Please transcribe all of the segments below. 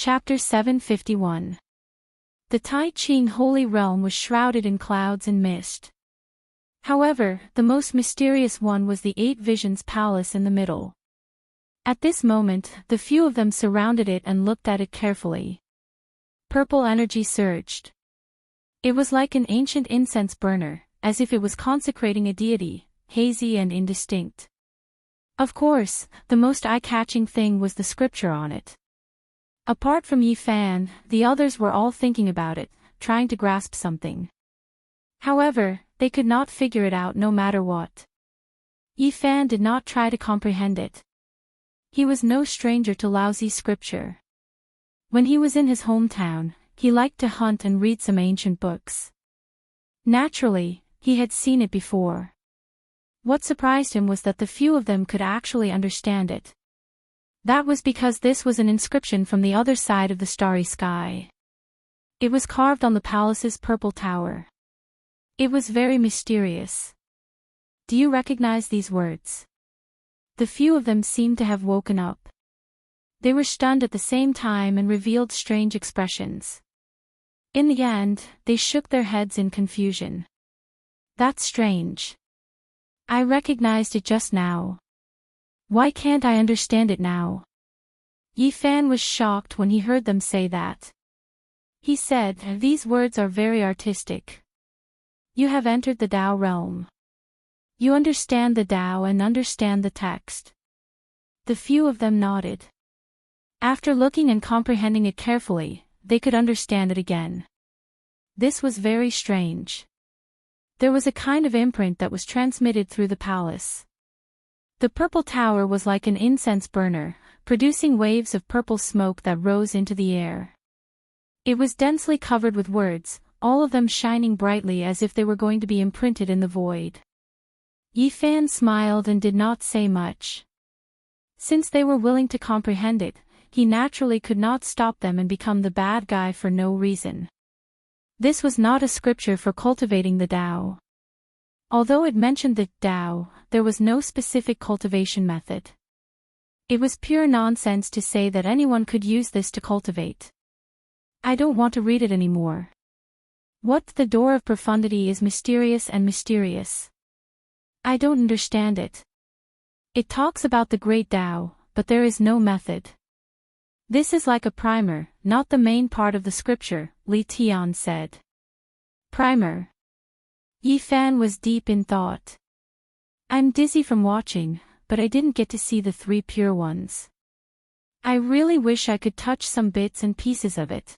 Chapter 751. The Tai Ching Holy Realm was shrouded in clouds and mist. However, the most mysterious one was the Eight Visions Palace in the middle. At this moment, the few of them surrounded it and looked at it carefully. Purple energy surged. It was like an ancient incense burner, as if it was consecrating a deity, hazy and indistinct. Of course, the most eye-catching thing was the scripture on it. Apart from Yi Fan, the others were all thinking about it, trying to grasp something. However, they could not figure it out no matter what. Yi Fan did not try to comprehend it. He was no stranger to lousy scripture. When he was in his hometown, he liked to hunt and read some ancient books. Naturally, he had seen it before. What surprised him was that the few of them could actually understand it. That was because this was an inscription from the other side of the starry sky. It was carved on the palace's purple tower. It was very mysterious. Do you recognize these words? The few of them seemed to have woken up. They were stunned at the same time and revealed strange expressions. In the end, they shook their heads in confusion. That's strange. I recognized it just now. Why can't I understand it now? Yi Fan was shocked when he heard them say that. He said, "These words are very artistic. You have entered the Tao realm. You understand the Tao and understand the text." The few of them nodded. After looking and comprehending it carefully, they could understand it again. This was very strange. There was a kind of imprint that was transmitted through the palace. The purple tower was like an incense burner, producing waves of purple smoke that rose into the air. It was densely covered with words, all of them shining brightly as if they were going to be imprinted in the void. Yi Fan smiled and did not say much. Since they were willing to comprehend it, he naturally could not stop them and become the bad guy for no reason. This was not a scripture for cultivating the Tao. Although it mentioned the Tao, there was no specific cultivation method. It was pure nonsense to say that anyone could use this to cultivate. I don't want to read it anymore. What the door of profundity is mysterious and mysterious. I don't understand it. It talks about the great Tao, but there is no method. This is like a primer, not the main part of the scripture, Li Tian said. Primer. Yi Fan was deep in thought. I'm dizzy from watching, but I didn't get to see the three pure ones. I really wish I could touch some bits and pieces of it.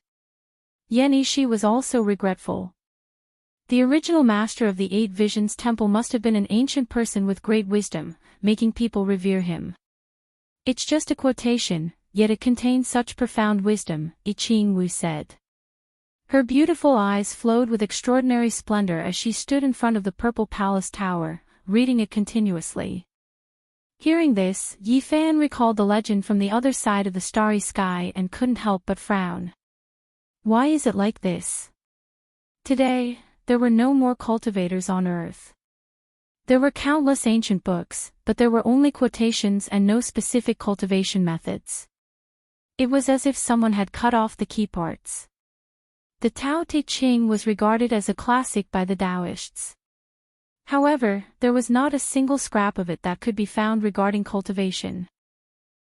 Yan Yishi was also regretful. The original master of the Eight Visions Temple must have been an ancient person with great wisdom, making people revere him. It's just a quotation, yet it contains such profound wisdom, I Ching Wu said. Her beautiful eyes flowed with extraordinary splendor as she stood in front of the purple palace tower, reading it continuously. Hearing this, Yi Fan recalled the legend from the other side of the starry sky and couldn't help but frown. Why is it like this? Today, there were no more cultivators on earth. There were countless ancient books, but there were only quotations and no specific cultivation methods. It was as if someone had cut off the key parts. The Tao Te Ching was regarded as a classic by the Taoists. However, there was not a single scrap of it that could be found regarding cultivation.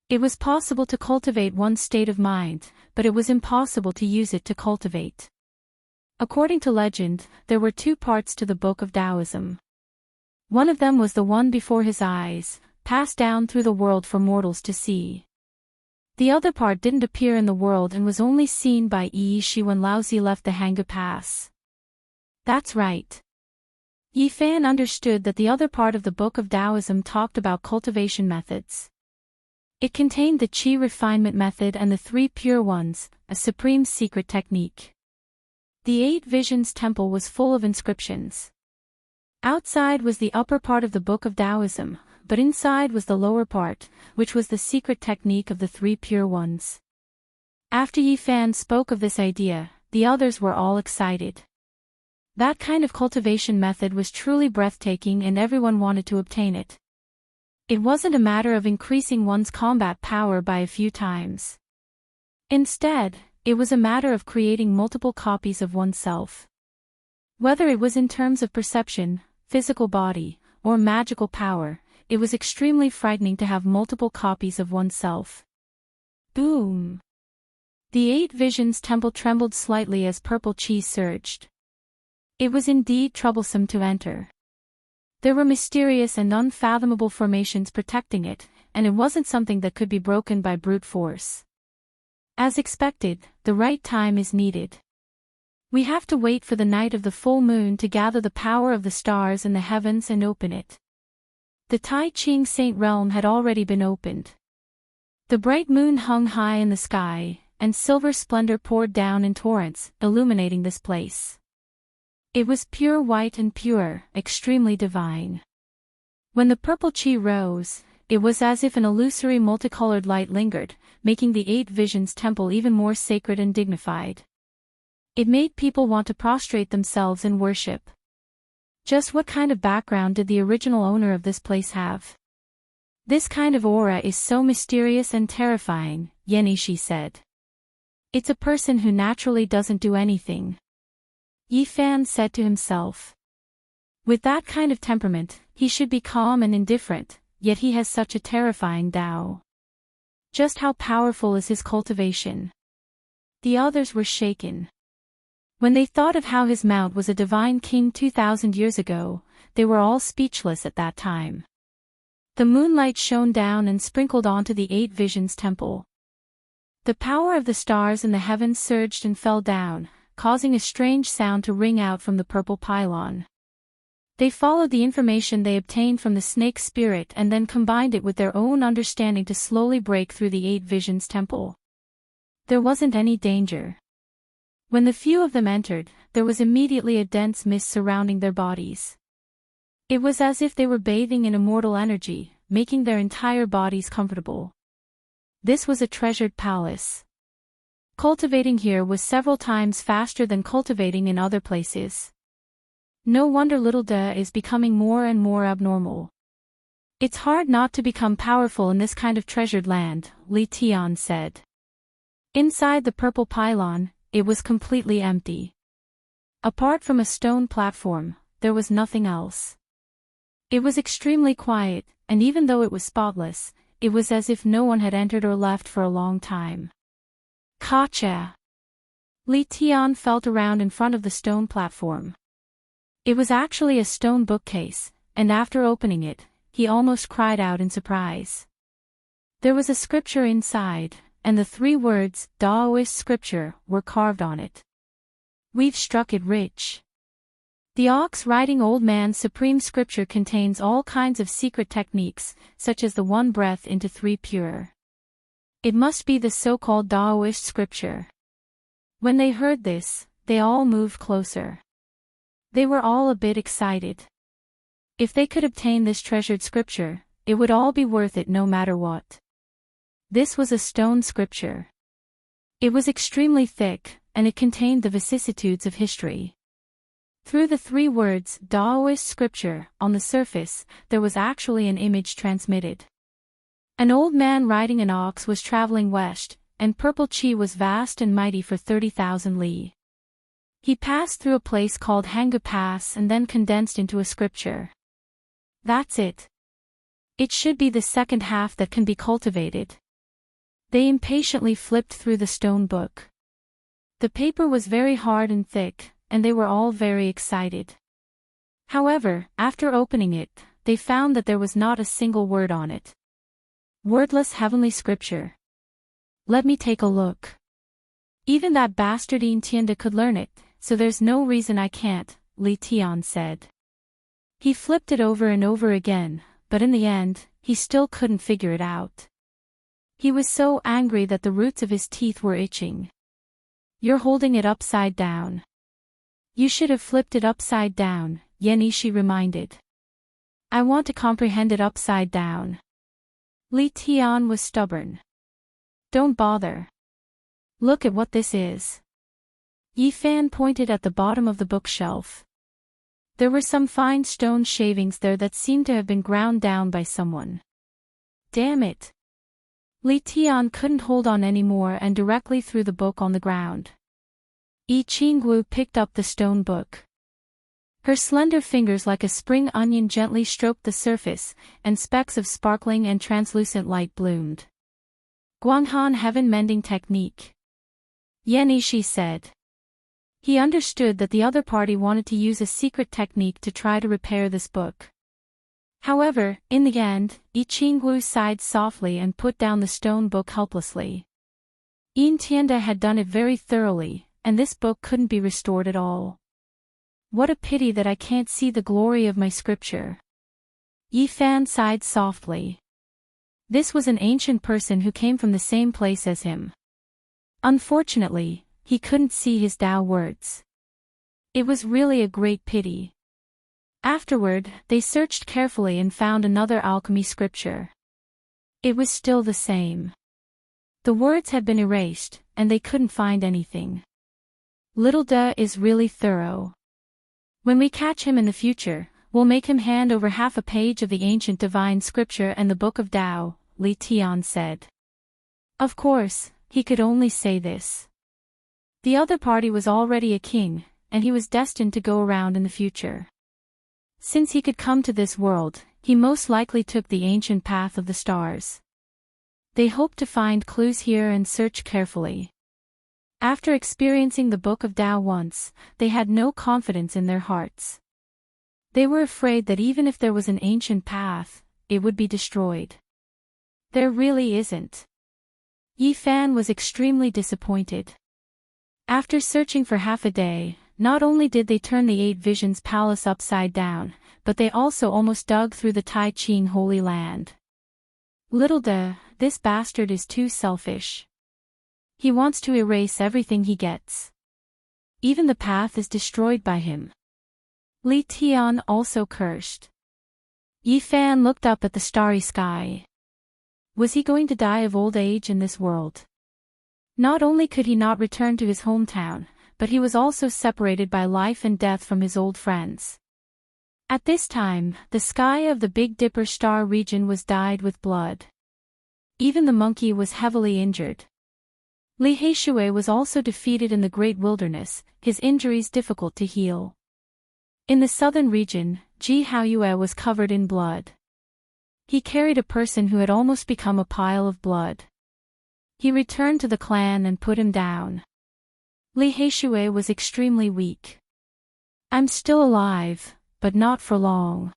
It was possible to cultivate one's state of mind, but it was impossible to use it to cultivate. According to legend, there were two parts to the Book of Taoism. One of them was the one before his eyes, passed down through the world for mortals to see. The other part didn't appear in the world and was only seen by Yi Shi when Laozi left the Hanga Pass. That's right. Yi Fan understood that the other part of the Book of Taoism talked about cultivation methods. It contained the Qi refinement method and the three pure ones, a supreme secret technique. The Eight Visions Temple was full of inscriptions. Outside was the upper part of the Book of Taoism, but inside was the lower part, which was the secret technique of the three pure ones. After Yi Fan spoke of this idea, the others were all excited. That kind of cultivation method was truly breathtaking and everyone wanted to obtain it. It wasn't a matter of increasing one's combat power by a few times. Instead, it was a matter of creating multiple copies of oneself. Whether it was in terms of perception, physical body, or magical power, it was extremely frightening to have multiple copies of oneself. Boom! The Eight Visions Temple trembled slightly as purple chi surged. It was indeed troublesome to enter. There were mysterious and unfathomable formations protecting it, and it wasn't something that could be broken by brute force. As expected, the right time is needed. We have to wait for the night of the full moon to gather the power of the stars in the heavens and open it. The Tai Ching Saint Realm had already been opened. The bright moon hung high in the sky, and silver splendor poured down in torrents, illuminating this place. It was pure white and pure, extremely divine. When the purple chi rose, it was as if an illusory multicolored light lingered, making the Eight Visions Temple even more sacred and dignified. It made people want to prostrate themselves in worship. Just what kind of background did the original owner of this place have? This kind of aura is so mysterious and terrifying, Yenishi said. It's a person who naturally doesn't do anything. Yi Fan said to himself. With that kind of temperament, he should be calm and indifferent, yet he has such a terrifying Tao. Just how powerful is his cultivation? The others were shaken. When they thought of how his mount was a divine king 2,000 years ago, they were all speechless at that time. The moonlight shone down and sprinkled onto the Eight Visions Temple. The power of the stars in the heavens surged and fell down, causing a strange sound to ring out from the purple pylon. They followed the information they obtained from the snake spirit and then combined it with their own understanding to slowly break through the Eight Visions Temple. There wasn't any danger. When the few of them entered, there was immediately a dense mist surrounding their bodies. It was as if they were bathing in immortal energy, making their entire bodies comfortable. This was a treasured palace. Cultivating here was several times faster than cultivating in other places. No wonder Little De is becoming more and more abnormal. It's hard not to become powerful in this kind of treasured land, Li Tian said. Inside the purple pylon, it was completely empty. Apart from a stone platform, there was nothing else. It was extremely quiet, and even though it was spotless, it was as if no one had entered or left for a long time. Gotcha! Li Tian felt around in front of the stone platform. It was actually a stone bookcase, and after opening it, he almost cried out in surprise. There was a scripture inside, and the 3 words, Taoist scripture, were carved on it. We've struck it rich. The ox-riding old man's supreme scripture contains all kinds of secret techniques, such as the 1 breath into 3 pure. It must be the so-called Taoist scripture. When they heard this, they all moved closer. They were all a bit excited. If they could obtain this treasured scripture, it would all be worth it no matter what. This was a stone scripture. It was extremely thick, and it contained the vicissitudes of history. Through the 3 words, Taoist scripture, on the surface, there was actually an image transmitted. An old man riding an ox was traveling west, and purple chi was vast and mighty for 30,000 li. He passed through a place called Hanga Pass and then condensed into a scripture. That's it. It should be the second half that can be cultivated. They impatiently flipped through the stone book. The paper was very hard and thick, and they were all very excited. However, after opening it, they found that there was not a single word on it. Wordless heavenly scripture. Let me take a look. Even that bastard Entienda could learn it, so there's no reason I can't, Li Tian said. He flipped it over and over again, but in the end, he still couldn't figure it out. He was so angry that the roots of his teeth were itching. You're holding it upside down. You should have flipped it upside down, Yenishi reminded. I want to comprehend it upside down. Li Tian was stubborn. Don't bother. Look at what this is. Yi Fan pointed at the bottom of the bookshelf. There were some fine stone shavings there that seemed to have been ground down by someone. Damn it. Li Tian couldn't hold on anymore and directly threw the book on the ground. Yi Qinggu picked up the stone book. Her slender fingers like a spring onion gently stroked the surface, and specks of sparkling and translucent light bloomed. Guanghan heaven-mending technique. Yan Yishi said. He understood that the other party wanted to use a secret technique to try to repair this book. However, in the end, Yi Qinggu sighed softly and put down the stone book helplessly. Yin Tianda had done it very thoroughly, and this book couldn't be restored at all. What a pity that I can't see the glory of my scripture. Yi Fan sighed softly. This was an ancient person who came from the same place as him. Unfortunately, he couldn't see his Tao words. It was really a great pity. Afterward, they searched carefully and found another alchemy scripture. It was still the same. The words had been erased, and they couldn't find anything. Little De is really thorough. When we catch him in the future, we'll make him hand over half a page of the ancient divine scripture and the book of Tao, Li Tian said. Of course, he could only say this. The other party was already a king, and he was destined to go around in the future. Since he could come to this world, he most likely took the ancient path of the stars. They hoped to find clues here and search carefully. After experiencing the Book of Tao once, they had no confidence in their hearts. They were afraid that even if there was an ancient path, it would be destroyed. There really isn't. Yi Fan was extremely disappointed. After searching for half a day, not only did they turn the Eight Visions Palace upside down, but they also almost dug through the Tai Ching Holy Land. Little De, this bastard is too selfish. He wants to erase everything he gets. Even the path is destroyed by him. Li Tian also cursed. Yi Fan looked up at the starry sky. Was he going to die of old age in this world? Not only could he not return to his hometown, but he was also separated by life and death from his old friends. At this time, the sky of the Big Dipper star region was dyed with blood. Even the monkey was heavily injured. Li Heishui was also defeated in the Great Wilderness, his injuries difficult to heal. In the southern region, Ji Haoyue was covered in blood. He carried a person who had almost become a pile of blood. He returned to the clan and put him down. Li Heishui was extremely weak. I'm still alive, but not for long.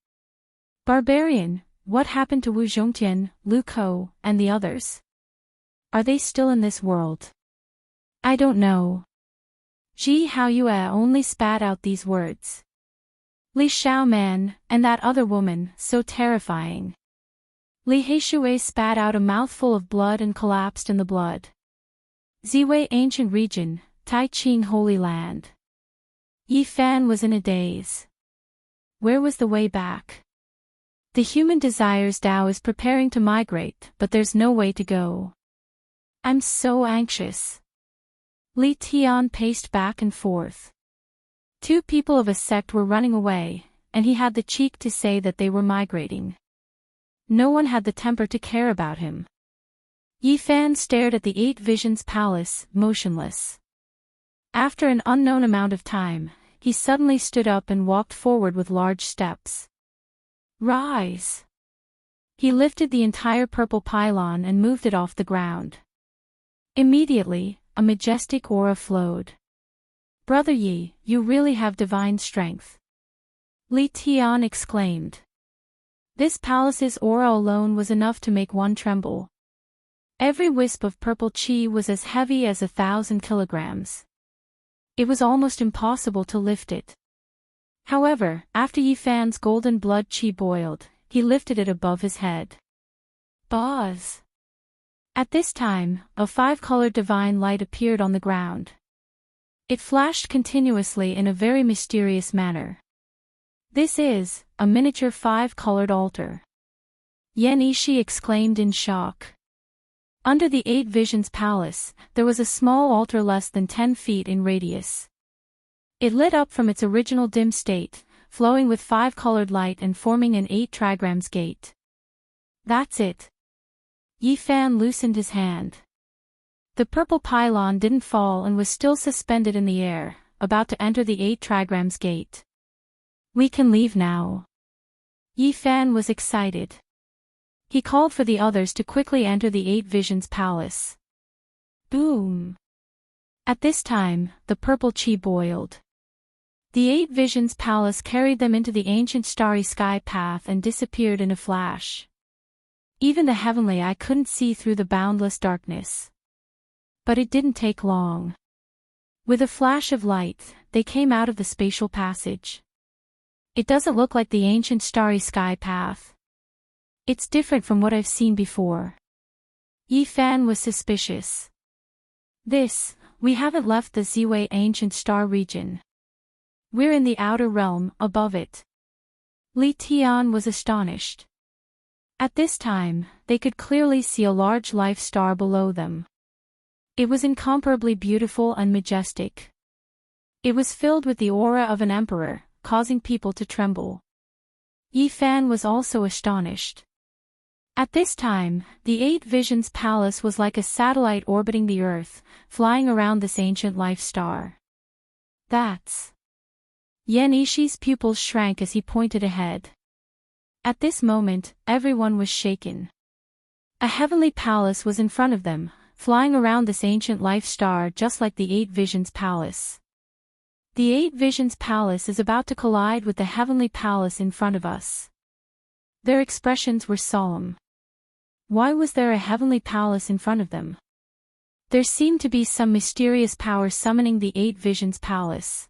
Barbarian, what happened to Wu Zhongtian, Lu Kou, and the others? Are they still in this world? I don't know. Ji Haoyue only spat out these words. Li Xiaoman, and that other woman, so terrifying. Li Heishui spat out a mouthful of blood and collapsed in the blood. Ziwei Ancient Region, Tai Ching Holy Land. Yi Fan was in a daze. Where was the way back? The human desires Tao is preparing to migrate, but there's no way to go. I'm so anxious. Li Tian paced back and forth. Two people of a sect were running away, and he had the cheek to say that they were migrating. No one had the temper to care about him. Yi Fan stared at the Eight Visions Palace, motionless. After an unknown amount of time, he suddenly stood up and walked forward with large steps. Rise! He lifted the entire purple pylon and moved it off the ground. Immediately, a majestic aura flowed. Brother Yi, you really have divine strength. Li Tian exclaimed. This palace's aura alone was enough to make one tremble. Every wisp of purple qi was as heavy as 1,000 kilograms. It was almost impossible to lift it. However, after Yi Fan's golden blood qi boiled, he lifted it above his head. Buzz! At this time, a five-colored divine light appeared on the ground. It flashed continuously in a very mysterious manner. This is a miniature five-colored altar. Yan Yishi exclaimed in shock. Under the Eight Visions Palace, there was a small altar less than 10 feet in radius. It lit up from its original dim state, flowing with five-colored light and forming an 8 trigrams gate. That's it. Yi Fan loosened his hand. The purple pylon didn't fall and was still suspended in the air, about to enter the 8 trigrams gate. We can leave now. Yi Fan was excited. He called for the others to quickly enter the 8 Visions Palace. Boom! At this time, the purple chi boiled. The 8 Visions Palace carried them into the ancient starry sky path and disappeared in a flash. Even the heavenly eye couldn't see through the boundless darkness. But it didn't take long. With a flash of light, they came out of the spatial passage. It doesn't look like the ancient starry sky path. It's different from what I've seen before. Yi Fan was suspicious. We haven't left the Ziwei ancient star region. We're in the outer realm, above it. Li Tian was astonished. At this time, they could clearly see a large life star below them. It was incomparably beautiful and majestic. It was filled with the aura of an emperor, causing people to tremble. Yi Fan was also astonished. At this time, the 8 Visions Palace was like a satellite orbiting the Earth, flying around this ancient life star. That's... Yan Ishi's pupils shrank as he pointed ahead. At this moment, everyone was shaken. A heavenly palace was in front of them, flying around this ancient life star just like the 8 Visions Palace. The 8 Visions Palace is about to collide with the heavenly palace in front of us. Their expressions were solemn. Why was there a heavenly palace in front of them? There seemed to be some mysterious power summoning the 8 Visions Palace.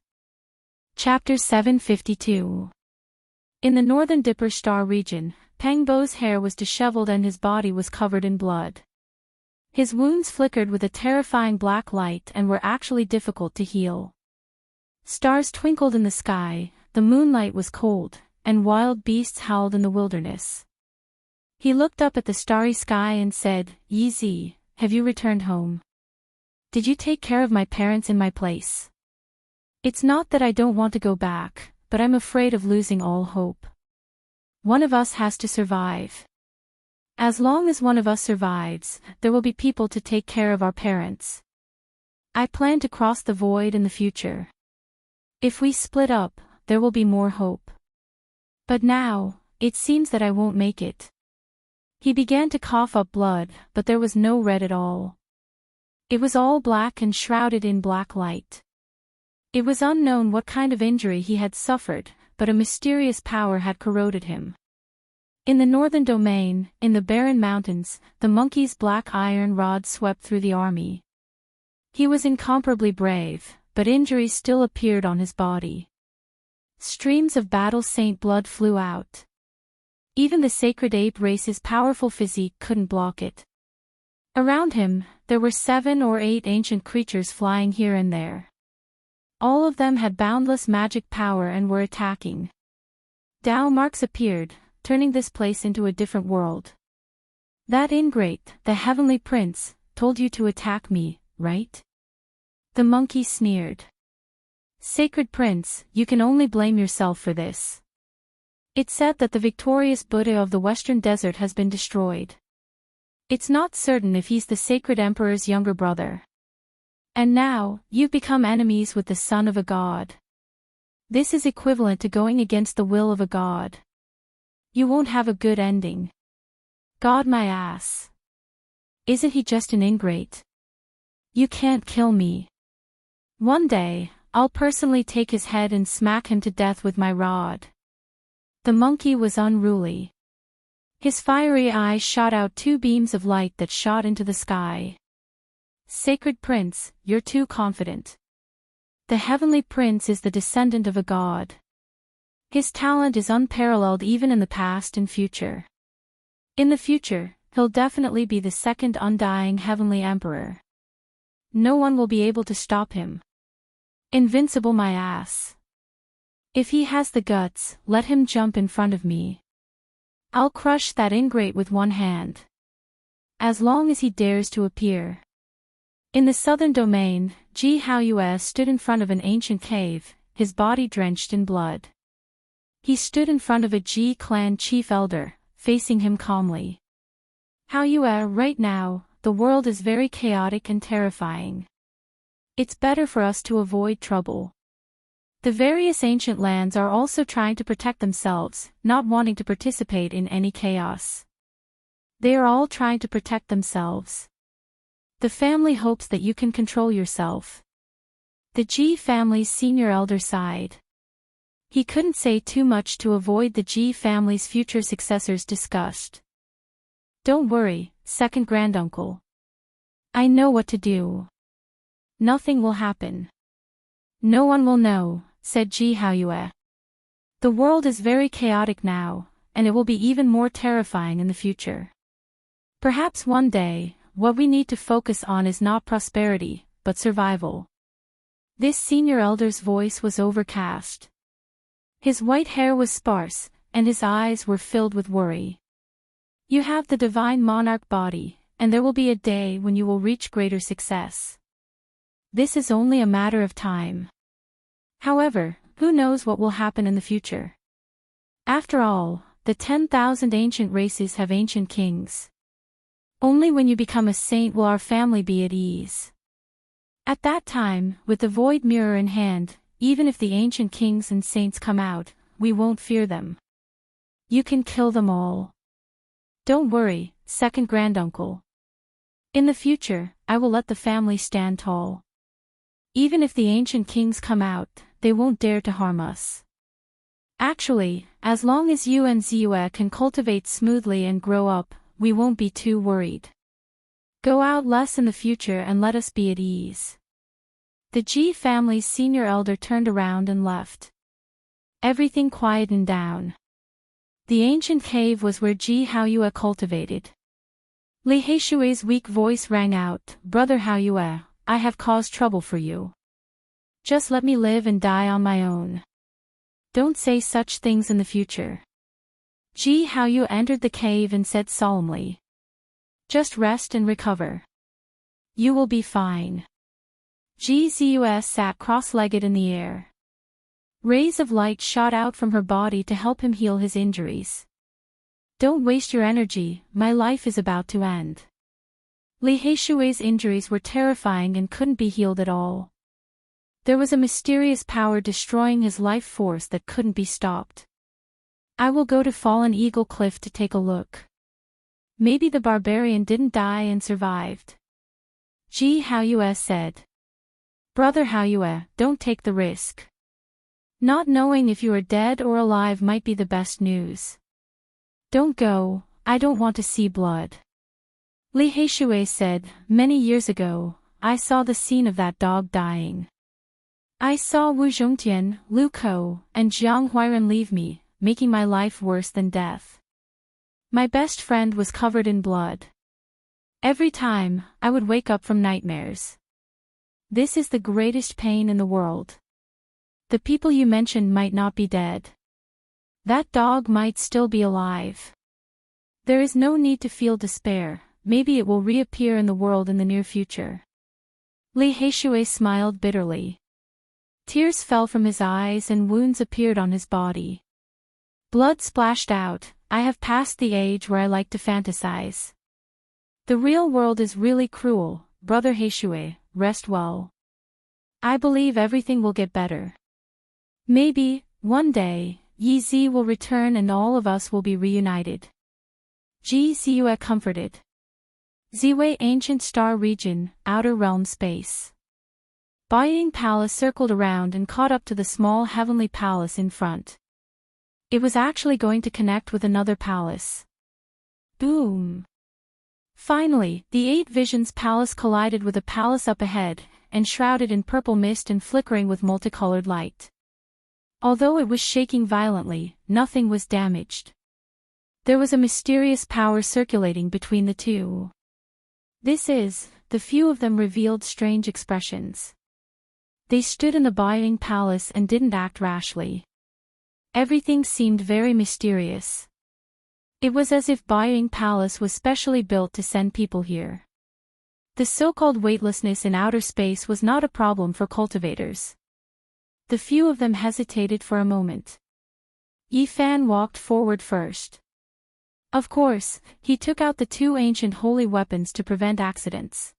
Chapter 752. In the northern Dipper Star region, Peng Bo's hair was disheveled and his body was covered in blood. His wounds flickered with a terrifying black light and were actually difficult to heal. Stars twinkled in the sky, the moonlight was cold, and wild beasts howled in the wilderness. He looked up at the starry sky and said, Yi Zi, have you returned home? Did you take care of my parents in my place? It's not that I don't want to go back, but I'm afraid of losing all hope. One of us has to survive. As long as one of us survives, there will be people to take care of our parents. I plan to cross the void in the future. If we split up, there will be more hope. But now, it seems that I won't make it. He began to cough up blood, but there was no red at all. It was all black and shrouded in black light. It was unknown what kind of injury he had suffered, but a mysterious power had corroded him. In the northern domain, in the barren mountains, the monkey's black iron rod swept through the army. He was incomparably brave, but injuries still appeared on his body. Streams of battle saint blood flew out. Even the sacred ape race's powerful physique couldn't block it. Around him, there were 7 or 8 ancient creatures flying here and there. All of them had boundless magic power and were attacking. Dao marks appeared, turning this place into a different world. That ingrate, the heavenly prince, told you to attack me, right? The monkey sneered. Sacred prince, you can only blame yourself for this. It's said that the victorious Buddha of the Western Desert has been destroyed. It's not certain if he's the sacred emperor's younger brother. And now, you've become enemies with the son of a god. This is equivalent to going against the will of a god. You won't have a good ending. God my ass. Isn't he just an ingrate? You can't kill me. One day, I'll personally take his head and smack him to death with my rod. The monkey was unruly. His fiery eyes shot out 2 beams of light that shot into the sky. Sacred Prince, you're too confident. The heavenly prince is the descendant of a god. His talent is unparalleled even in the past and future. In the future, he'll definitely be the second undying heavenly emperor. No one will be able to stop him. Invincible my ass. If he has the guts, let him jump in front of me. I'll crush that ingrate with one hand. As long as he dares to appear. In the southern domain, Ji Haoyue stood in front of an ancient cave, his body drenched in blood. He stood in front of a Ji clan chief elder, facing him calmly. How you are right now, the world is very chaotic and terrifying. It's better for us to avoid trouble. The various ancient lands are also trying to protect themselves, not wanting to participate in any chaos. They are all trying to protect themselves. The family hopes that you can control yourself. The G family's senior elder sighed. He couldn't say too much to avoid the G family's future successor's disgust. Don't worry, second granduncle. I know what to do. Nothing will happen. No one will know, said Ji Haoyue. The world is very chaotic now, and it will be even more terrifying in the future. Perhaps one day, what we need to focus on is not prosperity, but survival. This senior elder's voice was overcast. His white hair was sparse, and his eyes were filled with worry. You have the divine monarch body, and there will be a day when you will reach greater success. This is only a matter of time. However, who knows what will happen in the future? After all, the 10,000 ancient races have ancient kings. Only when you become a saint will our family be at ease. At that time, with the void mirror in hand, even if the ancient kings and saints come out, we won't fear them. You can kill them all. Don't worry, second granduncle. In the future, I will let the family stand tall. Even if the ancient kings come out, they won't dare to harm us. Actually, as long as you and Ziyue can cultivate smoothly and grow up, we won't be too worried. Go out less in the future and let us be at ease. The Ji family's senior elder turned around and left. Everything quietened down. The ancient cave was where Ji Haoyue cultivated. Li Heishui's weak voice rang out, Brother Haoyue, I have caused trouble for you. Just let me live and die on my own. Don't say such things in the future. Ji Haoyue entered the cave and said solemnly. Just rest and recover. You will be fine. Ji Ziyue sat cross-legged in the air. Rays of light shot out from her body to help him heal his injuries. Don't waste your energy, my life is about to end. Li Heishui's injuries were terrifying and couldn't be healed at all. There was a mysterious power destroying his life force that couldn't be stopped. I will go to Fallen Eagle Cliff to take a look. Maybe the barbarian didn't die and survived. Ji Haoyue said. Brother Haoyue, don't take the risk. Not knowing if you are dead or alive might be the best news. Don't go, I don't want to see blood. Li Heishui said, many years ago, I saw the scene of that dog dying. I saw Wu Zhongtian, Lu Kou, and Jiang Huairen leave me, making my life worse than death. My best friend was covered in blood. Every time, I would wake up from nightmares. This is the greatest pain in the world. The people you mentioned might not be dead. That dog might still be alive. There is no need to feel despair, maybe it will reappear in the world in the near future. Li Heishui smiled bitterly. Tears fell from his eyes and wounds appeared on his body. Blood splashed out. I have passed the age where I like to fantasize. The real world is really cruel, Brother Heishui, rest well. I believe everything will get better. Maybe, one day, Yi Zi will return and all of us will be reunited. Ji Ziyue comforted. Ziwei Ancient Star Region, Outer Realm Space. Baiying Palace circled around and caught up to the small heavenly palace in front. It was actually going to connect with another palace. Boom! Finally, the Eight Visions Palace collided with a palace up ahead, enshrouded in purple mist and flickering with multicolored light. Although it was shaking violently, nothing was damaged. There was a mysterious power circulating between the two. The few of them revealed strange expressions. They stood in the Baiying Palace and didn't act rashly. Everything seemed very mysterious. It was as if Baiying Palace was specially built to send people here. The so-called weightlessness in outer space was not a problem for cultivators. The few of them hesitated for a moment. Yi Fan walked forward first. Of course, he took out the two ancient holy weapons to prevent accidents.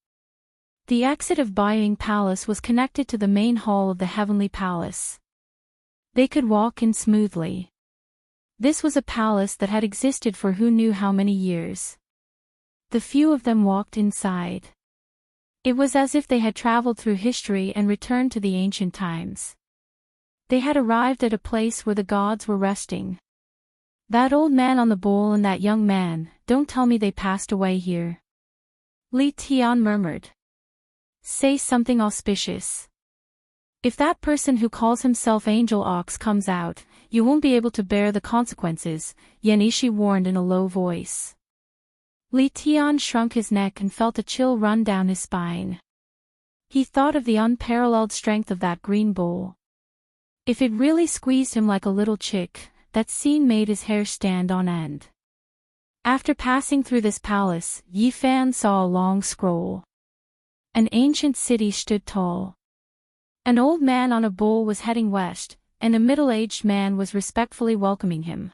The exit of Baiying Palace was connected to the main hall of the Heavenly Palace. They could walk in smoothly. This was a palace that had existed for who knew how many years. The few of them walked inside. It was as if they had traveled through history and returned to the ancient times. They had arrived at a place where the gods were resting. That old man on the bowl and that young man, don't tell me they passed away here. Li Tian murmured. Say something auspicious. If that person who calls himself Angel Ox comes out, you won't be able to bear the consequences, Yan Ishi warned in a low voice. Li Tian shrunk his neck and felt a chill run down his spine. He thought of the unparalleled strength of that green bowl. If it really squeezed him like a little chick, that scene made his hair stand on end. After passing through this palace, Yi Fan saw a long scroll. An ancient city stood tall. An old man on a bull was heading west, and a middle-aged man was respectfully welcoming him.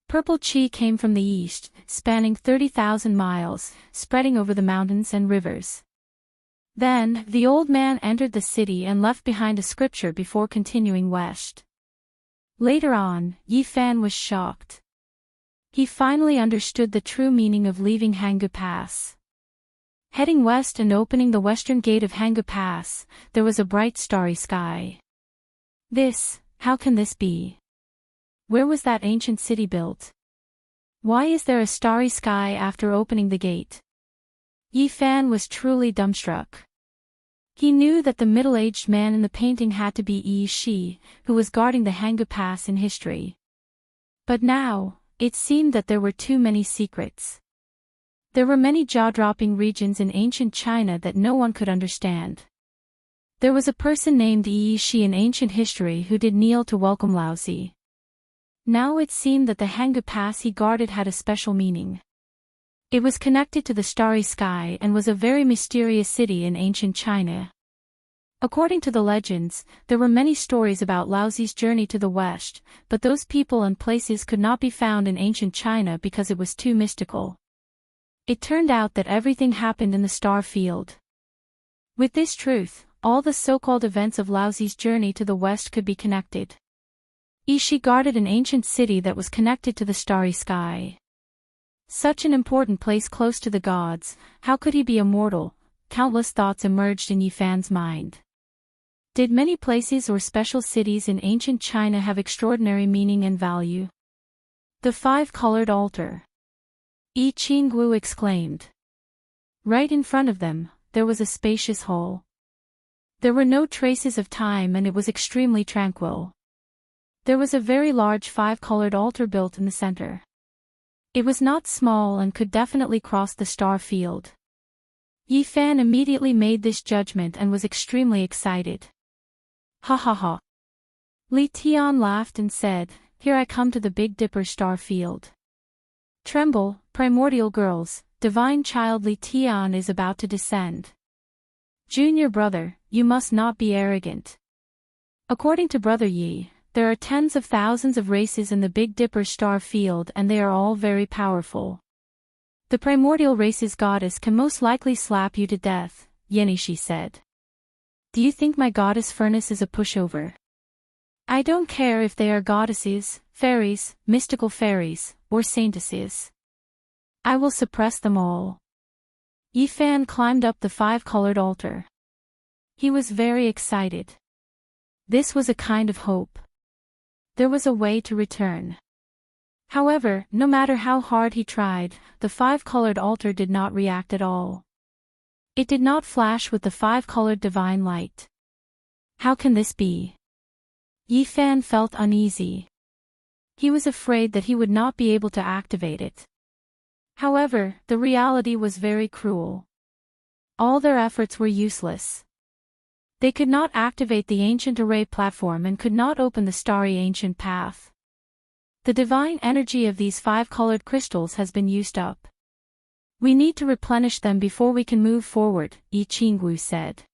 Purple chi came from the east, spanning 30,000 miles, spreading over the mountains and rivers. Then, the old man entered the city and left behind a scripture before continuing west. Later on, Yi Fan was shocked. He finally understood the true meaning of leaving Hanggu Pass. Heading west and opening the western gate of Hanggu Pass, there was a bright starry sky. How can this be? Where was that ancient city built? Why is there a starry sky after opening the gate? Yi Fan was truly dumbstruck. He knew that the middle-aged man in the painting had to be Yi Shi, who was guarding the Hanggu Pass in history. But now, it seemed that there were too many secrets. There were many jaw-dropping regions in ancient China that no one could understand. There was a person named Yi Shi in ancient history who did kneel to welcome Laozi. Now it seemed that the Hanggu Pass he guarded had a special meaning. It was connected to the starry sky and was a very mysterious city in ancient China. According to the legends, there were many stories about Laozi's journey to the west, but those people and places could not be found in ancient China because it was too mystical. It turned out that everything happened in the star field. With this truth, all the so-called events of Laozi's journey to the west could be connected. Yi Shi guarded an ancient city that was connected to the starry sky. Such an important place close to the gods, how could he be immortal? Countless thoughts emerged in Yi Fan's mind. Did many places or special cities in ancient China have extraordinary meaning and value? The five-colored altar. Yi Qinggu exclaimed. Right in front of them, there was a spacious hall. There were no traces of time and it was extremely tranquil. There was a very large five-colored altar built in the center. It was not small and could definitely cross the star field. Yi Fan immediately made this judgment and was extremely excited. Ha ha ha. Li Tian laughed and said, Here I come to the Big Dipper star field. Tremble, primordial girls, divine child Li Tian is about to descend. Junior brother, you must not be arrogant. According to Brother Yi, there are tens of thousands of races in the Big Dipper star field and they are all very powerful. The primordial race's goddess can most likely slap you to death, Yenishi said. Do you think my goddess furnace is a pushover? I don't care if they are goddesses, fairies, mystical fairies, or saintesses. I will suppress them all. Yi Fan climbed up the five-colored altar. He was very excited. This was a kind of hope. There was a way to return. However, no matter how hard he tried, the five-colored altar did not react at all. It did not flash with the five-colored divine light. How can this be? Yi Fan felt uneasy. He was afraid that he would not be able to activate it. However, the reality was very cruel. All their efforts were useless. They could not activate the ancient array platform and could not open the starry ancient path. The divine energy of these five-colored crystals has been used up. We need to replenish them before we can move forward, Yi Qinggu said.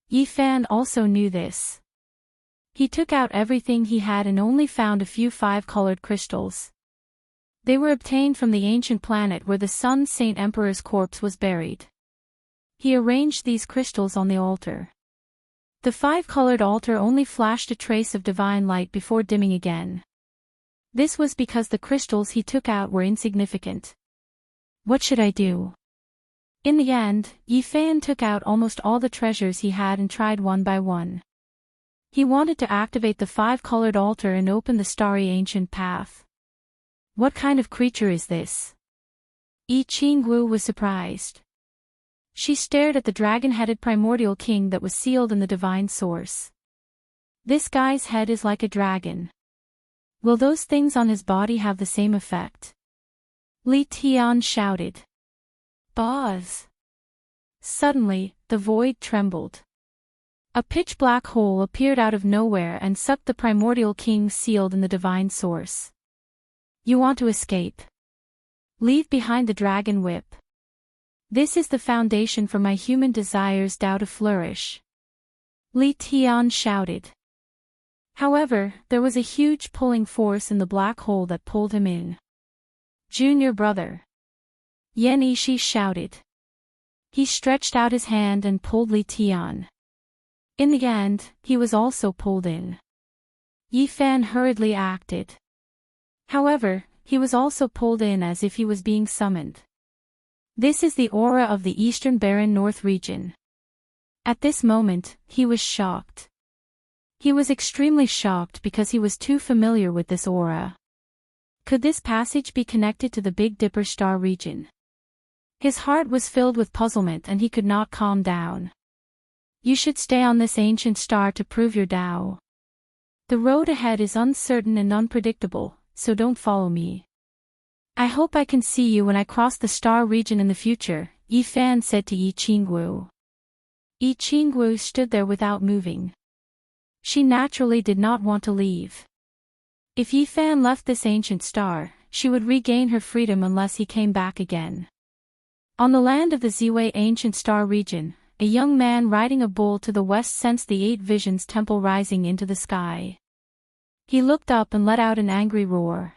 Yi Fan also knew this. He took out everything he had and only found a few five-colored crystals. They were obtained from the ancient planet where the Sun Saint Emperor's corpse was buried. He arranged these crystals on the altar. The five-colored altar only flashed a trace of divine light before dimming again. This was because the crystals he took out were insignificant. What should I do? In the end, Yifan took out almost all the treasures he had and tried one by one. He wanted to activate the five-colored altar and open the starry ancient path. What kind of creature is this? Yi Qingwu was surprised. She stared at the dragon-headed primordial king that was sealed in the divine source. This guy's head is like a dragon. Will those things on his body have the same effect? Li Tian shouted. Buzz! Suddenly, the void trembled. A pitch-black hole appeared out of nowhere and sucked the primordial king sealed in the divine source. You want to escape? Leave behind the dragon whip. This is the foundation for my human desires to flourish. Li Tian shouted. However, there was a huge pulling force in the black hole that pulled him in. Junior brother. Yan Yishi shouted. He stretched out his hand and pulled Li Tian. In the end, he was also pulled in. Yifan hurriedly acted. However, he was also pulled in as if he was being summoned. This is the aura of the Eastern Barren North region. At this moment, he was shocked. He was extremely shocked because he was too familiar with this aura. Could this passage be connected to the Big Dipper star region? His heart was filled with puzzlement and he could not calm down. You should stay on this ancient star to prove your Tao. The road ahead is uncertain and unpredictable, so don't follow me. I hope I can see you when I cross the star region in the future, Yifan said to Yi Qingwu. Yi Qingwu stood there without moving. She naturally did not want to leave. If Yifan left this ancient star, she would regain her freedom unless he came back again. On the land of the Ziwei ancient star region, a young man riding a bull to the west sensed the Eight Visions temple rising into the sky. He looked up and let out an angry roar.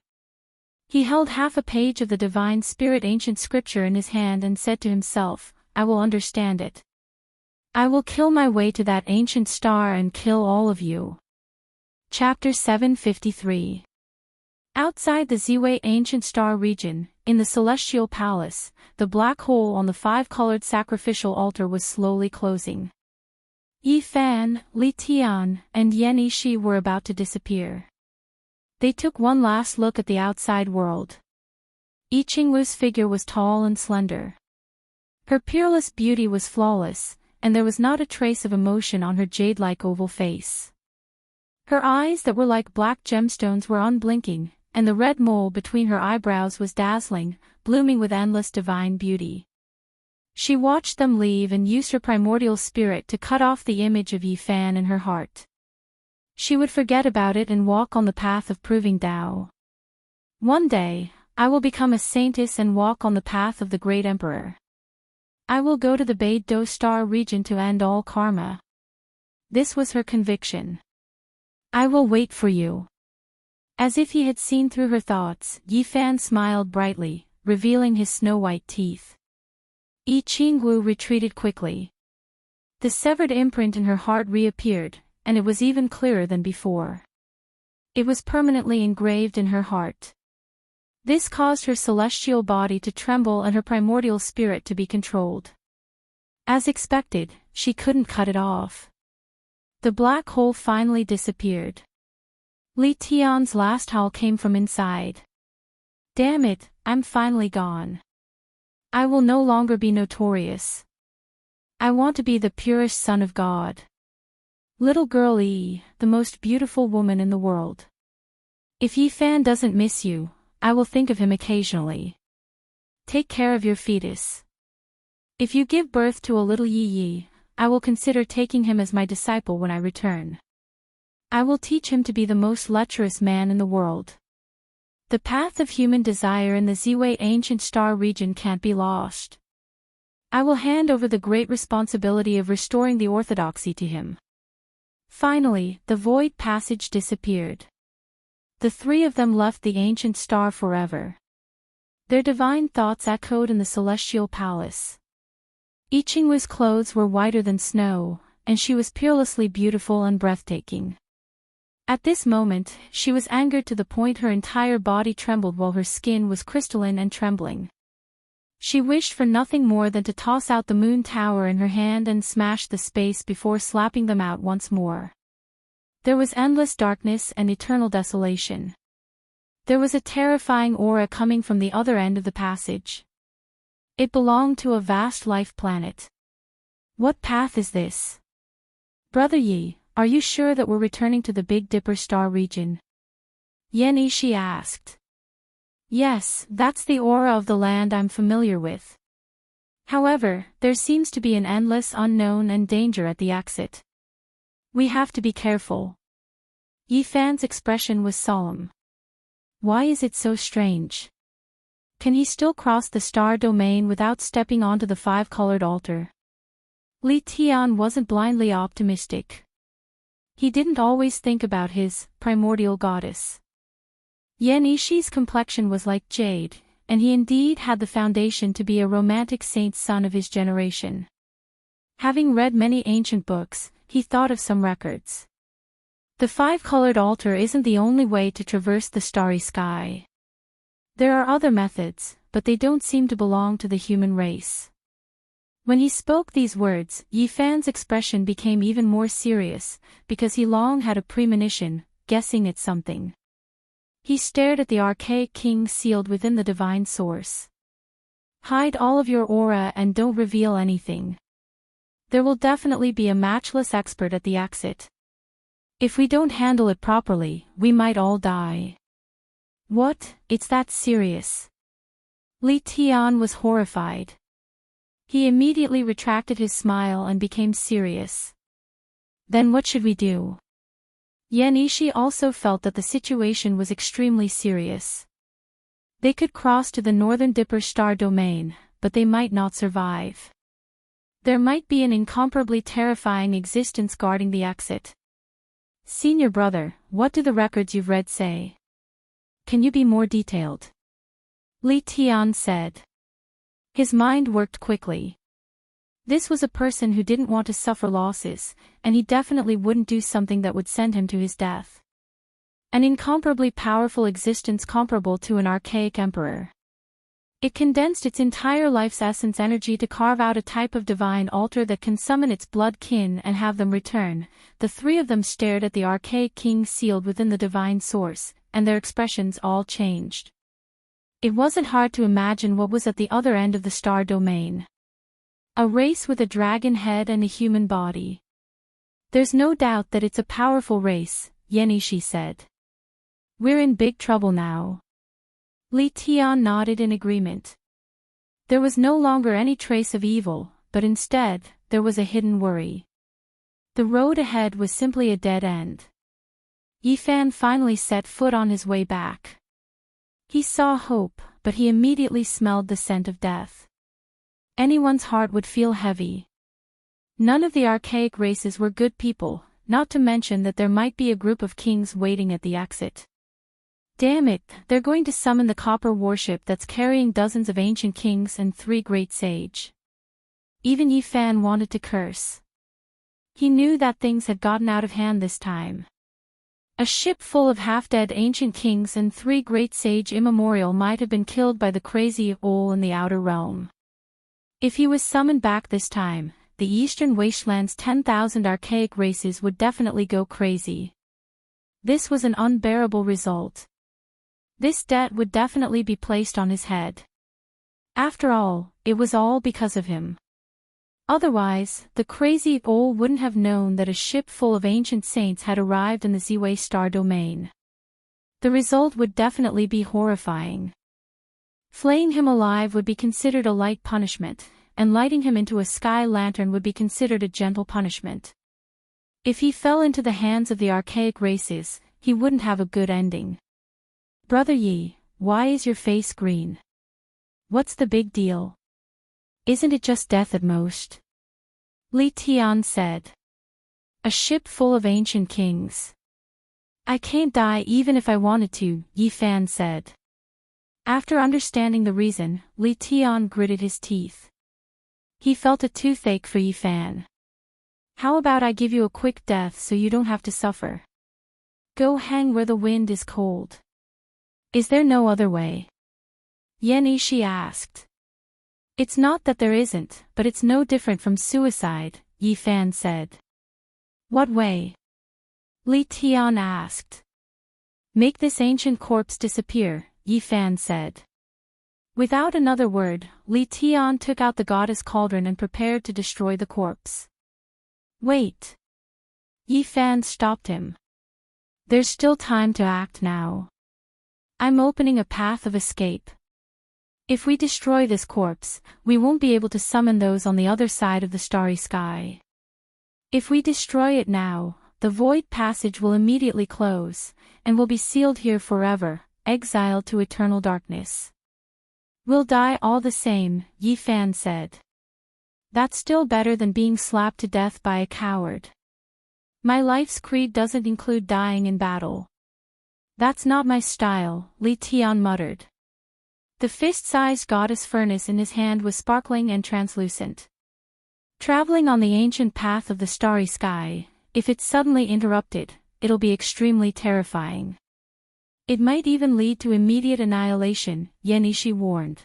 He held half a page of the Divine Spirit ancient scripture in his hand and said to himself, I will understand it. I will kill my way to that ancient star and kill all of you. Chapter 753. Outside the Ziwei ancient star region, in the celestial palace, the black hole on the five-colored sacrificial altar was slowly closing. Yifan, Li Tian, and Yan Yishi were about to disappear. They took one last look at the outside world. Yi Qingwu's figure was tall and slender. Her peerless beauty was flawless, and there was not a trace of emotion on her jade-like oval face. Her eyes that were like black gemstones were unblinking, and the red mole between her eyebrows was dazzling, blooming with endless divine beauty. She watched them leave and used her primordial spirit to cut off the image of Yifan in her heart. She would forget about it and walk on the path of proving Tao. One day, I will become a saintess and walk on the path of the great emperor. I will go to the Beidou star region to end all karma. This was her conviction. I will wait for you. As if he had seen through her thoughts, Yifan smiled brightly, revealing his snow-white teeth. Yi Qingwu retreated quickly. The severed imprint in her heart reappeared, and it was even clearer than before. It was permanently engraved in her heart. This caused her celestial body to tremble and her primordial spirit to be controlled. As expected, she couldn't cut it off. The black hole finally disappeared. Li Tian's last howl came from inside. Damn it, I'm finally gone. I will no longer be notorious. I want to be the purest son of God. Little girl Yi, the most beautiful woman in the world. If Yifan doesn't miss you, I will think of him occasionally. Take care of your fetus. If you give birth to a little Yi, I will consider taking him as my disciple when I return. I will teach him to be the most lecherous man in the world. The path of human desire in the Ziwei ancient star region can't be lost. I will hand over the great responsibility of restoring the orthodoxy to him. Finally, the void passage disappeared. The three of them left the ancient star forever. Their divine thoughts echoed in the celestial palace. Ichingwa's clothes were whiter than snow, and she was peerlessly beautiful and breathtaking. At this moment, she was angered to the point her entire body trembled while her skin was crystalline and trembling. She wished for nothing more than to toss out the moon tower in her hand and smash the space before slapping them out once more. There was endless darkness and eternal desolation. There was a terrifying aura coming from the other end of the passage. It belonged to a vast life planet. What path is this? Brother Yi, are you sure that we're returning to the Big Dipper star region? Yen Ishi asked. Yes, that's the aura of the land I'm familiar with. However, there seems to be an endless unknown and danger at the exit. We have to be careful. Yi Fan's expression was solemn. Why is it so strange? Can he still cross the star domain without stepping onto the five-colored altar? Li Tian wasn't blindly optimistic. He didn't always think about his primordial goddess. Yen Ishi's complexion was like jade, and he indeed had the foundation to be a romantic saint's son of his generation. Having read many ancient books, he thought of some records. The five-colored altar isn't the only way to traverse the starry sky. There are other methods, but they don't seem to belong to the human race. When he spoke these words, Yi Fan's expression became even more serious, because he long had a premonition, guessing at something. He stared at the archaic king sealed within the divine source. Hide all of your aura and don't reveal anything. There will definitely be a matchless expert at the exit. If we don't handle it properly, we might all die. What? It's that serious? Li Tian was horrified. He immediately retracted his smile and became serious. Then what should we do? Yen Ishi also felt that the situation was extremely serious. They could cross to the Northern Dipper star domain, but they might not survive. There might be an incomparably terrifying existence guarding the exit. Senior brother, what do the records you've read say? Can you be more detailed? Li Tian said. His mind worked quickly. This was a person who didn't want to suffer losses, and he definitely wouldn't do something that would send him to his death. An incomparably powerful existence comparable to an archaic emperor. It condensed its entire life's essence energy to carve out a type of divine altar that can summon its blood kin and have them return. The three of them stared at the archaic king sealed within the divine source, and their expressions all changed. It wasn't hard to imagine what was at the other end of the star domain. A race with a dragon head and a human body. There's no doubt that it's a powerful race, Yen Ishi said. We're in big trouble now. Li Tian nodded in agreement. There was no longer any trace of evil, but instead, there was a hidden worry. The road ahead was simply a dead end. Yi Fan finally set foot on his way back. He saw hope, but he immediately smelled the scent of death. Anyone's heart would feel heavy. None of the archaic races were good people, not to mention that there might be a group of kings waiting at the exit. Damn it, they're going to summon the copper warship that's carrying dozens of ancient kings and 3 great sage. Even Yi Fan wanted to curse. He knew that things had gotten out of hand this time. A ship full of half-dead ancient kings and 3 great sage immemorial might have been killed by the crazy owl in the outer realm. If he was summoned back this time, the Eastern Wasteland's 10,000 archaic races would definitely go crazy. This was an unbearable result. This debt would definitely be placed on his head. After all, it was all because of him. Otherwise, the crazy owl wouldn't have known that a ship full of ancient saints had arrived in the Ziwei star domain. The result would definitely be horrifying. Flaying him alive would be considered a light punishment, and lighting him into a sky lantern would be considered a gentle punishment. If he fell into the hands of the archaic races, he wouldn't have a good ending. Brother Yi, why is your face green? What's the big deal? Isn't it just death at most? Li Tian said. A ship full of ancient kings. I can't die even if I wanted to, Yi Fan said. After understanding the reason, Li Tian gritted his teeth. He felt a toothache for Yi Fan. How about I give you a quick death so you don't have to suffer? Go hang where the wind is cold. Is there no other way? Yan Yishi asked. It's not that there isn't, but it's no different from suicide, Yi Fan said. What way? Li Tian asked. Make this ancient corpse disappear, Yi Fan said. Without another word, Li Tian took out the goddess cauldron and prepared to destroy the corpse. Wait. Yi Fan stopped him. There's still time to act now. I'm opening a path of escape. If we destroy this corpse, we won't be able to summon those on the other side of the starry sky. If we destroy it now, the void passage will immediately close, and will be sealed here forever, exiled to eternal darkness. We'll die all the same, Yi Fan said. That's still better than being slapped to death by a coward. My life's creed doesn't include dying in battle. That's not my style, Li Tian muttered. The fist-sized goddess furnace in his hand was sparkling and translucent. Traveling on the ancient path of the starry sky, if it's suddenly interrupted, it'll be extremely terrifying. It might even lead to immediate annihilation, Yan Yishi warned.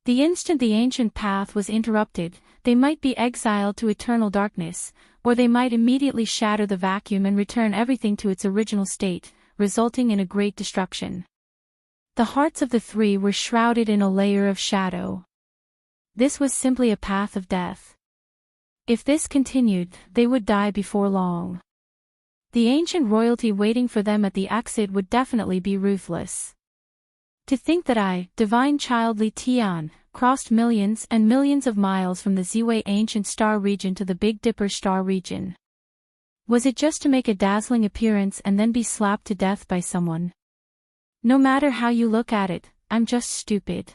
The instant the ancient path was interrupted, they might be exiled to eternal darkness, or they might immediately shatter the vacuum and return everything to its original state, resulting in a great destruction. The hearts of the three were shrouded in a layer of shadow. This was simply a path of death. If this continued, they would die before long. The ancient royalty waiting for them at the exit would definitely be ruthless. To think that I, divine child Li Tian, crossed millions and millions of miles from the Ziwei ancient star region to the Big Dipper star region. Was it just to make a dazzling appearance and then be slapped to death by someone? No matter how you look at it, I'm just stupid.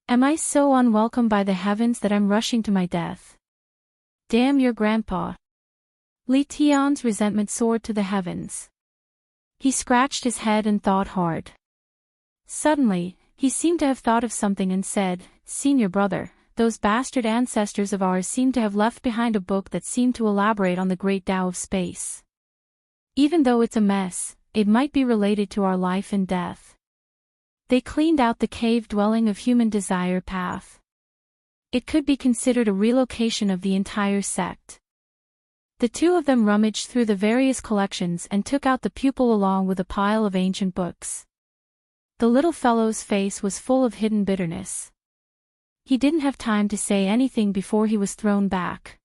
Am I so unwelcome by the heavens that I'm rushing to my death? Damn your grandpa. Li Tian's resentment soared to the heavens. He scratched his head and thought hard. Suddenly, he seemed to have thought of something and said, Senior brother, those bastard ancestors of ours seem to have left behind a book that seemed to elaborate on the great Tao of space. Even though it's a mess, it might be related to our life and death. They cleaned out the cave-dwelling of human desire path. It could be considered a relocation of the entire sect. The two of them rummaged through the various collections and took out the pupil along with a pile of ancient books. The little fellow's face was full of hidden bitterness. He didn't have time to say anything before he was thrown back.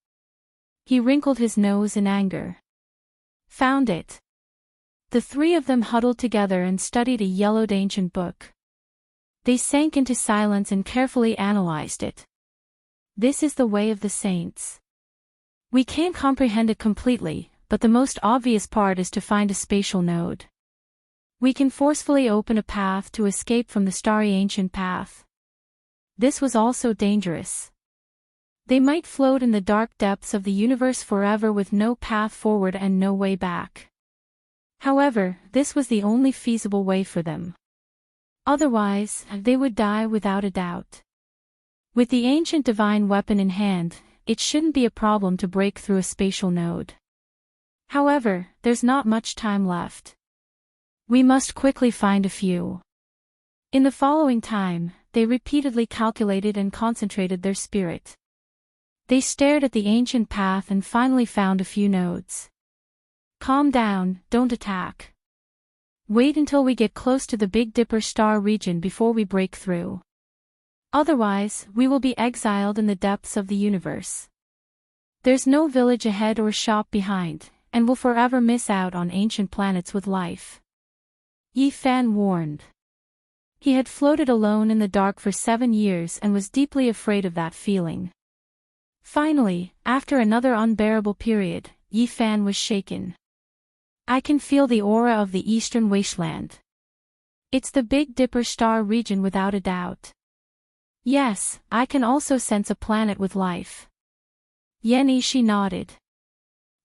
He wrinkled his nose in anger. Found it. The three of them huddled together and studied a yellowed ancient book. They sank into silence and carefully analyzed it. This is the way of the saints. We can't comprehend it completely, but the most obvious part is to find a spatial node. We can forcefully open a path to escape from the starry ancient path. This was also dangerous. They might float in the dark depths of the universe forever with no path forward and no way back. However, this was the only feasible way for them. Otherwise, they would die without a doubt. With the ancient divine weapon in hand, it shouldn't be a problem to break through a spatial node. However, there's not much time left. We must quickly find a few. In the following time, they repeatedly calculated and concentrated their spirit. They stared at the ancient path and finally found a few nodes. Calm down, don't attack. Wait until we get close to the Big Dipper star region before we break through. Otherwise, we will be exiled in the depths of the universe. There's no village ahead or shop behind, and we'll forever miss out on ancient planets with life. Yi Fan warned. He had floated alone in the dark for 7 years and was deeply afraid of that feeling. Finally, after another unbearable period, Yi Fan was shaken. I can feel the aura of the eastern wasteland. It's the Big Dipper star region without a doubt. Yes, I can also sense a planet with life. Yan Yishi nodded.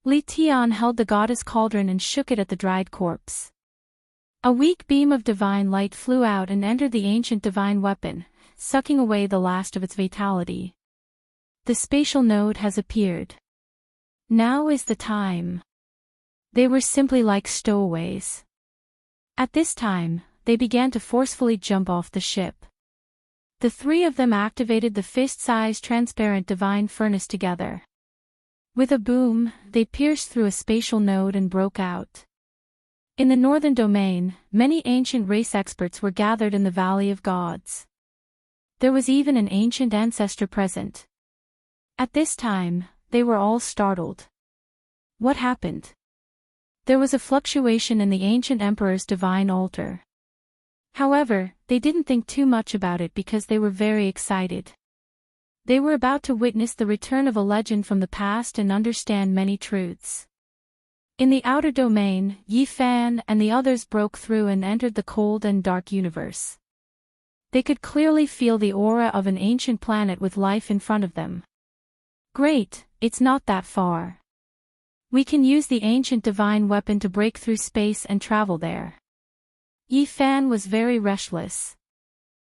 Li Tian held the goddess cauldron and shook it at the dried corpse. A weak beam of divine light flew out and entered the ancient divine weapon, sucking away the last of its vitality. The spatial node has appeared. Now is the time. They were simply like stowaways. At this time, they began to forcefully jump off the ship. The three of them activated the fist-sized transparent divine furnace together. With a boom, they pierced through a spatial node and broke out. In the northern domain, many ancient race experts were gathered in the Valley of Gods. There was even an ancient ancestor present. At this time, they were all startled. What happened? There was a fluctuation in the ancient emperor's divine altar. However, they didn't think too much about it because they were very excited. They were about to witness the return of a legend from the past and understand many truths. In the outer domain, Yi Fan and the others broke through and entered the cold and dark universe. They could clearly feel the aura of an ancient planet with life in front of them. Great, it's not that far. We can use the ancient divine weapon to break through space and travel there. Yi Fan was very restless.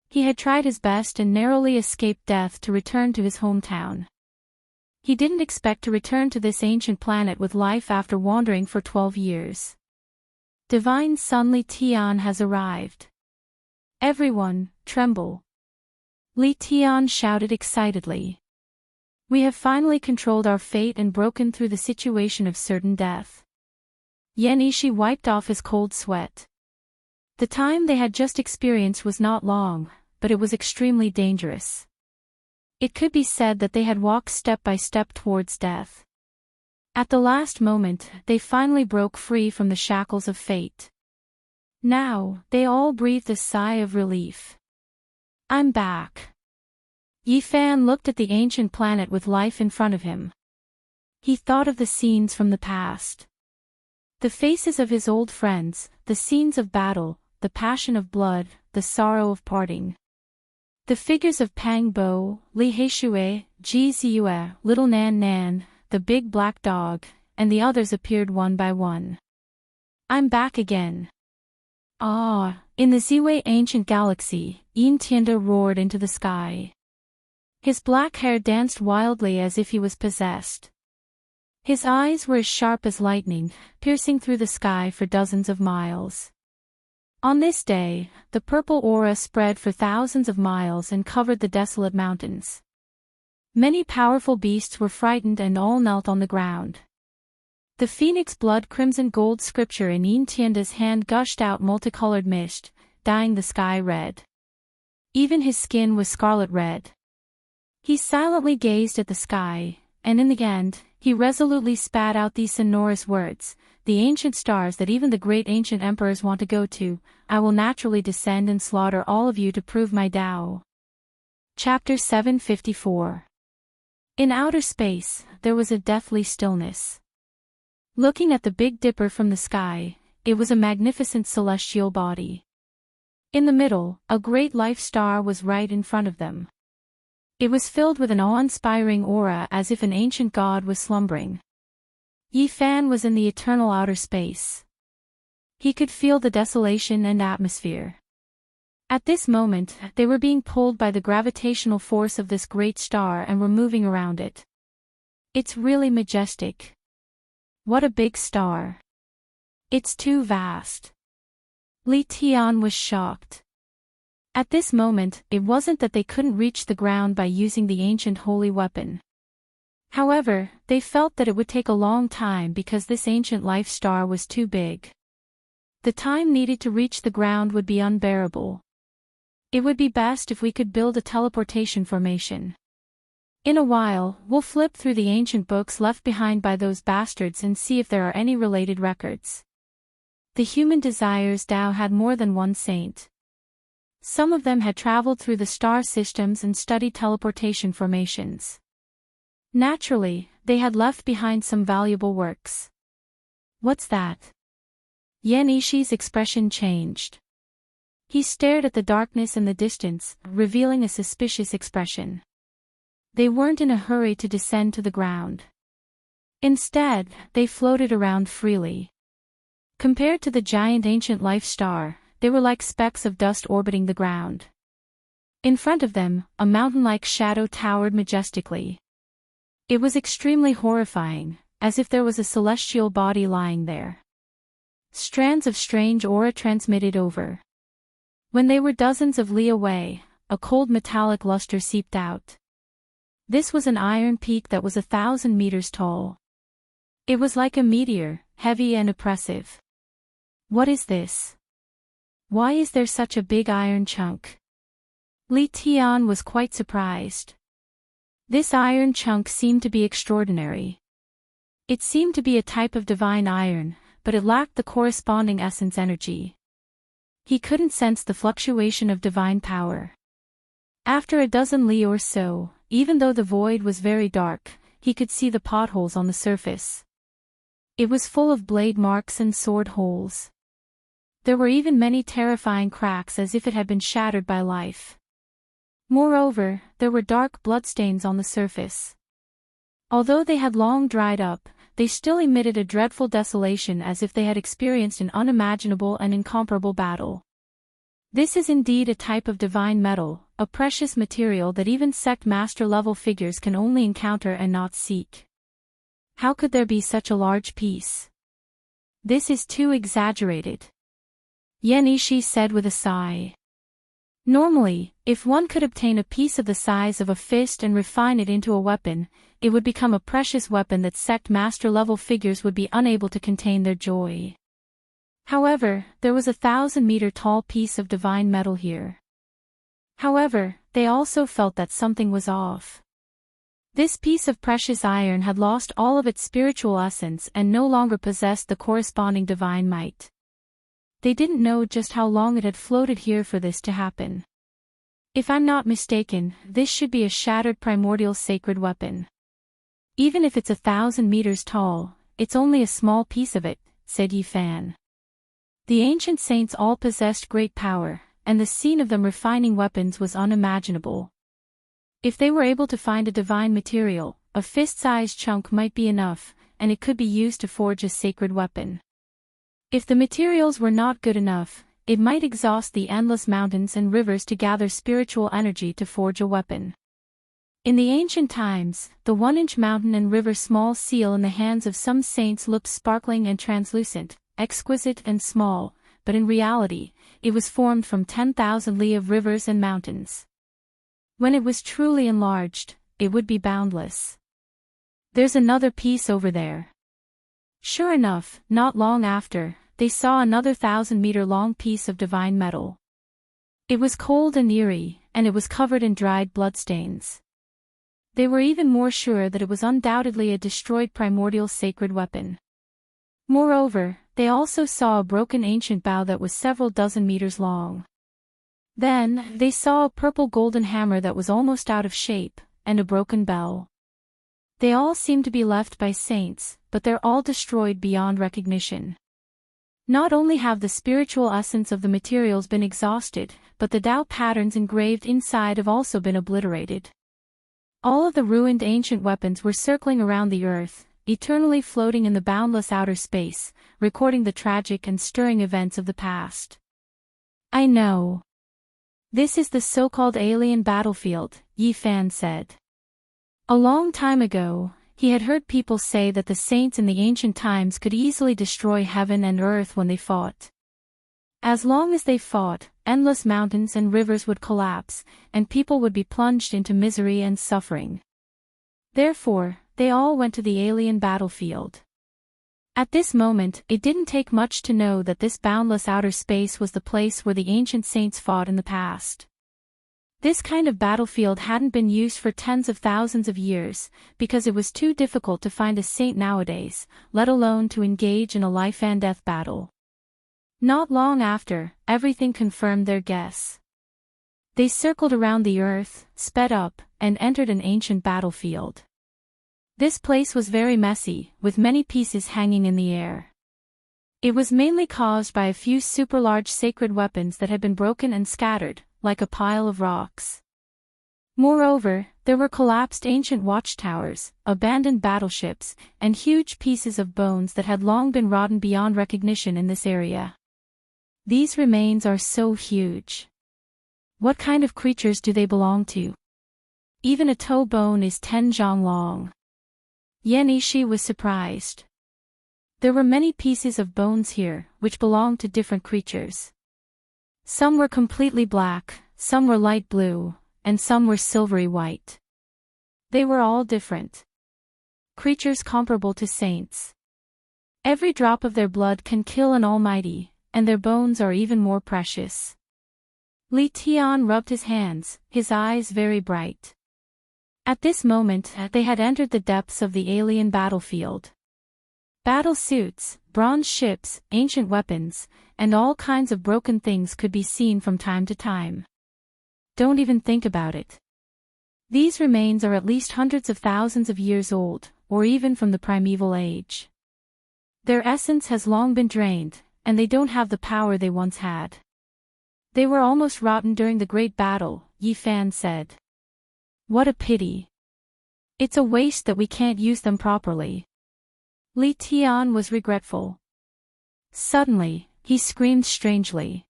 He had tried his best and narrowly escaped death to return to his hometown. He didn't expect to return to this ancient planet with life after wandering for 12 years. Divine Sun Li Tian has arrived. Everyone, tremble. Li Tian shouted excitedly. We have finally controlled our fate and broken through the situation of certain death. Yan Ishi wiped off his cold sweat. The time they had just experienced was not long, but it was extremely dangerous. It could be said that they had walked step by step towards death. At the last moment, they finally broke free from the shackles of fate. Now, they all breathed a sigh of relief. I'm back. Yi Fan looked at the ancient planet with life in front of him. He thought of the scenes from the past. The faces of his old friends, the scenes of battle, the passion of blood, the sorrow of parting. The figures of Pang Bo, Li Heishui, Ji Ziyue, Little Nan Nan, the big black dog, and the others appeared one by one. I'm back again. Ah, in the Ziwei ancient galaxy, Yin Tianda roared into the sky. His black hair danced wildly as if he was possessed. His eyes were as sharp as lightning, piercing through the sky for dozens of miles. On this day, the purple aura spread for thousands of miles and covered the desolate mountains. Many powerful beasts were frightened and all knelt on the ground. The phoenix blood crimson gold scripture in Yin Tianda's hand gushed out multicolored mist, dyeing the sky red. Even his skin was scarlet red. He silently gazed at the sky, and in the end, he resolutely spat out these sonorous words, the ancient stars that even the great ancient emperors want to go to, I will naturally descend and slaughter all of you to prove my Tao. Chapter 754. In outer space, there was a deathly stillness. Looking at the Big Dipper from the sky, it was a magnificent celestial body. In the middle, a great life star was right in front of them. It was filled with an awe-inspiring aura as if an ancient god was slumbering. Yi Fan was in the eternal outer space. He could feel the desolation and atmosphere. At this moment, they were being pulled by the gravitational force of this great star and were moving around it. It's really majestic. What a big star. It's too vast. Li Tian was shocked. At this moment, it wasn't that they couldn't reach the ground by using the ancient holy weapon. However, they felt that it would take a long time because this ancient life star was too big. The time needed to reach the ground would be unbearable. It would be best if we could build a teleportation formation. In a while, we'll flip through the ancient books left behind by those bastards and see if there are any related records. The human desires Tao had more than one saint. Some of them had traveled through the star systems and studied teleportation formations. Naturally, they had left behind some valuable works. What's that? Yan Ishi's expression changed. He stared at the darkness in the distance, revealing a suspicious expression. They weren't in a hurry to descend to the ground. Instead, they floated around freely. Compared to the giant ancient life star, they were like specks of dust orbiting the ground. In front of them, a mountain-like shadow towered majestically. It was extremely horrifying, as if there was a celestial body lying there. Strands of strange aura transmitted over. When they were dozens of li away, a cold metallic luster seeped out. This was an iron peak that was 1,000 meters tall. It was like a meteor, heavy and oppressive. What is this? Why is there such a big iron chunk? Li Tian was quite surprised. This iron chunk seemed to be extraordinary. It seemed to be a type of divine iron, but it lacked the corresponding essence energy. He couldn't sense the fluctuation of divine power. After a dozen li or so, even though the void was very dark, he could see the potholes on the surface. It was full of blade marks and sword holes. There were even many terrifying cracks as if it had been shattered by life. Moreover, there were dark bloodstains on the surface. Although they had long dried up, they still emitted a dreadful desolation as if they had experienced an unimaginable and incomparable battle. This is indeed a type of divine metal, a precious material that even sect master level figures can only encounter and not seek. How could there be such a large piece? This is too exaggerated. Yan Ishi said with a sigh. Normally, if one could obtain a piece of the size of a fist and refine it into a weapon, it would become a precious weapon that sect master level figures would be unable to contain their joy. However, there was 1,000-meter tall piece of divine metal here. However, they also felt that something was off. This piece of precious iron had lost all of its spiritual essence and no longer possessed the corresponding divine might. They didn't know just how long it had floated here for this to happen. If I'm not mistaken, this should be a shattered primordial sacred weapon. Even if it's 1,000 meters tall, it's only a small piece of it, said Yi Fan. The ancient saints all possessed great power, and the scene of them refining weapons was unimaginable. If they were able to find a divine material, a fist-sized chunk might be enough, and it could be used to forge a sacred weapon. If the materials were not good enough, it might exhaust the endless mountains and rivers to gather spiritual energy to forge a weapon. In the ancient times, the 1-inch mountain and river small seal in the hands of some saints looked sparkling and translucent, exquisite and small, but in reality, it was formed from 10,000 li of rivers and mountains. When it was truly enlarged, it would be boundless. There's another piece over there. Sure enough, not long after, they saw another 1,000-meter-long piece of divine metal. It was cold and eerie, and it was covered in dried bloodstains. They were even more sure that it was undoubtedly a destroyed primordial sacred weapon. Moreover, they also saw a broken ancient bow that was several dozen meters long. Then, they saw a purple golden hammer that was almost out of shape, and a broken bell. They all seem to be left by saints, but they're all destroyed beyond recognition. Not only have the spiritual essence of the materials been exhausted, but the Tao patterns engraved inside have also been obliterated. All of the ruined ancient weapons were circling around the earth, eternally floating in the boundless outer space, recording the tragic and stirring events of the past. I know. This is the so-called alien battlefield, Yi Fan said. A long time ago, he had heard people say that the saints in the ancient times could easily destroy heaven and earth when they fought. As long as they fought, endless mountains and rivers would collapse, and people would be plunged into misery and suffering. Therefore, they all went to the alien battlefield. At this moment, it didn't take much to know that this boundless outer space was the place where the ancient saints fought in the past. This kind of battlefield hadn't been used for tens of thousands of years, because it was too difficult to find a saint nowadays, let alone to engage in a life-and-death battle. Not long after, everything confirmed their guess. They circled around the earth, sped up, and entered an ancient battlefield. This place was very messy, with many pieces hanging in the air. It was mainly caused by a few super-large sacred weapons that had been broken and scattered, like a pile of rocks. Moreover, there were collapsed ancient watchtowers, abandoned battleships, and huge pieces of bones that had long been rotten beyond recognition in this area. These remains are so huge. What kind of creatures do they belong to? Even a toe bone is 10 zhang long. Yan Yishi was surprised. There were many pieces of bones here, which belonged to different creatures. Some were completely black, some were light blue, and some were silvery white. They were all different. Creatures comparable to saints. Every drop of their blood can kill an almighty, and their bones are even more precious. Li Tian rubbed his hands, his eyes very bright. At this moment, they had entered the depths of the alien battlefield. Battle suits, bronze ships, ancient weapons, and all kinds of broken things could be seen from time to time. Don't even think about it. These remains are at least hundreds of thousands of years old, or even from the primeval age. Their essence has long been drained, and they don't have the power they once had. They were almost rotten during the Great Battle, Yi Fan said. What a pity. It's a waste that we can't use them properly. Li Tian was regretful. Suddenly, he screamed strangely.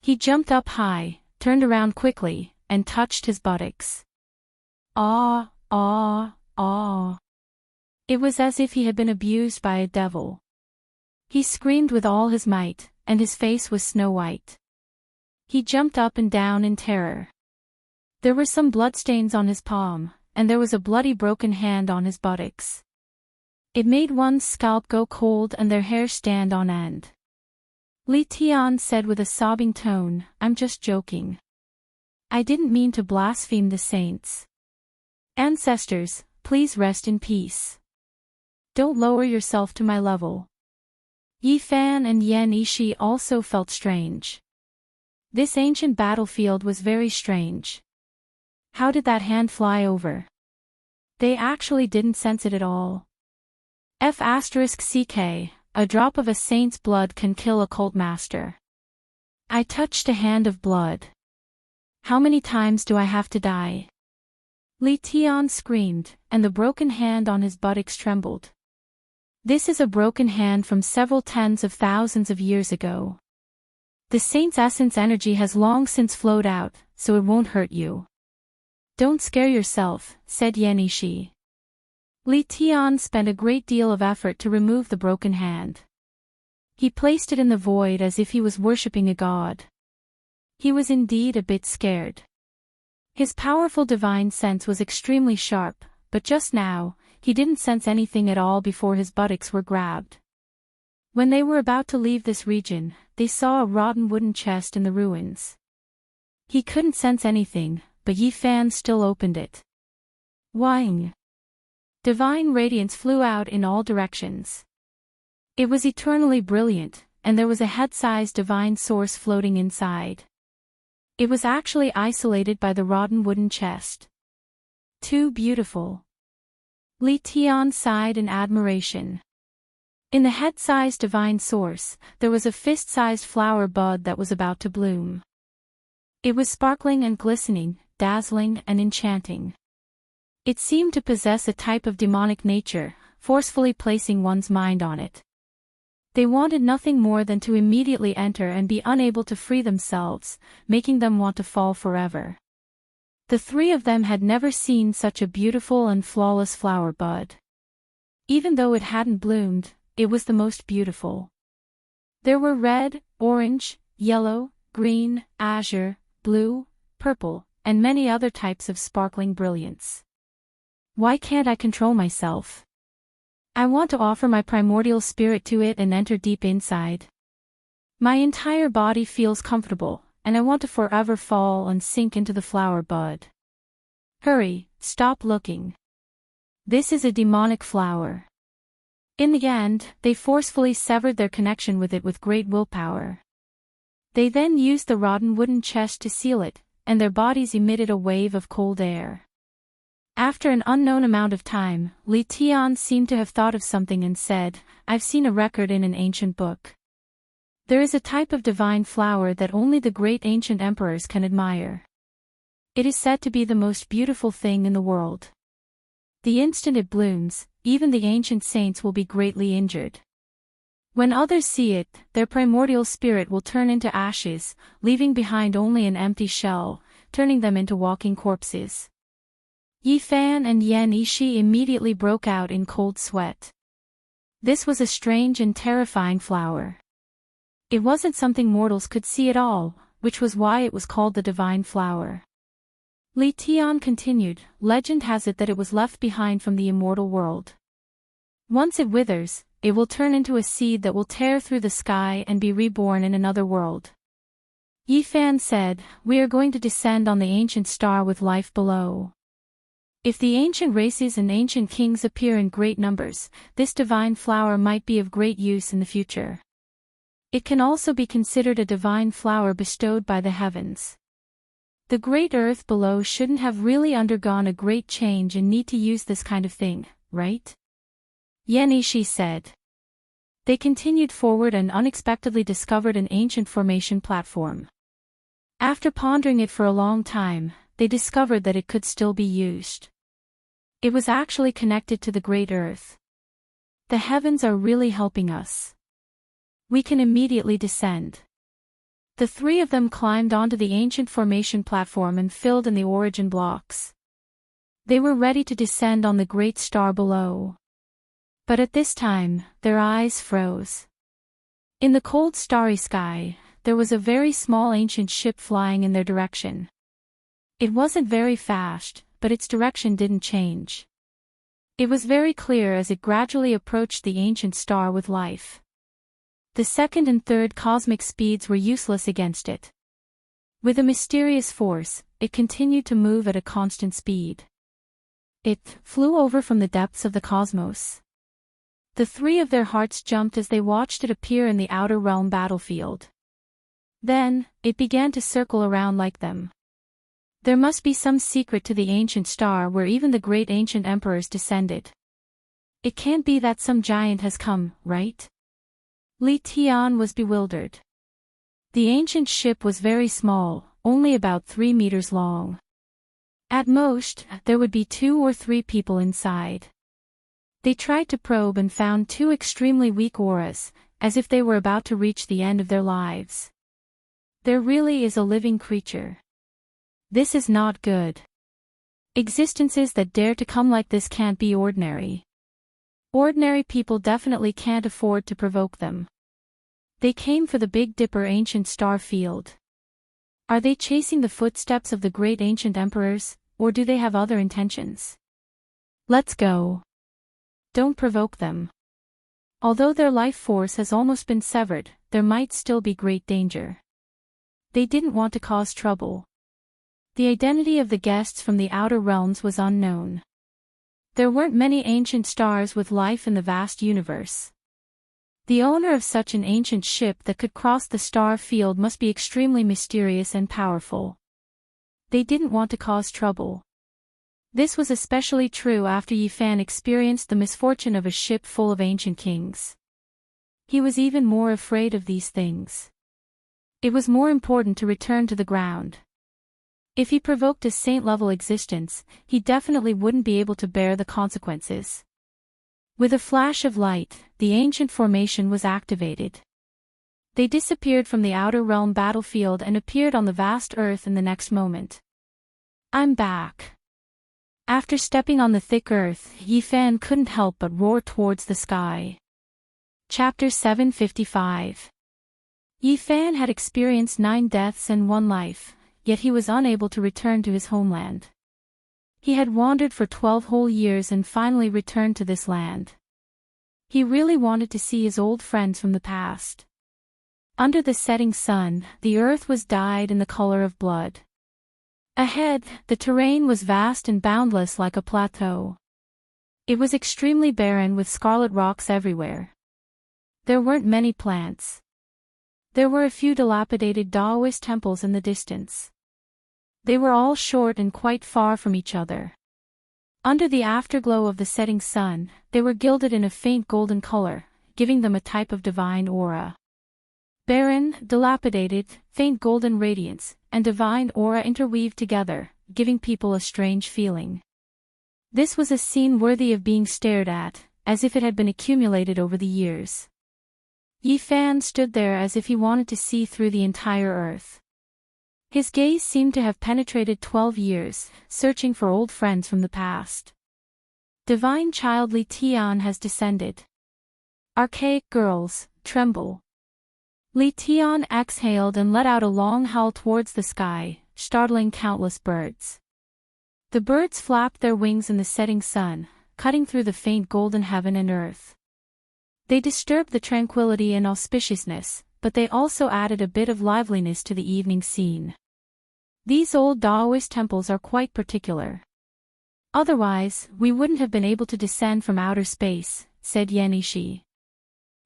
He jumped up high, turned around quickly, and touched his buttocks. Ah, ah, ah. It was as if he had been abused by a devil. He screamed with all his might, and his face was snow white. He jumped up and down in terror. There were some bloodstains on his palm, and there was a bloody broken hand on his buttocks. It made one's scalp go cold and their hair stand on end. Li Tian said with a sobbing tone, I'm just joking. I didn't mean to blaspheme the saints. Ancestors, please rest in peace. Don't lower yourself to my level. Yi Fan and Yan Yishi also felt strange. This ancient battlefield was very strange. How did that hand fly over? They actually didn't sense it at all. F***ck, a drop of a saint's blood can kill a cult master. I touched a hand of blood. How many times do I have to die? Li Tian screamed, and the broken hand on his buttocks trembled. This is a broken hand from several tens of thousands of years ago. The saint's essence energy has long since flowed out, so it won't hurt you. Don't scare yourself, said Yan Yishi. Li Tian spent a great deal of effort to remove the broken hand. He placed it in the void as if he was worshipping a god. He was indeed a bit scared. His powerful divine sense was extremely sharp, but just now, he didn't sense anything at all before his buttocks were grabbed. When they were about to leave this region, they saw a rotten wooden chest in the ruins. He couldn't sense anything, but Yi Fan still opened it. Wang! Divine radiance flew out in all directions. It was eternally brilliant, and there was a head-sized divine source floating inside. It was actually isolated by the rotten wooden chest. Too beautiful. Li Tian sighed in admiration. In the head-sized divine source, there was a fist-sized flower bud that was about to bloom. It was sparkling and glistening, dazzling and enchanting. It seemed to possess a type of demonic nature, forcefully placing one's mind on it. They wanted nothing more than to immediately enter and be unable to free themselves, making them want to fall forever. The three of them had never seen such a beautiful and flawless flower bud. Even though it hadn't bloomed, it was the most beautiful. There were red, orange, yellow, green, azure, blue, purple, and many other types of sparkling brilliance. Why can't I control myself? I want to offer my primordial spirit to it and enter deep inside. My entire body feels comfortable, and I want to forever fall and sink into the flower bud. Hurry, stop looking. This is a demonic flower. In the end, they forcefully severed their connection with it with great willpower. They then used the rotten wooden chest to seal it, and their bodies emitted a wave of cold air. After an unknown amount of time, Li Tian seemed to have thought of something and said, I've seen a record in an ancient book. There is a type of divine flower that only the great ancient emperors can admire. It is said to be the most beautiful thing in the world. The instant it blooms, even the ancient saints will be greatly injured. When others see it, their primordial spirit will turn into ashes, leaving behind only an empty shell, turning them into walking corpses. Yi Fan and Yan Yishi immediately broke out in cold sweat. This was a strange and terrifying flower. It wasn't something mortals could see at all, which was why it was called the divine flower. Li Tian continued, legend has it that it was left behind from the immortal world. Once it withers, it will turn into a seed that will tear through the sky and be reborn in another world. Yi Fan said, we are going to descend on the ancient star with life below. If the ancient races and ancient kings appear in great numbers, this divine flower might be of great use in the future. It can also be considered a divine flower bestowed by the heavens. The great earth below shouldn't have really undergone a great change and need to use this kind of thing, right? Yan Yishi said. They continued forward and unexpectedly discovered an ancient formation platform. After pondering it for a long time, they discovered that it could still be used. It was actually connected to the great earth. The heavens are really helping us. We can immediately descend. The three of them climbed onto the ancient formation platform and filled in the origin blocks. They were ready to descend on the great star below. But at this time, their eyes froze. In the cold starry sky, there was a very small ancient ship flying in their direction. It wasn't very fast, but its direction didn't change. It was very clear as it gradually approached the ancient star with life. The second and third cosmic speeds were useless against it. With a mysterious force, it continued to move at a constant speed. It flew over from the depths of the cosmos. The three of their hearts jumped as they watched it appear in the outer realm battlefield. Then, it began to circle around like them. There must be some secret to the ancient star where even the great ancient emperors descended. It can't be that some giant has come, right? Li Tian was bewildered. The ancient ship was very small, only about 3 meters long. At most, there would be 2 or 3 people inside. They tried to probe and found 2 extremely weak auras, as if they were about to reach the end of their lives. There really is a living creature. This is not good. Existences that dare to come like this can't be ordinary. Ordinary people definitely can't afford to provoke them. They came for the Big Dipper ancient star field. Are they chasing the footsteps of the great ancient emperors, or do they have other intentions? Let's go. Don't provoke them. Although their life force has almost been severed, there might still be great danger. They didn't want to cause trouble. The identity of the guests from the outer realms was unknown. There weren't many ancient stars with life in the vast universe. The owner of such an ancient ship that could cross the star field must be extremely mysterious and powerful. They didn't want to cause trouble. This was especially true after Yi Fan experienced the misfortune of a ship full of ancient kings. He was even more afraid of these things. It was more important to return to the ground. If he provoked a saint-level existence, he definitely wouldn't be able to bear the consequences. With a flash of light, the ancient formation was activated. They disappeared from the outer realm battlefield and appeared on the vast earth in the next moment. I'm back. After stepping on the thick earth, Yi Fan couldn't help but roar towards the sky. Chapter 755. Yi Fan had experienced 9 deaths and 1 life, yet he was unable to return to his homeland. He had wandered for 12 whole years and finally returned to this land. He really wanted to see his old friends from the past. Under the setting sun, the earth was dyed in the color of blood. Ahead, the terrain was vast and boundless like a plateau. It was extremely barren with scarlet rocks everywhere. There weren't many plants. There were a few dilapidated Taoist temples in the distance. They were all short and quite far from each other. Under the afterglow of the setting sun, they were gilded in a faint golden color, giving them a type of divine aura. Barren, dilapidated, faint golden radiance, and divine aura interweaved together, giving people a strange feeling. This was a scene worthy of being stared at, as if it had been accumulated over the years. Yi Fan stood there as if he wanted to see through the entire earth. His gaze seemed to have penetrated 12 years, searching for old friends from the past. Divine child Li Tian has descended. Archaic girls, tremble. Li Tian exhaled and let out a long howl towards the sky, startling countless birds. The birds flapped their wings in the setting sun, cutting through the faint golden heaven and earth. They disturbed the tranquility and auspiciousness, but they also added a bit of liveliness to the evening scene. These old Taoist temples are quite particular. Otherwise, we wouldn't have been able to descend from outer space, said Yanishi.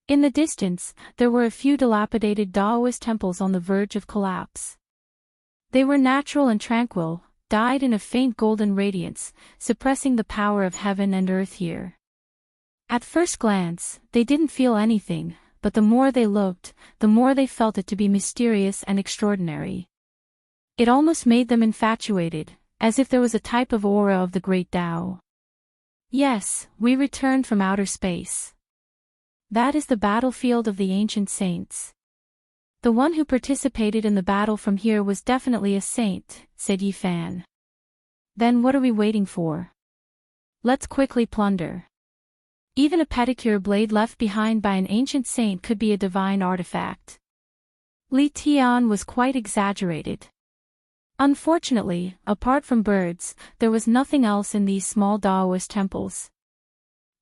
In the distance, there were a few dilapidated Taoist temples on the verge of collapse. They were natural and tranquil, dyed in a faint golden radiance, suppressing the power of heaven and earth here. At first glance, they didn't feel anything, but the more they looked, the more they felt it to be mysterious and extraordinary. It almost made them infatuated, as if there was a type of aura of the great Tao. Yes, we returned from outer space. That is the battlefield of the ancient saints. The one who participated in the battle from here was definitely a saint, said Yi Fan. Then what are we waiting for? Let's quickly plunder. Even a pedicure blade left behind by an ancient saint could be a divine artifact. Li Tian was quite exaggerated. Unfortunately, apart from birds, there was nothing else in these small Taoist temples.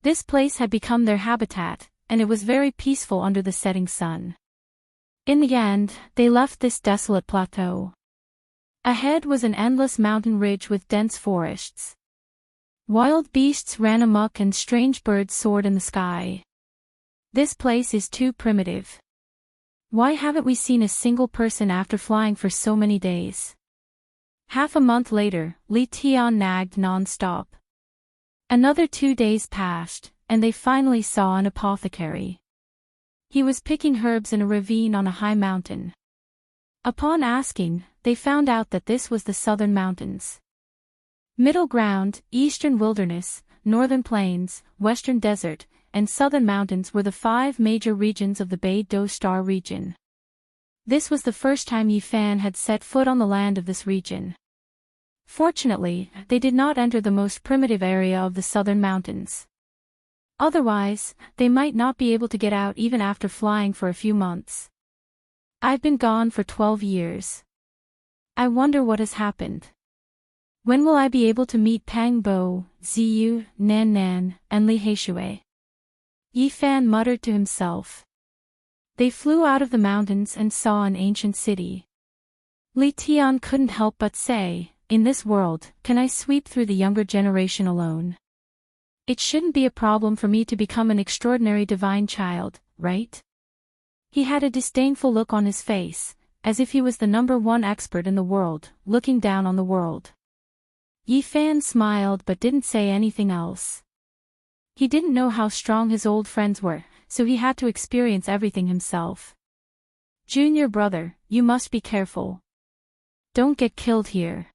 This place had become their habitat, and it was very peaceful under the setting sun. In the end, they left this desolate plateau. Ahead was an endless mountain ridge with dense forests. Wild beasts ran amok and strange birds soared in the sky. This place is too primitive. Why haven't we seen a single person after flying for so many days? Half a month later, Li Tian nagged non-stop. Another 2 days passed, and they finally saw an apothecary. He was picking herbs in a ravine on a high mountain. Upon asking, they found out that this was the southern mountains. Middle ground, eastern wilderness, northern plains, western desert, and southern mountains were the 5 major regions of the Beidou Star region. This was the first time Yi Fan had set foot on the land of this region. Fortunately, they did not enter the most primitive area of the southern mountains. Otherwise, they might not be able to get out even after flying for a few months. I've been gone for 12 years. I wonder what has happened. When will I be able to meet Pang Bo, Ziyu, Nan Nan, and Li Heishui? Yi Fan muttered to himself. They flew out of the mountains and saw an ancient city. Li Tian couldn't help but say, in this world, can I sweep through the younger generation alone? It shouldn't be a problem for me to become an extraordinary divine child, right? He had a disdainful look on his face, as if he was the #1 expert in the world, looking down on the world. Yi Fan smiled but didn't say anything else. He didn't know how strong his old friends were, so he had to experience everything himself. Junior brother, you must be careful. Don't get killed here.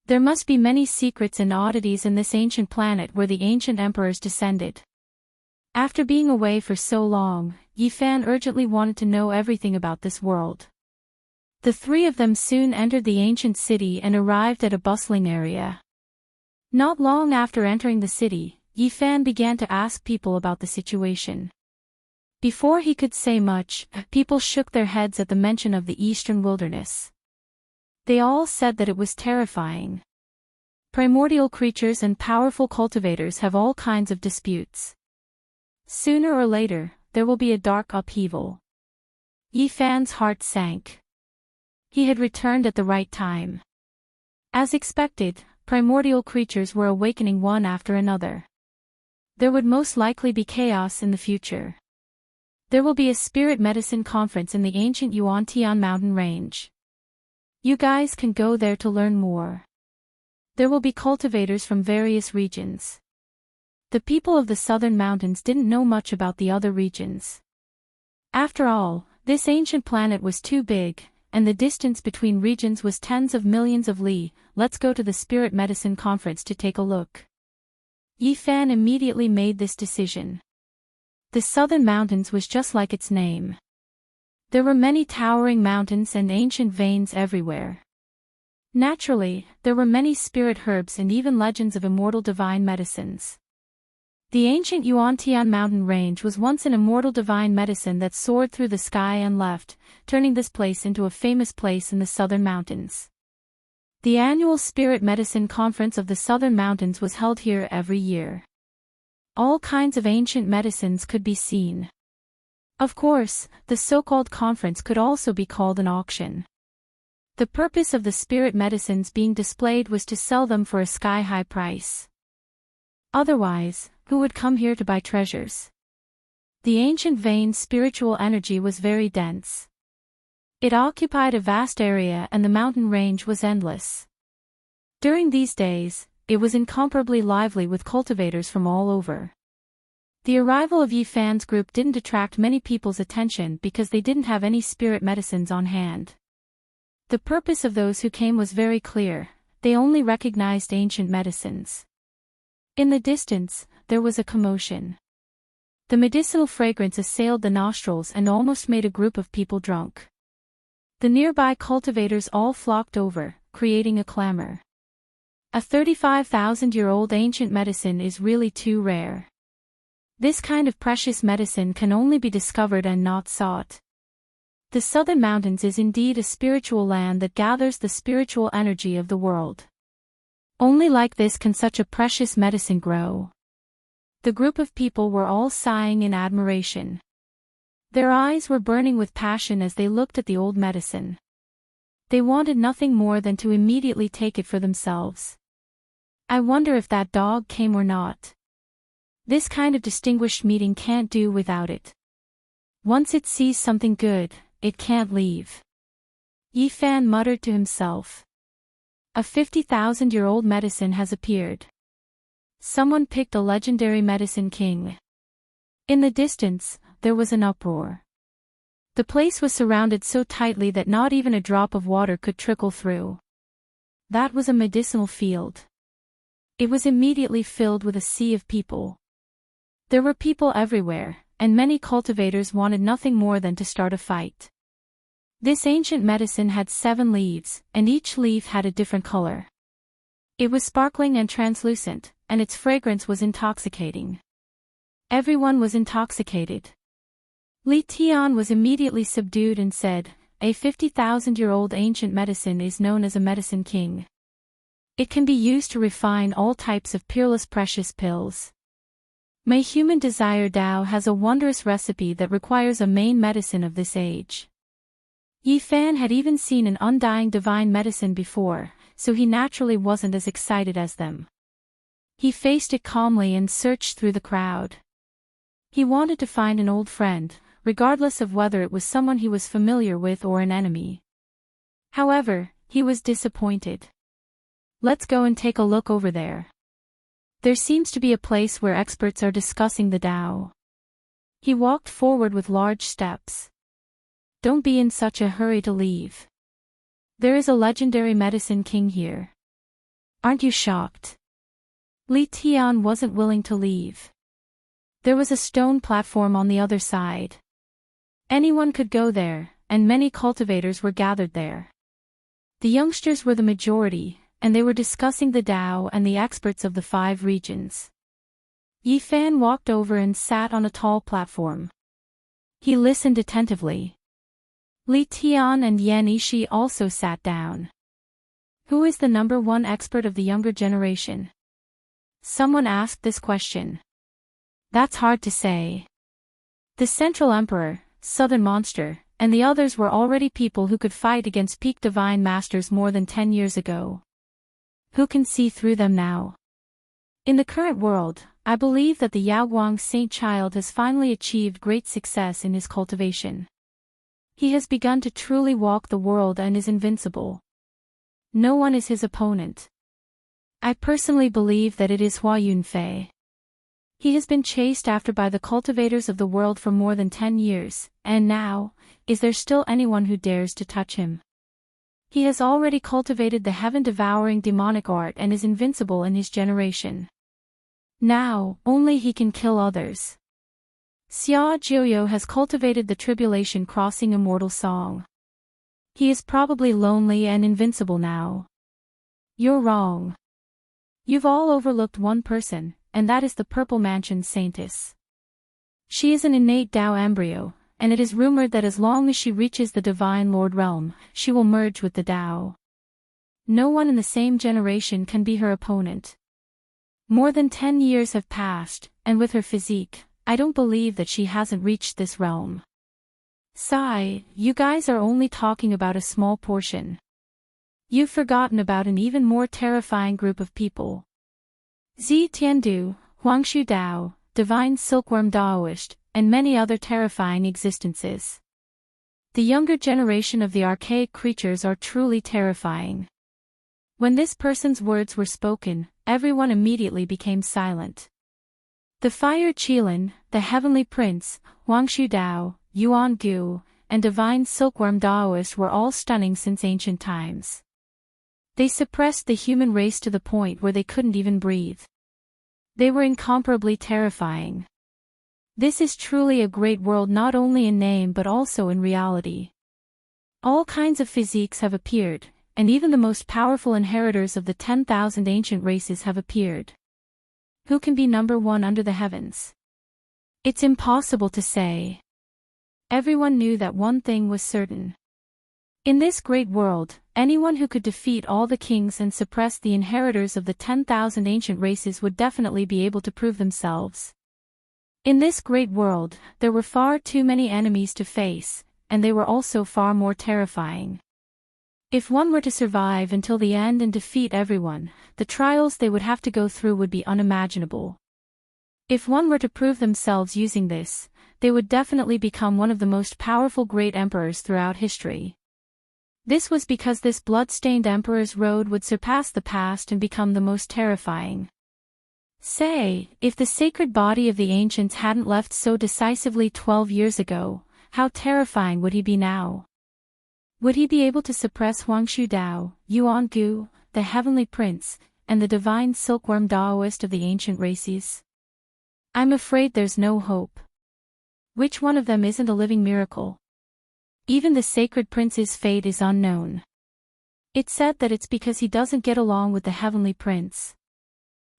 There must be many secrets and oddities in this ancient planet where the ancient emperors descended. After being away for so long, Yi Fan urgently wanted to know everything about this world. The 3 of them soon entered the ancient city and arrived at a bustling area. Not long after entering the city, Yi Fan began to ask people about the situation. Before he could say much, people shook their heads at the mention of the eastern wilderness. They all said that it was terrifying. Primordial creatures and powerful cultivators have all kinds of disputes. Sooner or later, there will be a dark upheaval. Yi Fan's heart sank. He had returned at the right time. As expected, primordial creatures were awakening one after another. There would most likely be chaos in the future. There will be a spirit medicine conference in the ancient Yuantian mountain range. You guys can go there to learn more. There will be cultivators from various regions. The people of the southern mountains didn't know much about the other regions. After all, this ancient planet was too big, and the distance between regions was tens of millions of li. Let's go to the Spirit Medicine Conference to take a look. Yi Fan immediately made this decision. The Southern Mountains was just like its name. There were many towering mountains and ancient veins everywhere. Naturally, there were many spirit herbs and even legends of immortal divine medicines. The ancient Yuantian mountain range was once an immortal divine medicine that soared through the sky and left, turning this place into a famous place in the Southern Mountains. The annual Spirit Medicine Conference of the Southern Mountains was held here every year. All kinds of ancient medicines could be seen. Of course, the so-called conference could also be called an auction. The purpose of the spirit medicines being displayed was to sell them for a sky-high price. Otherwise, who would come here to buy treasures? The ancient vein spiritual energy was very dense. It occupied a vast area and the mountain range was endless. During these days, it was incomparably lively with cultivators from all over. The arrival of Yi Fan's group didn't attract many people's attention because they didn't have any spirit medicines on hand. The purpose of those who came was very clear, they only recognized ancient medicines. In the distance, there was a commotion. The medicinal fragrance assailed the nostrils and almost made a group of people drunk. The nearby cultivators all flocked over, creating a clamor. A 35,000-year-old ancient medicine is really too rare. This kind of precious medicine can only be discovered and not sought. The Southern Mountains is indeed a spiritual land that gathers the spiritual energy of the world. Only like this can such a precious medicine grow. The group of people were all sighing in admiration. Their eyes were burning with passion as they looked at the old medicine. They wanted nothing more than to immediately take it for themselves. I wonder if that dog came or not. This kind of distinguished meeting can't do without it. Once it sees something good, it can't leave. Yi Fan muttered to himself. A 50,000-year-old medicine has appeared. Someone picked a legendary medicine king. In the distance, there was an uproar. The place was surrounded so tightly that not even a drop of water could trickle through. That was a medicinal field. It was immediately filled with a sea of people. There were people everywhere, and many cultivators wanted nothing more than to start a fight. This ancient medicine had 7 leaves, and each leaf had a different color. It was sparkling and translucent, and its fragrance was intoxicating. Everyone was intoxicated. Li Tian was immediately subdued and said, a 50,000-year-old ancient medicine is known as a medicine king. It can be used to refine all types of peerless precious pills. My human desire Tao has a wondrous recipe that requires a main medicine of this age. Yi Fan had even seen an undying divine medicine before, so he naturally wasn't as excited as them. He faced it calmly and searched through the crowd. He wanted to find an old friend, regardless of whether it was someone he was familiar with or an enemy. However, he was disappointed. Let's go and take a look over there. There seems to be a place where experts are discussing the Tao. He walked forward with large steps. Don't be in such a hurry to leave. There is a legendary medicine king here. Aren't you shocked? Li Tian wasn't willing to leave. There was a stone platform on the other side. Anyone could go there, and many cultivators were gathered there. The youngsters were the majority, and they were discussing the Tao and the experts of the 5 regions. Yi Fan walked over and sat on a tall platform. He listened attentively. Li Tian and Yan Yishi also sat down. Who is the #1 expert of the younger generation? Someone asked this question. That's hard to say. The Central Emperor, Southern Monster, and the others were already people who could fight against peak divine masters more than 10 years ago. Who can see through them now? In the current world, I believe that the Yaoguang Saint Child has finally achieved great success in his cultivation. He has begun to truly walk the world and is invincible. No one is his opponent. I personally believe that it is Hua Yunfei. He has been chased after by the cultivators of the world for more than 10 years, and now, is there still anyone who dares to touch him? He has already cultivated the heaven-devouring demonic art and is invincible in his generation. Now, only he can kill others. Xia Jiuyo has cultivated the tribulation-crossing immortal song. He is probably lonely and invincible now. You're wrong. You've all overlooked one person, and that is the Purple Mansion Saintess. She is an innate Tao embryo, and it is rumored that as long as she reaches the Divine Lord realm, she will merge with the Tao. No one in the same generation can be her opponent. More than 10 years have passed, and with her physique, I don't believe that she hasn't reached this realm. Sigh, you guys are only talking about a small portion. You've forgotten about an even more terrifying group of people. Zi Tiandu, Huangshu Dao, Divine Silkworm Daoist, and many other terrifying existences. The younger generation of the archaic creatures are truly terrifying. When this person's words were spoken, everyone immediately became silent. The Fire Qilin, the Heavenly Prince, Huangshu Dao, Yuan Gu, and Divine Silkworm Daoist were all stunning since ancient times. They suppressed the human race to the point where they couldn't even breathe. They were incomparably terrifying. This is truly a great world not only in name but also in reality. All kinds of physiques have appeared, and even the most powerful inheritors of the 10,000 ancient races have appeared. Who can be number one under the heavens? It's impossible to say. Everyone knew that one thing was certain. In this great world, anyone who could defeat all the kings and suppress the inheritors of the 10,000 ancient races would definitely be able to prove themselves. In this great world, there were far too many enemies to face, and they were also far more terrifying. If one were to survive until the end and defeat everyone, the trials they would have to go through would be unimaginable. If one were to prove themselves using this, they would definitely become one of the most powerful great emperors throughout history. This was because this blood-stained emperor's road would surpass the past and become the most terrifying. Say, if the sacred body of the ancients hadn't left so decisively 12 years ago, how terrifying would he be now? Would he be able to suppress Huangshu Dao, Yuan Gu, the Heavenly Prince, and the Divine Silkworm Daoist of the ancient races? I'm afraid there's no hope. Which one of them isn't a living miracle? Even the sacred prince's fate is unknown. It's said that it's because he doesn't get along with the Heavenly Prince.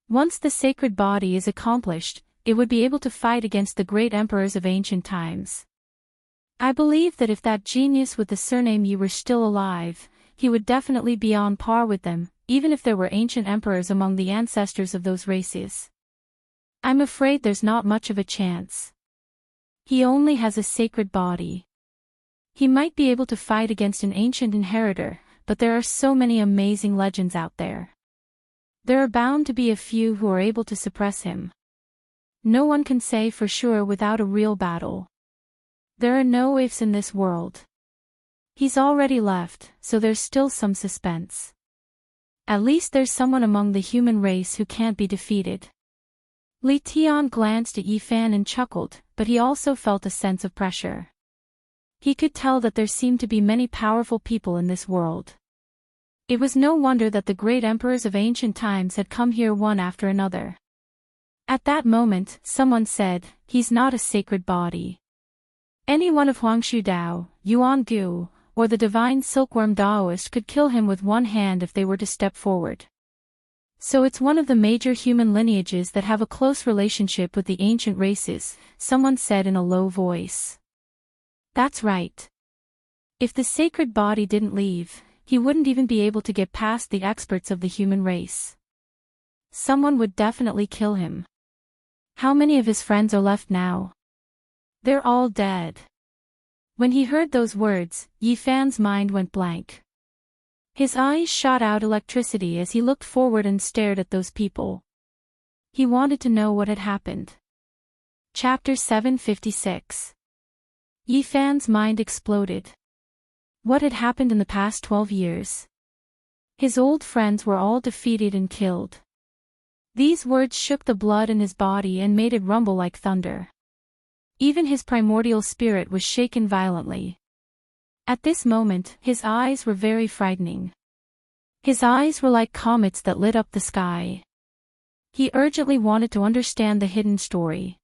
Once the sacred body is accomplished, it would be able to fight against the great emperors of ancient times. I believe that if that genius with the surname Yi were still alive, he would definitely be on par with them, even if there were ancient emperors among the ancestors of those races. I'm afraid there's not much of a chance. He only has a sacred body. He might be able to fight against an ancient inheritor, but there are so many amazing legends out there. There are bound to be a few who are able to suppress him. No one can say for sure without a real battle. There are no ifs in this world. He's already left, so there's still some suspense. At least there's someone among the human race who can't be defeated. Li Tian glanced at Yi Fan and chuckled, but he also felt a sense of pressure. He could tell that there seemed to be many powerful people in this world. It was no wonder that the great emperors of ancient times had come here one after another. At that moment, someone said, "He's not a sacred body." Any one of Huangshu Dao, Yuan Gu, or the Divine Silkworm Daoist could kill him with one hand if they were to step forward. So it's one of the major human lineages that have a close relationship with the ancient races, someone said in a low voice. That's right. If the sacred body didn't leave, he wouldn't even be able to get past the experts of the human race. Someone would definitely kill him. How many of his friends are left now? They're all dead. When he heard those words, Yi Fan's mind went blank. His eyes shot out electricity as he looked forward and stared at those people. He wanted to know what had happened. Chapter 756. Yi Fan's mind exploded. What had happened in the past 12 years? His old friends were all defeated and killed. These words shook the blood in his body and made it rumble like thunder. Even his primordial spirit was shaken violently. At this moment, his eyes were very frightening. His eyes were like comets that lit up the sky. He urgently wanted to understand the hidden story.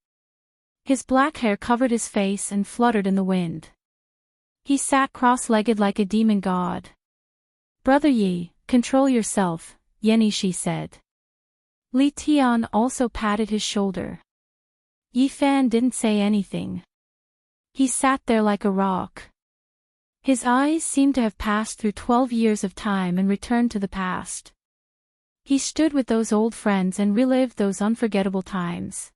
His black hair covered his face and fluttered in the wind. He sat cross-legged like a demon god. "Brother Yi, control yourself," Yenishi said. Li Tian also patted his shoulder. Yi Fan didn't say anything. He sat there like a rock. His eyes seemed to have passed through 12 years of time and returned to the past. He stood with those old friends and relived those unforgettable times.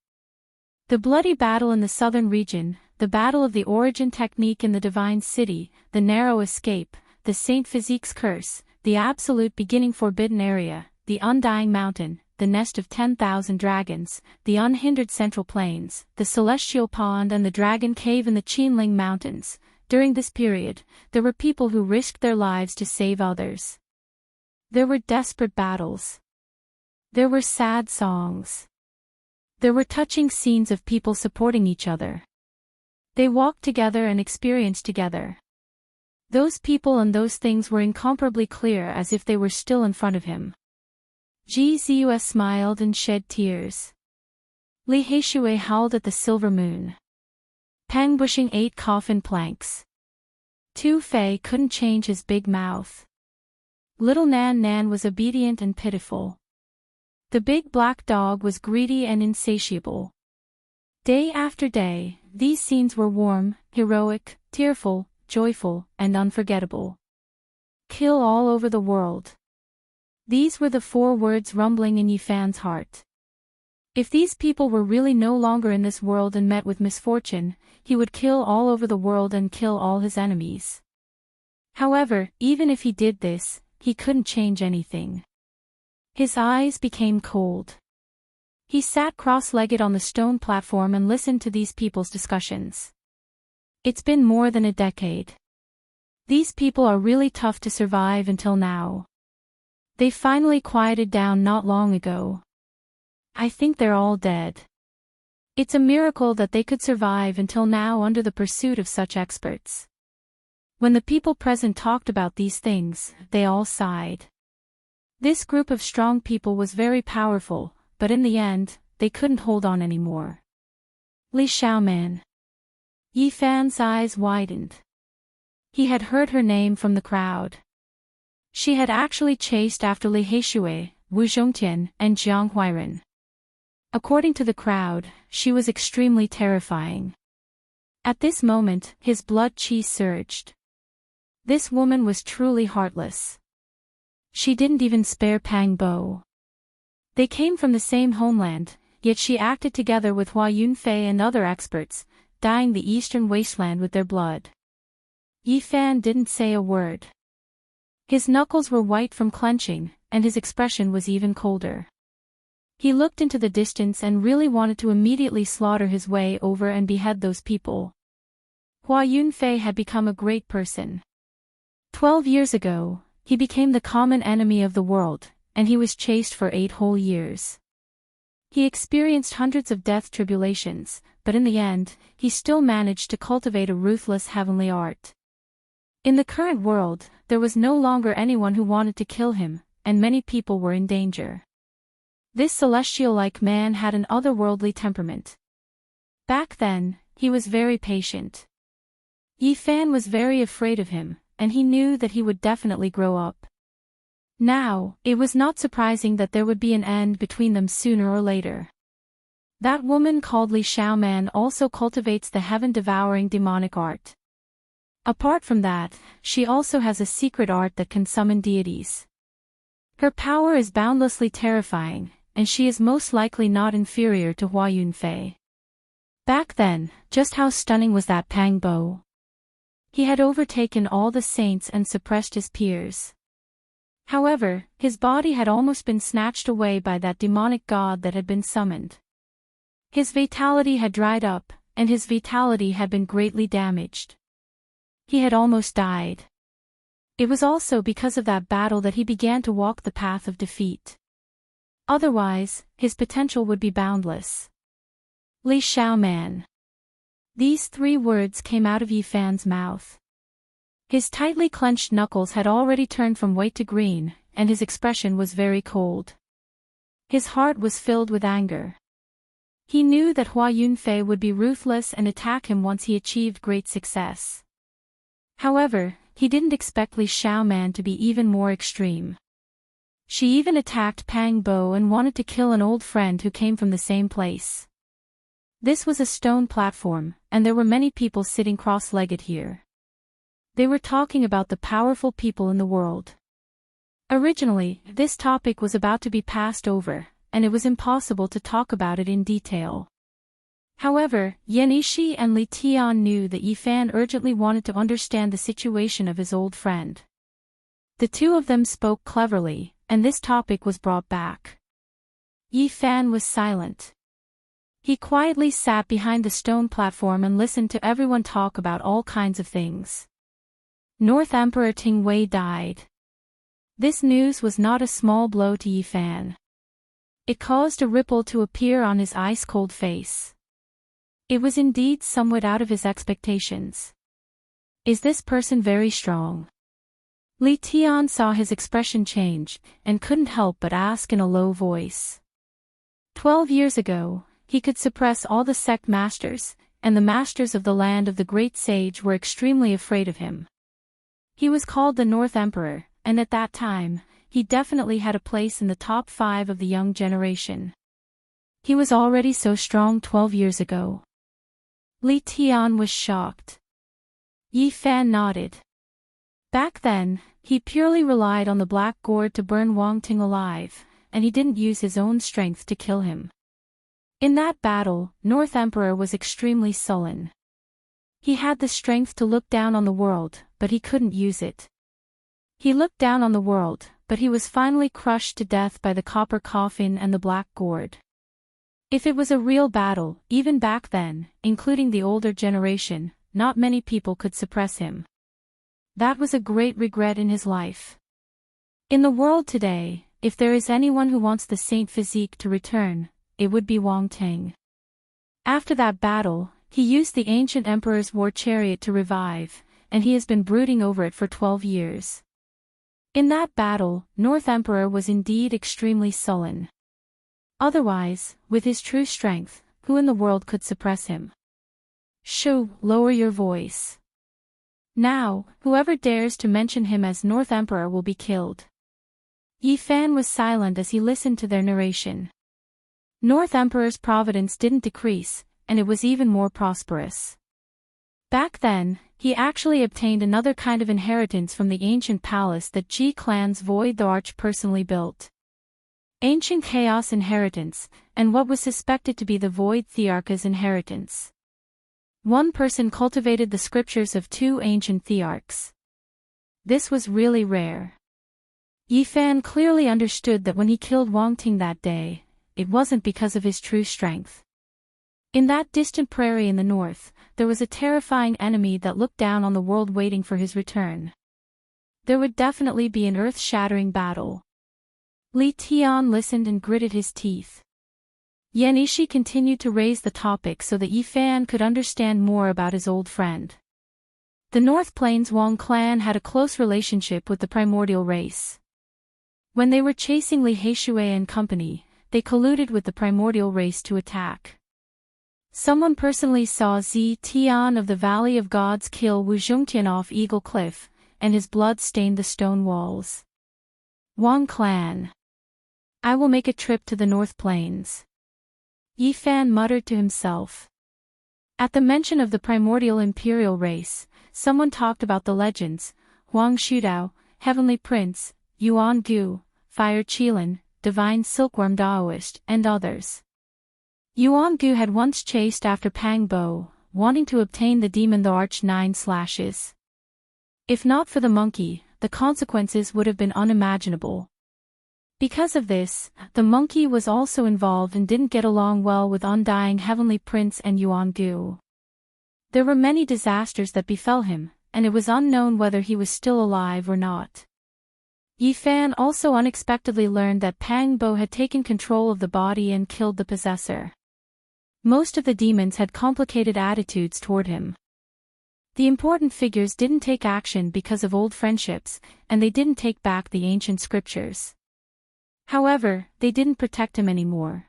The bloody battle in the southern region, the battle of the origin technique in the divine city, the narrow escape, the Saint Physique's curse, the absolute beginning forbidden area, the undying mountain, the nest of 10,000 dragons, the unhindered central plains, the celestial pond and the dragon cave in the Qinling mountains. During this period, there were people who risked their lives to save others. There were desperate battles. There were sad songs. There were touching scenes of people supporting each other. They walked together and experienced together. Those people and those things were incomparably clear as if they were still in front of him. Ji Zius smiled and shed tears. Li Heishui howled at the silver moon. Peng Bushing ate coffin planks. Tu Fei couldn't change his big mouth. Little Nan Nan was obedient and pitiful. The big black dog was greedy and insatiable. Day after day, these scenes were warm, heroic, tearful, joyful, and unforgettable. Kill all over the world. These were the 4 words rumbling in Yi Fan's heart. If these people were really no longer in this world and met with misfortune, he would kill all over the world and kill all his enemies. However, even if he did this, he couldn't change anything. His eyes became cold. He sat cross-legged on the stone platform and listened to these people's discussions. It's been more than a decade. These people are really tough to survive until now. They finally quieted down not long ago. I think they're all dead. It's a miracle that they could survive until now under the pursuit of such experts. When the people present talked about these things, they all sighed. This group of strong people was very powerful, but in the end, they couldn't hold on anymore. Li Xiaoman. Yi Fan's eyes widened. He had heard her name from the crowd. She had actually chased after Li Heishui, Wu Zhongtian, and Jiang Huiren. According to the crowd, she was extremely terrifying. At this moment, his blood qi surged. This woman was truly heartless. She didn't even spare Pang Bo. They came from the same homeland, yet she acted together with Hua Yunfei and other experts, dyeing the eastern wasteland with their blood. Yi Fan didn't say a word. His knuckles were white from clenching, and his expression was even colder. He looked into the distance and really wanted to immediately slaughter his way over and behead those people. Hua Yunfei had become a great person. 12 years ago, he became the common enemy of the world, and he was chased for 8 whole years. He experienced hundreds of death tribulations, but in the end, he still managed to cultivate a ruthless heavenly art. In the current world, there was no longer anyone who wanted to kill him, and many people were in danger. This celestial-like man had an otherworldly temperament. Back then, he was very patient. Yi Fan was very afraid of him, and he knew that he would definitely grow up. Now, it was not surprising that there would be an end between them sooner or later. That woman called Li Xiaoman also cultivates the heaven-devouring demonic art. Apart from that, she also has a secret art that can summon deities. Her power is boundlessly terrifying, and she is most likely not inferior to Hua Yunfei. Back then, just how stunning was that Pang Bo? He had overtaken all the saints and suppressed his peers. However, his body had almost been snatched away by that demonic god that had been summoned. His vitality had dried up, and his vitality had been greatly damaged. He had almost died. It was also because of that battle that he began to walk the path of defeat. Otherwise, his potential would be boundless. Li Xiaoman. These 3 words came out of Yi Fan's mouth. His tightly clenched knuckles had already turned from white to green, and his expression was very cold. His heart was filled with anger. He knew that Hua Yunfei would be ruthless and attack him once he achieved great success. However, he didn't expect Li Xiaoman to be even more extreme. She even attacked Pang Bo and wanted to kill an old friend who came from the same place. This was a stone platform, and there were many people sitting cross-legged here. They were talking about the powerful people in the world. Originally, this topic was about to be passed over, and it was impossible to talk about it in detail. However, Yan Yishi and Li Tian knew that Yi Fan urgently wanted to understand the situation of his old friend. The 2 of them spoke cleverly, and this topic was brought back. Yi Fan was silent. He quietly sat behind the stone platform and listened to everyone talk about all kinds of things. North Emperor Ting Wei died. This news was not a small blow to Yi Fan. It caused a ripple to appear on his ice-cold face. It was indeed somewhat out of his expectations. Is this person very strong? Li Tian saw his expression change, and couldn't help but ask in a low voice. 12 years ago, he could suppress all the sect masters, and the masters of the land of the great sage were extremely afraid of him. He was called the North Emperor, and at that time, he definitely had a place in the top 5 of the young generation. He was already so strong 12 years ago. Li Tian was shocked. Yi Fan nodded. Back then, he purely relied on the Black Gourd to burn Wang Ting alive, and he didn't use his own strength to kill him. In that battle, North Emperor was extremely sullen. He had the strength to look down on the world, but he couldn't use it. He looked down on the world, but he was finally crushed to death by the copper coffin and the Black Gourd. If it was a real battle, even back then, including the older generation, not many people could suppress him. That was a great regret in his life. In the world today, if there is anyone who wants the saint physique to return, it would be Wang Ting. After that battle, he used the ancient emperor's war chariot to revive, and he has been brooding over it for 12 years. In that battle, North Emperor was indeed extremely sullen. Otherwise, with his true strength, who in the world could suppress him? Shoo, lower your voice. Now, whoever dares to mention him as North Emperor will be killed. Yi Fan was silent as he listened to their narration. North Emperor's providence didn't decrease, and it was even more prosperous. Back then, he actually obtained another kind of inheritance from the ancient palace that Ji Clan's Void the Arch personally built. Ancient Chaos inheritance, and what was suspected to be the Void Thearch's inheritance. One person cultivated the scriptures of 2 ancient Thearchs. This was really rare. Yi Fan clearly understood that when he killed Wang Ting that day, it wasn't because of his true strength. In that distant prairie in the north, there was a terrifying enemy that looked down on the world waiting for his return. There would definitely be an earth-shattering battle. Li Tian listened and gritted his teeth. Yan Yishi continued to raise the topic so that Yi Fan could understand more about his old friend. The North Plains Wang clan had a close relationship with the primordial race. When they were chasing Li Heishui and company, they colluded with the primordial race to attack. Someone personally saw Zi Tian of the Valley of Gods kill Wu Zhongtian off Eagle Cliff, and his blood stained the stone walls. Wang clan. I will make a trip to the North Plains. Yi Fan muttered to himself. At the mention of the primordial imperial race, someone talked about the legends, Huang Shudao, Heavenly Prince, Yuan Gu, Fire Qilin, Divine Silkworm Daoist, and others. Yuan Gu had once chased after Pang Bo, wanting to obtain the demon the Arch 9 slashes. If not for the monkey, the consequences would have been unimaginable. Because of this, the monkey was also involved and didn't get along well with Undying Heavenly Prince and Yuan Gu. There were many disasters that befell him, and it was unknown whether he was still alive or not. Yi Fan also unexpectedly learned that Pang Bo had taken control of the body and killed the possessor. Most of the demons had complicated attitudes toward him. The important figures didn't take action because of old friendships, and they didn't take back the ancient scriptures. However, they didn't protect him anymore.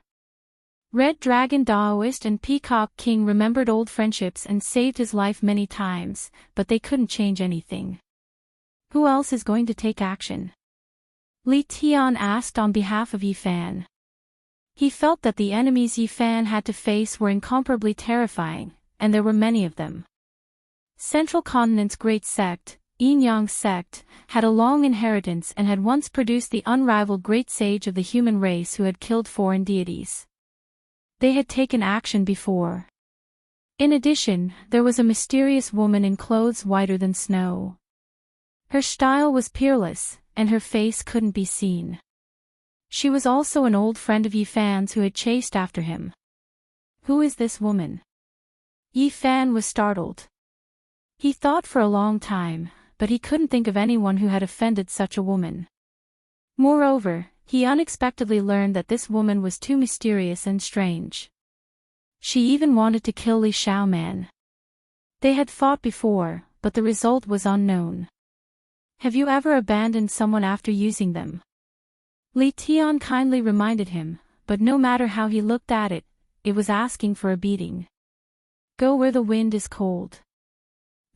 Red Dragon Daoist and Peacock King remembered old friendships and saved his life many times, but they couldn't change anything. Who else is going to take action? Li Tian asked on behalf of Yi Fan. He felt that the enemies Yi Fan had to face were incomparably terrifying, and there were many of them. Central Continent's great sect, Yin Yang sect, had a long inheritance and had once produced the unrivaled great sage of the human race who had killed foreign deities. They had taken action before. In addition, there was a mysterious woman in clothes whiter than snow. Her style was peerless, and her face couldn't be seen. She was also an old friend of Yi Fan's who had chased after him. Who is this woman? Yi Fan was startled. He thought for a long time, but he couldn't think of anyone who had offended such a woman. Moreover, he unexpectedly learned that this woman was too mysterious and strange. She even wanted to kill Li Xiaoman. They had fought before, but the result was unknown. Have you ever abandoned someone after using them? Li Tian kindly reminded him, but no matter how he looked at it, it was asking for a beating. Go where the wind is cold.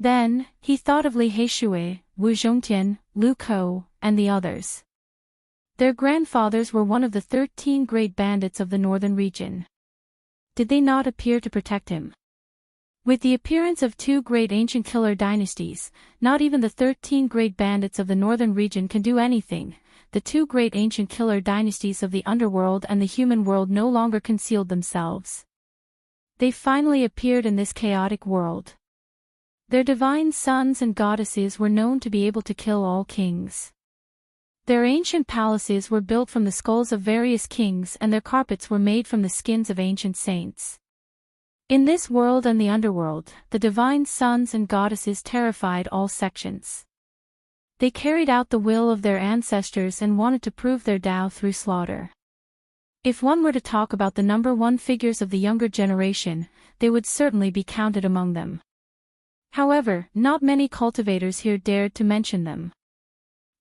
Then, he thought of Li Heishui, Wu Zhongtian, Lu Kou, and the others. Their grandfathers were one of the 13 great bandits of the northern region. Did they not appear to protect him? With the appearance of two great ancient killer dynasties, not even the 13 great bandits of the northern region can do anything. The two great ancient killer dynasties of the underworld and the human world no longer concealed themselves. They finally appeared in this chaotic world. Their divine sons and goddesses were known to be able to kill all kings. Their ancient palaces were built from the skulls of various kings and their carpets were made from the skins of ancient saints. In this world and the underworld, the divine sons and goddesses terrified all sections. They carried out the will of their ancestors and wanted to prove their Tao through slaughter. If one were to talk about the number one figures of the younger generation, they would certainly be counted among them. However, not many cultivators here dared to mention them.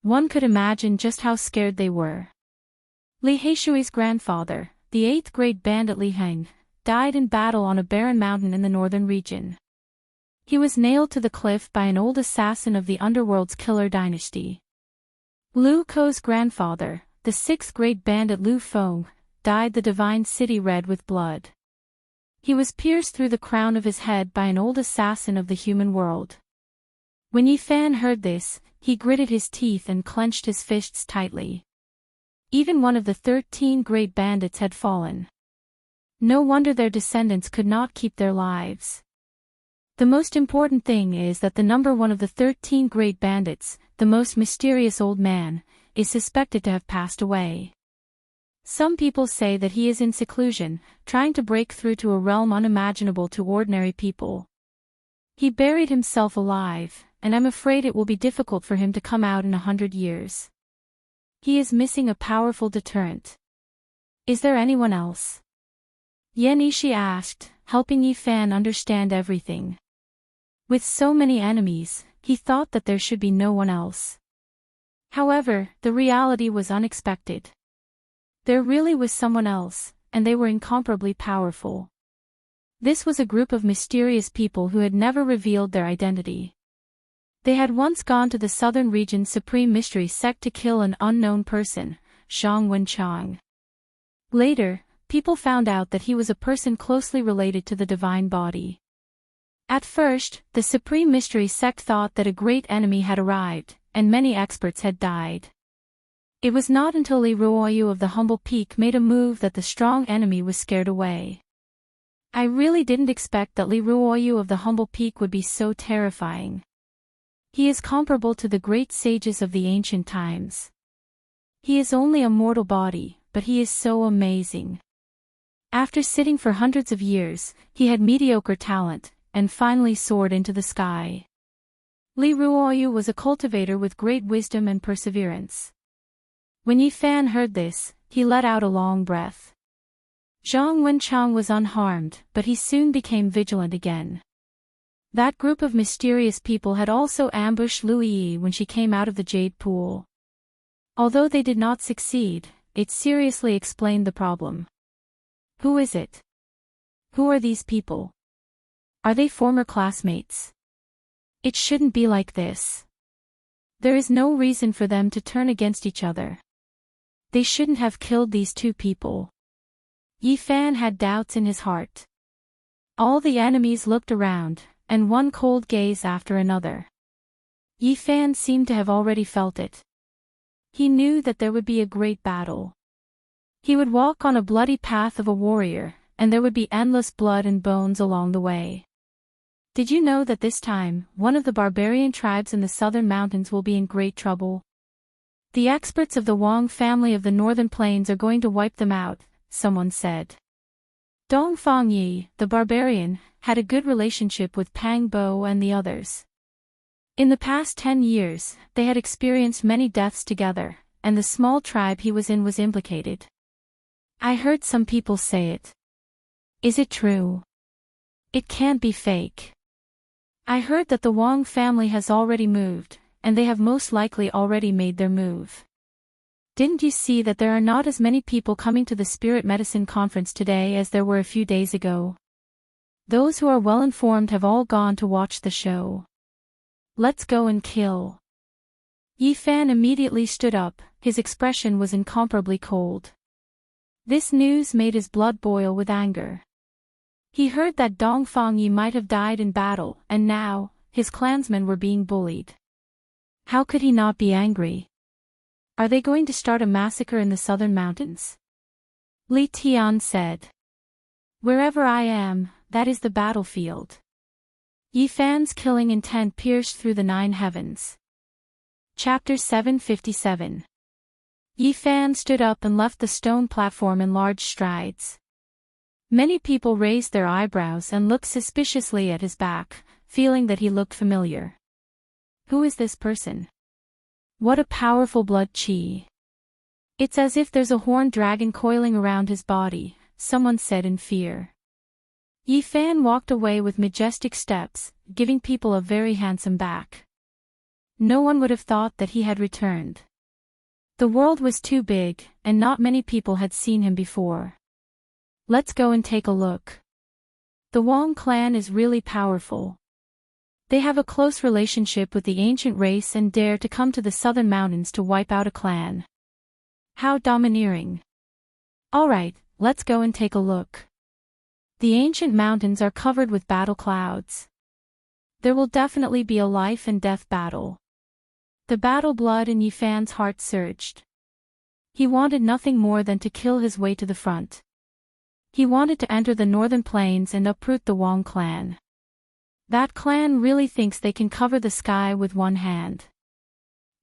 One could imagine just how scared they were. Li Heishui's grandfather, the 8th great bandit Li Heng, died in battle on a barren mountain in the northern region. He was nailed to the cliff by an old assassin of the underworld's killer dynasty. Lu Kou's grandfather, the 6th great bandit Lu Feng, dyed the divine city red with blood. He was pierced through the crown of his head by an old assassin of the human world. When Yi Fan heard this, he gritted his teeth and clenched his fists tightly. Even one of the 13 great bandits had fallen. No wonder their descendants could not keep their lives. The most important thing is that the number one of the 13 great bandits, the most mysterious old man, is suspected to have passed away. Some people say that he is in seclusion, trying to break through to a realm unimaginable to ordinary people. He buried himself alive, and I'm afraid it will be difficult for him to come out in 100 years. He is missing a powerful deterrent. Is there anyone else? Yan Ishi asked, helping Yi Fan understand everything. With so many enemies, he thought that there should be no one else. However, the reality was unexpected. There really was someone else, and they were incomparably powerful. This was a group of mysterious people who had never revealed their identity. They had once gone to the southern region's supreme mystery sect to kill an unknown person, Zhang Wenchang. Later, people found out that he was a person closely related to the divine body. At first, the Supreme Mystery Sect thought that a great enemy had arrived, and many experts had died. It was not until Li Ruoyu of the Humble Peak made a move that the strong enemy was scared away. I really didn't expect that Li Ruoyu of the Humble Peak would be so terrifying. He is comparable to the great sages of the ancient times. He is only a mortal body, but he is so amazing. After sitting for hundreds of years, he had mediocre talent, and finally soared into the sky. Li Ruoyu was a cultivator with great wisdom and perseverance. When Yi Fan heard this, he let out a long breath. Zhang Wenchang was unharmed, but he soon became vigilant again. That group of mysterious people had also ambushed Lu Yi when she came out of the jade pool. Although they did not succeed, it seriously explained the problem. Who is it? Who are these people? Are they former classmates? It shouldn't be like this. There is no reason for them to turn against each other. They shouldn't have killed these two people. Yi Fan had doubts in his heart. All the enemies looked around, and one cold gaze after another. Yi Fan seemed to have already felt it. He knew that there would be a great battle. He would walk on a bloody path of a warrior, and there would be endless blood and bones along the way. Did you know that this time, one of the barbarian tribes in the southern mountains will be in great trouble? The experts of the Wang family of the northern plains are going to wipe them out, someone said. Dong Fangyi, the barbarian, had a good relationship with Pang Bo and the others. In the past 10 years, they had experienced many deaths together, and the small tribe he was in was implicated. I heard some people say it. Is it true? It can't be fake. I heard that the Wang family has already moved, and they have most likely already made their move. Didn't you see that there are not as many people coming to the Spirit Medicine Conference today as there were a few days ago? Those who are well informed have all gone to watch the show. Let's go and kill. Yi Fan immediately stood up, his expression was incomparably cold. This news made his blood boil with anger. He heard that Dong Fangyi might have died in battle, and now, his clansmen were being bullied. How could he not be angry? Are they going to start a massacre in the southern mountains? Li Tian said. Wherever I am, that is the battlefield. Yi Fan's killing intent pierced through the 9 heavens. Chapter 757. Yi Fan stood up and left the stone platform in large strides. Many people raised their eyebrows and looked suspiciously at his back, feeling that he looked familiar. Who is this person? What a powerful blood chi. It's as if there's a horned dragon coiling around his body, someone said in fear. Yi Fan walked away with majestic steps, giving people a very handsome back. No one would have thought that he had returned. The world was too big, and not many people had seen him before. Let's go and take a look. The Wang clan is really powerful. They have a close relationship with the ancient race and dare to come to the southern mountains to wipe out a clan. How domineering. Alright, let's go and take a look. The ancient mountains are covered with battle clouds. There will definitely be a life and death battle. The battle blood in Yi Fan's heart surged. He wanted nothing more than to kill his way to the front. He wanted to enter the northern plains and uproot the Wang clan. That clan really thinks they can cover the sky with one hand.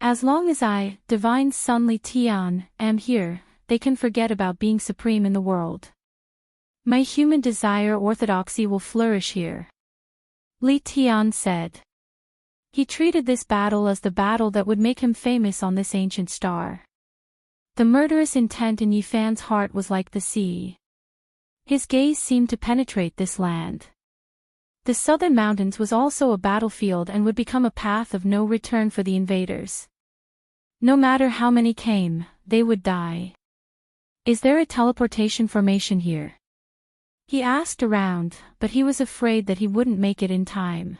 As long as I, Divine Sun Li Tian, am here, they can forget about being supreme in the world. My human desire orthodoxy will flourish here. Li Tian said. He treated this battle as the battle that would make him famous on this ancient star. The murderous intent in Yi Fan's heart was like the sea. His gaze seemed to penetrate this land. The southern mountains was also a battlefield and would become a path of no return for the invaders. No matter how many came, they would die. Is there a teleportation formation here? He asked around, but he was afraid that he wouldn't make it in time.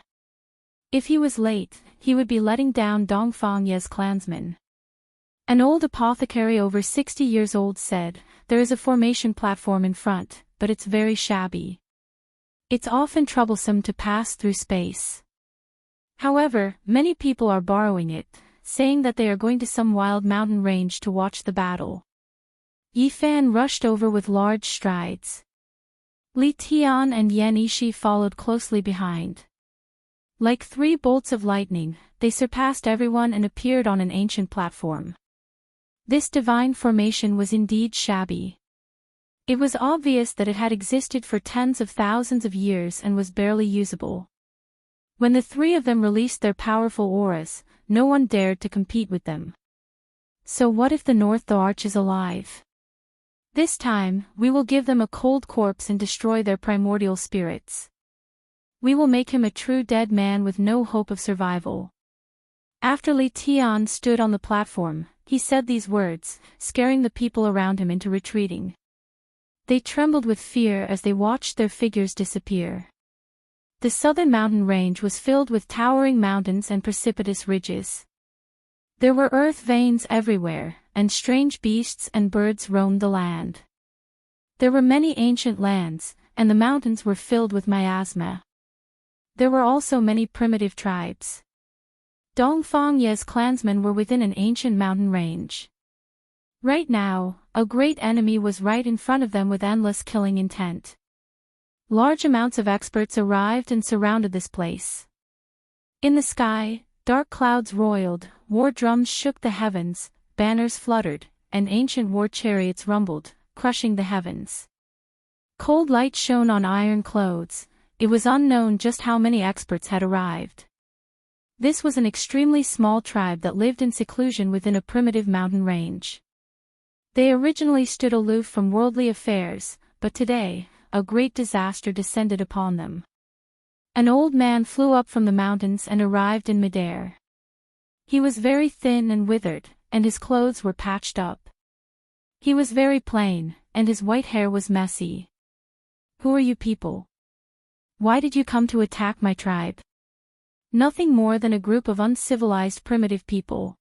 If he was late, he would be letting down Dong Fangye's clansmen. An old apothecary over 60 years old said, there is a formation platform in front, but it's very shabby. It's often troublesome to pass through space. However, many people are borrowing it, saying that they are going to some wild mountain range to watch the battle. Yi Fan rushed over with large strides. Li Tian and Yan Yishi followed closely behind. Like 3 bolts of lightning, they surpassed everyone and appeared on an ancient platform. This divine formation was indeed shabby. It was obvious that it had existed for tens of thousands of years and was barely usable. When the 3 of them released their powerful auras, no one dared to compete with them. So what if the North the Arch is alive? This time, we will give them a cold corpse and destroy their primordial spirits. We will make him a true dead man with no hope of survival. After Li Tian stood on the platform, he said these words, scaring the people around him into retreating. They trembled with fear as they watched their figures disappear. The southern mountain range was filled with towering mountains and precipitous ridges. There were earth veins everywhere, and strange beasts and birds roamed the land. There were many ancient lands, and the mountains were filled with miasma. There were also many primitive tribes. Dongfang Ye's clansmen were within an ancient mountain range. Right now, a great enemy was right in front of them with endless killing intent. Large amounts of experts arrived and surrounded this place. In the sky, dark clouds roiled, war drums shook the heavens, banners fluttered, and ancient war chariots rumbled, crushing the heavens. Cold light shone on iron clothes. It was unknown just how many experts had arrived. This was an extremely small tribe that lived in seclusion within a primitive mountain range. They originally stood aloof from worldly affairs, but today, a great disaster descended upon them. An old man flew up from the mountains and arrived in midair. He was very thin and withered, and his clothes were patched up. He was very plain, and his white hair was messy. Who are you people? Why did you come to attack my tribe? Nothing more than a group of uncivilized primitive people.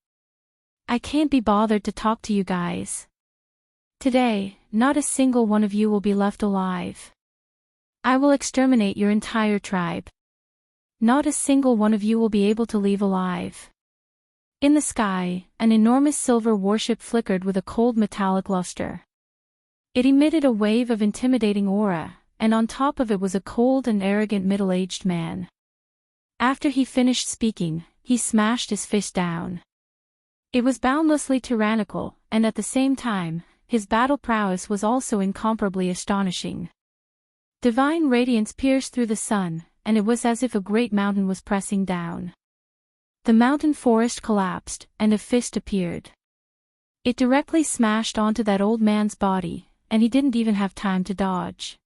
I can't be bothered to talk to you guys. Today, not a single one of you will be left alive. I will exterminate your entire tribe. Not a single one of you will be able to leave alive. In the sky, an enormous silver warship flickered with a cold metallic luster. It emitted a wave of intimidating aura, and on top of it was a cold and arrogant middle-aged man. After he finished speaking, he smashed his fist down. It was boundlessly tyrannical, and at the same time, his battle prowess was also incomparably astonishing. Divine radiance pierced through the sun, and it was as if a great mountain was pressing down. The mountain forest collapsed, and a fist appeared. It directly smashed onto that old man's body, and he didn't even have time to dodge.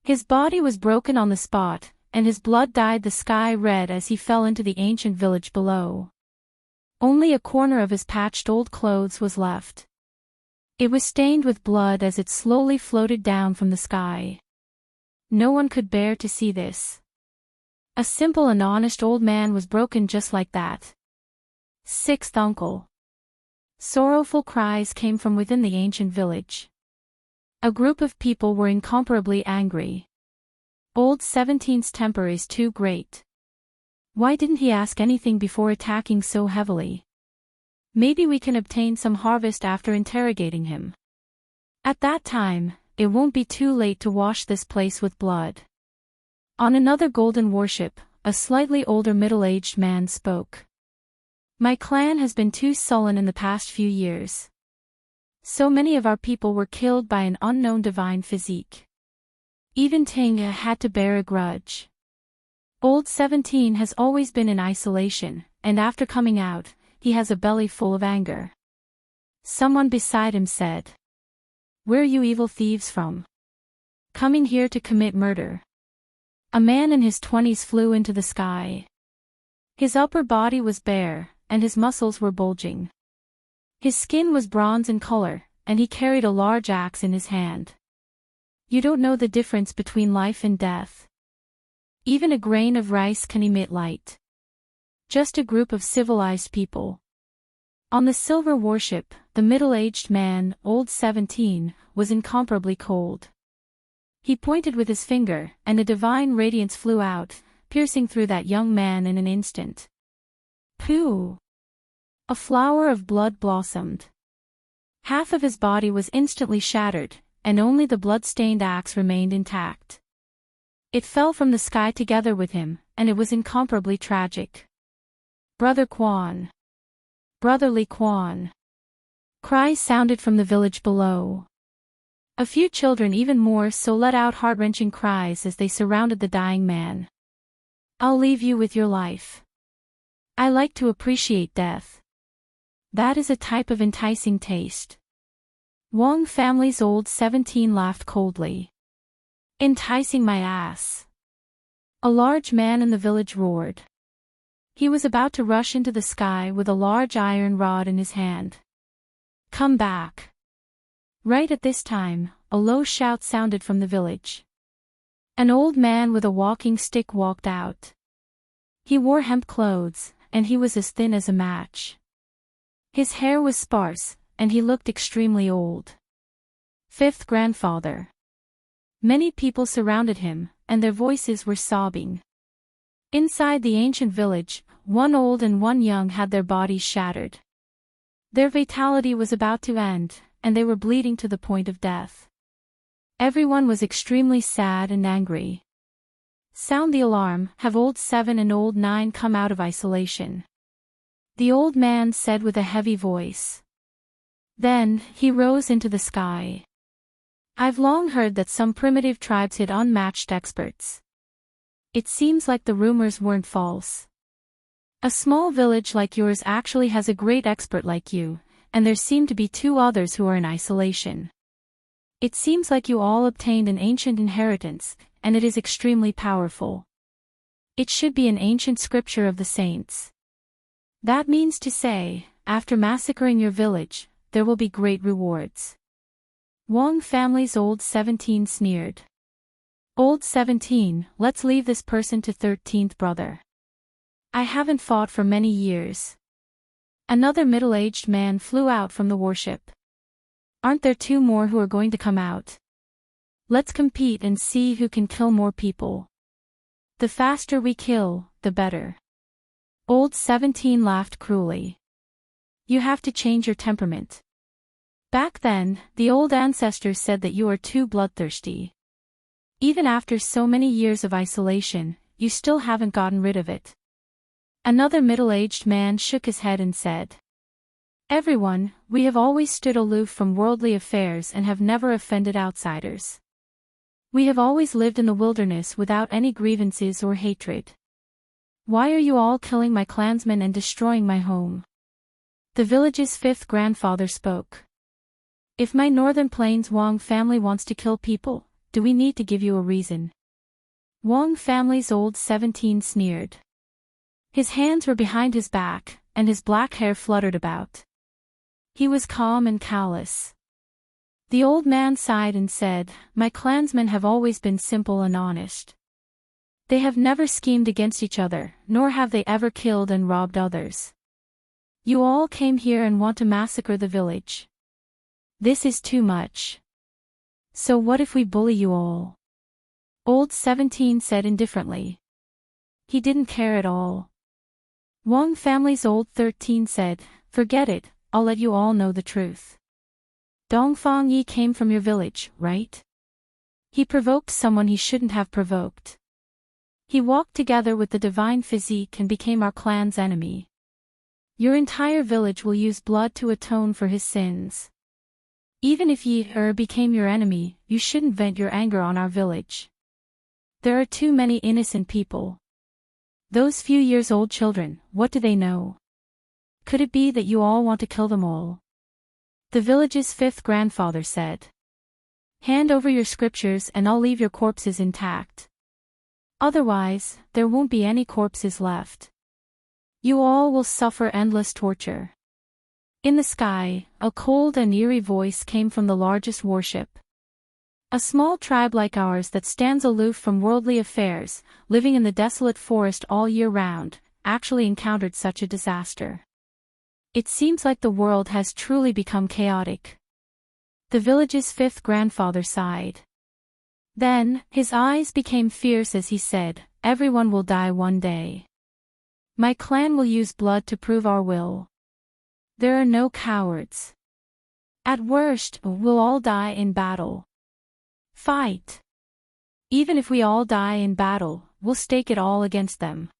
His body was broken on the spot, and his blood dyed the sky red as he fell into the ancient village below. Only a corner of his patched old clothes was left. It was stained with blood as it slowly floated down from the sky. No one could bear to see this. A simple and honest old man was broken just like that. Sixth uncle. Sorrowful cries came from within the ancient village. A group of people were incomparably angry. Old 17's temper is too great. Why didn't he ask anything before attacking so heavily? Maybe we can obtain some harvest after interrogating him. At that time, it won't be too late to wash this place with blood. On another golden warship, a slightly older middle-aged man spoke. My clan has been too sullen in the past few years. So many of our people were killed by an unknown divine physique. Even Tanga had to bear a grudge. Old 17 has always been in isolation, and after coming out, he has a belly full of anger. Someone beside him said, "Where are you evil thieves from? Coming here to commit murder." A man in his 20s flew into the sky. His upper body was bare, and his muscles were bulging. His skin was bronze in color, and he carried a large axe in his hand. You don't know the difference between life and death. Even a grain of rice can emit light. Just a group of civilized people. On the silver warship, the middle-aged man, old 17, was incomparably cold. He pointed with his finger, and a divine radiance flew out, piercing through that young man in an instant. Pooh! A flower of blood blossomed. Half of his body was instantly shattered, and only the blood-stained axe remained intact. It fell from the sky together with him, and it was incomparably tragic. Brother Quan! Brotherly Quan! Cries sounded from the village below. A few children even more so let out heart-wrenching cries as they surrounded the dying man. I'll leave you with your life. I like to appreciate death. That is a type of enticing taste. Wong family's old 17 laughed coldly. Enticing my ass. A large man in the village roared. He was about to rush into the sky with a large iron rod in his hand. Come back. Right at this time, a low shout sounded from the village. An old man with a walking stick walked out. He wore hemp clothes, and he was as thin as a match. His hair was sparse, and he looked extremely old. Fifth grandfather. Many people surrounded him, and their voices were sobbing. Inside the ancient village, one old and one young had their bodies shattered. Their vitality was about to end, and they were bleeding to the point of death. Everyone was extremely sad and angry. Sound the alarm, have old 7 and old 9 come out of isolation. The old man said with a heavy voice. Then, he rose into the sky. I've long heard that some primitive tribes had unmatched experts. It seems like the rumors weren't false. A small village like yours actually has a great expert like you, and there seem to be 2 others who are in isolation. It seems like you all obtained an ancient inheritance, and it is extremely powerful. It should be an ancient scripture of the saints. That means to say, after massacring your village, there will be great rewards. Wong family's old 17 sneered. Old 17, let's leave this person to 13th brother. I haven't fought for many years. Another middle-aged man flew out from the warship. Aren't there 2 more who are going to come out? Let's compete and see who can kill more people. The faster we kill, the better. Old 17 laughed cruelly. You have to change your temperament. Back then, the old ancestors said that you are too bloodthirsty. Even after so many years of isolation, you still haven't gotten rid of it. Another middle-aged man shook his head and said. Everyone, we have always stood aloof from worldly affairs and have never offended outsiders. We have always lived in the wilderness without any grievances or hatred. Why are you all killing my clansmen and destroying my home? The village's 5th grandfather spoke. If my Northern Plains Wong family wants to kill people, do we need to give you a reason? Wong family's old 17 sneered. His hands were behind his back, and his black hair fluttered about. He was calm and callous. The old man sighed and said, My clansmen have always been simple and honest. They have never schemed against each other, nor have they ever killed and robbed others. You all came here and want to massacre the village. This is too much. So what if we bully you all? Old 17 said indifferently. He didn't care at all. Wong family's old 13 said, Forget it, I'll let you all know the truth. Dongfang Yi came from your village, right? He provoked someone he shouldn't have provoked. He walked together with the divine physique and became our clan's enemy. Your entire village will use blood to atone for his sins. Even if Yi became your enemy, you shouldn't vent your anger on our village. There are too many innocent people. Those few years old children, what do they know? Could it be that you all want to kill them all? The village's 5th grandfather said. Hand over your scriptures and I'll leave your corpses intact. Otherwise, there won't be any corpses left. You all will suffer endless torture. In the sky, a cold and eerie voice came from the largest warship. A small tribe like ours that stands aloof from worldly affairs, living in the desolate forest all year round, actually encountered such a disaster. It seems like the world has truly become chaotic. The village's 5th grandfather sighed. Then, his eyes became fierce as he said, Everyone will die one day. My clan will use blood to prove our will. There are no cowards. At worst, we'll all die in battle. Fight. Even if we all die in battle, we'll stake it all against them.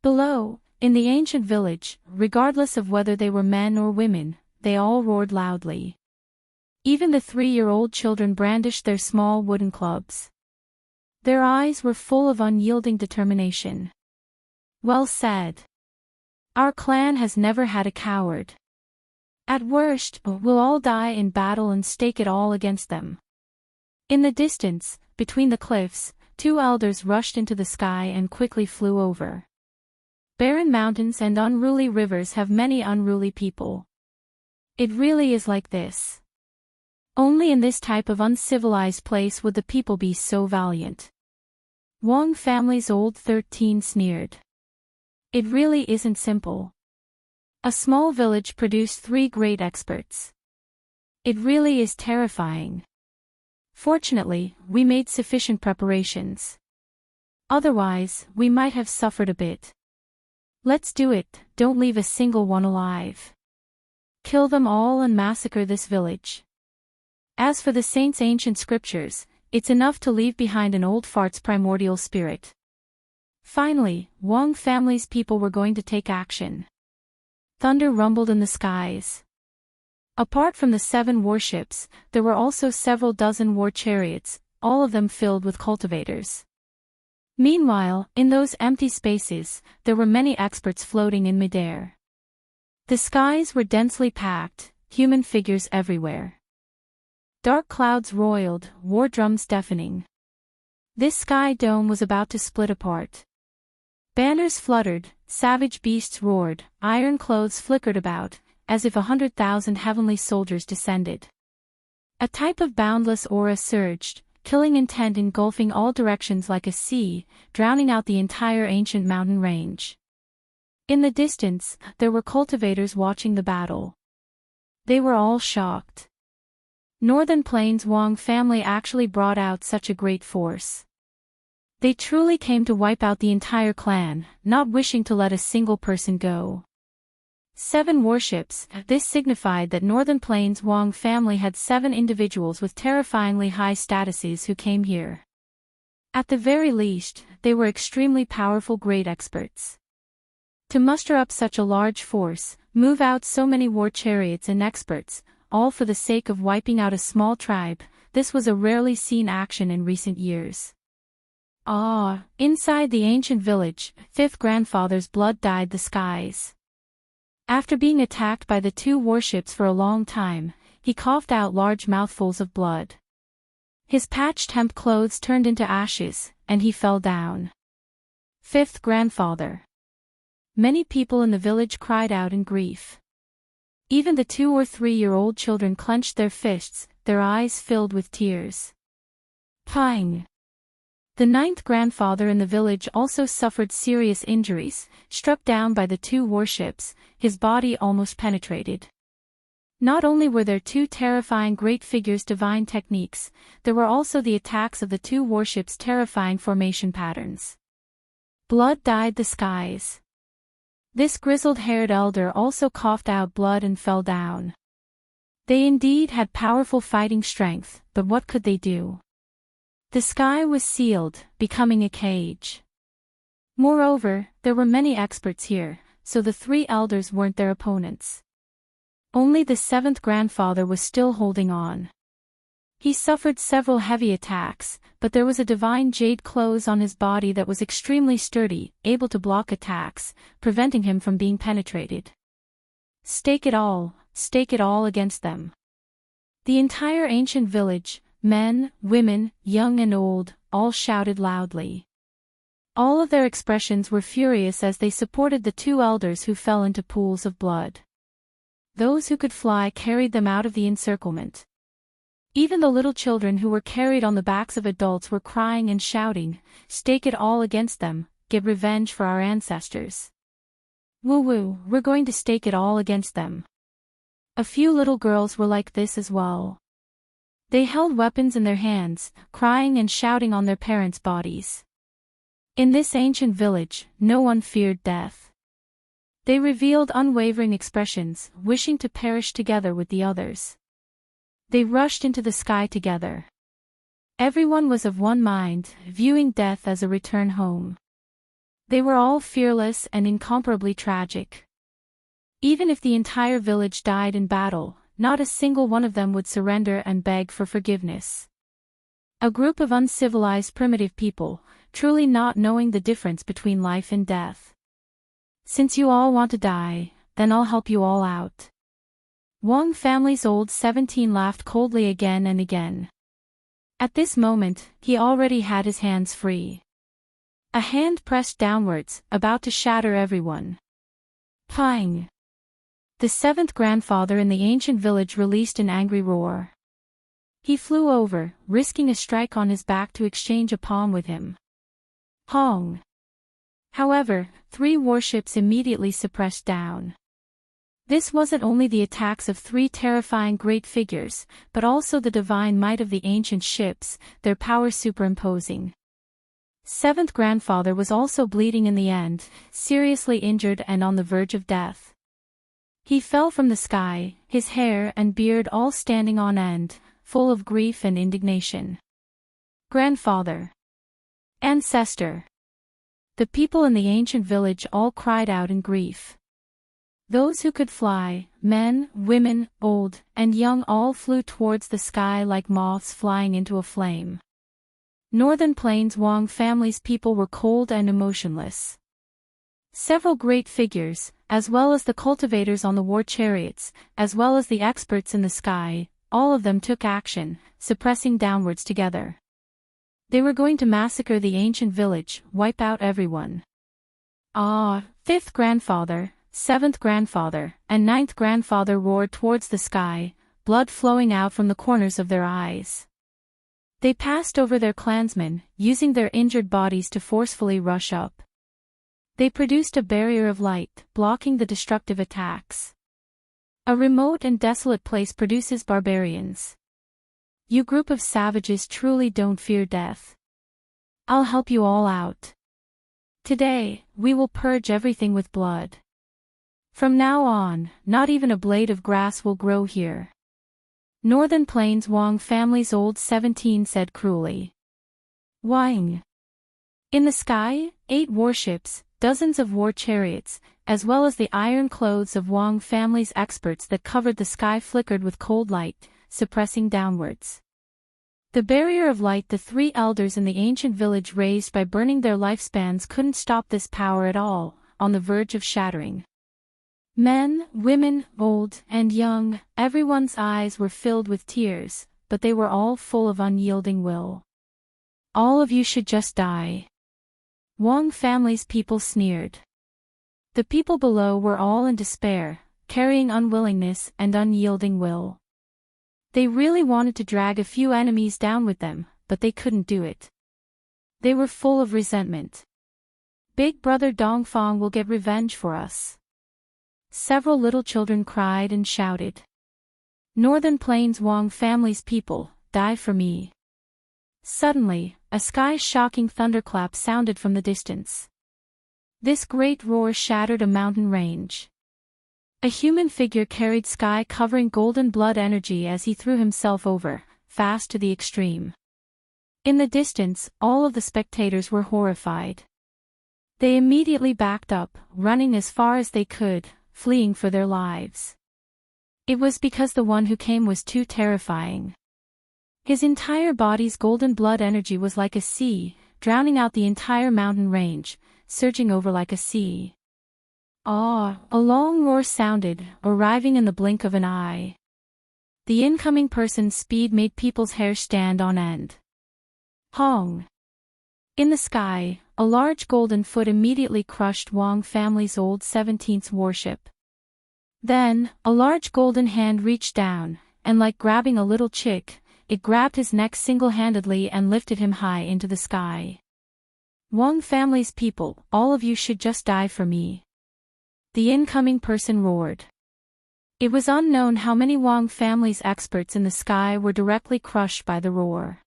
Below, in the ancient village, regardless of whether they were men or women, they all roared loudly. Even the 3-year-old children brandished their small wooden clubs. Their eyes were full of unyielding determination. Well said. Our clan has never had a coward. At worst, we'll all die in battle and stake it all against them. In the distance, between the cliffs, two elders rushed into the sky and quickly flew over. Barren mountains and unruly rivers have many unruly people. It really is like this. Only in this type of uncivilized place would the people be so valiant. Wong family's old 13 sneered. It really isn't simple. A small village produced 3 great experts. It really is terrifying. Fortunately, we made sufficient preparations. Otherwise, we might have suffered a bit. Let's do it, don't leave a single one alive. Kill them all and massacre this village. As for the saints' ancient scriptures, it's enough to leave behind an old fart's primordial spirit. Finally, Wong family's people were going to take action. Thunder rumbled in the skies. Apart from the 7 warships, there were also several dozen war chariots, all of them filled with cultivators. Meanwhile, in those empty spaces, there were many experts floating in midair. The skies were densely packed, human figures everywhere. Dark clouds roiled, war drums deafening. This sky dome was about to split apart. Banners fluttered, savage beasts roared, iron clothes flickered about, as if 100,000 heavenly soldiers descended. A type of boundless aura surged, killing intent engulfing all directions like a sea, drowning out the entire ancient mountain range. In the distance, there were cultivators watching the battle. They were all shocked. Northern Plains Wong family actually brought out such a great force. They truly came to wipe out the entire clan, not wishing to let a single person go. 7 warships, this signified that Northern Plains Wong family had 7 individuals with terrifyingly high statuses who came here. At the very least, they were extremely powerful great experts. To muster up such a large force, move out so many war chariots and experts, all for the sake of wiping out a small tribe, this was a rarely seen action in recent years. Inside the ancient village, 5th grandfather's blood dyed the skies. After being attacked by the 2 warships for a long time, he coughed out large mouthfuls of blood. His patched hemp clothes turned into ashes, and he fell down. 5th grandfather. Many people in the village cried out in grief. Even the 2 or 3-year-old children clenched their fists, their eyes filled with tears. Pang! The 9th grandfather in the village also suffered serious injuries, struck down by the 2 warships, his body almost penetrated. Not only were there 2 terrifying great figures' divine techniques, there were also the attacks of the 2 warships' terrifying formation patterns. Blood dyed the skies. This grizzled-haired elder also coughed out blood and fell down. They indeed had powerful fighting strength, but what could they do? The sky was sealed, becoming a cage. Moreover, there were many experts here, so the 3 elders weren't their opponents. Only the 7th grandfather was still holding on. He suffered several heavy attacks, but there was a divine jade clothes on his body that was extremely sturdy, able to block attacks, preventing him from being penetrated. Stake it all against them. The entire ancient village, men, women, young and old, all shouted loudly. All of their expressions were furious as they supported the 2 elders who fell into pools of blood. Those who could fly carried them out of the encirclement. Even the little children who were carried on the backs of adults were crying and shouting, "Stake it all against them, get revenge for our ancestors. Woo-woo, we're going to stake it all against them." A few little girls were like this as well. They held weapons in their hands, crying and shouting on their parents' bodies. In this ancient village, no one feared death. They revealed unwavering expressions, wishing to perish together with the others. They rushed into the sky together. Everyone was of one mind, viewing death as a return home. They were all fearless and incomparably tragic. Even if the entire village died in battle, not a single one of them would surrender and beg for forgiveness. A group of uncivilized primitive people, truly not knowing the difference between life and death. Since you all want to die, then I'll help you all out. Wang family's old 17 laughed coldly again and again. At this moment, he already had his hands free. A hand pressed downwards, about to shatter everyone. Pang! The seventh grandfather in the ancient village released an angry roar. He flew over, risking a strike on his back to exchange a palm with him. Hong! However, 3 warships immediately suppressed down. This wasn't only the attacks of 3 terrifying great figures, but also the divine might of the ancient ships, their power superimposing. Seventh grandfather was also bleeding in the end, seriously injured and on the verge of death. He fell from the sky, his hair and beard all standing on end, full of grief and indignation. Grandfather! Ancestor! The people in the ancient village all cried out in grief. Those who could fly, men, women, old, and young all flew towards the sky like moths flying into a flame. Northern Plains Wang family's people were cold and emotionless. Several great figures, as well as the cultivators on the war chariots, as well as the experts in the sky, all of them took action, suppressing downwards together. They were going to massacre the ancient village, wipe out everyone. Fifth grandfather, seventh grandfather, and ninth grandfather roared towards the sky, blood flowing out from the corners of their eyes. They passed over their clansmen, using their injured bodies to forcefully rush up. They produced a barrier of light, blocking the destructive attacks. A remote and desolate place produces barbarians. You group of savages truly don't fear death. I'll help you all out. Today, we will purge everything with blood. From now on, not even a blade of grass will grow here. Northern Plains Wang family's old 17 said cruelly. Wang! In the sky, 8 warships, dozens of war chariots, as well as the iron clothes of Wang family's experts that covered the sky flickered with cold light, suppressing downwards. The barrier of light the 3 elders in the ancient village raised by burning their lifespans couldn't stop this power at all, on the verge of shattering. Men, women, old, and young, everyone's eyes were filled with tears, but they were all full of unyielding will. All of you should just die. Wang family's people sneered. The people below were all in despair, carrying unwillingness and unyielding will. They really wanted to drag a few enemies down with them, but they couldn't do it. They were full of resentment. Big brother Dongfang will get revenge for us. Several little children cried and shouted. Northern Plains Wang family's people, die for me. Suddenly, a sky-shocking thunderclap sounded from the distance. This great roar shattered a mountain range. A human figure carried sky-covering golden blood energy as he threw himself over, fast to the extreme. In the distance, all of the spectators were horrified. They immediately backed up, running as far as they could, fleeing for their lives. It was because the one who came was too terrifying. His entire body's golden blood energy was like a sea, drowning out the entire mountain range, surging over like a sea. A long roar sounded, arriving in the blink of an eye. The incoming person's speed made people's hair stand on end. Hong! In the sky, a large golden foot immediately crushed Wang family's old 17th warship. Then, a large golden hand reached down, and like grabbing a little chick, it grabbed his neck single-handedly and lifted him high into the sky. Wang family's people, all of you should just die for me. The incoming person roared. It was unknown how many Wang family's experts in the sky were directly crushed by the roar.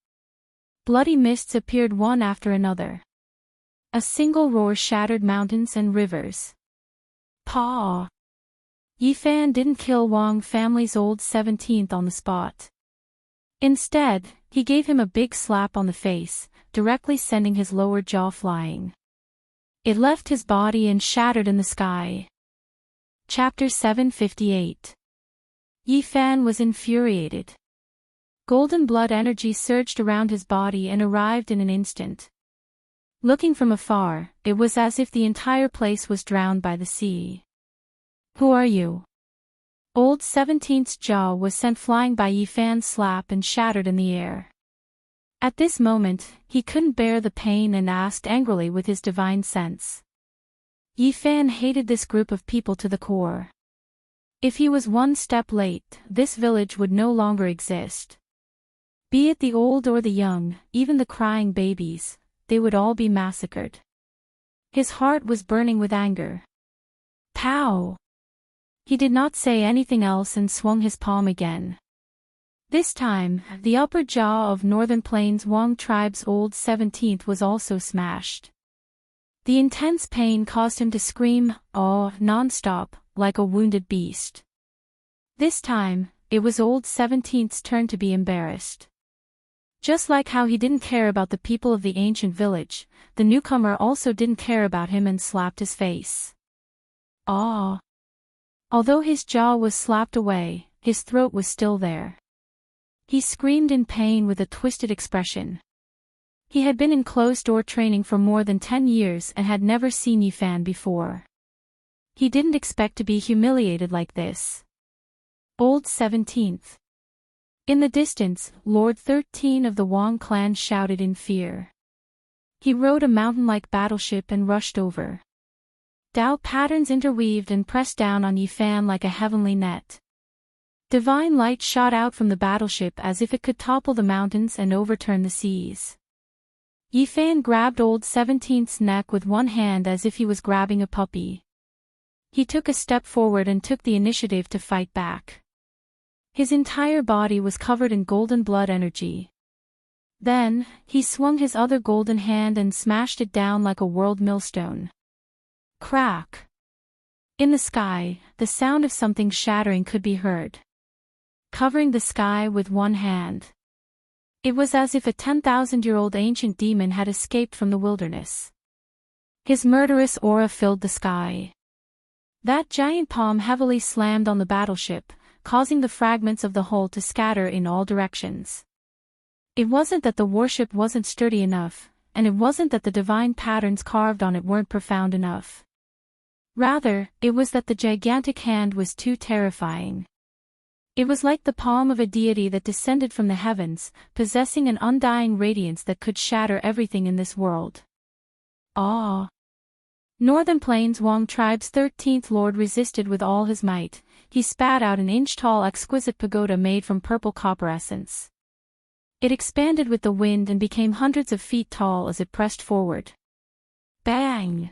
Bloody mists appeared one after another. A single roar shattered mountains and rivers. Paw! Yifan didn't kill Wang family's old 17th on the spot. Instead, he gave him a big slap on the face, directly sending his lower jaw flying. It left his body and shattered in the sky. Chapter 758. Yifan was infuriated. Golden blood energy surged around his body and arrived in an instant. Looking from afar, it was as if the entire place was drowned by the sea. Who are you? Old 17th's jaw was sent flying by Yifan's slap and shattered in the air. At this moment, he couldn't bear the pain and asked angrily with his divine sense. Yifan hated this group of people to the core. If he was one step late, this village would no longer exist. Be it the old or the young, even the crying babies, they would all be massacred. His heart was burning with anger. Pow! He did not say anything else and swung his palm again. This time, the upper jaw of Northern Plains Wong tribe's old 17th was also smashed. The intense pain caused him to scream, "Oh," non-stop, like a wounded beast. This time, it was old 17th's turn to be embarrassed. Just like how he didn't care about the people of the ancient village, the newcomer also didn't care about him and slapped his face. Ah! Although his jaw was slapped away, his throat was still there. He screamed in pain with a twisted expression. He had been in closed-door training for more than 10 years and had never seen Yifan before. He didn't expect to be humiliated like this. Old 17th. In the distance, Lord 13 of the Wong clan shouted in fear. He rode a mountain-like battleship and rushed over. Dao patterns interweaved and pressed down on Yifan like a heavenly net. Divine light shot out from the battleship as if it could topple the mountains and overturn the seas. Yifan grabbed old 17th's neck with one hand as if he was grabbing a puppy. He took a step forward and took the initiative to fight back. His entire body was covered in golden blood energy. Then, he swung his other golden hand and smashed it down like a world millstone. Crack! In the sky, the sound of something shattering could be heard. Covering the sky with one hand. It was as if a 10,000-year-old ancient demon had escaped from the wilderness. His murderous aura filled the sky. That giant palm heavily slammed on the battleship, causing the fragments of the hull to scatter in all directions. It wasn't that the warship wasn't sturdy enough, and it wasn't that the divine patterns carved on it weren't profound enough. Rather, it was that the gigantic hand was too terrifying. It was like the palm of a deity that descended from the heavens, possessing an undying radiance that could shatter everything in this world. Ah! Northern Plains Wong tribe's 13th lord resisted with all his might. He spat out an inch-tall exquisite pagoda made from purple copper essence. It expanded with the wind and became hundreds of feet tall as it pressed forward. Bang!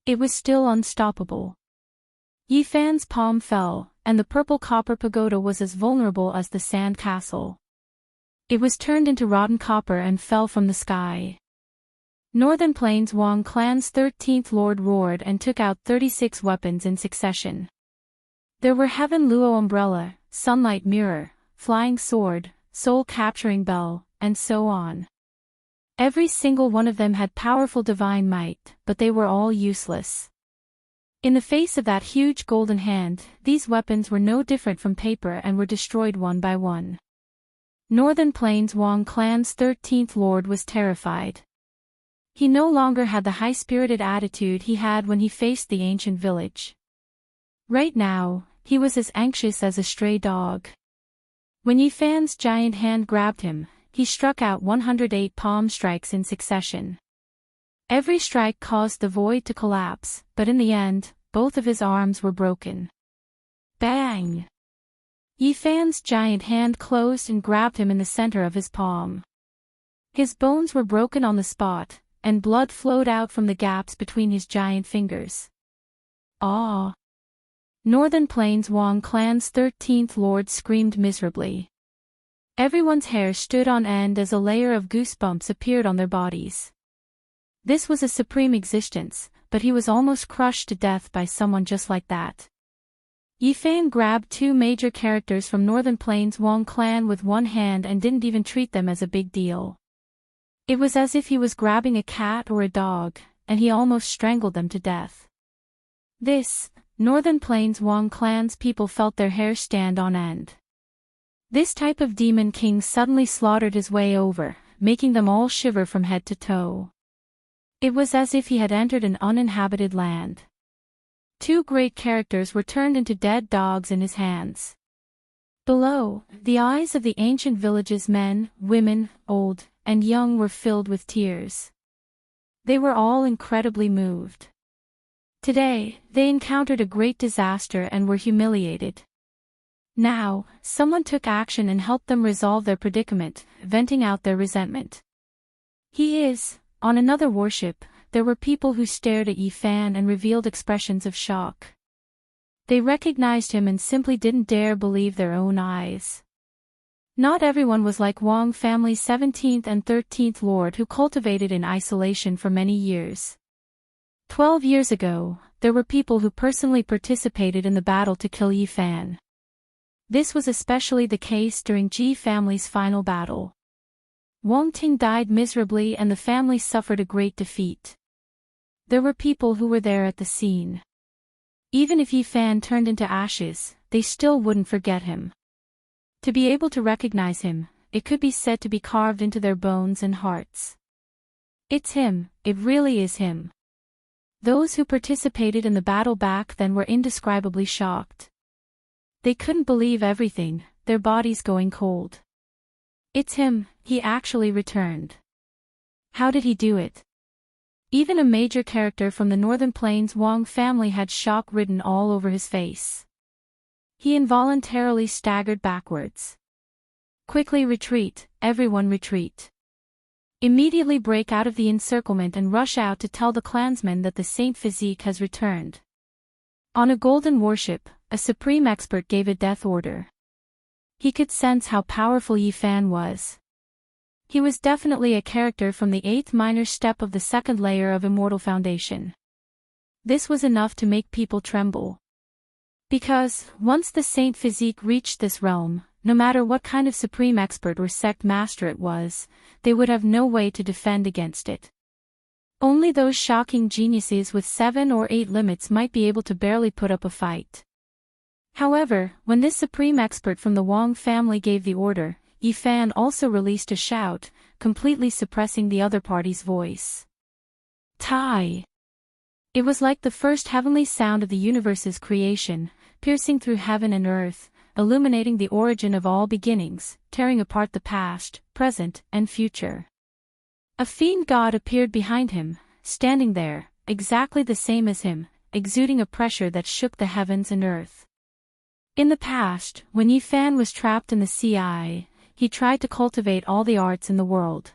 It was still unstoppable. Yifan's palm fell, and the purple copper pagoda was as vulnerable as the sand castle. It was turned into rotten copper and fell from the sky. Northern Plains Wong clan's 13th lord roared and took out 36 weapons in succession. There were Heaven Luo umbrella, sunlight mirror, flying sword, soul-capturing bell, and so on. Every single one of them had powerful divine might, but they were all useless. In the face of that huge golden hand, these weapons were no different from paper and were destroyed one by one. Northern Plains Wong clan's 13th lord was terrified. He no longer had the high-spirited attitude he had when he faced the ancient village. Right now, he was as anxious as a stray dog. When Yifan's giant hand grabbed him, he struck out 108 palm strikes in succession. Every strike caused the void to collapse, but in the end, both of his arms were broken. Bang! Yifan's giant hand closed and grabbed him in the center of his palm. His bones were broken on the spot, and blood flowed out from the gaps between his giant fingers. Ah! Northern Plains Wong clan's 13th lord screamed miserably. Everyone's hair stood on end as a layer of goosebumps appeared on their bodies. This was a supreme existence, but he was almost crushed to death by someone just like that. Yifan grabbed two major characters from Northern Plains Wong clan with one hand and didn't even treat them as a big deal. It was as if he was grabbing a cat or a dog, and he almost strangled them to death. This, Northern Plains Wong clan's people felt their hair stand on end. This type of demon king suddenly slaughtered his way over, making them all shiver from head to toe. It was as if he had entered an uninhabited land. Two great characters were turned into dead dogs in his hands. Below, the eyes of the ancient village's men, women, old, and young were filled with tears. They were all incredibly moved. Today, they encountered a great disaster and were humiliated. Now, someone took action and helped them resolve their predicament, venting out their resentment. On another warship, there were people who stared at Yifan and revealed expressions of shock. They recognized him and simply didn't dare believe their own eyes. Not everyone was like Wang family's 17th and 13th lord who cultivated in isolation for many years. 12 years ago, there were people who personally participated in the battle to kill Yifan. This was especially the case during Ji family's final battle. Wang Ting died miserably and the family suffered a great defeat. There were people who were there at the scene. Even if Yifan turned into ashes, they still wouldn't forget him. To be able to recognize him, it could be said to be carved into their bones and hearts. It's him, it really is him. Those who participated in the battle back then were indescribably shocked. They couldn't believe everything, their bodies going cold. It's him, he actually returned. How did he do it? Even a major character from the Northern Plains Wang family had shock written all over his face. He involuntarily staggered backwards. Quickly retreat, everyone retreat. Immediately break out of the encirclement and rush out to tell the clansmen that the Saint Physique has returned. On a golden warship, a supreme expert gave a death order. He could sense how powerful Yifan was. He was definitely a character from the 8th minor step of the second layer of Immortal Foundation. This was enough to make people tremble. Because, once the Saint Physique reached this realm, no matter what kind of supreme expert or sect master it was, they would have no way to defend against it. Only those shocking geniuses with 7 or 8 limits might be able to barely put up a fight. However, when this supreme expert from the Wang family gave the order, Yifan also released a shout, completely suppressing the other party's voice. Tai! It was like the first heavenly sound of the universe's creation, piercing through heaven and earth, illuminating the origin of all beginnings, tearing apart the past, present, and future. A fiend god appeared behind him, standing there, exactly the same as him, exuding a pressure that shook the heavens and earth. In the past, when Yifan was trapped in the CI, he tried to cultivate all the arts in the world.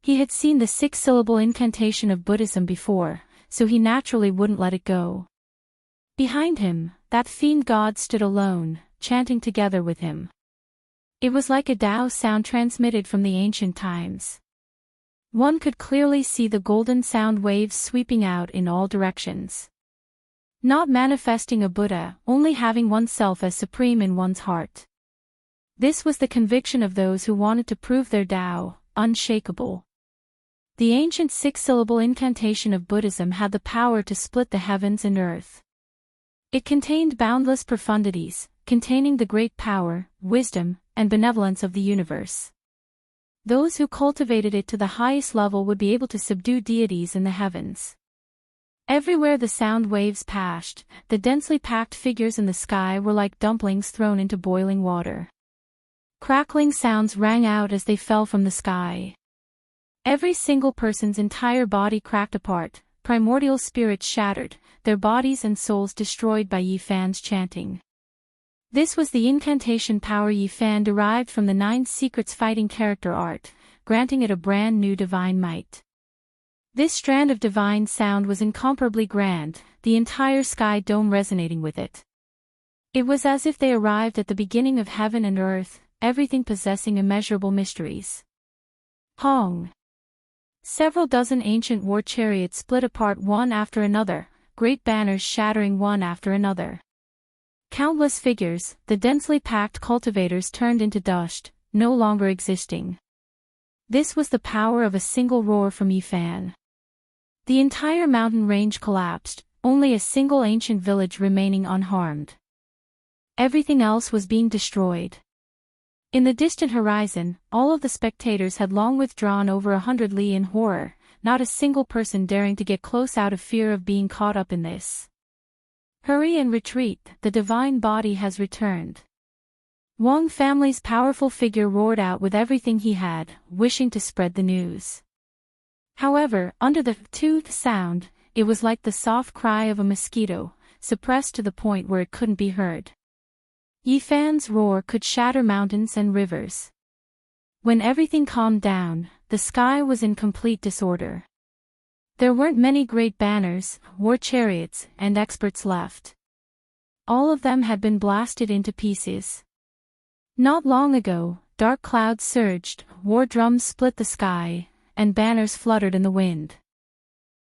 He had seen the 6-syllable incantation of Buddhism before, so he naturally wouldn't let it go. Behind him, that fiend god stood alone, chanting together with him. It was like a Tao sound transmitted from the ancient times. One could clearly see the golden sound waves sweeping out in all directions. Not manifesting a Buddha, only having oneself as supreme in one's heart. This was the conviction of those who wanted to prove their Tao, unshakable. The ancient 6-syllable incantation of Buddhism had the power to split the heavens and earth. It contained boundless profundities, containing the great power, wisdom, and benevolence of the universe. Those who cultivated it to the highest level would be able to subdue deities in the heavens. Everywhere the sound waves passed, the densely packed figures in the sky were like dumplings thrown into boiling water. Crackling sounds rang out as they fell from the sky. Every single person's entire body cracked apart, primordial spirits shattered, their bodies and souls destroyed by Yifan's chanting. This was the incantation power Yifan derived from the 9 secrets fighting character art, granting it a brand new divine might. This strand of divine sound was incomparably grand, the entire sky dome resonating with it. It was as if they arrived at the beginning of heaven and earth, everything possessing immeasurable mysteries. Hong! Several dozen ancient war chariots split apart one after another, great banners shattering one after another. Countless figures, the densely packed cultivators turned into dust, no longer existing. This was the power of a single roar from Yifan. The entire mountain range collapsed, only a single ancient village remaining unharmed. Everything else was being destroyed. In the distant horizon, all of the spectators had long withdrawn over 100 li in horror, not a single person daring to get close out of fear of being caught up in this. Hurry and retreat, the divine body has returned. Wang family's powerful figure roared out with everything he had, wishing to spread the news. However, under the toothed sound, it was like the soft cry of a mosquito, suppressed to the point where it couldn't be heard. Yi Fan's roar could shatter mountains and rivers. When everything calmed down, the sky was in complete disorder. There weren't many great banners, war chariots, and experts left. All of them had been blasted into pieces. Not long ago, dark clouds surged, war drums split the sky, and banners fluttered in the wind.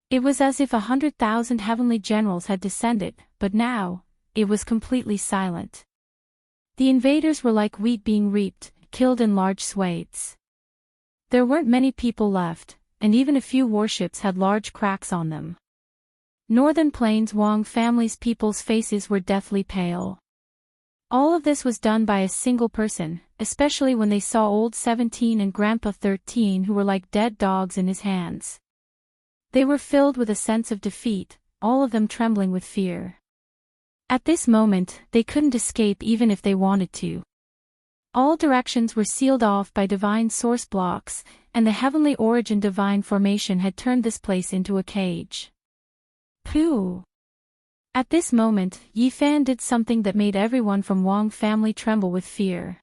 It was as if 100,000 heavenly generals had descended, but now, it was completely silent. The invaders were like wheat being reaped, killed in large swathes. There weren't many people left, and even a few warships had large cracks on them. Northern Plains Wang family's people's faces were deathly pale. All of this was done by a single person, especially when they saw old 17 and Grandpa 13 who were like dead dogs in his hands. They were filled with a sense of defeat, all of them trembling with fear. At this moment, they couldn't escape even if they wanted to. All directions were sealed off by divine source blocks, and the heavenly origin divine formation had turned this place into a cage. Pooh! At this moment, Yi Fan did something that made everyone from Wang family tremble with fear.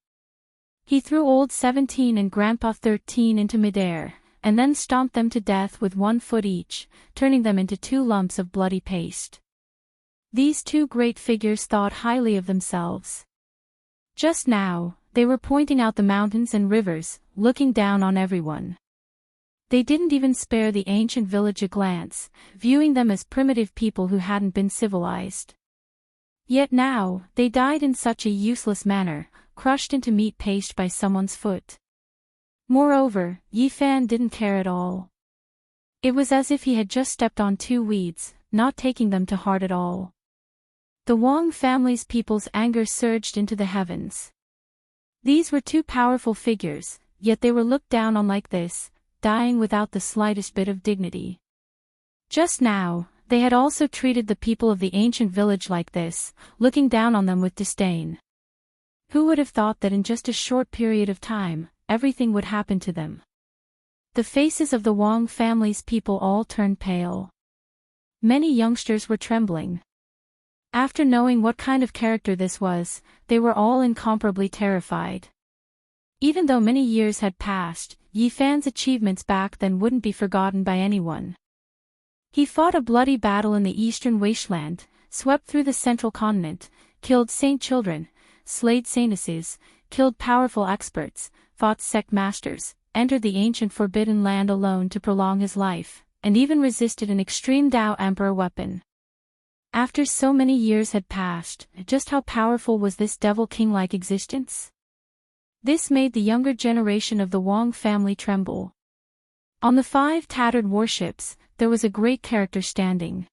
He threw old 17 and Grandpa 13 into midair, and then stomped them to death with 1 foot each, turning them into 2 lumps of bloody paste. These 2 great figures thought highly of themselves. Just now, they were pointing out the mountains and rivers, looking down on everyone. They didn't even spare the ancient village a glance, viewing them as primitive people who hadn't been civilized. Yet now, they died in such a useless manner, crushed into meat paste by someone's foot. Moreover, Yi Fan didn't care at all. It was as if he had just stepped on 2 weeds, not taking them to heart at all. The Wang family's people's anger surged into the heavens. These were 2 powerful figures, yet they were looked down on like this, dying without the slightest bit of dignity. Just now, they had also treated the people of the ancient village like this, looking down on them with disdain. Who would have thought that in just a short period of time, everything would happen to them? The faces of the Wang family's people all turned pale. Many youngsters were trembling. After knowing what kind of character this was, they were all incomparably terrified. Even though many years had passed, Yi Fan's achievements back then wouldn't be forgotten by anyone. He fought a bloody battle in the eastern wasteland, swept through the central continent, killed saint children, slayed saintesses, killed powerful experts, fought sect masters, entered the ancient forbidden land alone to prolong his life, and even resisted an extreme Tao Emperor weapon. After so many years had passed, just how powerful was this devil king-like existence? This made the younger generation of the Wang family tremble. On the 5 tattered warships, there was a great character standing.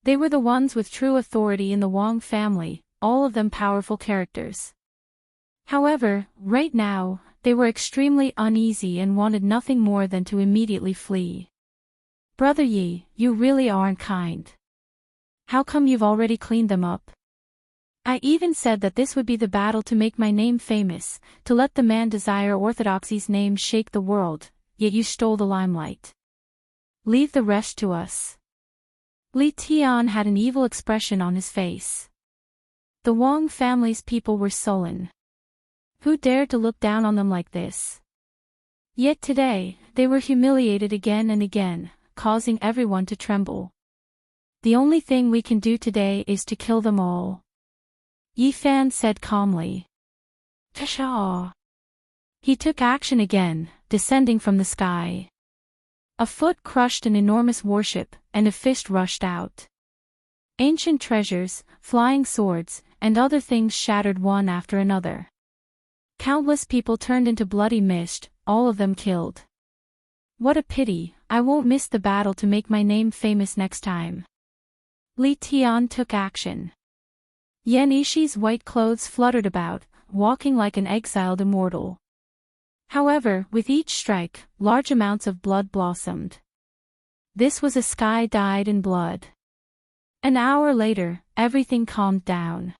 They were the ones with true authority in the Wang family, all of them powerful characters. However, right now, they were extremely uneasy and wanted nothing more than to immediately flee. Brother Yi, you really aren't kind. How come you've already cleaned them up? I even said that this would be the battle to make my name famous, to let the man desire orthodoxy's name shake the world, yet you stole the limelight. Leave the rest to us. Li Tian had an evil expression on his face. The Wang family's people were sullen. Who dared to look down on them like this? Yet today, they were humiliated again and again, causing everyone to tremble. The only thing we can do today is to kill them all. Yi Fan said calmly. Tasha! He took action again, descending from the sky. A foot crushed an enormous warship, and a fist rushed out. Ancient treasures, flying swords, and other things shattered one after another. Countless people turned into bloody mist, all of them killed. What a pity, I won't miss the battle to make my name famous next time. Li Tian took action. Yan Ishi's white clothes fluttered about, walking like an exiled immortal. However, with each strike, large amounts of blood blossomed. This was a sky dyed in blood. An hour later, everything calmed down.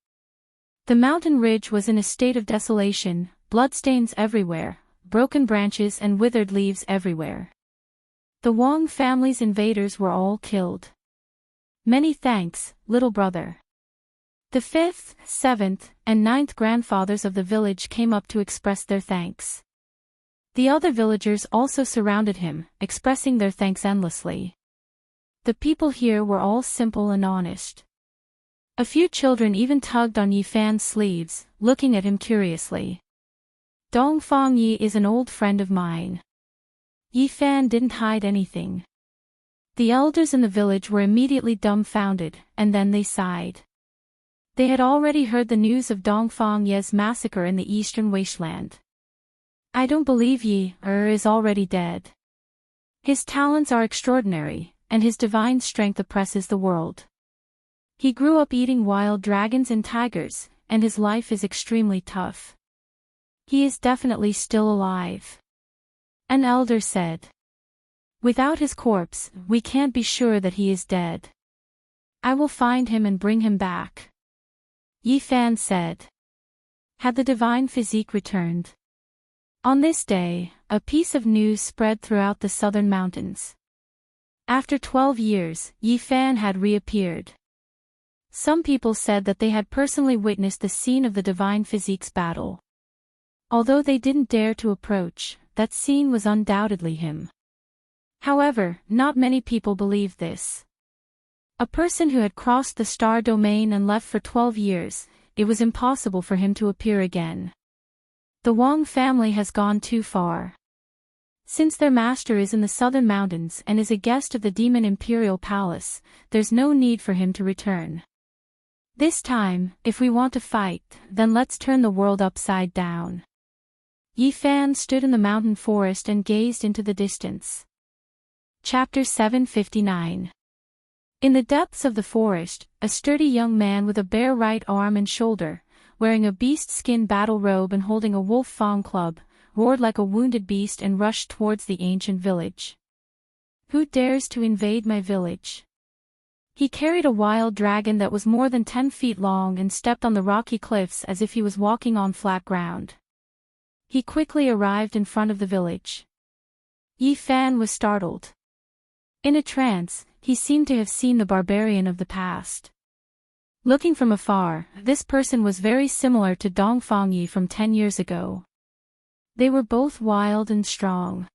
The mountain ridge was in a state of desolation, bloodstains everywhere, broken branches and withered leaves everywhere. The Wong family's invaders were all killed. Many thanks, little brother. The 5th, 7th, and 9th grandfathers of the village came up to express their thanks. The other villagers also surrounded him, expressing their thanks endlessly. The people here were all simple and honest. A few children even tugged on Yi Fan's sleeves, looking at him curiously. Dongfang Yi is an old friend of mine. Yi Fan didn't hide anything. The elders in the village were immediately dumbfounded, and then they sighed. They had already heard the news of Dongfang Ye's massacre in the eastern wasteland. I don't believe Yi is already dead. His talents are extraordinary, and his divine strength oppresses the world. He grew up eating wild dragons and tigers, and his life is extremely tough. He is definitely still alive. An elder said. Without his corpse, we can't be sure that he is dead. I will find him and bring him back. Yi Fan said. Had the divine physique returned? On this day, a piece of news spread throughout the southern mountains. After 12 years, Yi Fan had reappeared. Some people said that they had personally witnessed the scene of the divine physique's battle. Although they didn't dare to approach, that scene was undoubtedly him. However, not many people believed this. A person who had crossed the star domain and left for 12 years, it was impossible for him to appear again. The Wong family has gone too far. Since their master is in the southern mountains and is a guest of the Demon Imperial Palace, there's no need for him to return. This time, if we want to fight, then let's turn the world upside down. Yi Fan stood in the mountain forest and gazed into the distance. Chapter 759. In the depths of the forest, a sturdy young man with a bare right arm and shoulder, wearing a beast-skin battle robe and holding a wolf fang club, roared like a wounded beast and rushed towards the ancient village. Who dares to invade my village? He carried a wild dragon that was more than 10 feet long and stepped on the rocky cliffs as if he was walking on flat ground. He quickly arrived in front of the village. Yi Fan was startled. In a trance, he seemed to have seen the barbarian of the past. Looking from afar, this person was very similar to Dongfang Yi from 10 years ago. They were both wild and strong.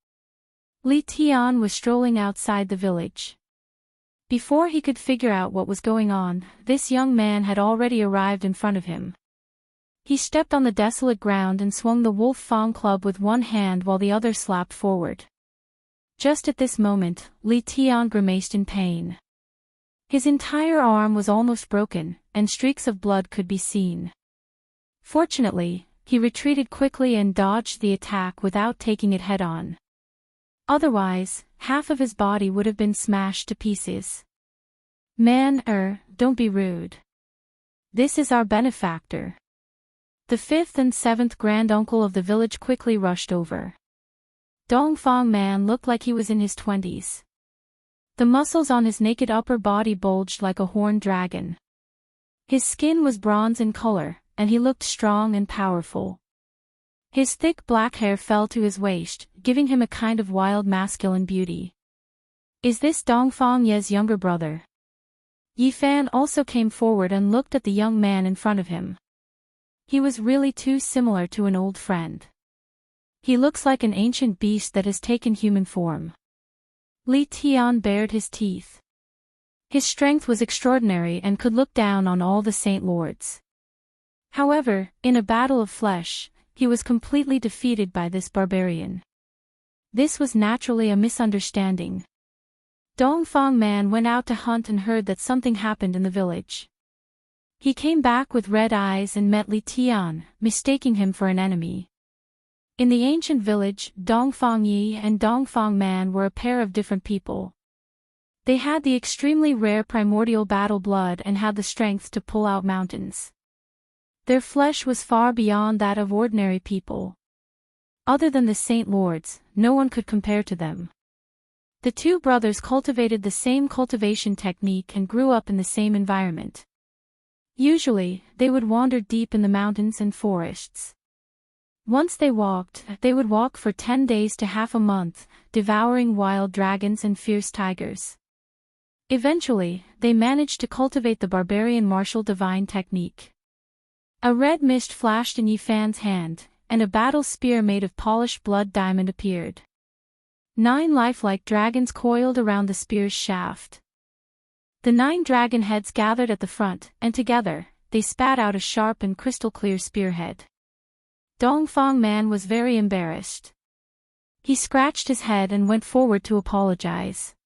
Li Tian was strolling outside the village. Before he could figure out what was going on, this young man had already arrived in front of him. He stepped on the desolate ground and swung the wolf fang club with one hand while the other slapped forward. Just at this moment, Li Tian grimaced in pain. His entire arm was almost broken, and streaks of blood could be seen. Fortunately, he retreated quickly and dodged the attack without taking it head-on. Otherwise, half of his body would have been smashed to pieces. Man, don't be rude. This is our benefactor. The 5th and 7th granduncle of the village quickly rushed over. Dongfang Man looked like he was in his 20s. The muscles on his naked upper body bulged like a horned dragon. His skin was bronze in color, and he looked strong and powerful. His thick black hair fell to his waist, giving him a kind of wild masculine beauty. Is this Dongfang Ye's younger brother? Yi Fan also came forward and looked at the young man in front of him. He was really too similar to an old friend. He looks like an ancient beast that has taken human form. Li Tian bared his teeth. His strength was extraordinary and could look down on all the Saint Lords. However, in a battle of flesh, he was completely defeated by this barbarian. This was naturally a misunderstanding. Dongfang Man went out to hunt and heard that something happened in the village. He came back with red eyes and met Li Tian, mistaking him for an enemy. In the ancient village, Dongfang Yi and Dongfang Man were a pair of different people. They had the extremely rare primordial battle blood and had the strength to pull out mountains. Their flesh was far beyond that of ordinary people. Other than the Saint Lords, no one could compare to them. The two brothers cultivated the same cultivation technique and grew up in the same environment. Usually, they would wander deep in the mountains and forests. Once they would walk for 10 days to half a month, devouring wild dragons and fierce tigers. Eventually, they managed to cultivate the barbarian martial divine technique. A red mist flashed in Yifan's hand, and a battle spear made of polished blood diamond appeared. 9 lifelike dragons coiled around the spear's shaft. The 9 dragon heads gathered at the front, and together, they spat out a sharp and crystal-clear spearhead. Dongfang Man was very embarrassed. He scratched his head and went forward to apologize.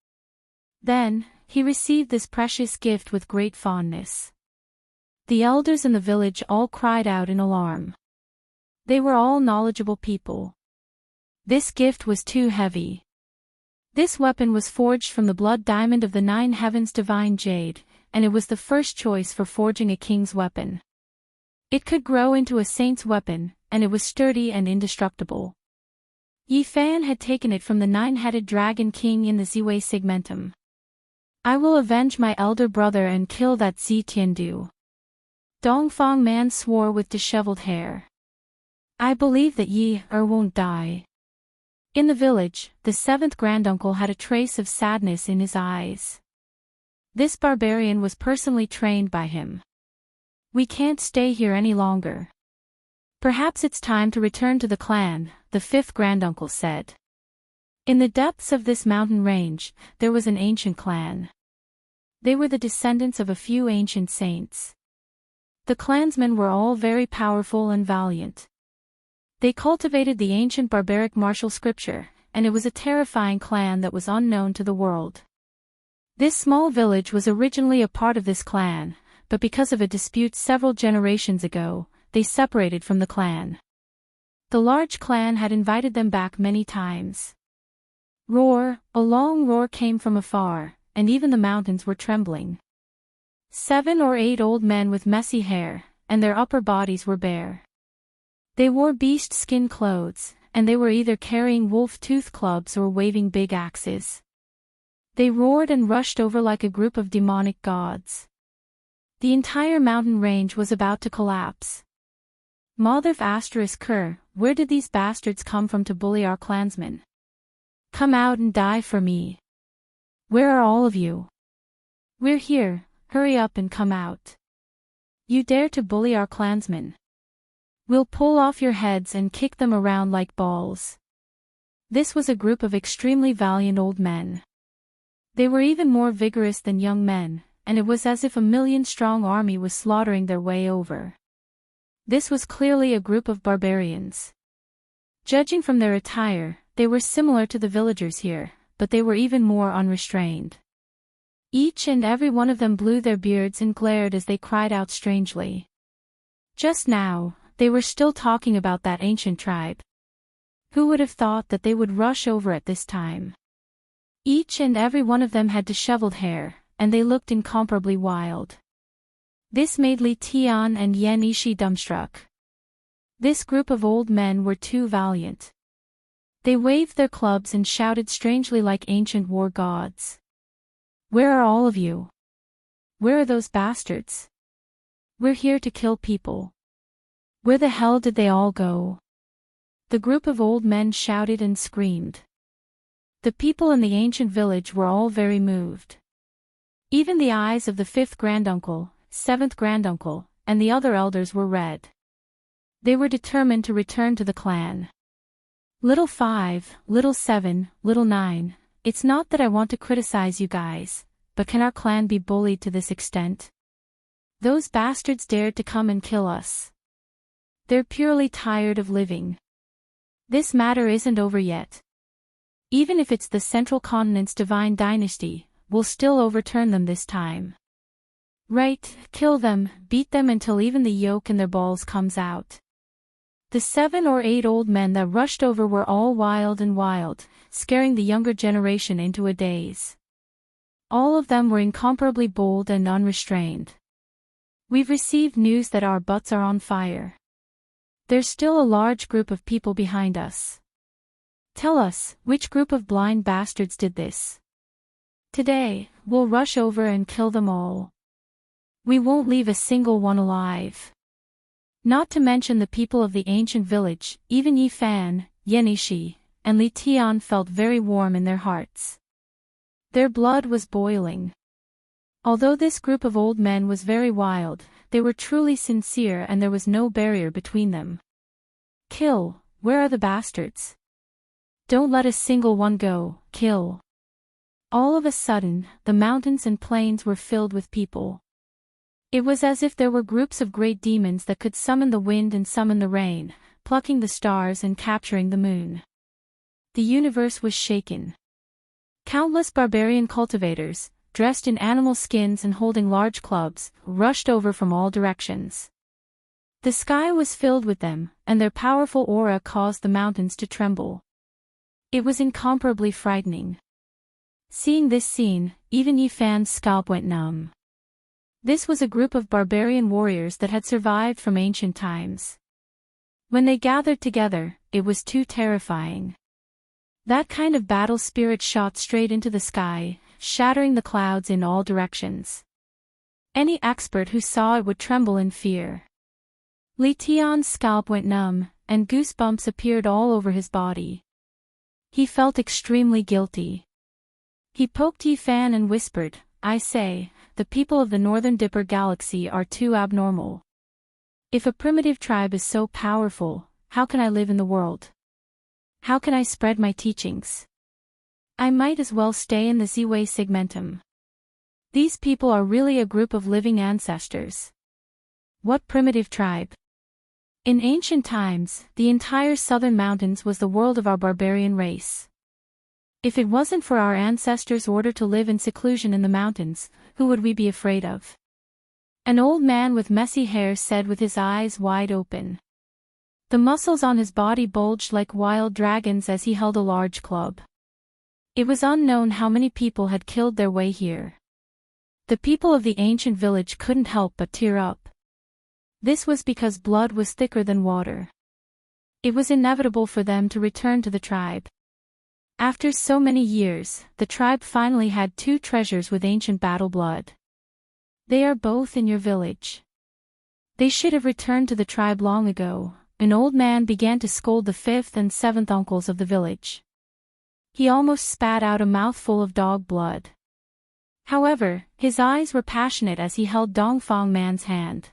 Then, he received this precious gift with great fondness. The elders in the village all cried out in alarm. They were all knowledgeable people. This gift was too heavy. This weapon was forged from the blood diamond of the 9 heavens divine jade, and it was the first choice for forging a king's weapon. It could grow into a saint's weapon, and it was sturdy and indestructible. Yifan had taken it from the 9-headed dragon king in the Ziwei segmentum. I will avenge my elder brother and kill that Zi Tiandu. Dongfang Man swore with disheveled hair. I believe that Yi-er won't die. In the village, the 7th granduncle had a trace of sadness in his eyes. This barbarian was personally trained by him. We can't stay here any longer. Perhaps it's time to return to the clan, the 5th granduncle said. In the depths of this mountain range, there was an ancient clan. They were the descendants of a few ancient saints. The clansmen were all very powerful and valiant. They cultivated the ancient barbaric martial scripture, and it was a terrifying clan that was unknown to the world. This small village was originally a part of this clan, but because of a dispute several generations ago, they separated from the clan. The large clan had invited them back many times. Roar, a long roar came from afar, and even the mountains were trembling. 7 or 8 old men with messy hair, and their upper bodies were bare. They wore beast skin clothes, and they were either carrying wolf-tooth clubs or waving big axes. They roared and rushed over like a group of demonic gods. The entire mountain range was about to collapse. Mother****, where did these bastards come from to bully our clansmen? Come out and die for me. Where are all of you? We're here, hurry up and come out. You dare to bully our clansmen? We'll pull off your heads and kick them around like balls. This was a group of extremely valiant old men. They were even more vigorous than young men, and it was as if a 1,000,000-strong army was slaughtering their way over. This was clearly a group of barbarians. Judging from their attire, they were similar to the villagers here, but they were even more unrestrained. Each and every one of them blew their beards and glared as they cried out strangely. Just now, they were still talking about that ancient tribe. Who would have thought that they would rush over at this time? Each and every one of them had disheveled hair, and they looked incomparably wild. This made Li Tian and Yan Ishi dumbstruck. This group of old men were too valiant. They waved their clubs and shouted strangely like ancient war gods. Where are all of you? Where are those bastards? We're here to kill people. Where the hell did they all go? The group of old men shouted and screamed. The people in the ancient village were all very moved. Even the eyes of the 5th granduncle, 7th granduncle, and the other elders were red. They were determined to return to the clan. Little 5, little 7, little 9, it's not that I want to criticize you guys, but can our clan be bullied to this extent? Those bastards dared to come and kill us. They're purely tired of living. This matter isn't over yet. Even if it's the Central Continent's divine dynasty, we'll still overturn them this time. Right, kill them, beat them until even the yolk in their balls comes out. The 7 or 8 old men that rushed over were all wild, scaring the younger generation into a daze. All of them were incomparably bold and unrestrained. We've received news that our butts are on fire. There's still a large group of people behind us. Tell us, which group of blind bastards did this? Today, we'll rush over and kill them all. We won't leave a single one alive. Not to mention the people of the ancient village, even Yi Fan, Yenishi, and Li Tian felt very warm in their hearts. Their blood was boiling. Although this group of old men was very wild, they were truly sincere and there was no barrier between them. Kill, where are the bastards? Don't let a single one go, kill. All of a sudden, the mountains and plains were filled with people. It was as if there were groups of great demons that could summon the wind and summon the rain, plucking the stars and capturing the moon. The universe was shaken. Countless barbarian cultivators, dressed in animal skins and holding large clubs, rushed over from all directions. The sky was filled with them, and their powerful aura caused the mountains to tremble. It was incomparably frightening. Seeing this scene, even Yi Fan's scalp went numb. This was a group of barbarian warriors that had survived from ancient times. When they gathered together, it was too terrifying. That kind of battle spirit shot straight into the sky, shattering the clouds in all directions. Any expert who saw it would tremble in fear. Li Tian's scalp went numb, and goosebumps appeared all over his body. He felt extremely guilty. He poked Yi Fan and whispered, "I say, the people of the Northern Dipper Galaxy are too abnormal. If a primitive tribe is so powerful, how can I live in the world? How can I spread my teachings? I might as well stay in the Z-Way segmentum. These people are really a group of living ancestors. What primitive tribe? In ancient times, the entire southern mountains was the world of our barbarian race. If it wasn't for our ancestors' order to live in seclusion in the mountains, who would we be afraid of?" An old man with messy hair said with his eyes wide open. The muscles on his body bulged like wild dragons as he held a large club. It was unknown how many people had killed their way here. The people of the ancient village couldn't help but tear up. This was because blood was thicker than water. It was inevitable for them to return to the tribe. After so many years, the tribe finally had 2 treasures with ancient battle blood. They are both in your village. They should have returned to the tribe long ago. An old man began to scold the 5th and 7th uncles of the village. He almost spat out a mouthful of dog blood. However, his eyes were passionate as he held Dongfang Man's hand.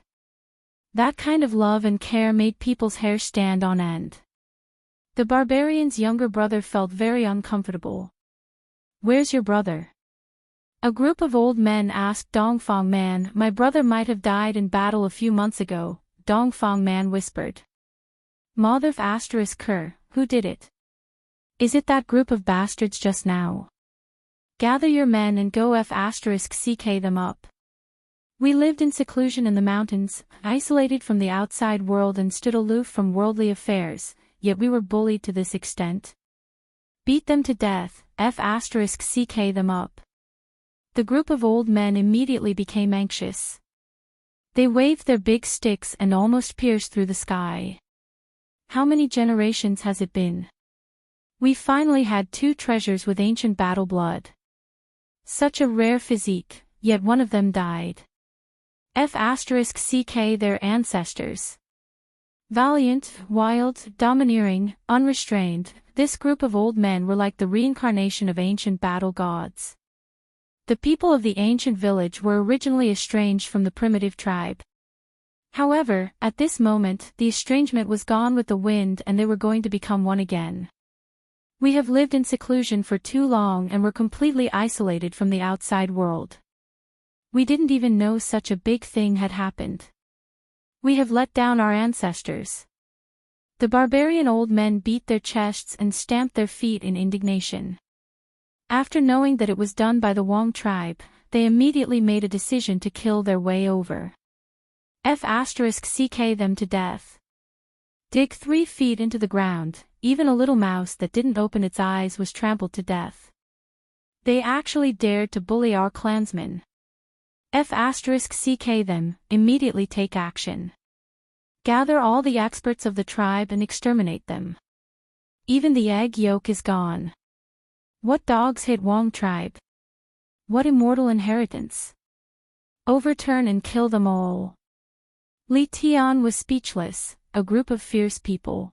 That kind of love and care made people's hair stand on end. The barbarian's younger brother felt very uncomfortable. "Where's your brother?" A group of old men asked Dongfang Man. "My brother might have died in battle a few months ago," Dongfang Man whispered. "Motherf *Ker, who did it? Is it that group of bastards just now? Gather your men and go *CK them up. We lived in seclusion in the mountains, isolated from the outside world and stood aloof from worldly affairs, yet we were bullied to this extent. Beat them to death, *CK them up." The group of old men immediately became anxious. They waved their big sticks and almost pierced through the sky. "How many generations has it been? We finally had 2 treasures with ancient battle blood. Such a rare physique, yet one of them died. *CK their ancestors. Valiant, wild, domineering, unrestrained, this group of old men were like the reincarnation of ancient battle gods. The people of the ancient village were originally estranged from the primitive tribe. However, at this moment, the estrangement was gone with the wind and they were going to become one again. "We have lived in seclusion for too long and were completely isolated from the outside world. We didn't even know such a big thing had happened. We have let down our ancestors." The barbarian old men beat their chests and stamped their feet in indignation. After knowing that it was done by the Wong tribe, they immediately made a decision to kill their way over. *CK them to death. Dig 3 feet into the ground, even a little mouse that didn't open its eyes was trampled to death. They actually dared to bully our clansmen. *CK them, immediately take action. Gather all the experts of the tribe and exterminate them. Even the egg yolk is gone. What dogs hit Wong tribe? What immortal inheritance? Overturn and kill them all. Li Tian was speechless, a group of fierce people.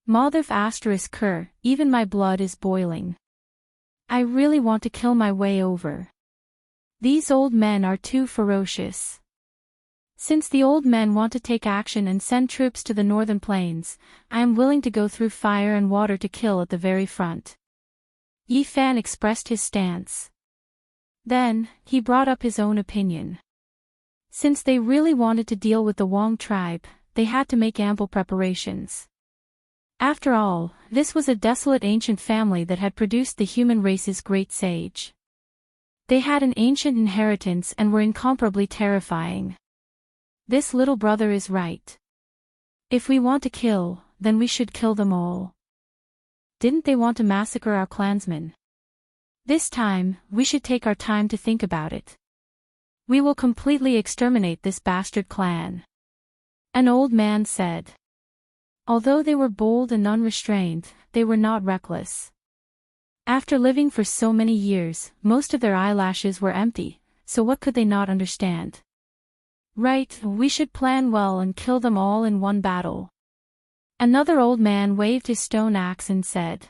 Mothif asterisk Ker, even my blood is boiling. I really want to kill my way over. These old men are too ferocious. Since the old men want to take action and send troops to the northern plains, I am willing to go through fire and water to kill at the very front. Yi Fan expressed his stance. Then, he brought up his own opinion. Since they really wanted to deal with the Wong tribe, they had to make ample preparations. After all, this was a desolate ancient family that had produced the human race's great sage. They had an ancient inheritance and were incomparably terrifying. This little brother is right. If we want to kill, then we should kill them all. Didn't they want to massacre our clansmen? This time, we should take our time to think about it. We will completely exterminate this bastard clan. An old man said. Although they were bold and unrestrained, they were not reckless. After living for so many years, most of their eyelashes were empty, so what could they not understand? Right, we should plan well and kill them all in one battle. Another old man waved his stone axe and said.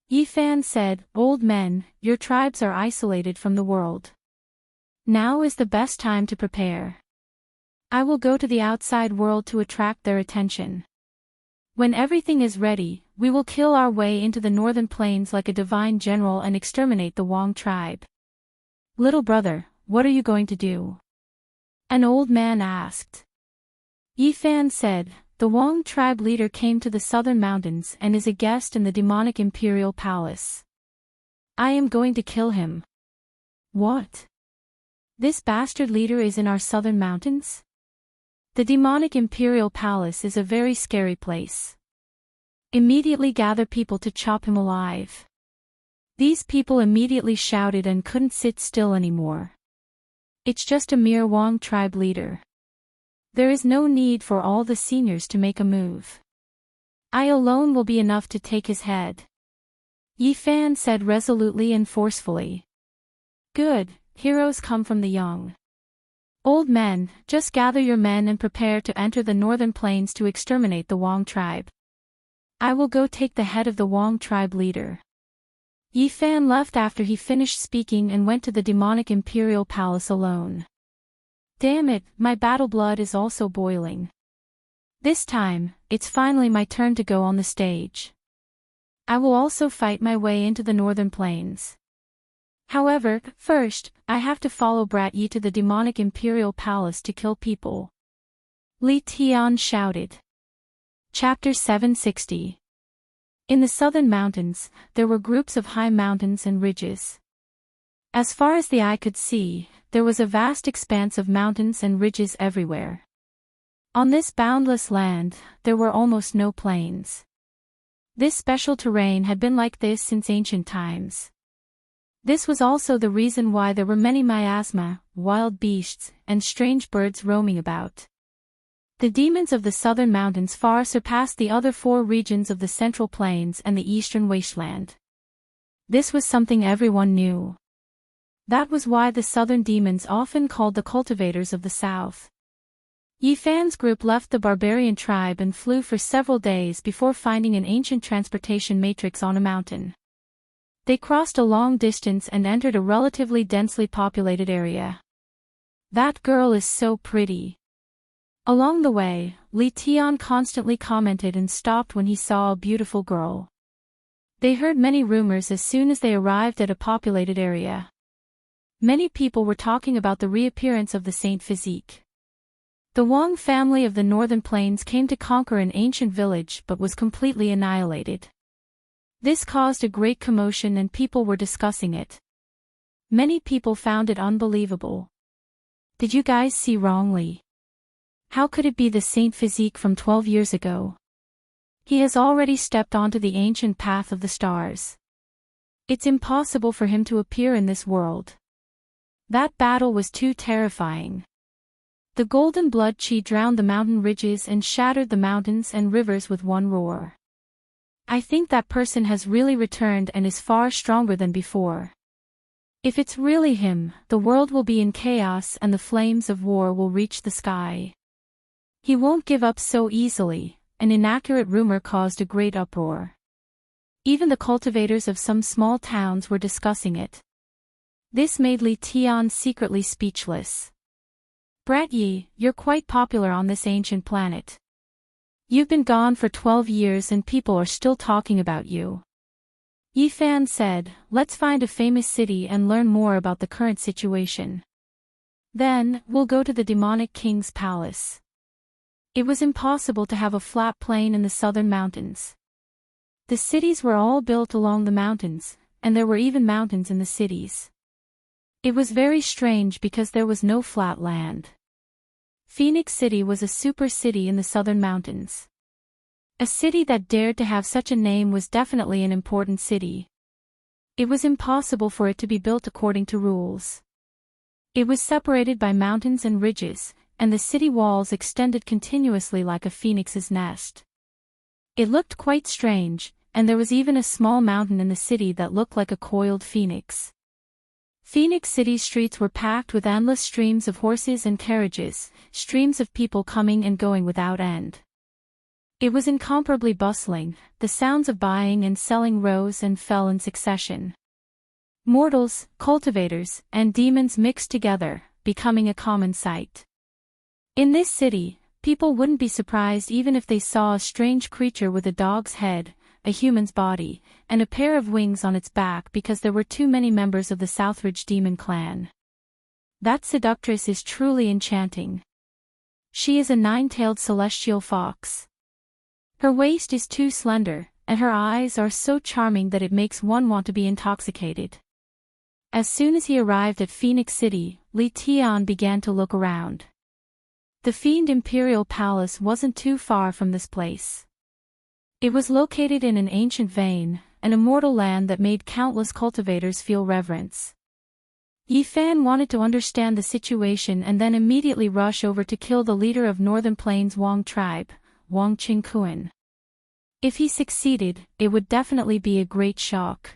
Yi Fan said, Old men, your tribes are isolated from the world. Now is the best time to prepare. I will go to the outside world to attract their attention. When everything is ready, we will kill our way into the northern plains like a divine general and exterminate the Wong tribe. Little brother, what are you going to do? An old man asked. Yi Fan said, the Wong tribe leader came to the southern mountains and is a guest in the demonic imperial palace. I am going to kill him. What? This bastard leader is in our southern mountains? The demonic imperial palace is a very scary place. Immediately gather people to chop him alive. These people immediately shouted and couldn't sit still anymore. It's just a mere Wong tribe leader. There is no need for all the seniors to make a move. I alone will be enough to take his head. Yi Fan said resolutely and forcefully. Good, heroes come from the young. Old men, just gather your men and prepare to enter the northern plains to exterminate the Wong tribe. I will go take the head of the Wong tribe leader. Yi Fan left after he finished speaking and went to the demonic imperial palace alone. Damn it, my battle blood is also boiling. This time, it's finally my turn to go on the stage. I will also fight my way into the northern plains. However, first, I have to follow Brat Yi to the demonic imperial palace to kill people. Li Tian shouted. Chapter 760. In the southern mountains, there were groups of high mountains and ridges. As far as the eye could see, there was a vast expanse of mountains and ridges everywhere. On this boundless land, there were almost no plains. This special terrain had been like this since ancient times. This was also the reason why there were many miasma, wild beasts, and strange birds roaming about. The demons of the southern mountains far surpassed the other four regions of the central plains and the eastern wasteland. This was something everyone knew. That was why the southern demons often called the cultivators of the south. Yi Fan's group left the barbarian tribe and flew for several days before finding an ancient transportation matrix on a mountain. They crossed a long distance and entered a relatively densely populated area. That girl is so pretty. Along the way, Li Tian constantly commented and stopped when he saw a beautiful girl. They heard many rumors as soon as they arrived at a populated area. Many people were talking about the reappearance of the Saint Physique. The Wong family of the northern plains came to conquer an ancient village but was completely annihilated. This caused a great commotion and people were discussing it. Many people found it unbelievable. Did you guys see wrongly? How could it be the Saint Physique from 12 years ago? He has already stepped onto the ancient path of the stars. It's impossible for him to appear in this world. That battle was too terrifying. The golden blood chi drowned the mountain ridges and shattered the mountains and rivers with one roar. I think that person has really returned and is far stronger than before. If it's really him, the world will be in chaos and the flames of war will reach the sky. He won't give up so easily. An inaccurate rumor caused a great uproar. Even the cultivators of some small towns were discussing it. This made Li Tian secretly speechless. Brat Yi, you're quite popular on this ancient planet. You've been gone for 12 years and people are still talking about you. Yi Fan said, let's find a famous city and learn more about the current situation. Then, we'll go to the demonic king's palace. It was impossible to have a flat plain in the southern mountains. The cities were all built along the mountains, and there were even mountains in the cities. It was very strange because there was no flat land. Phoenix City was a super city in the southern mountains. A city that dared to have such a name was definitely an important city. It was impossible for it to be built according to rules. It was separated by mountains and ridges, and the city walls extended continuously like a phoenix's nest. It looked quite strange, and there was even a small mountain in the city that looked like a coiled phoenix. Phoenix City's streets were packed with endless streams of horses and carriages, streams of people coming and going without end. It was incomparably bustling, the sounds of buying and selling rose and fell in succession. Mortals, cultivators, and demons mixed together, becoming a common sight. In this city, people wouldn't be surprised even if they saw a strange creature with a dog's head, a human's body, and a pair of wings on its back because there were too many members of the Southridge demon clan. That seductress is truly enchanting. She is a nine-tailed celestial fox. Her waist is too slender, and her eyes are so charming that it makes one want to be intoxicated. As soon as he arrived at Phoenix City, Li Tian began to look around. The Fiend Imperial Palace wasn't too far from this place. It was located in an ancient vein, an immortal land that made countless cultivators feel reverence. Yi Fan wanted to understand the situation and then immediately rush over to kill the leader of Northern Plains Wang tribe, Wang Qingquan. If he succeeded, it would definitely be a great shock.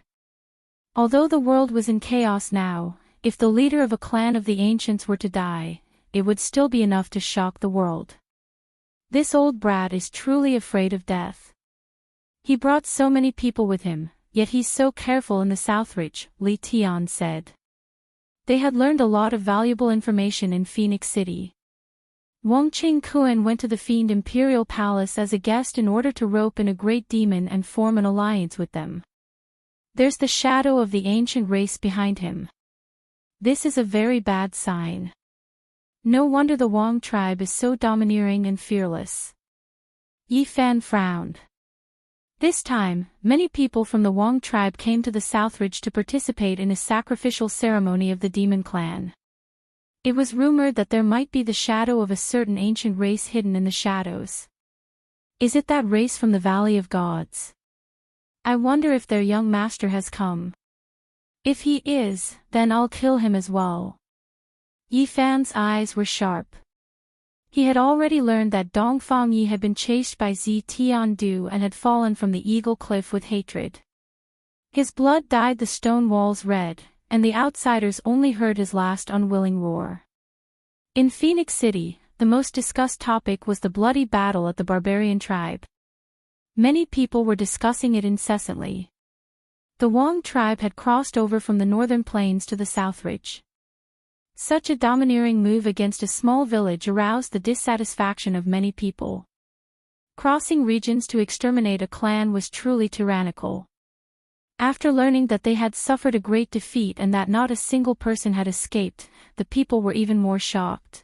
Although the world was in chaos now, if the leader of a clan of the ancients were to die, it would still be enough to shock the world. This old brat is truly afraid of death. He brought so many people with him, yet he's so careful in the Southridge, Li Tian said. They had learned a lot of valuable information in Phoenix City. Wang Qingquan went to the Fiend Imperial Palace as a guest in order to rope in a great demon and form an alliance with them. There's the shadow of the ancient race behind him. This is a very bad sign. No wonder the Wang tribe is so domineering and fearless. Yi Fan frowned. This time, many people from the Wang tribe came to the Southridge to participate in a sacrificial ceremony of the demon clan. It was rumored that there might be the shadow of a certain ancient race hidden in the shadows. Is it that race from the Valley of Gods? I wonder if their young master has come. If he is, then I'll kill him as well. Yi Fan's eyes were sharp. He had already learned that Dongfang Yi had been chased by Zi Tiandu and had fallen from the Eagle Cliff with hatred. His blood dyed the stone walls red, and the outsiders only heard his last unwilling roar. In Phoenix City, the most discussed topic was the bloody battle at the barbarian tribe. Many people were discussing it incessantly. The Wang tribe had crossed over from the northern plains to the Southridge. Such a domineering move against a small village aroused the dissatisfaction of many people. Crossing regions to exterminate a clan was truly tyrannical. After learning that they had suffered a great defeat and that not a single person had escaped, the people were even more shocked.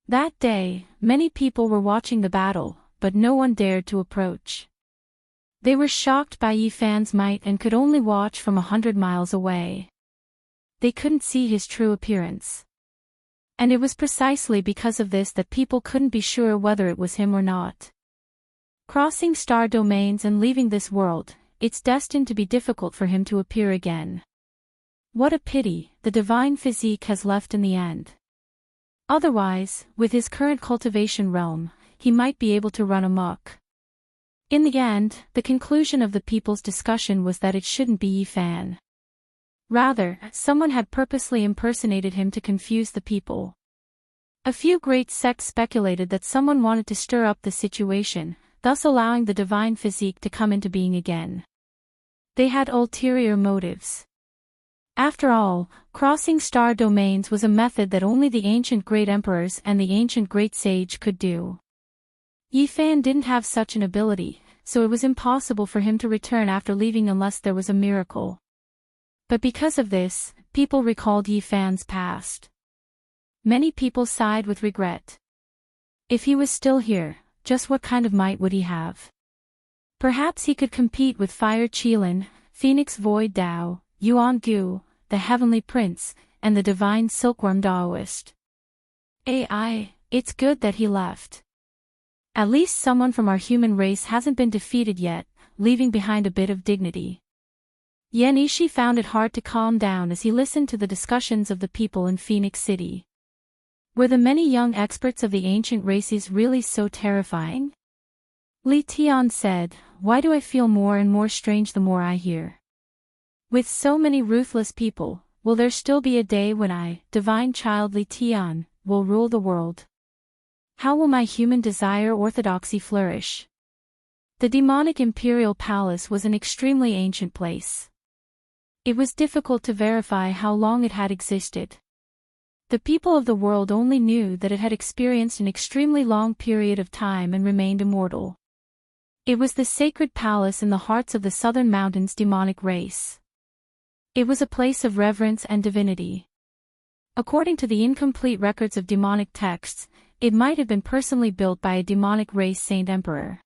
That day, many people were watching the battle, but no one dared to approach. They were shocked by Yi Fan's might and could only watch from 100 miles away. They couldn't see his true appearance. And it was precisely because of this that people couldn't be sure whether it was him or not. Crossing star domains and leaving this world, it's destined to be difficult for him to appear again. What a pity, the divine physique has left in the end. Otherwise, with his current cultivation realm, he might be able to run amok. In the end, the conclusion of the people's discussion was that it shouldn't be Yifan. Rather, someone had purposely impersonated him to confuse the people. A few great sects speculated that someone wanted to stir up the situation, thus allowing the divine physique to come into being again. They had ulterior motives. After all, crossing star domains was a method that only the ancient great emperors and the ancient great sage could do. Yifan didn't have such an ability, so it was impossible for him to return after leaving unless there was a miracle. But because of this, people recalled Yifan's past. Many people sighed with regret. If he was still here, just what kind of might would he have? Perhaps he could compete with Fire Qilin, Phoenix Void Dao, Yuan Gu, the Heavenly Prince, and the Divine Silkworm Daoist. It's good that he left. At least someone from our human race hasn't been defeated yet, leaving behind a bit of dignity. Yan Ishi found it hard to calm down as he listened to the discussions of the people in Phoenix City. Were the many young experts of the ancient races really so terrifying? Li Tian said, "Why do I feel more and more strange the more I hear? With so many ruthless people, will there still be a day when I, divine child Li Tian, will rule the world? How will my human desire orthodoxy flourish?" The demonic imperial palace was an extremely ancient place. It was difficult to verify how long it had existed. The people of the world only knew that it had experienced an extremely long period of time and remained immortal. It was the sacred palace in the hearts of the Southern Mountains' demonic race. It was a place of reverence and divinity. According to the incomplete records of demonic texts, it might have been personally built by a demonic race saint emperor.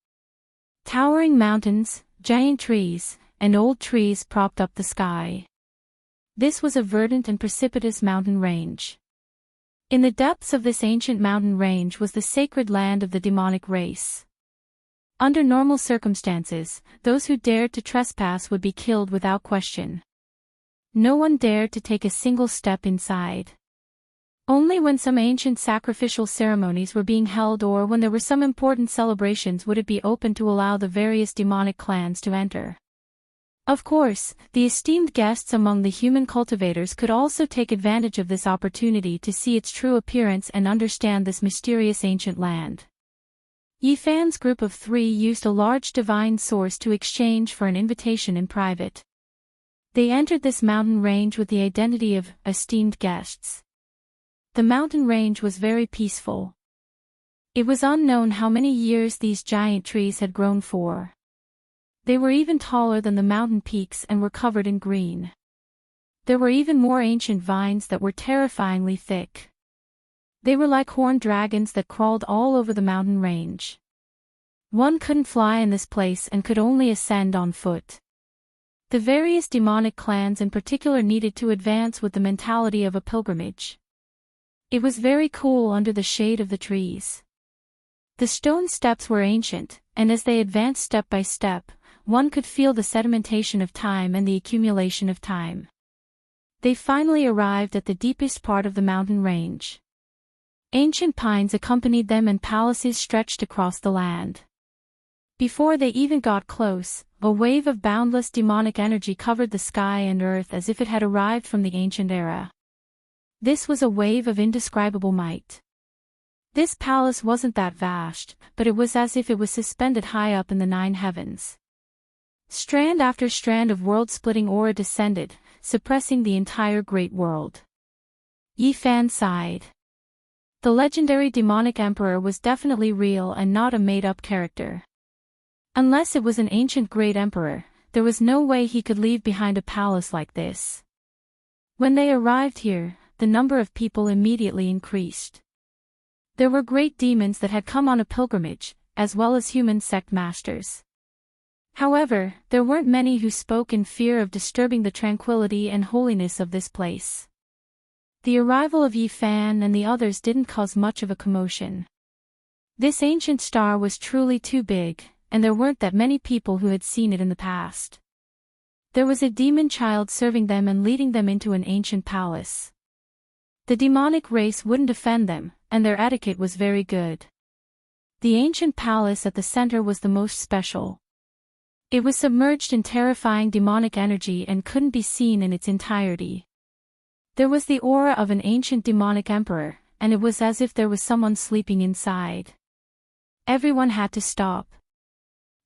Towering mountains, giant trees, and old trees propped up the sky. This was a verdant and precipitous mountain range. In the depths of this ancient mountain range was the sacred land of the demonic race. Under normal circumstances, those who dared to trespass would be killed without question. No one dared to take a single step inside. Only when some ancient sacrificial ceremonies were being held or when there were some important celebrations would it be open to allow the various demonic clans to enter. Of course, the esteemed guests among the human cultivators could also take advantage of this opportunity to see its true appearance and understand this mysterious ancient land. Yifan's group of 3 used a large divine source to exchange for an invitation in private. They entered this mountain range with the identity of esteemed guests. The mountain range was very peaceful. It was unknown how many years these giant trees had grown for. They were even taller than the mountain peaks and were covered in green. There were even more ancient vines that were terrifyingly thick. They were like horned dragons that crawled all over the mountain range. One couldn't fly in this place and could only ascend on foot. The various demonic clans in particular needed to advance with the mentality of a pilgrimage. It was very cool under the shade of the trees. The stone steps were ancient, and as they advanced step by step, one could feel the sedimentation of time and the accumulation of time. They finally arrived at the deepest part of the mountain range. Ancient pines accompanied them and palaces stretched across the land. Before they even got close, a wave of boundless demonic energy covered the sky and earth as if it had arrived from the ancient era. This was a wave of indescribable might. This palace wasn't that vast, but it was as if it was suspended high up in the 9 heavens. Strand after strand of world-splitting aura descended, suppressing the entire great world. Yifan sighed. The legendary demonic emperor was definitely real and not a made-up character. Unless it was an ancient great emperor, there was no way he could leave behind a palace like this. When they arrived here, the number of people immediately increased. There were great demons that had come on a pilgrimage, as well as human sect masters. However, there weren't many who spoke in fear of disturbing the tranquility and holiness of this place. The arrival of Yifan and the others didn't cause much of a commotion. This ancient star was truly too big, and there weren't that many people who had seen it in the past. There was a demon child serving them and leading them into an ancient palace. The demonic race wouldn't offend them, and their etiquette was very good. The ancient palace at the center was the most special. It was submerged in terrifying demonic energy and couldn't be seen in its entirety. There was the aura of an ancient demonic emperor, and it was as if there was someone sleeping inside. Everyone had to stop.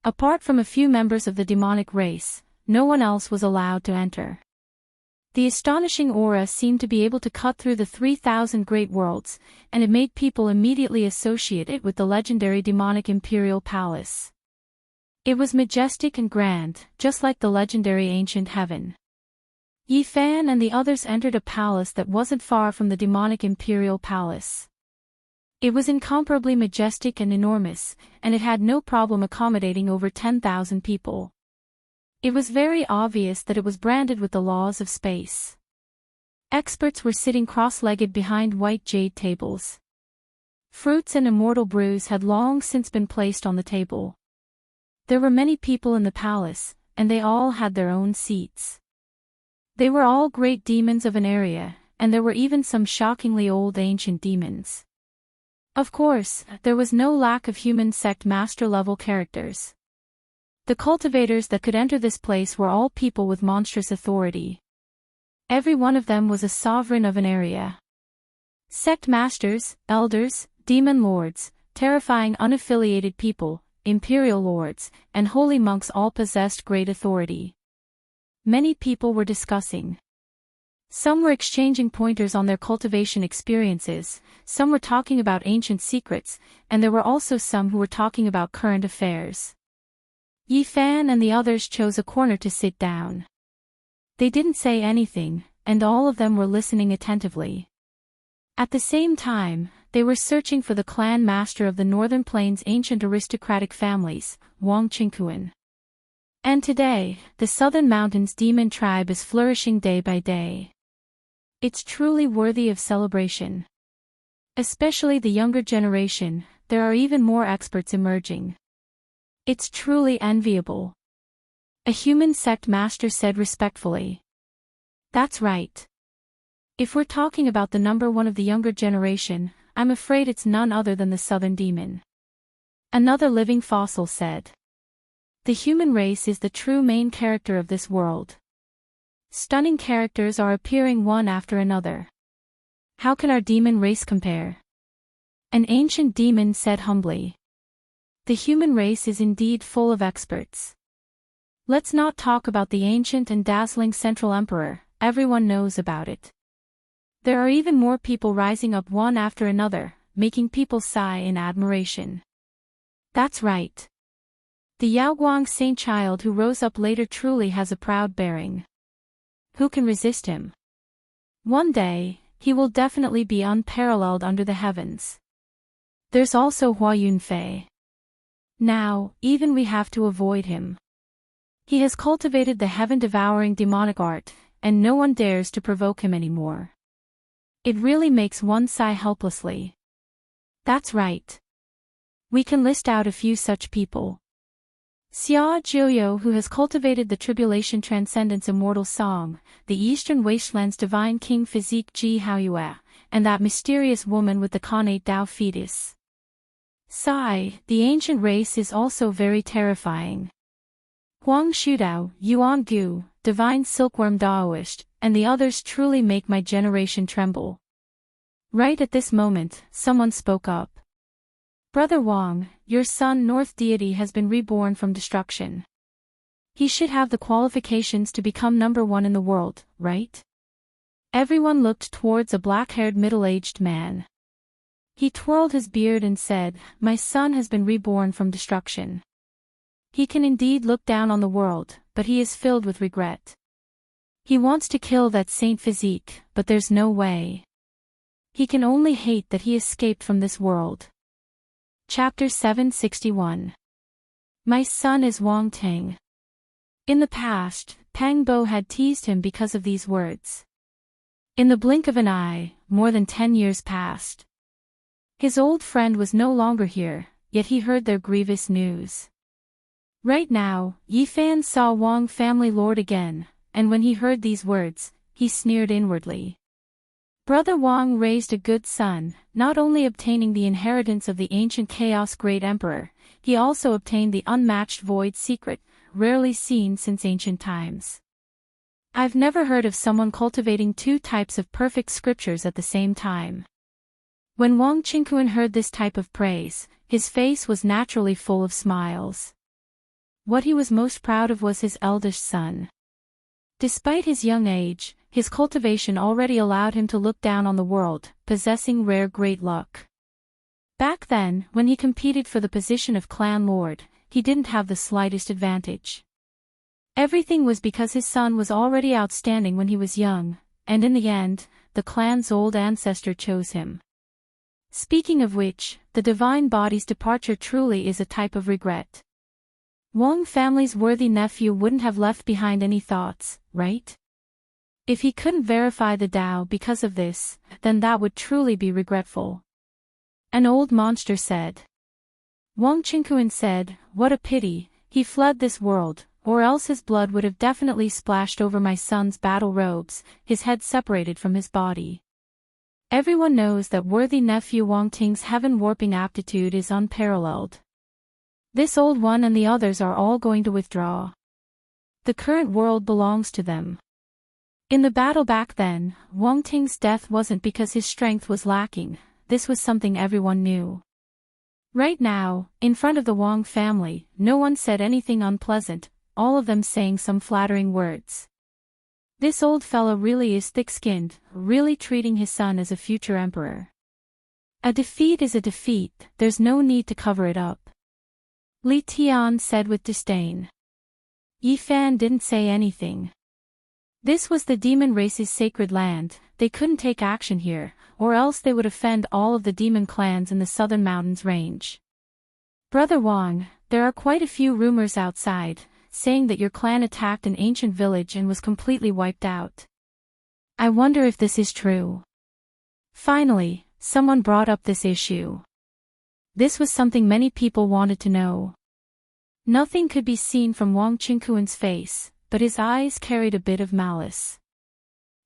Apart from a few members of the demonic race, no one else was allowed to enter. The astonishing aura seemed to be able to cut through the 3,000 great worlds, and it made people immediately associate it with the legendary demonic imperial palace. It was majestic and grand, just like the legendary ancient heaven. Yi Fan and the others entered a palace that wasn't far from the demonic imperial palace. It was incomparably majestic and enormous, and it had no problem accommodating over 10,000 people. It was very obvious that it was branded with the laws of space. Experts were sitting cross-legged behind white jade tables. Fruits and immortal brews had long since been placed on the table. There were many people in the palace, and they all had their own seats. They were all great demons of an area, and there were even some shockingly old ancient demons. Of course, there was no lack of human sect master-level characters. The cultivators that could enter this place were all people with monstrous authority. Every one of them was a sovereign of an area. Sect masters, elders, demon lords, terrifying unaffiliated people, imperial lords, and holy monks all possessed great authority. Many people were discussing. Some were exchanging pointers on their cultivation experiences, some were talking about ancient secrets, and there were also some who were talking about current affairs. Yi Fan and the others chose a corner to sit down. They didn't say anything, and all of them were listening attentively. At the same time, they were searching for the clan master of the Northern Plains' ancient aristocratic families, Wang Qingquan. And today, the Southern Mountains demon tribe is flourishing day by day. It's truly worthy of celebration. Especially the younger generation, there are even more experts emerging. It's truly enviable. A human sect master said respectfully. That's right. If we're talking about the number one of the younger generation, I'm afraid it's none other than the Southern Demon. Another living fossil said. The human race is the true main character of this world. Stunning characters are appearing one after another. How can our demon race compare? An ancient demon said humbly. The human race is indeed full of experts. Let's not talk about the ancient and dazzling Central Emperor, everyone knows about it. There are even more people rising up one after another, making people sigh in admiration. That's right. The Yaoguang Saint Child who rose up later truly has a proud bearing. Who can resist him? One day, he will definitely be unparalleled under the heavens. There's also Hua Yunfei. Now, even we have to avoid him. He has cultivated the heaven-devouring demonic art, and no one dares to provoke him anymore. It really makes one sigh helplessly. That's right. We can list out a few such people. Xia Jiuyo, who has cultivated the Tribulation Transcendence Immortal Song, the Eastern Wasteland's Divine King Physique Ji Haoyue, and that mysterious woman with the connate Dao fetus. Sai, the ancient race is also very terrifying. Huang Shudao, Yuan Gu, Divine Silkworm Daoist, and the others truly make my generation tremble. Right at this moment, someone spoke up. Brother Wang, your son North Deity has been reborn from destruction. He should have the qualifications to become number one in the world, right? Everyone looked towards a black-haired middle-aged man. He twirled his beard and said, My son has been reborn from destruction. He can indeed look down on the world, but he is filled with regret. He wants to kill that Saint Physique, but there's no way. He can only hate that he escaped from this world. Chapter 761. My son is Wang Teng. In the past, Pang Bo had teased him because of these words. In the blink of an eye, more than 10 years passed. His old friend was no longer here, yet he heard their grievous news. Right now, Yi Fan saw Wang family lord again, and when he heard these words, he sneered inwardly. Brother Wang raised a good son, not only obtaining the inheritance of the ancient Chaos Great Emperor, he also obtained the unmatched Void Secret, rarely seen since ancient times. I've never heard of someone cultivating two types of perfect scriptures at the same time. When Wang Qingquan heard this type of praise, his face was naturally full of smiles. What he was most proud of was his eldest son. Despite his young age, his cultivation already allowed him to look down on the world, possessing rare great luck. Back then, when he competed for the position of clan lord, he didn't have the slightest advantage. Everything was because his son was already outstanding when he was young, and in the end, the clan's old ancestor chose him. Speaking of which, the divine body's departure truly is a type of regret. Wang family's worthy nephew wouldn't have left behind any thoughts, right? If he couldn't verify the Tao because of this, then that would truly be regretful. An old monster said. Wang Qingquan said, "What a pity, he fled this world, or else his blood would have definitely splashed over my son's battle robes, his head separated from his body." Everyone knows that worthy nephew Wang Ting's heaven-warping aptitude is unparalleled. This old one and the others are all going to withdraw. The current world belongs to them. In the battle back then, Wang Ting's death wasn't because his strength was lacking, this was something everyone knew. Right now, in front of the Wang family, no one said anything unpleasant, all of them saying some flattering words. This old fella really is thick-skinned, really treating his son as a future emperor. A defeat is a defeat, there's no need to cover it up. Li Tian said with disdain. Yi Fan didn't say anything. This was the demon race's sacred land, they couldn't take action here, or else they would offend all of the demon clans in the southern mountains range. Brother Wang, there are quite a few rumors outside, saying that your clan attacked an ancient village and was completely wiped out. I wonder if this is true. Finally, someone brought up this issue. This was something many people wanted to know. Nothing could be seen from Wang Qingquan's face, but his eyes carried a bit of malice.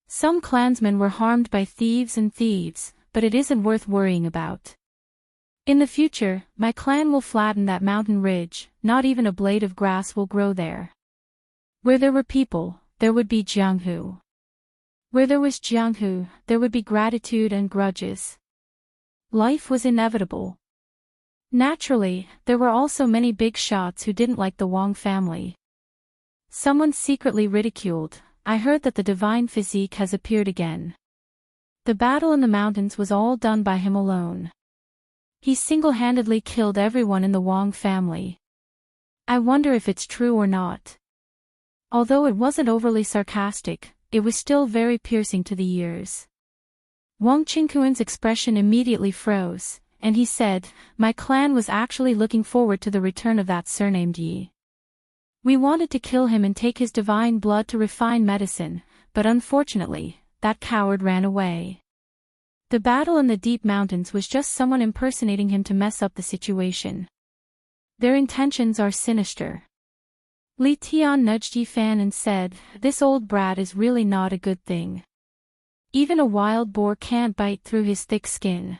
Some clansmen were harmed by thieves, but it isn't worth worrying about. In the future, my clan will flatten that mountain ridge, not even a blade of grass will grow there. Where there were people, there would be Jianghu. Where there was Jianghu, there would be gratitude and grudges. Life was inevitable. Naturally, there were also many big shots who didn't like the Wang family. Someone secretly ridiculed, I heard that the divine physique has appeared again. The battle in the mountains was all done by him alone. He single-handedly killed everyone in the Wang family. I wonder if it's true or not. Although it wasn't overly sarcastic, it was still very piercing to the ears. Wang Qingquan's expression immediately froze, and he said, my clan was actually looking forward to the return of that surnamed Yi. We wanted to kill him and take his divine blood to refine medicine, but unfortunately, that coward ran away. The battle in the deep mountains was just someone impersonating him to mess up the situation. Their intentions are sinister. Li Tian nudged Yi Fan and said, this old brat is really not a good thing. Even a wild boar can't bite through his thick skin.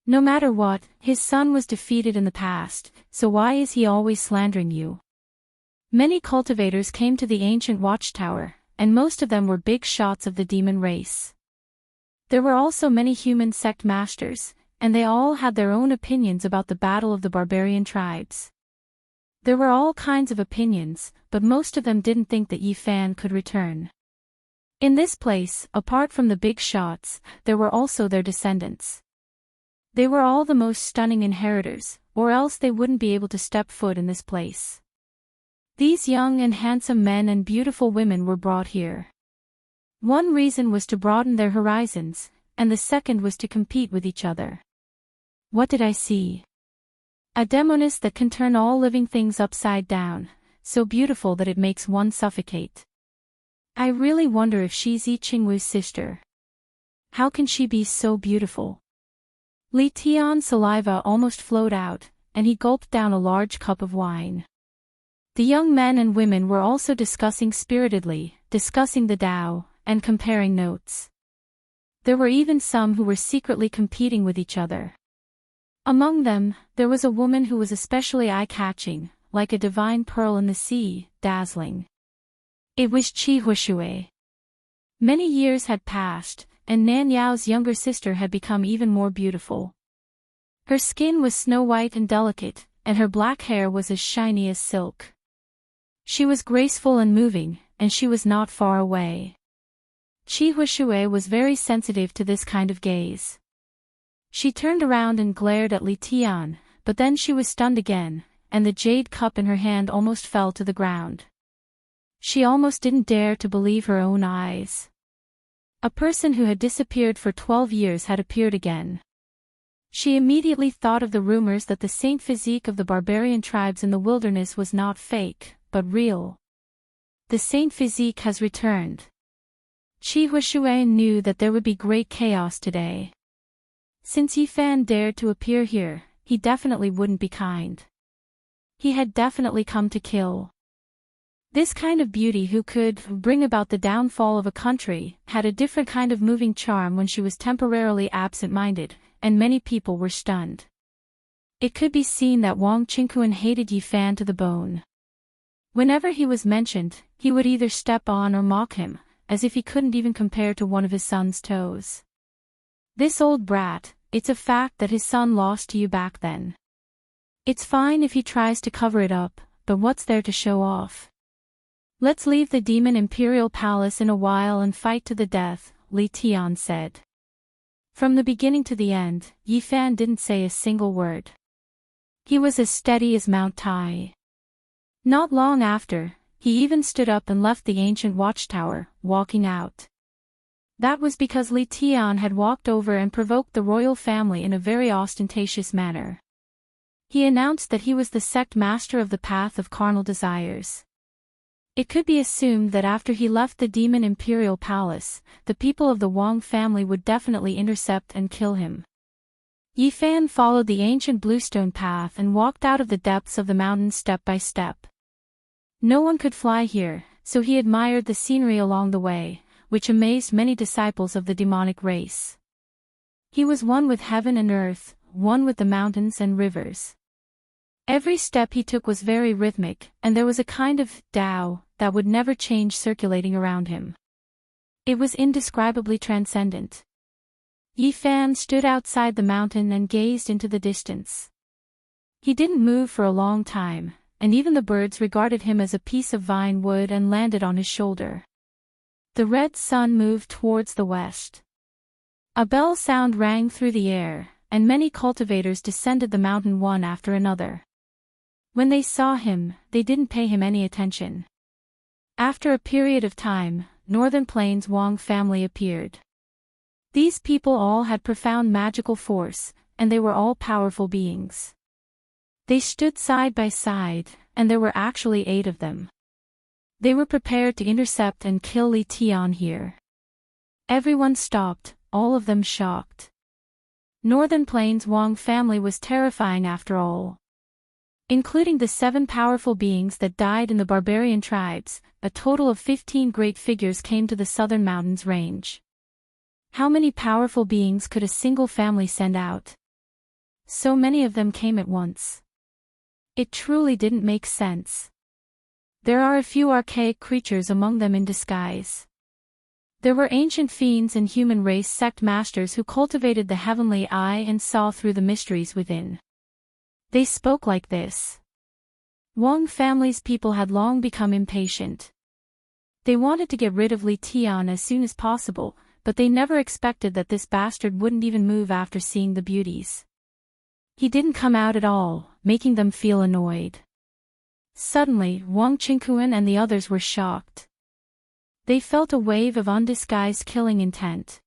No matter what, his son was defeated in the past, so why is he always slandering you? Many cultivators came to the ancient watchtower, and most of them were big shots of the demon race. There were also many human sect masters, and they all had their own opinions about the battle of the barbarian tribes. There were all kinds of opinions, but most of them didn't think that Yi Fan could return. In this place, apart from the big shots, there were also their descendants. They were all the most stunning inheritors, or else they wouldn't be able to step foot in this place. These young and handsome men and beautiful women were brought here. One reason was to broaden their horizons, and the second was to compete with each other. What did I see? A demoness that can turn all living things upside down, so beautiful that it makes one suffocate. I really wonder if she's Yi Qingwu's sister. How can she be so beautiful? Li Tian's saliva almost flowed out, and he gulped down a large cup of wine. The young men and women were also discussing spiritedly, discussing the Tao, and comparing notes. There were even some who were secretly competing with each other. Among them, there was a woman who was especially eye-catching, like a divine pearl in the sea, dazzling. It was Chi Huishui. Many years had passed, and Nan Yao's younger sister had become even more beautiful. Her skin was snow-white and delicate, and her black hair was as shiny as silk. She was graceful and moving, and she was not far away. Chi Huishui was very sensitive to this kind of gaze. She turned around and glared at Li Tian, but then she was stunned again, and the jade cup in her hand almost fell to the ground. She almost didn't dare to believe her own eyes. A person who had disappeared for 12 years had appeared again. She immediately thought of the rumors that the saint physique of the barbarian tribes in the wilderness was not fake, but real. The saint physique has returned. Chi Huishui knew that there would be great chaos today. Since Yifan dared to appear here, he definitely wouldn't be kind. He had definitely come to kill. This kind of beauty who could bring about the downfall of a country had a different kind of moving charm when she was temporarily absent-minded, and many people were stunned. It could be seen that Wang Qingquan hated Yifan to the bone. Whenever he was mentioned, he would either step on or mock him, as if he couldn't even compare to one of his son's toes. This old brat, it's a fact that his son lost to you back then. It's fine if he tries to cover it up, but what's there to show off? Let's leave the Demon Imperial Palace in a while and fight to the death, Li Tian said. From the beginning to the end, Yifan didn't say a single word. He was as steady as Mount Tai. Not long after, he even stood up and left the ancient watchtower, walking out. That was because Li Tian had walked over and provoked the royal family in a very ostentatious manner. He announced that he was the sect master of the path of carnal desires. It could be assumed that after he left the Demon Imperial Palace, the people of the Wang family would definitely intercept and kill him. Yifan followed the ancient bluestone path and walked out of the depths of the mountain step by step. No one could fly here, so he admired the scenery along the way, which amazed many disciples of the demonic race. He was one with heaven and earth, one with the mountains and rivers. Every step he took was very rhythmic, and there was a kind of Tao that would never change circulating around him. It was indescribably transcendent. Yifan stood outside the mountain and gazed into the distance. He didn't move for a long time, and even the birds regarded him as a piece of vine wood and landed on his shoulder. The red sun moved towards the west. A bell sound rang through the air, and many cultivators descended the mountain one after another. When they saw him, they didn't pay him any attention. After a period of time, Northern Plains Wang family appeared. These people all had profound magical force, and they were all powerful beings. They stood side by side, and there were actually 8 of them. They were prepared to intercept and kill Li Tian here. Everyone stopped, all of them shocked. Northern Plains Wang family was terrifying after all. Including the 7 powerful beings that died in the barbarian tribes, a total of 15 great figures came to the southern mountains range. How many powerful beings could a single family send out? So many of them came at once. It truly didn't make sense. There are a few archaic creatures among them in disguise. There were ancient fiends and human race sect masters who cultivated the heavenly eye and saw through the mysteries within. They spoke like this. Wang family's people had long become impatient. They wanted to get rid of Li Tian as soon as possible, but they never expected that this bastard wouldn't even move after seeing the beauties. He didn't come out at all, making them feel annoyed. Suddenly, Wang Qingquan and the others were shocked. They felt a wave of undisguised killing intent.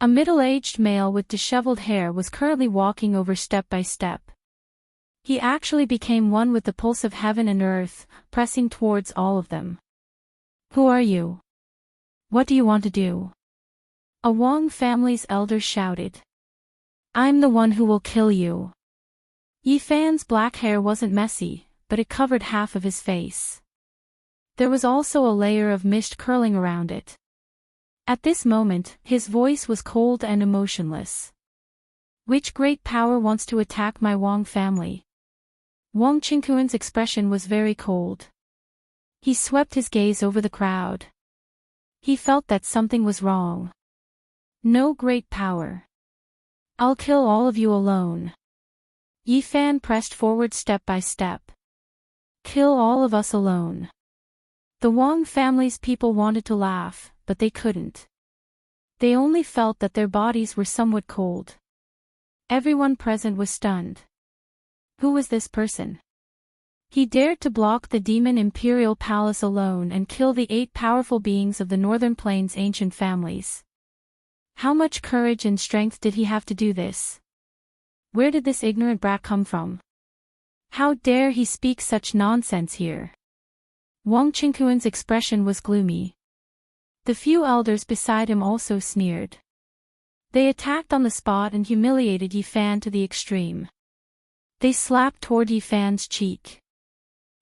A middle-aged male with disheveled hair was currently walking over step by step. He actually became one with the pulse of heaven and earth, pressing towards all of them. Who are you? What do you want to do? A Wang family's elder shouted. I'm the one who will kill you. Yifan's black hair wasn't messy, but it covered half of his face. There was also a layer of mist curling around it. At this moment, his voice was cold and emotionless. Which great power wants to attack my Wang family? Wang Qingquan's expression was very cold. He swept his gaze over the crowd. He felt that something was wrong. No great power. I'll kill all of you alone. Yi Fan pressed forward step by step. Kill all of us alone. The Wang family's people wanted to laugh, but they couldn't. They only felt that their bodies were somewhat cold. Everyone present was stunned. Who was this person? He dared to block the demon imperial palace alone and kill the 8 powerful beings of the Northern Plains' ancient families. How much courage and strength did he have to do this? Where did this ignorant brat come from? How dare he speak such nonsense here? Wang Qingquan's expression was gloomy. The few elders beside him also sneered. They attacked on the spot and humiliated Yi Fan to the extreme. They slapped toward Yi Fan's cheek.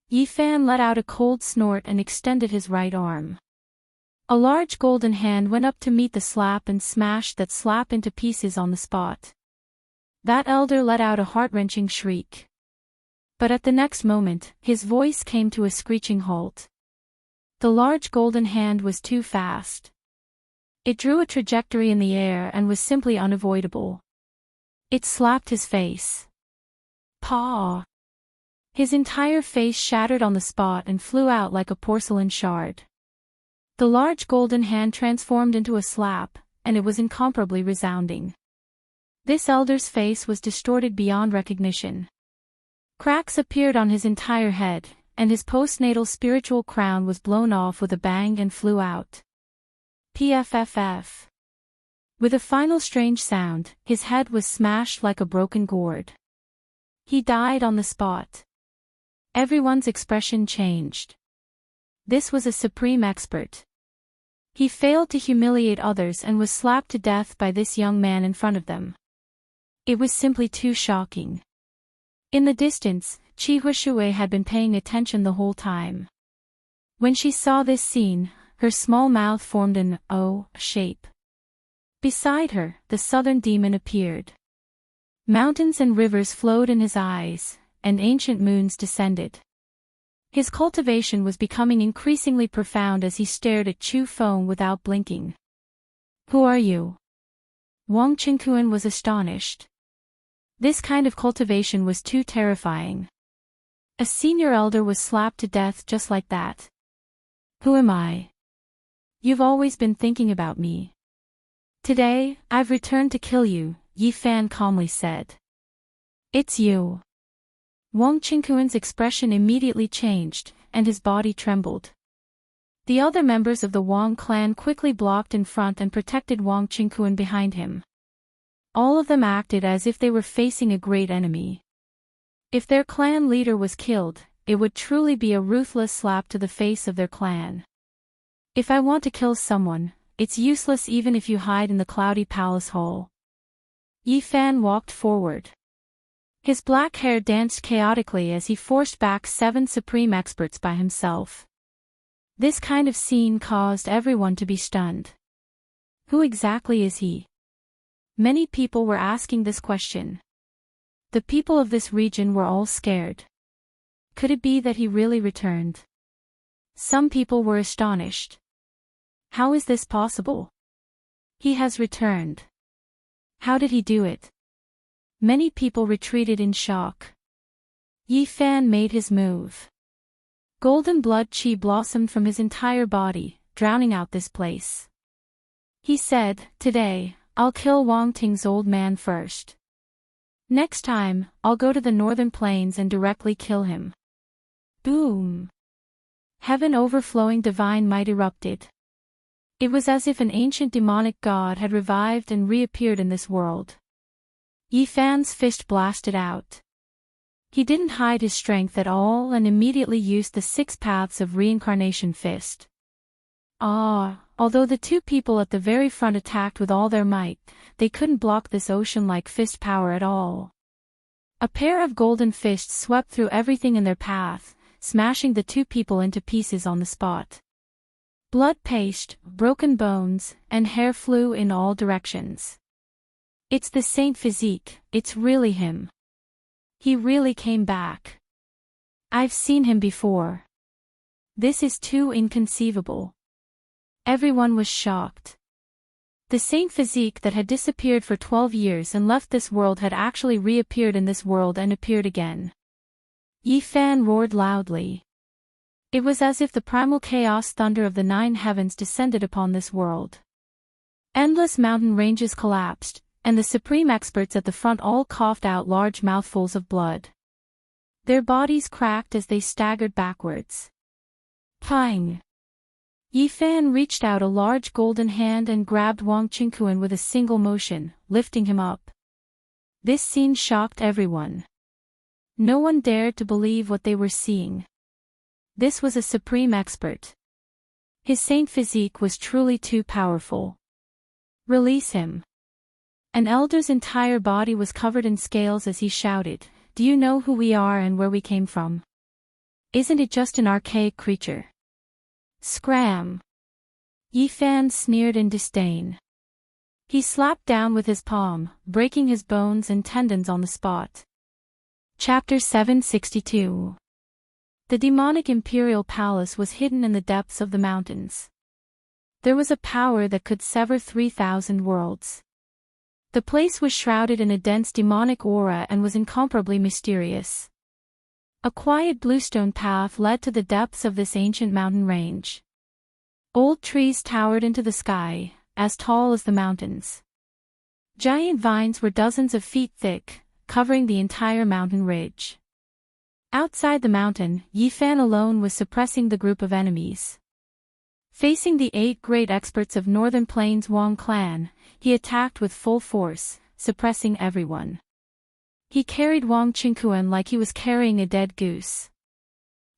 Yi Fan let out a cold snort and extended his right arm. A large golden hand went up to meet the slap and smashed that slap into pieces on the spot. That elder let out a heart-wrenching shriek. But at the next moment, his voice came to a screeching halt. The large golden hand was too fast. It drew a trajectory in the air and was simply unavoidable. It slapped his face. Paw! His entire face shattered on the spot and flew out like a porcelain shard. The large golden hand transformed into a slap, and it was incomparably resounding. This elder's face was distorted beyond recognition. Cracks appeared on his entire head, and his postnatal spiritual crown was blown off with a bang and flew out. Pfff. With a final strange sound, his head was smashed like a broken gourd. He died on the spot. Everyone's expression changed. This was a supreme expert. He failed to humiliate others and was slapped to death by this young man in front of them. It was simply too shocking. In the distance, Qi Huishui had been paying attention the whole time. When she saw this scene, her small mouth formed an O shape. Beside her, the southern demon appeared. Mountains and rivers flowed in his eyes, and ancient moons descended. His cultivation was becoming increasingly profound as he stared at Chu Feng without blinking. Who are you? Wang Qingquan was astonished. This kind of cultivation was too terrifying. A senior elder was slapped to death just like that. Who am I? You've always been thinking about me. Today, I've returned to kill you, Yi Fan calmly said. It's you. Wang Qingquan's expression immediately changed, and his body trembled. The other members of the Wang clan quickly blocked in front and protected Wang Qingquan behind him. All of them acted as if they were facing a great enemy. If their clan leader was killed, it would truly be a ruthless slap to the face of their clan. If I want to kill someone, it's useless even if you hide in the cloudy palace hall. Yi Fan walked forward. His black hair danced chaotically as he forced back 7 supreme experts by himself. This kind of scene caused everyone to be stunned. Who exactly is he? Many people were asking this question. The people of this region were all scared. Could it be that he really returned? Some people were astonished. How is this possible? He has returned. How did he do it? Many people retreated in shock. Yi Fan made his move. Golden blood chi blossomed from his entire body, drowning out this place. He said, "Today, I'll kill Wang Ting's old man first. Next time, I'll go to the northern plains and directly kill him." Boom! Heaven overflowing divine might erupted. It was as if an ancient demonic god had revived and reappeared in this world. Yi Fan's fist blasted out. He didn't hide his strength at all and immediately used the 6 paths of reincarnation fist. Although the 2 people at the very front attacked with all their might, they couldn't block this ocean-like fist power at all. A pair of golden fists swept through everything in their path, smashing the 2 people into pieces on the spot. Blood paced, broken bones, and hair flew in all directions. It's the Saint physique, it's really him. He really came back. I've seen him before. This is too inconceivable. Everyone was shocked. The Saint physique that had disappeared for 12 years and left this world had actually reappeared in this world and appeared again. Yi Fan roared loudly. It was as if the primal chaos thunder of the 9 heavens descended upon this world. Endless mountain ranges collapsed, and the supreme experts at the front all coughed out large mouthfuls of blood. Their bodies cracked as they staggered backwards. Pang! Yi Fan reached out a large golden hand and grabbed Wang Qingquan with a single motion, lifting him up. This scene shocked everyone. No one dared to believe what they were seeing. This was a supreme expert. His saint physique was truly too powerful. Release him. An elder's entire body was covered in scales as he shouted, "Do you know who we are and where we came from? Isn't it just an archaic creature?" Scram! Yi Fan sneered in disdain. He slapped down with his palm, breaking his bones and tendons on the spot. Chapter 762. The demonic imperial palace was hidden in the depths of the mountains. There was a power that could sever 3,000 worlds. The place was shrouded in a dense demonic aura and was incomparably mysterious. A quiet bluestone path led to the depths of this ancient mountain range. Old trees towered into the sky, as tall as the mountains. Giant vines were dozens of feet thick, covering the entire mountain ridge. Outside the mountain, Yi Fan alone was suppressing the group of enemies. Facing the 8 great experts of Northern Plains Wang clan, he attacked with full force, suppressing everyone. He carried Wang Qingquan like he was carrying a dead goose.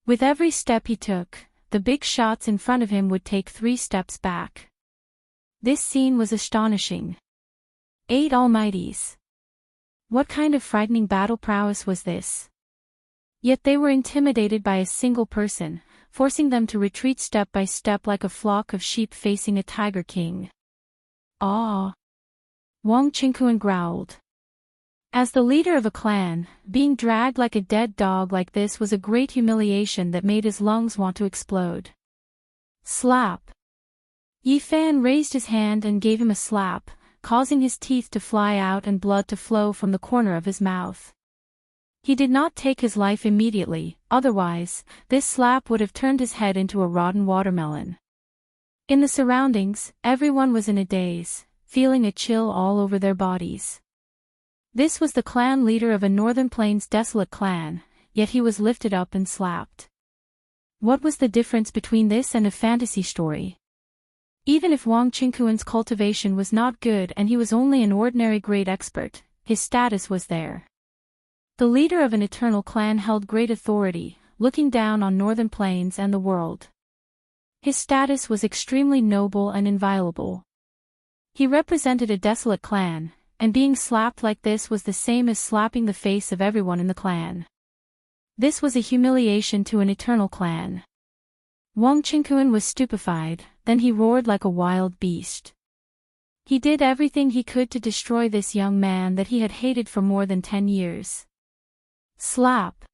With every step he took, the big shots in front of him would take 3 steps back. This scene was astonishing. 8 almighties. What kind of frightening battle prowess was this? Yet they were intimidated by a single person, forcing them to retreat step by step like a flock of sheep facing a tiger king. Ah! Wang Qingquan growled. As the leader of a clan, being dragged like a dead dog like this was a great humiliation that made his lungs want to explode. Slap! Yi Fan raised his hand and gave him a slap, causing his teeth to fly out and blood to flow from the corner of his mouth. He did not take his life immediately, otherwise, this slap would have turned his head into a rotten watermelon. In the surroundings, everyone was in a daze, feeling a chill all over their bodies. This was the clan leader of a Northern Plains desolate clan, yet he was lifted up and slapped. What was the difference between this and a fantasy story? Even if Wang Qingquan's cultivation was not good and he was only an ordinary great expert, his status was there. The leader of an eternal clan held great authority, looking down on Northern Plains and the world. His status was extremely noble and inviolable. He represented a desolate clan, and being slapped like this was the same as slapping the face of everyone in the clan. This was a humiliation to an eternal clan. Wang Qingquan was stupefied, then he roared like a wild beast. He did everything he could to destroy this young man that he had hated for more than 10 years. Slap!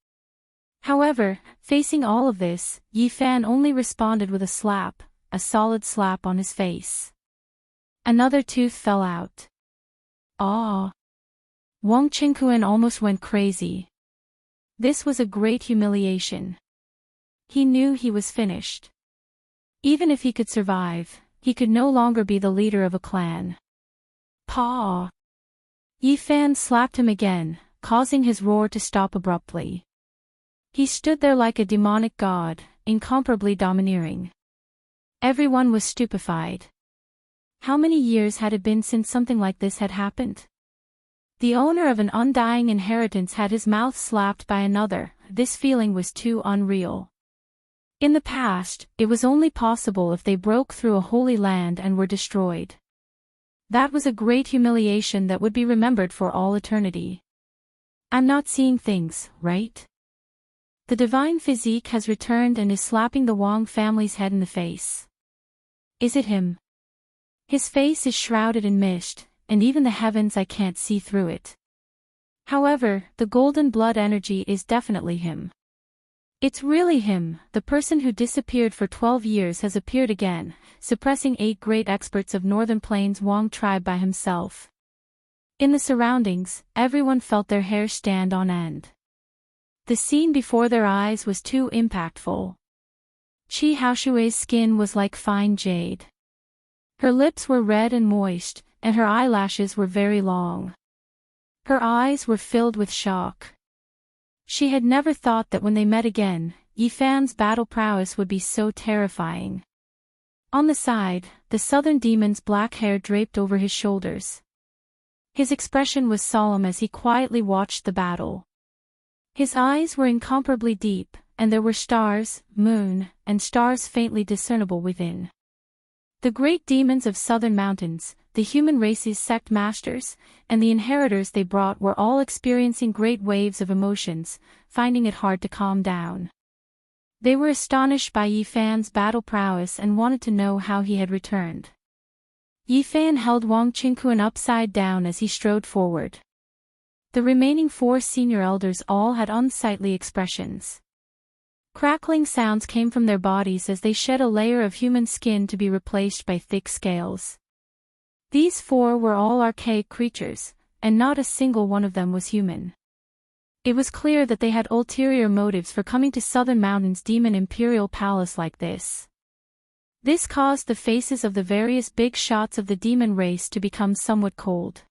However, facing all of this, Yi Fan only responded with a slap, a solid slap on his face. Another tooth fell out. Ah! Wang Qingquan almost went crazy. This was a great humiliation. He knew he was finished. Even if he could survive, he could no longer be the leader of a clan. Paw! Yi Fan slapped him again, causing his roar to stop abruptly. He stood there like a demonic god, incomparably domineering. Everyone was stupefied. How many years had it been since something like this had happened? The owner of an undying inheritance had his mouth slapped by another. This feeling was too unreal. In the past, it was only possible if they broke through a holy land and were destroyed. That was a great humiliation that would be remembered for all eternity. I'm not seeing things, right? The divine physique has returned and is slapping the Wang family's head in the face. Is it him? His face is shrouded in mist, and even the heavens I can't see through it. However, the golden blood energy is definitely him. It's really him. The person who disappeared for 12 years has appeared again, suppressing 8 great experts of Northern Plains Wong tribe by himself. In the surroundings, everyone felt their hair stand on end. The scene before their eyes was too impactful. Chi Haoshui's skin was like fine jade. Her lips were red and moist, and her eyelashes were very long. Her eyes were filled with shock. She had never thought that when they met again, Yifan's battle prowess would be so terrifying. On the side, the southern demon's black hair draped over his shoulders. His expression was solemn as he quietly watched the battle. His eyes were incomparably deep, and there were stars, moon, and stars faintly discernible within. The great demons of southern mountains, the human race's sect masters, and the inheritors they brought were all experiencing great waves of emotions, finding it hard to calm down. They were astonished by Yifan's battle prowess and wanted to know how he had returned. Yifan held Wang Qingquan upside down as he strode forward. The remaining 4 senior elders all had unsightly expressions. Crackling sounds came from their bodies as they shed a layer of human skin to be replaced by thick scales. These 4 were all archaic creatures, and not a single one of them was human. It was clear that they had ulterior motives for coming to Southern Mountain's demon imperial palace like this. This caused the faces of the various big shots of the demon race to become somewhat cold.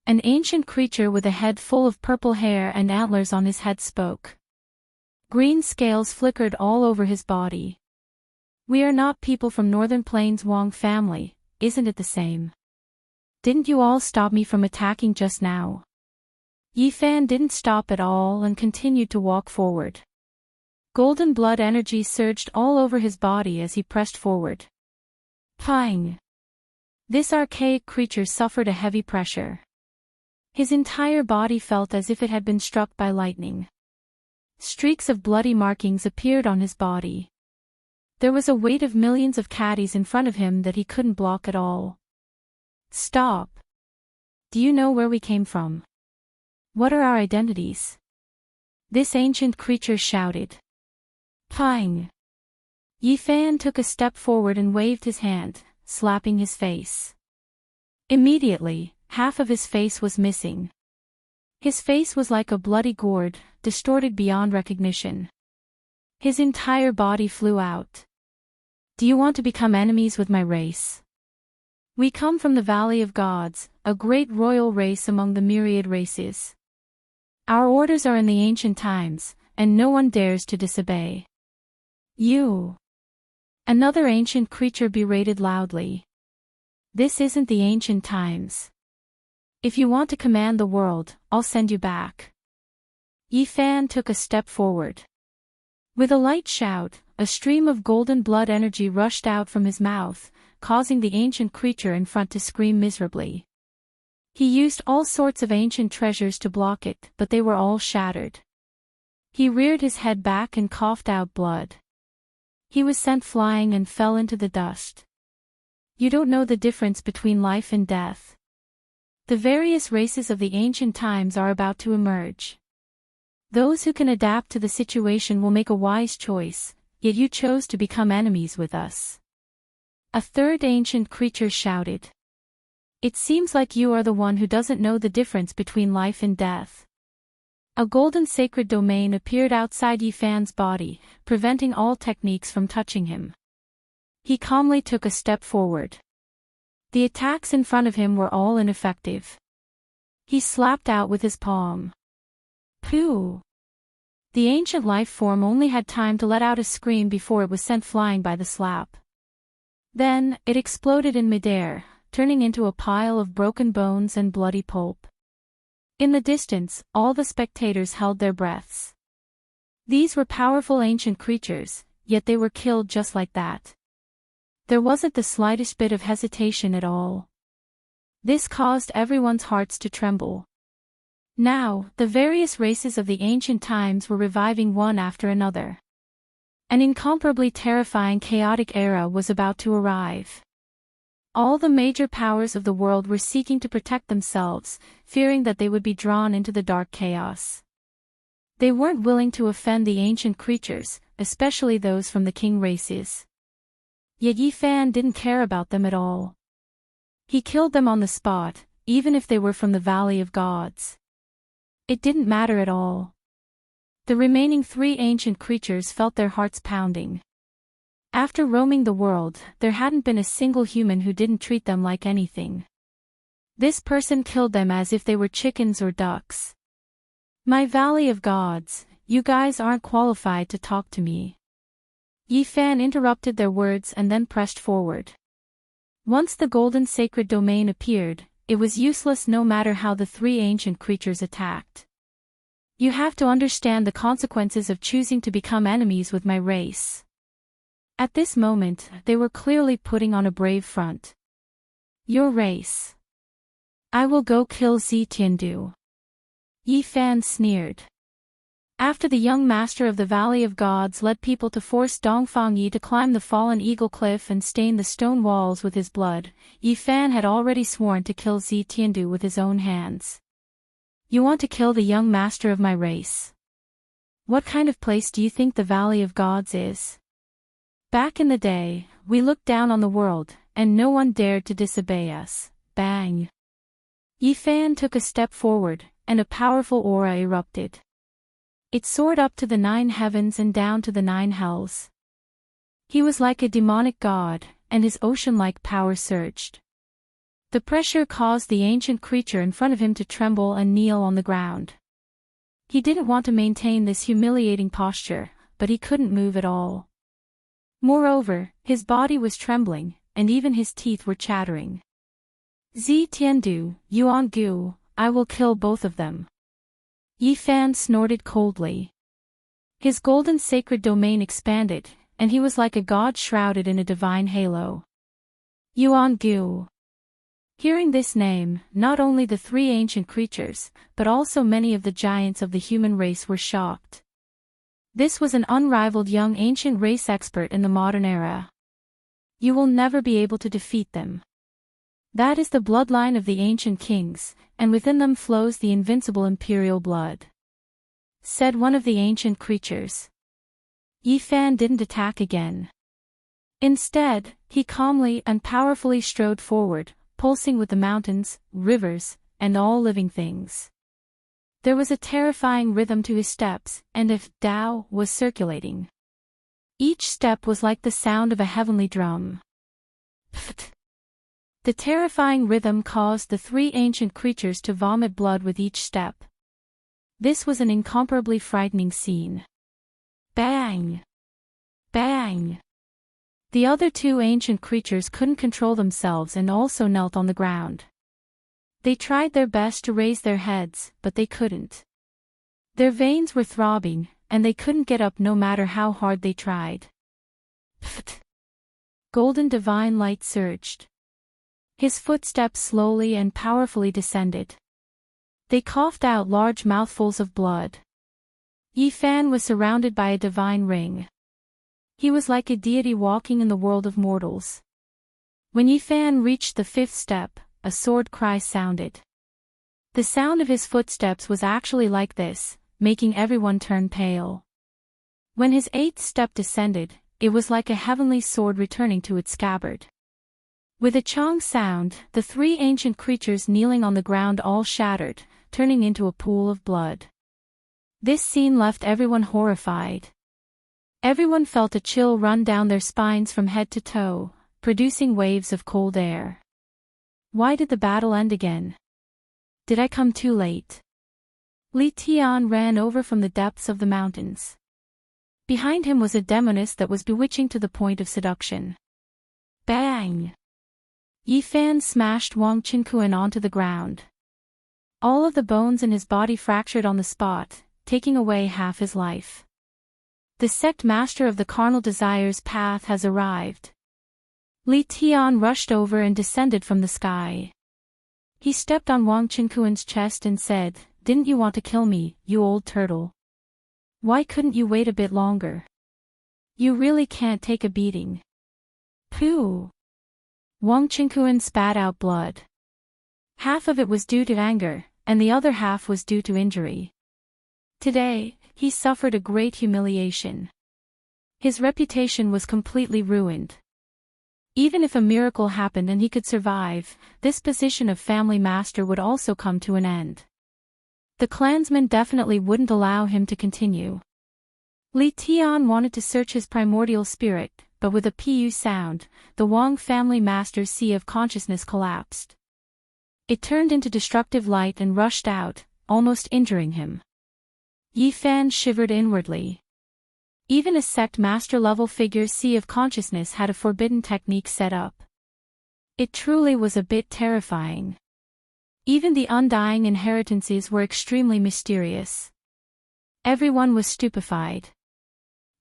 An ancient creature with a head full of purple hair and antlers on his head spoke. Green scales flickered all over his body. We are not people from Northern Plains Wong family, isn't it the same? Didn't you all stop me from attacking just now? Yifan didn't stop at all and continued to walk forward. Golden blood energy surged all over his body as he pressed forward. Pang! This archaic creature suffered a heavy pressure. His entire body felt as if it had been struck by lightning. Streaks of bloody markings appeared on his body. There was a weight of millions of caddies in front of him that he couldn't block at all. Stop! Do you know where we came from? What are our identities? This ancient creature shouted. Pang! Yifan took a step forward and waved his hand, slapping his face. Immediately, half of his face was missing. His face was like a bloody gourd, distorted beyond recognition. His entire body flew out. Do you want to become enemies with my race? We come from the Valley of Gods, a great royal race among the myriad races. Our orders are in the ancient times, and no one dares to disobey. You! Another ancient creature berated loudly. This isn't the ancient times. If you want to command the world, I'll send you back. Yifan took a step forward. With a light shout, a stream of golden blood energy rushed out from his mouth, causing the ancient creature in front to scream miserably. He used all sorts of ancient treasures to block it, but they were all shattered. He reared his head back and coughed out blood. He was sent flying and fell into the dust. You don't know the difference between life and death. The various races of the ancient times are about to emerge. Those who can adapt to the situation will make a wise choice, yet you chose to become enemies with us. A third ancient creature shouted. It seems like you are the one who doesn't know the difference between life and death. A golden sacred domain appeared outside Yifan's body, preventing all techniques from touching him. He calmly took a step forward. The attacks in front of him were all ineffective. He slapped out with his palm. Pooh! The ancient life form only had time to let out a scream before it was sent flying by the slap. Then, it exploded in midair, turning into a pile of broken bones and bloody pulp. In the distance, all the spectators held their breaths. These were powerful ancient creatures, yet they were killed just like that. There wasn't the slightest bit of hesitation at all. This caused everyone's hearts to tremble. Now, the various races of the ancient times were reviving one after another. An incomparably terrifying chaotic era was about to arrive. All the major powers of the world were seeking to protect themselves, fearing that they would be drawn into the dark chaos. They weren't willing to offend the ancient creatures, especially those from the king races. Yet Yi Fan didn't care about them at all. He killed them on the spot, even if they were from the Valley of Gods. It didn't matter at all. The remaining 3 ancient creatures felt their hearts pounding. After roaming the world, there hadn't been a single human who didn't treat them like anything. This person killed them as if they were chickens or ducks. My Valley of Gods, you guys aren't qualified to talk to me. Yi Fan interrupted their words and then pressed forward. Once the golden sacred domain appeared, it was useless no matter how the 3 ancient creatures attacked. You have to understand the consequences of choosing to become enemies with my race. At this moment, they were clearly putting on a brave front. Your race. I will go kill Zi Tiandu. Yi Fan sneered. After the young master of the Valley of Gods led people to force Dongfang Yi to climb the fallen eagle cliff and stain the stone walls with his blood, Yi Fan had already sworn to kill Zi Tiandu with his own hands. You want to kill the young master of my race? What kind of place do you think the Valley of Gods is? Back in the day, we looked down on the world, and no one dared to disobey us. Bang! Yi Fan took a step forward, and a powerful aura erupted. It soared up to the 9 heavens and down to the 9 hells. He was like a demonic god, and his ocean-like power surged. The pressure caused the ancient creature in front of him to tremble and kneel on the ground. He didn't want to maintain this humiliating posture, but he couldn't move at all. Moreover, his body was trembling, and even his teeth were chattering. Zi Tiandu, Yuan Gu, I will kill both of them. Yi Fan snorted coldly. His golden sacred domain expanded, and he was like a god shrouded in a divine halo. Yuan Gu. Hearing this name, not only the 3 ancient creatures, but also many of the giants of the human race were shocked. This was an unrivaled young ancient race expert in the modern era. You will never be able to defeat them. That is the bloodline of the ancient kings, and within them flows the invincible imperial blood. Said one of the ancient creatures. Yi Fan didn't attack again. Instead, he calmly and powerfully strode forward, pulsing with the mountains, rivers, and all living things. There was a terrifying rhythm to his steps, and a Tao was circulating. Each step was like the sound of a heavenly drum. Pft. The terrifying rhythm caused the 3 ancient creatures to vomit blood with each step. This was an incomparably frightening scene. Bang! Bang! The other 2 ancient creatures couldn't control themselves and also knelt on the ground. They tried their best to raise their heads, but they couldn't. Their veins were throbbing, and they couldn't get up no matter how hard they tried. Pfft! Golden divine light surged. His footsteps slowly and powerfully descended. They coughed out large mouthfuls of blood. Yi Fan was surrounded by a divine ring. He was like a deity walking in the world of mortals. When Yi Fan reached the 5th step, a sword cry sounded. The sound of his footsteps was actually like this, making everyone turn pale. When his 8th step descended, it was like a heavenly sword returning to its scabbard. With a chong sound, the 3 ancient creatures kneeling on the ground all shattered, turning into a pool of blood. This scene left everyone horrified. Everyone felt a chill run down their spines from head to toe, producing waves of cold air. Why did the battle end again? Did I come too late? Li Tian ran over from the depths of the mountains. Behind him was a demoness that was bewitching to the point of seduction. Bang! Yi Fan smashed Wang Qinkuan onto the ground. All of the bones in his body fractured on the spot, taking away half his life. The sect master of the carnal desires path has arrived. Li Tian rushed over and descended from the sky. He stepped on Wang Qinkuan's chest and said, "Didn't you want to kill me, you old turtle? Why couldn't you wait a bit longer?" You really can't take a beating. Pooh! Wang Qingquan spat out blood. Half of it was due to anger, and the other half was due to injury. Today, he suffered a great humiliation. His reputation was completely ruined. Even if a miracle happened and he could survive, this position of family master would also come to an end. The clansmen definitely wouldn't allow him to continue. Li Tian wanted to search his primordial spirit, but with a pu sound, the Wang family master's sea of consciousness collapsed. It turned into destructive light and rushed out, almost injuring him. Yi Fan shivered inwardly. Even a sect master-level figure's sea of consciousness had a forbidden technique set up. It truly was a bit terrifying. Even the undying inheritances were extremely mysterious. Everyone was stupefied.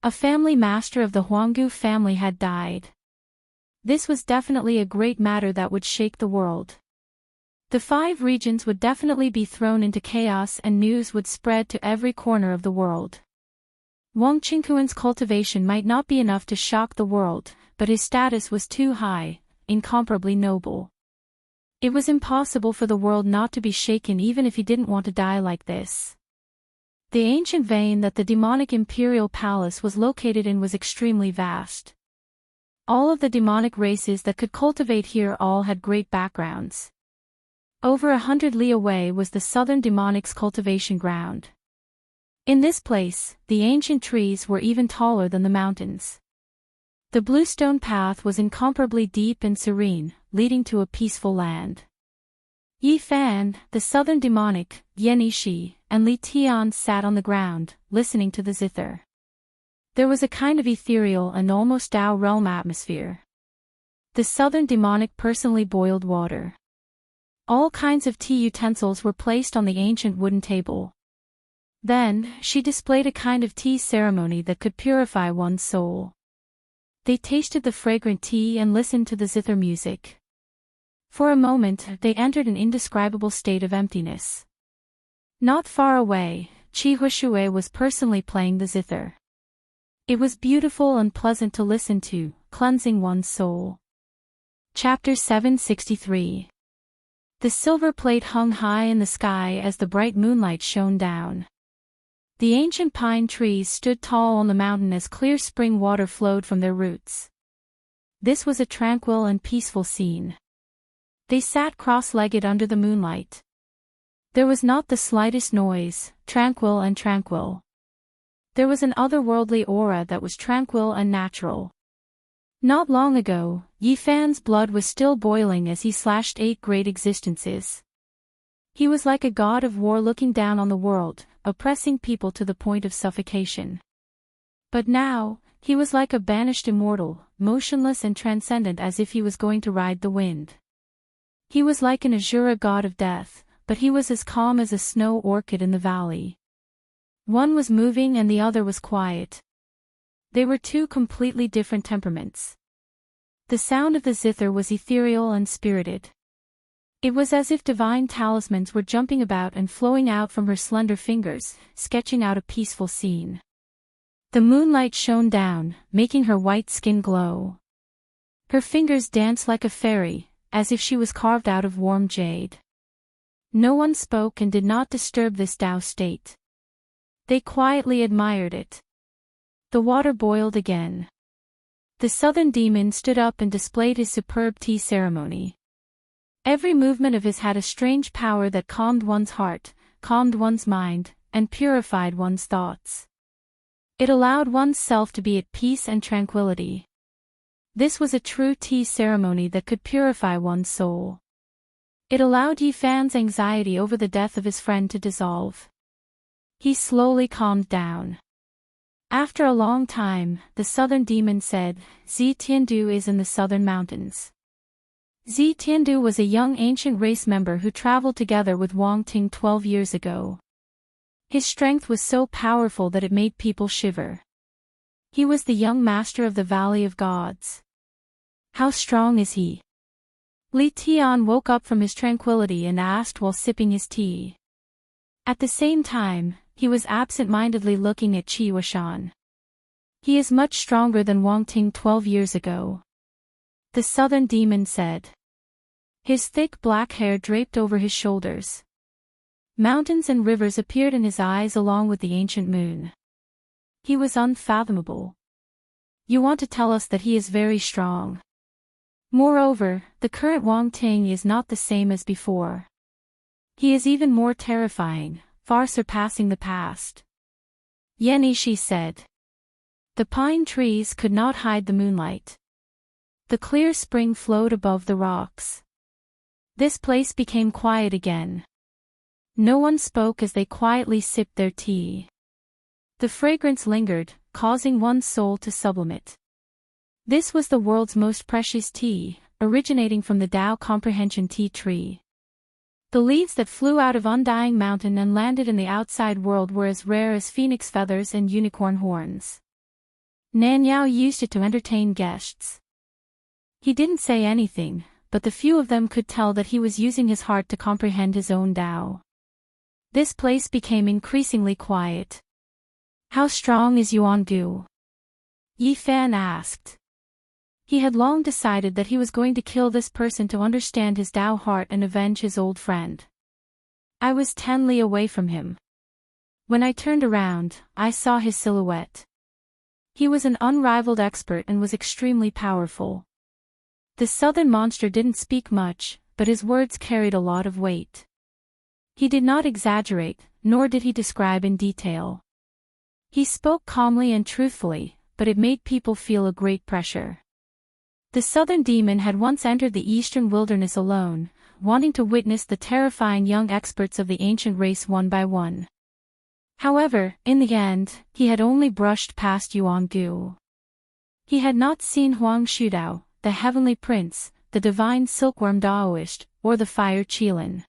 A family master of the Huanggu family had died. This was definitely a great matter that would shake the world. The 5 regions would definitely be thrown into chaos and news would spread to every corner of the world. Wang Qingquan's cultivation might not be enough to shock the world, but his status was too high, incomparably noble. It was impossible for the world not to be shaken even if he didn't want to die like this. The ancient vein that the demonic imperial palace was located in was extremely vast. All of the demonic races that could cultivate here all had great backgrounds. Over 100 li away was the southern demonic's cultivation ground. In this place, the ancient trees were even taller than the mountains. The bluestone path was incomparably deep and serene, leading to a peaceful land. Yi Fan, the southern demonic, Yan Yishi, and Li Tian sat on the ground, listening to the zither. There was a kind of ethereal and almost Tao realm atmosphere. The southern demonic personally boiled water. All kinds of tea utensils were placed on the ancient wooden table. Then, she displayed a kind of tea ceremony that could purify one's soul. They tasted the fragrant tea and listened to the zither music. For a moment, they entered an indescribable state of emptiness. Not far away, Qi Huishui was personally playing the zither. It was beautiful and pleasant to listen to, cleansing one's soul. Chapter 763. The silver plate hung high in the sky as the bright moonlight shone down. The ancient pine trees stood tall on the mountain as clear spring water flowed from their roots. This was a tranquil and peaceful scene. They sat cross-legged under the moonlight. There was not the slightest noise, tranquil and tranquil. There was an otherworldly aura that was tranquil and natural. Not long ago, Yi Fan's blood was still boiling as he slashed 8 great existences. He was like a god of war looking down on the world, oppressing people to the point of suffocation. But now, he was like a banished immortal, motionless and transcendent as if he was going to ride the wind. He was like an Azura god of death, but he was as calm as a snow orchid in the valley. One was moving and the other was quiet. They were 2 completely different temperaments. The sound of the zither was ethereal and spirited. It was as if divine talismans were jumping about and flowing out from her slender fingers, sketching out a peaceful scene. The moonlight shone down, making her white skin glow. Her fingers danced like a fairy, as if she was carved out of warm jade. No one spoke and did not disturb this Tao state. They quietly admired it. The water boiled again. The southern demon stood up and displayed his superb tea ceremony. Every movement of his had a strange power that calmed one's heart, calmed one's mind, and purified one's thoughts. It allowed one's self to be at peace and tranquility. This was a true tea ceremony that could purify one's soul. It allowed Yi Fan's anxiety over the death of his friend to dissolve. He slowly calmed down. After a long time, the southern demon said, Zi Tiandu is in the southern mountains. Zi Tiandu was a young ancient race member who traveled together with Wang Ting 12 years ago. His strength was so powerful that it made people shiver. He was the young master of the Valley of Gods. How strong is he? Li Tian woke up from his tranquility and asked while sipping his tea. At the same time, he was absent-mindedly looking at Qi Huishan. He is much stronger than Wang Ting 12 years ago. The southern demon said. His thick black hair draped over his shoulders. Mountains and rivers appeared in his eyes along with the ancient moon. He was unfathomable. You want to tell us that he is very strong. Moreover, the current Wang Ting is not the same as before. He is even more terrifying, far surpassing the past. Yan Ishi said. The pine trees could not hide the moonlight. The clear spring flowed above the rocks. This place became quiet again. No one spoke as they quietly sipped their tea. The fragrance lingered, causing one's soul to sublimate. This was the world's most precious tea, originating from the Tao Comprehension tea tree. The leaves that flew out of Undying Mountain and landed in the outside world were as rare as phoenix feathers and unicorn horns. Nanyao used it to entertain guests. He didn't say anything, but the few of them could tell that he was using his heart to comprehend his own Tao. This place became increasingly quiet. How strong is Yuan Gu? Yi Fan asked. He had long decided that he was going to kill this person to understand his Tao heart and avenge his old friend. I was 10 li away from him. When I turned around, I saw his silhouette. He was an unrivaled expert and was extremely powerful. The southern monster didn't speak much, but his words carried a lot of weight. He did not exaggerate, nor did he describe in detail. He spoke calmly and truthfully, but it made people feel a great pressure. The southern demon had once entered the eastern wilderness alone, wanting to witness the terrifying young experts of the ancient race one by one. However, in the end, he had only brushed past Yuan Gu. He had not seen Huang Shudao, the heavenly prince, the divine silkworm Daoist, or the fire Qilin.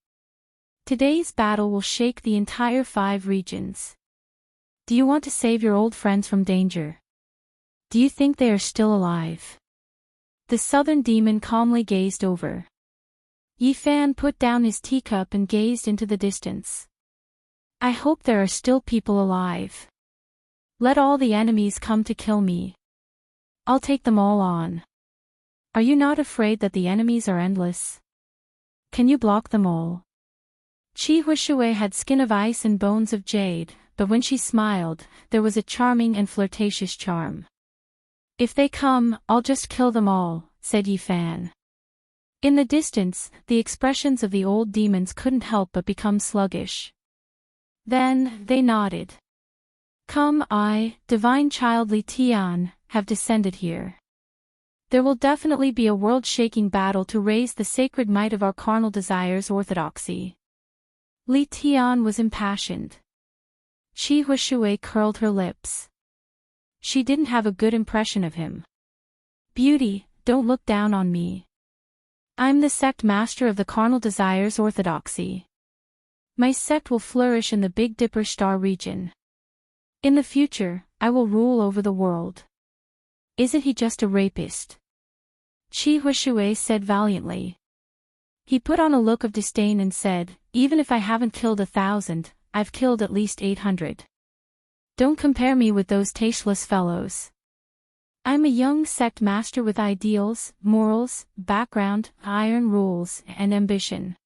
Today's battle will shake the entire 5 regions. Do you want to save your old friends from danger? Do you think they are still alive? The southern demon calmly gazed over. Yi Fan put down his teacup and gazed into the distance. I hope there are still people alive. Let all the enemies come to kill me. I'll take them all on. Are you not afraid that the enemies are endless? Can you block them all? Qi Huishui had skin of ice and bones of jade, but when she smiled, there was a charming and flirtatious charm. If they come, I'll just kill them all, said Yi Fan. In the distance, the expressions of the old demons couldn't help but become sluggish. Then, they nodded. Come, I, divine child Li Tian, have descended here. There will definitely be a world-shaking battle to raise the sacred might of our carnal desires' orthodoxy. Li Tian was impassioned. Qi Huishui curled her lips. She didn't have a good impression of him. Beauty, don't look down on me. I'm the sect master of the carnal desires' orthodoxy. My sect will flourish in the Big Dipper star region. In the future, I will rule over the world. Isn't he just a rapist? Qi Huishui said valiantly. He put on a look of disdain and said, even if I haven't killed 1,000, I've killed at least 800. Don't compare me with those tasteless fellows. I'm a young sect master with ideals, morals, background, iron rules, and ambition.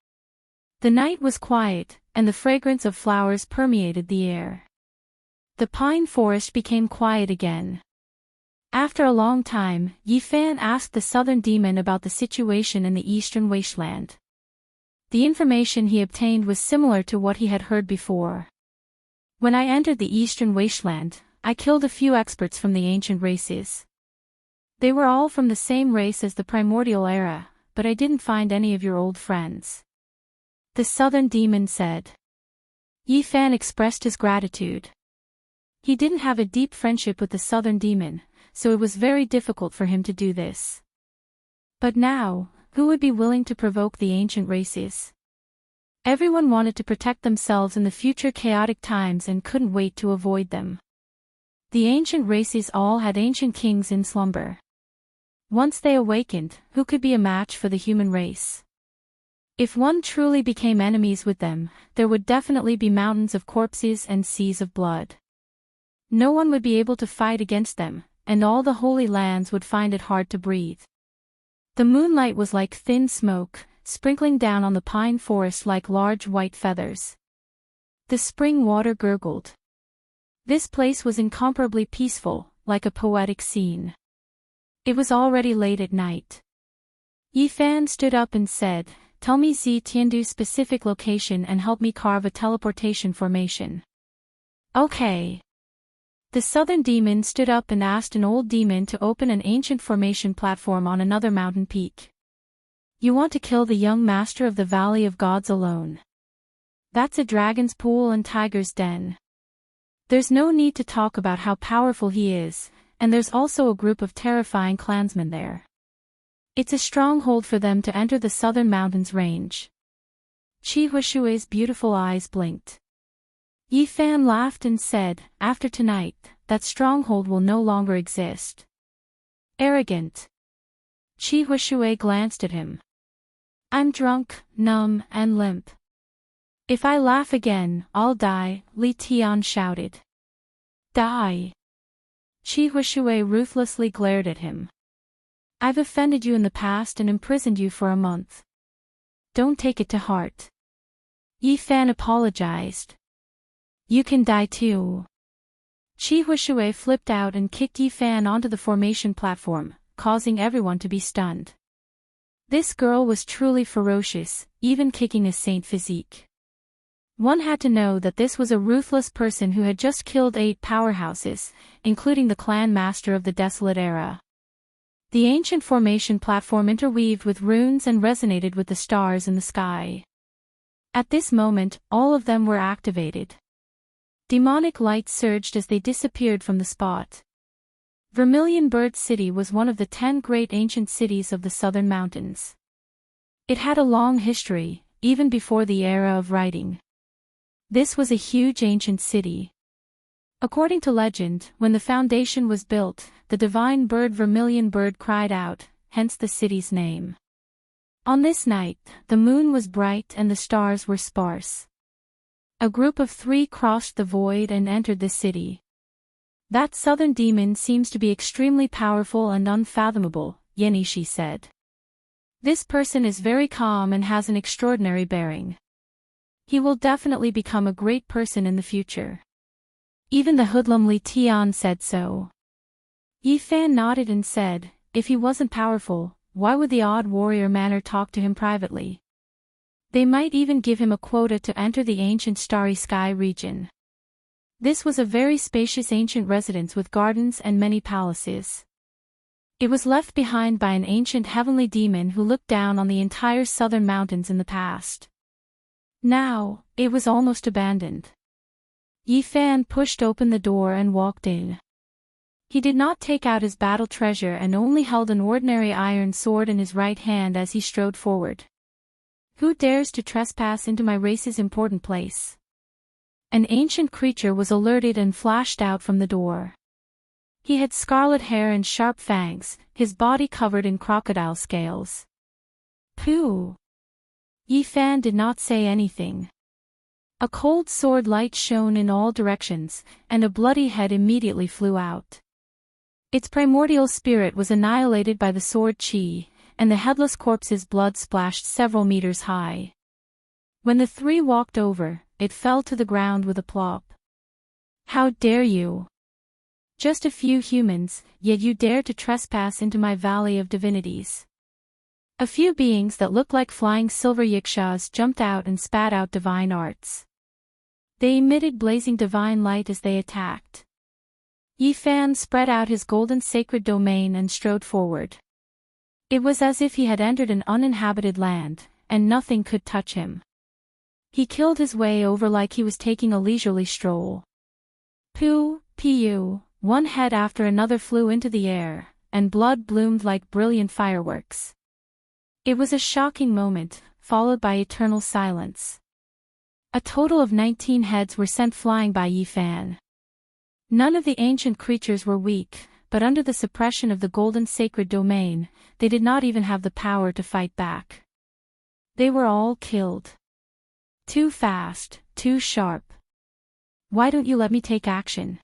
The night was quiet, and the fragrance of flowers permeated the air. The pine forest became quiet again. After a long time, Yi Fan asked the southern demon about the situation in the eastern wasteland. The information he obtained was similar to what he had heard before. When I entered the eastern wasteland, I killed a few experts from the ancient races. They were all from the same race as the primordial era, but I didn't find any of your old friends. The southern demon said. Yi Fan expressed his gratitude. He didn't have a deep friendship with the southern demon, so it was very difficult for him to do this. But now, who would be willing to provoke the ancient races? Everyone wanted to protect themselves in the future chaotic times and couldn't wait to avoid them. The ancient races all had ancient kings in slumber. Once they awakened, who could be a match for the human race? If one truly became enemies with them, there would definitely be mountains of corpses and seas of blood. No one would be able to fight against them, and all the Holy Lands would find it hard to breathe. The moonlight was like thin smoke, sprinkling down on the pine forest like large white feathers. The spring water gurgled. This place was incomparably peaceful, like a poetic scene. It was already late at night. Yifan stood up and said, "Tell me Zi Tiandu's specific location and help me carve a teleportation formation." Okay. The southern demon stood up and asked an old demon to open an ancient formation platform on another mountain peak. "You want to kill the young master of the Valley of Gods alone? That's a dragon's pool and tiger's den. There's no need to talk about how powerful he is, and there's also a group of terrifying clansmen there. It's a stronghold for them to enter the southern mountains range." Qi Huishui's beautiful eyes blinked. Yifan laughed and said, "After tonight, that stronghold will no longer exist." Arrogant. Qi Huishui glanced at him. "I'm drunk, numb, and limp. If I laugh again, I'll die," Li Tian shouted. "Die." Qi Huishui ruthlessly glared at him. "I've offended you in the past and imprisoned you for a month. Don't take it to heart." Yifan apologized. "You can die too." Qi Huishui flipped out and kicked Yifan onto the formation platform, causing everyone to be stunned. This girl was truly ferocious, even kicking a saint physique. One had to know that this was a ruthless person who had just killed 8 powerhouses, including the clan master of the Desolate Era. The ancient formation platform interweaved with runes and resonated with the stars in the sky. At this moment, all of them were activated. Demonic light surged as they disappeared from the spot. Vermilion Bird City was one of the 10 great ancient cities of the southern mountains. It had a long history, even before the era of writing. This was a huge ancient city. According to legend, when the foundation was built, the divine bird Vermilion Bird cried out, hence the city's name. On this night, the moon was bright and the stars were sparse. A group of 3 crossed the void and entered the city. "That southern demon seems to be extremely powerful and unfathomable," Yenishi said. "This person is very calm and has an extraordinary bearing. He will definitely become a great person in the future. Even the hoodlum Li Tian said so." Yifan nodded and said, "If he wasn't powerful, why would the odd warrior manor talk to him privately? They might even give him a quota to enter the ancient Starry Sky region." This was a very spacious ancient residence with gardens and many palaces. It was left behind by an ancient heavenly demon who looked down on the entire southern mountains in the past. Now, it was almost abandoned. Yifan pushed open the door and walked in. He did not take out his battle treasure and only held an ordinary iron sword in his right hand as he strode forward. "Who dares to trespass into my race's important place?" An ancient creature was alerted and flashed out from the door. He had scarlet hair and sharp fangs, his body covered in crocodile scales. "Pooh!" Yifan did not say anything. A cold sword light shone in all directions, and a bloody head immediately flew out. Its primordial spirit was annihilated by the sword Qi, and the headless corpse's blood splashed several meters high. When the 3 walked over, it fell to the ground with a plop. "How dare you? Just a few humans, yet you dare to trespass into my valley of divinities." A few beings that looked like flying silver yikshaws jumped out and spat out divine arts. They emitted blazing divine light as they attacked. Yifan spread out his golden sacred domain and strode forward. It was as if he had entered an uninhabited land, and nothing could touch him. He killed his way over like he was taking a leisurely stroll. Pooh, pu, one head after another flew into the air, and blood bloomed like brilliant fireworks. It was a shocking moment, followed by eternal silence. A total of 19 heads were sent flying by Yifan. None of the ancient creatures were weak, but under the suppression of the golden sacred domain, they did not even have the power to fight back. They were all killed. Too fast, too sharp. Why don't you let me take action?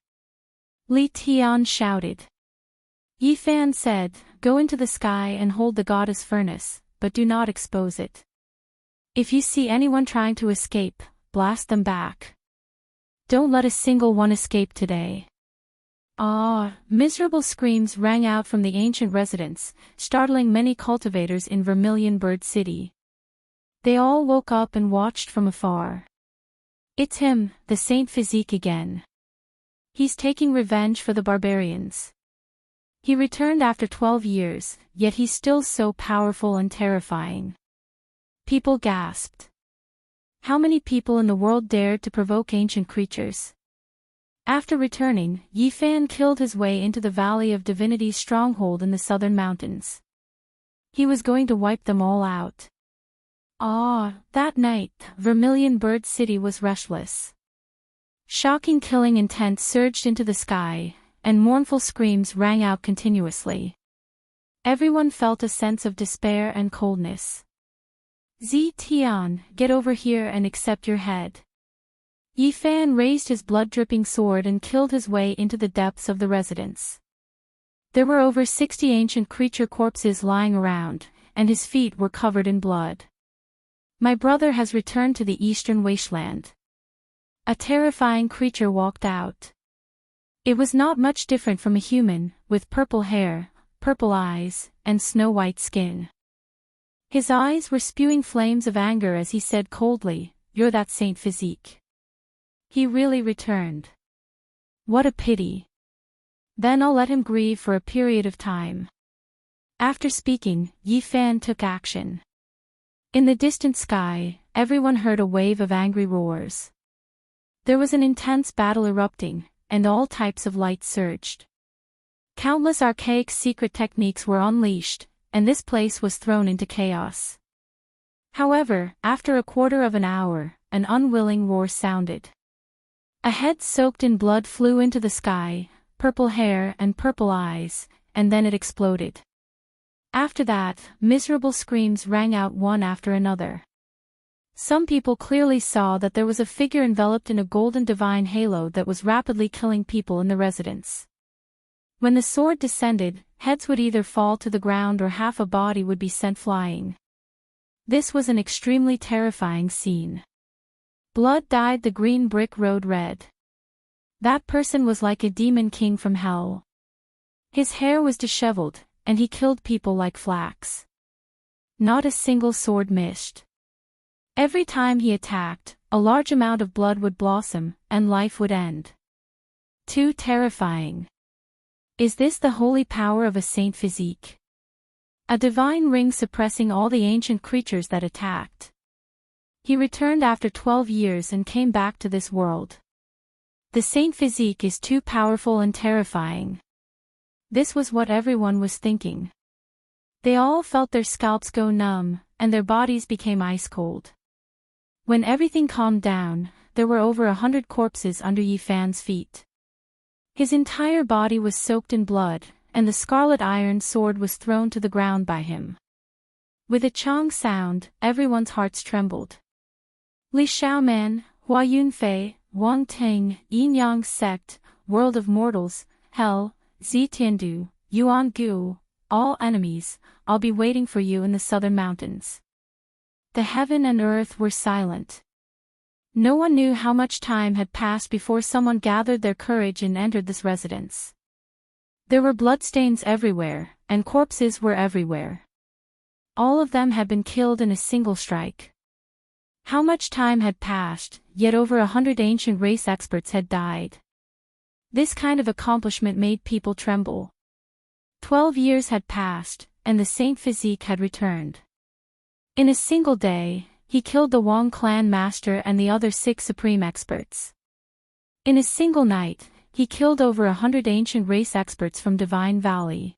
Li Tian shouted. Yi Fan said, "Go into the sky and hold the goddess furnace, but do not expose it. If you see anyone trying to escape, blast them back. Don't let a single one escape today." Ah! Miserable screams rang out from the ancient residence, startling many cultivators in Vermilion Bird City. They all woke up and watched from afar. "It's him, the Saint Physique again. He's taking revenge for the barbarians. He returned after 12 years, yet he's still so powerful and terrifying." People gasped. How many people in the world dared to provoke ancient creatures? After returning, Yi Fan killed his way into the Valley of Divinity's stronghold in the southern mountains. He was going to wipe them all out. That night, Vermilion Bird City was restless. Shocking killing intent surged into the sky, and mournful screams rang out continuously. Everyone felt a sense of despair and coldness. "Zi Tian, get over here and accept your head." Yi Fan raised his blood-dripping sword and killed his way into the depths of the residence. There were over 60 ancient creature corpses lying around, and his feet were covered in blood. "My brother has returned to the eastern wasteland." A terrifying creature walked out. It was not much different from a human, with purple hair, purple eyes, and snow-white skin. His eyes were spewing flames of anger as he said coldly, "You're that Saint Physique. He really returned. What a pity. Then I'll let him grieve for a period of time." After speaking, Yi Fan took action. In the distant sky, everyone heard a wave of angry roars. There was an intense battle erupting, and all types of light surged. Countless archaic secret techniques were unleashed, and this place was thrown into chaos. However, after a quarter of an hour, an unwilling roar sounded. A head soaked in blood flew into the sky, purple hair and purple eyes, and then it exploded. After that, miserable screams rang out one after another. Some people clearly saw that there was a figure enveloped in a golden divine halo that was rapidly killing people in the residence. When the sword descended, heads would either fall to the ground or half a body would be sent flying. This was an extremely terrifying scene. Blood dyed the green brick road red. That person was like a demon king from hell. His hair was disheveled, and he killed people like flax. Not a single sword missed. Every time he attacked, a large amount of blood would blossom, and life would end. Too terrifying. Is this the holy power of a Saint Physique? A divine ring suppressing all the ancient creatures that attacked. He returned after 12 years and came back to this world. The Saint Physique is too powerful and terrifying. This was what everyone was thinking. They all felt their scalps go numb, and their bodies became ice cold. When everything calmed down, there were over 100 corpses under Yi Fan's feet. His entire body was soaked in blood, and the scarlet iron sword was thrown to the ground by him. With a chong sound, everyone's hearts trembled. Li Xiaoman, Hua Yunfei, Wang Ting, Yin Yang Sect, World of Mortals, Hell, Zi Tiandu, Yuan Gu, all enemies, I'll be waiting for you in the southern mountains. The heaven and earth were silent. No one knew how much time had passed before someone gathered their courage and entered this residence. There were bloodstains everywhere, and corpses were everywhere. All of them had been killed in a single strike. How much time had passed, yet over 100 ancient race experts had died. This kind of accomplishment made people tremble. 12 years had passed, and the Saint Physique had returned. In a single day, he killed the Wang clan master and the other 6 supreme experts. In a single night, he killed over 100 ancient race experts from Divine Valley.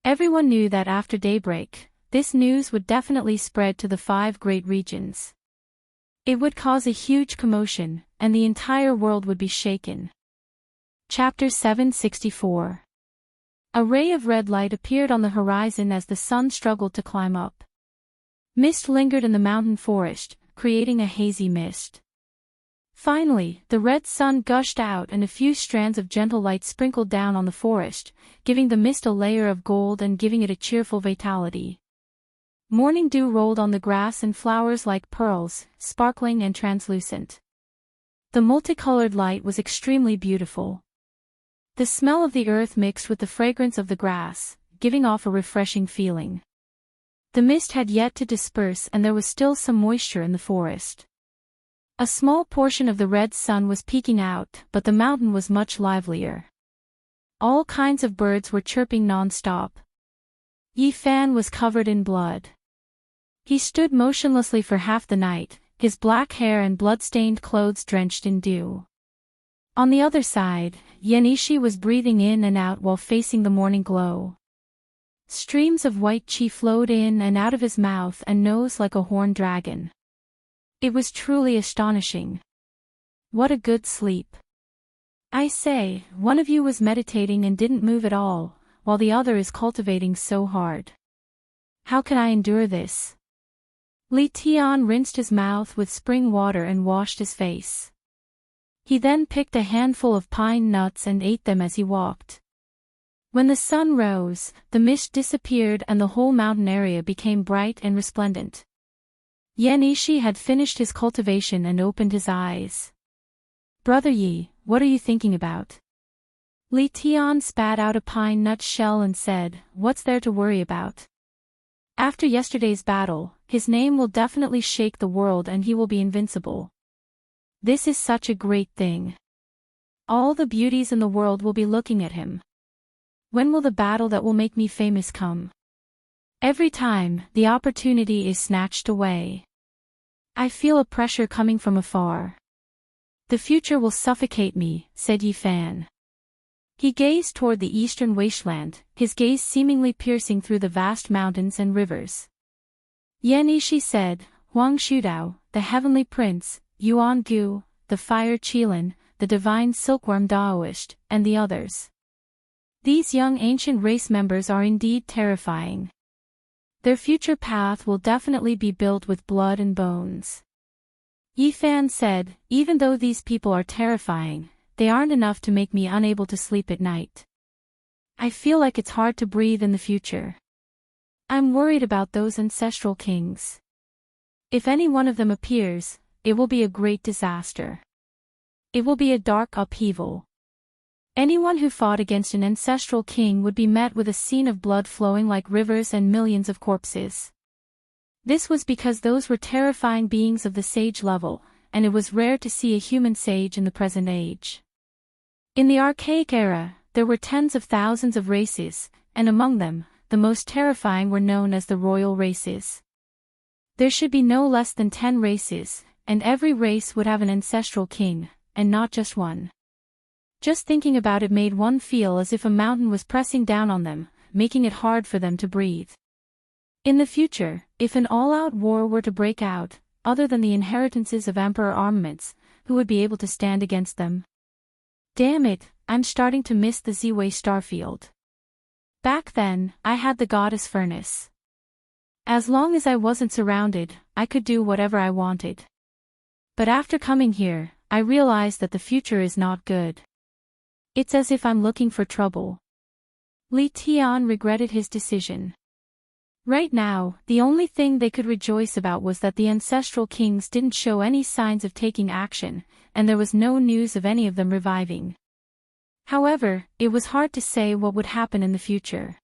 Everyone knew that after daybreak, this news would definitely spread to the 5 great regions. It would cause a huge commotion, and the entire world would be shaken. Chapter 764. A ray of red light appeared on the horizon as the sun struggled to climb up. Mist lingered in the mountain forest, creating a hazy mist. Finally, the red sun gushed out and a few strands of gentle light sprinkled down on the forest, giving the mist a layer of gold and giving it a cheerful vitality. Morning dew rolled on the grass and flowers like pearls, sparkling and translucent. The multicolored light was extremely beautiful. The smell of the earth mixed with the fragrance of the grass, giving off a refreshing feeling. The mist had yet to disperse and there was still some moisture in the forest. A small portion of the red sun was peeking out, but the mountain was much livelier. All kinds of birds were chirping non-stop. Yi Fan was covered in blood. He stood motionlessly for half the night, his black hair and blood-stained clothes drenched in dew. On the other side, Yenishi was breathing in and out while facing the morning glow. Streams of white qi flowed in and out of his mouth and nose like a horned dragon. It was truly astonishing. What a good sleep. I say, one of you was meditating and didn't move at all, while the other is cultivating so hard. How can I endure this? Li Tian rinsed his mouth with spring water and washed his face. He then picked a handful of pine nuts and ate them as he walked. When the sun rose, the mist disappeared and the whole mountain area became bright and resplendent. Yenishi had finished his cultivation and opened his eyes. Brother Yi, what are you thinking about? Li Tian spat out a pine nut shell and said, what's there to worry about? After yesterday's battle, his name will definitely shake the world and he will be invincible. This is such a great thing. All the beauties in the world will be looking at him. When will the battle that will make me famous come? Every time, the opportunity is snatched away. I feel a pressure coming from afar. The future will suffocate me, said Yi Fan. He gazed toward the eastern wasteland, his gaze seemingly piercing through the vast mountains and rivers. Yenishi said, Huang Shudao, the heavenly prince, Yuan Gu, the fire Qilin, the divine silkworm Daoist, and the others. These young ancient race members are indeed terrifying. Their future path will definitely be built with blood and bones. Yi Fan said, even though these people are terrifying, they aren't enough to make me unable to sleep at night. I feel like it's hard to breathe in the future. I'm worried about those ancestral kings. If any one of them appears, it will be a great disaster. It will be a dark upheaval. Anyone who fought against an ancestral king would be met with a scene of blood flowing like rivers and millions of corpses. This was because those were terrifying beings of the sage level, and it was rare to see a human sage in the present age. In the archaic era, there were tens of thousands of races, and among them, the most terrifying were known as the royal races. There should be no less than 10 races, and every race would have an ancestral king, and not just one. Just thinking about it made one feel as if a mountain was pressing down on them, making it hard for them to breathe. In the future, if an all-out war were to break out, other than the inheritances of emperor armaments, who would be able to stand against them? Damn it, I'm starting to miss the Ziwei starfield. Back then, I had the goddess furnace. As long as I wasn't surrounded, I could do whatever I wanted. But after coming here, I realized that the future is not good. It's as if I'm looking for trouble. Li Tian regretted his decision. Right now, the only thing they could rejoice about was that the ancestral kings didn't show any signs of taking action, and there was no news of any of them reviving. However, it was hard to say what would happen in the future.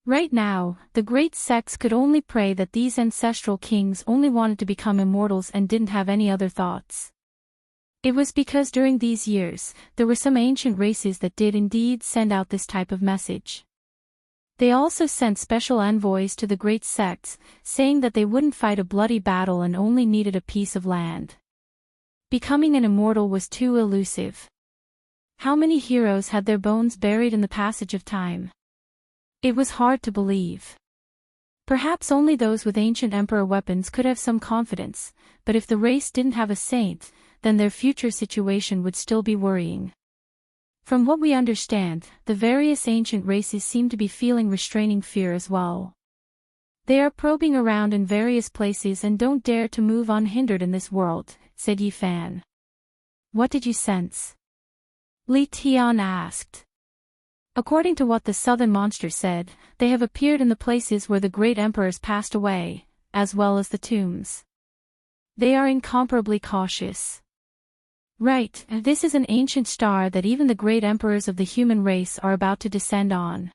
Right now, the great sects could only pray that these ancestral kings only wanted to become immortals and didn't have any other thoughts. It was because during these years, there were some ancient races that did indeed send out this type of message. They also sent special envoys to the great sects, saying that they wouldn't fight a bloody battle and only needed a piece of land. Becoming an immortal was too elusive. How many heroes had their bones buried in the passage of time? It was hard to believe. Perhaps only those with ancient emperor weapons could have some confidence, but if the race didn't have a saint, then their future situation would still be worrying. From what we understand, the various ancient races seem to be feeling restraining fear as well. They are probing around in various places and don't dare to move unhindered in this world, said Yi Fan. What did you sense? Li Tian asked. According to what the southern monster said, they have appeared in the places where the great emperors passed away, as well as the tombs. They are incomparably cautious. Right, this is an ancient star that even the great emperors of the human race are about to descend on.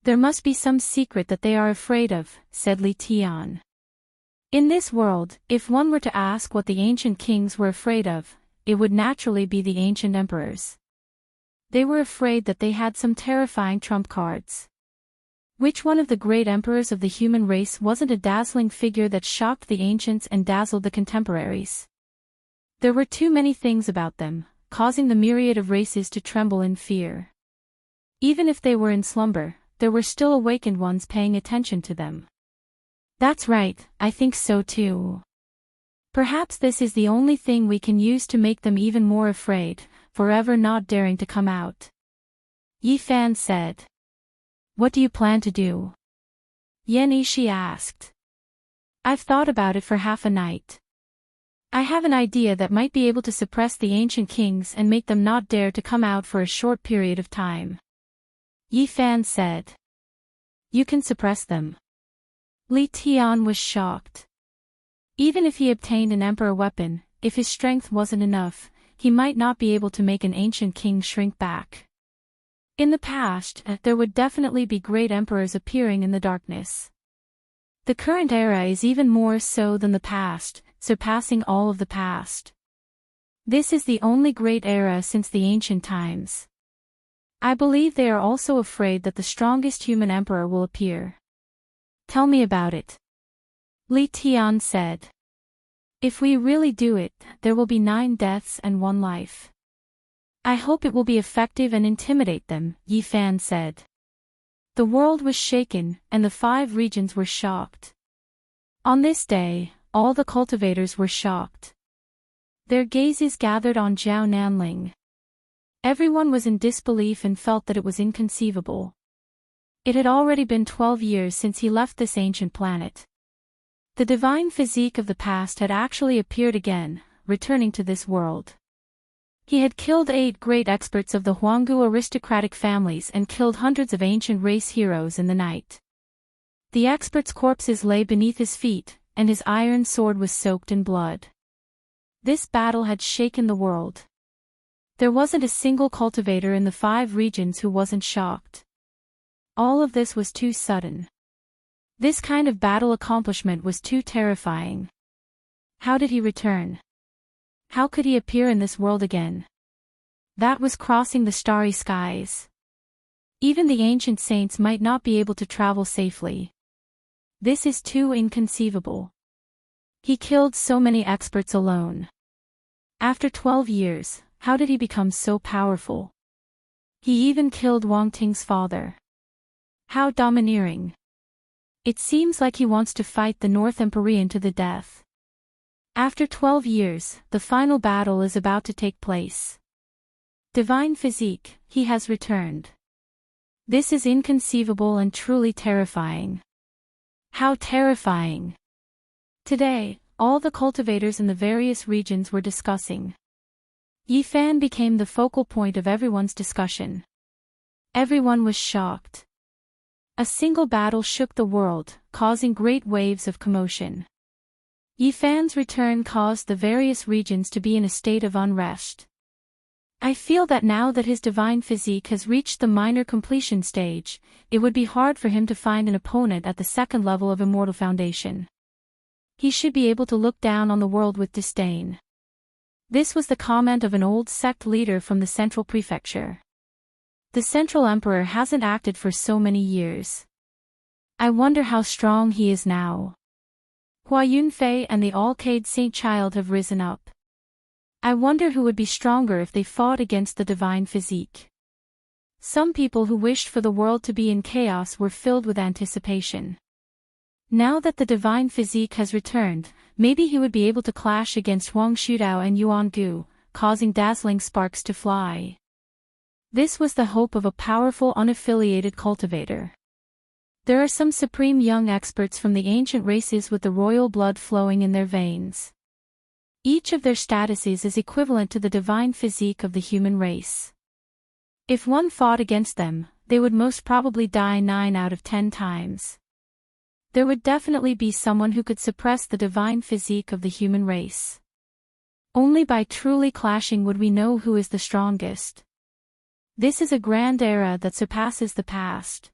There must be some secret that they are afraid of, said Li Tian. In this world, if one were to ask what the ancient kings were afraid of, it would naturally be the ancient emperors. They were afraid that they had some terrifying trump cards. Which one of the great emperors of the human race wasn't a dazzling figure that shocked the ancients and dazzled the contemporaries? There were too many things about them, causing the myriad of races to tremble in fear. Even if they were in slumber, there were still awakened ones paying attention to them. That's right, I think so too. Perhaps this is the only thing we can use to make them even more afraid, forever not daring to come out. Yi Fan said. What do you plan to do? Yan Ishi asked. I've thought about it for half a night. I have an idea that might be able to suppress the ancient kings and make them not dare to come out for a short period of time. Yi Fan said. You can suppress them. Li Tian was shocked. Even if he obtained an emperor weapon, if his strength wasn't enough, he might not be able to make an ancient king shrink back. In the past, there would definitely be great emperors appearing in the darkness. The current era is even more so than the past, surpassing all of the past. This is the only great era since the ancient times. I believe they are also afraid that the strongest human emperor will appear. Tell me about it. Li Tian said. If we really do it, there will be 9 deaths and 1 life. I hope it will be effective and intimidate them, Yi Fan said. The world was shaken, and the 5 regions were shocked. On this day, all the cultivators were shocked. Their gazes gathered on Zhao Nanling. Everyone was in disbelief and felt that it was inconceivable. It had already been 12 years since he left this ancient planet. The divine physique of the past had actually appeared again, returning to this world. He had killed 8 great experts of the Huanggu aristocratic families and killed hundreds of ancient race heroes in the night. The experts' corpses lay beneath his feet, and his iron sword was soaked in blood. This battle had shaken the world. There wasn't a single cultivator in the 5 regions who wasn't shocked. All of this was too sudden. This kind of battle accomplishment was too terrifying. How did he return? How could he appear in this world again? That was crossing the starry skies. Even the ancient saints might not be able to travel safely. This is too inconceivable. He killed so many experts alone. After 12 years, how did he become so powerful? He even killed Wang Ting's father. How domineering. It seems like he wants to fight the North Empyrean to the death. After 12 years, the final battle is about to take place. Divine physique, he has returned. This is inconceivable and truly terrifying. How terrifying! Today, all the cultivators in the various regions were discussing. Yi Fan became the focal point of everyone's discussion. Everyone was shocked. A single battle shook the world, causing great waves of commotion. Yi Fan's return caused the various regions to be in a state of unrest. I feel that now that his divine physique has reached the minor completion stage, it would be hard for him to find an opponent at the 2nd level of Immortal Foundation. He should be able to look down on the world with disdain. This was the comment of an old sect leader from the Central Prefecture. The Central Emperor hasn't acted for so many years. I wonder how strong he is now. Hua Yunfei and the Alcade Saint Child have risen up. I wonder who would be stronger if they fought against the divine physique. Some people who wished for the world to be in chaos were filled with anticipation. Now that the divine physique has returned, maybe he would be able to clash against Wang Shudao and Yuan Gu, causing dazzling sparks to fly. This was the hope of a powerful unaffiliated cultivator. There are some supreme young experts from the ancient races with the royal blood flowing in their veins. Each of their statuses is equivalent to the divine physique of the human race. If one fought against them, they would most probably die 9 out of 10 times. There would definitely be someone who could suppress the divine physique of the human race. Only by truly clashing would we know who is the strongest. This is a grand era that surpasses the past.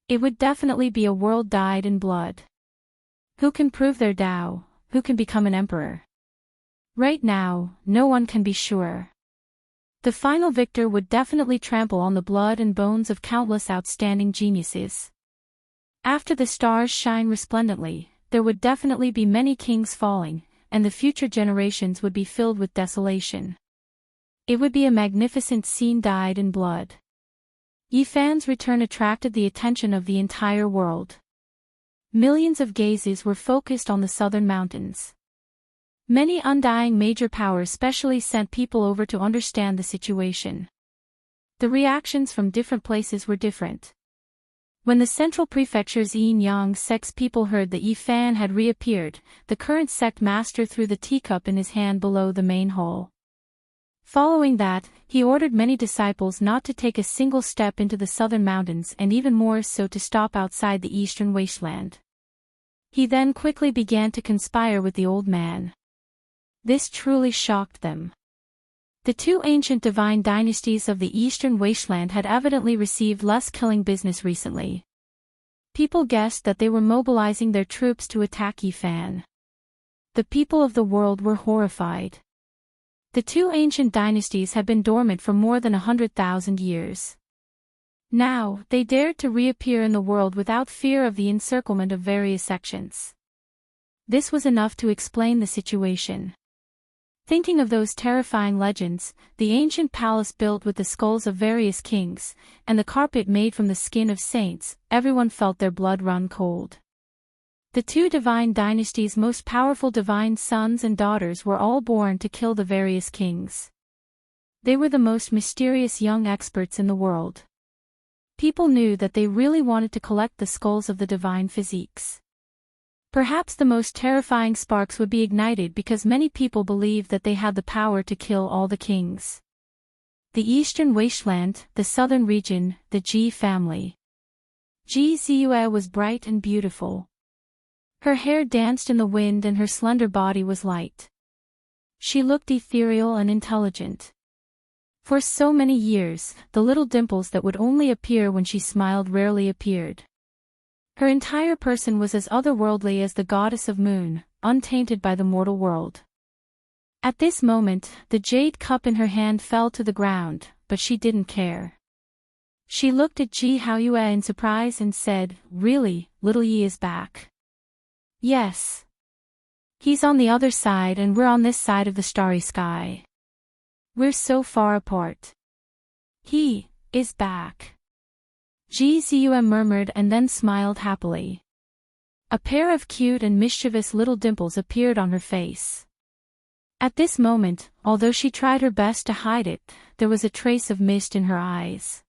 It would definitely be a world dyed in blood. Who can prove their Tao? Who can become an emperor? Right now, no one can be sure. The final victor would definitely trample on the blood and bones of countless outstanding geniuses. After the stars shine resplendently, there would definitely be many kings falling, and the future generations would be filled with desolation. It would be a magnificent scene dyed in blood. Yifan's return attracted the attention of the entire world. Millions of gazes were focused on the southern mountains. Many undying major powers specially sent people over to understand the situation. The reactions from different places were different. When the central prefecture's Yin-Yang sect's people heard that Yifan had reappeared, the current sect master threw the teacup in his hand below the main hall. Following that, he ordered many disciples not to take a single step into the southern mountains and even more so to stop outside the eastern wasteland. He then quickly began to conspire with the old man. This truly shocked them. The two ancient divine dynasties of the eastern wasteland had evidently received less killing business recently. People guessed that they were mobilizing their troops to attack Yifan. The people of the world were horrified. The two ancient dynasties had been dormant for more than 100,000 years. Now, they dared to reappear in the world without fear of the encirclement of various sections. This was enough to explain the situation. Thinking of those terrifying legends, the ancient palace built with the skulls of various kings, and the carpet made from the skin of saints, everyone felt their blood run cold. The two divine dynasties' most powerful divine sons and daughters were all born to kill the various kings. They were the most mysterious young experts in the world. People knew that they really wanted to collect the skulls of the divine physiques. Perhaps the most terrifying sparks would be ignited because many people believed that they had the power to kill all the kings. The eastern wasteland, the southern region, the Ji family. Ji Ziyue was bright and beautiful. Her hair danced in the wind and her slender body was light. She looked ethereal and intelligent. For so many years, the little dimples that would only appear when she smiled rarely appeared. Her entire person was as otherworldly as the goddess of moon, untainted by the mortal world. At this moment, the jade cup in her hand fell to the ground, but she didn't care. She looked at Ji Haoyue in surprise and said, "Really, little Yi is back?" "Yes. He's on the other side and we're on this side of the starry sky. We're so far apart. He is back." Ji Ziyue murmured and then smiled happily. A pair of cute and mischievous little dimples appeared on her face. At this moment, although she tried her best to hide it, there was a trace of mist in her eyes.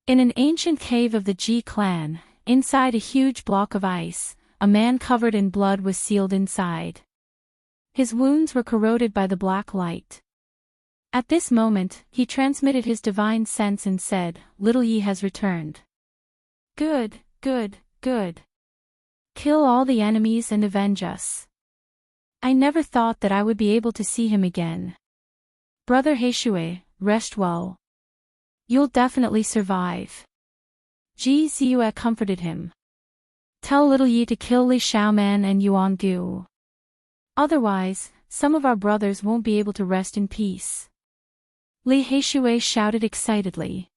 In an ancient cave of the Ji clan, inside a huge block of ice, a man covered in blood was sealed inside. His wounds were corroded by the black light. At this moment, he transmitted his divine sense and said, "Little Yi has returned. Good, good, good. Kill all the enemies and avenge us. I never thought that I would be able to see him again. Brother Heishui, rest well. You'll definitely survive." Ji Ziyue comforted him. "Tell little Yi to kill Li Xiaoman and Yuan Gu. Otherwise, some of our brothers won't be able to rest in peace." Li Heishui shouted excitedly.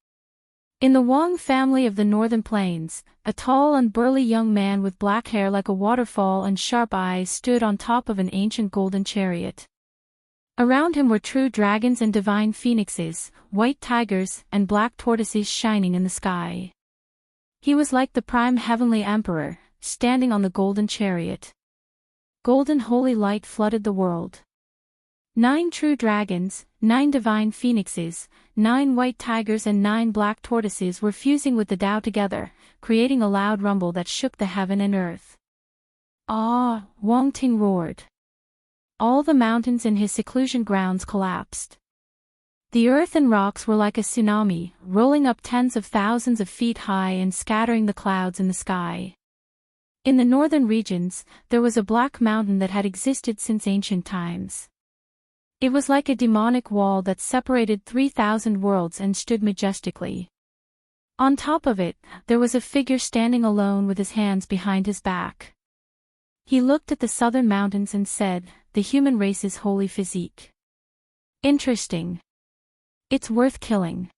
In the Wang family of the Northern Plains, a tall and burly young man with black hair like a waterfall and sharp eyes stood on top of an ancient golden chariot. Around him were true dragons and divine phoenixes, white tigers and black tortoises shining in the sky. He was like the prime heavenly emperor, standing on the golden chariot. Golden holy light flooded the world. 9 true dragons, 9 divine phoenixes, 9 white tigers and 9 black tortoises were fusing with the Tao together, creating a loud rumble that shook the heaven and earth. "Ah!" Wang Ting roared. all the mountains in his seclusion grounds collapsed. The earth and rocks were like a tsunami, rolling up tens of thousands of feet high and scattering the clouds in the sky. In the northern regions, there was a black mountain that had existed since ancient times. It was like a demonic wall that separated 3,000 worlds and stood majestically. On top of it, there was a figure standing alone with his hands behind his back. He looked at the southern mountains and said, "The human race's holy physique. Interesting. It's worth killing."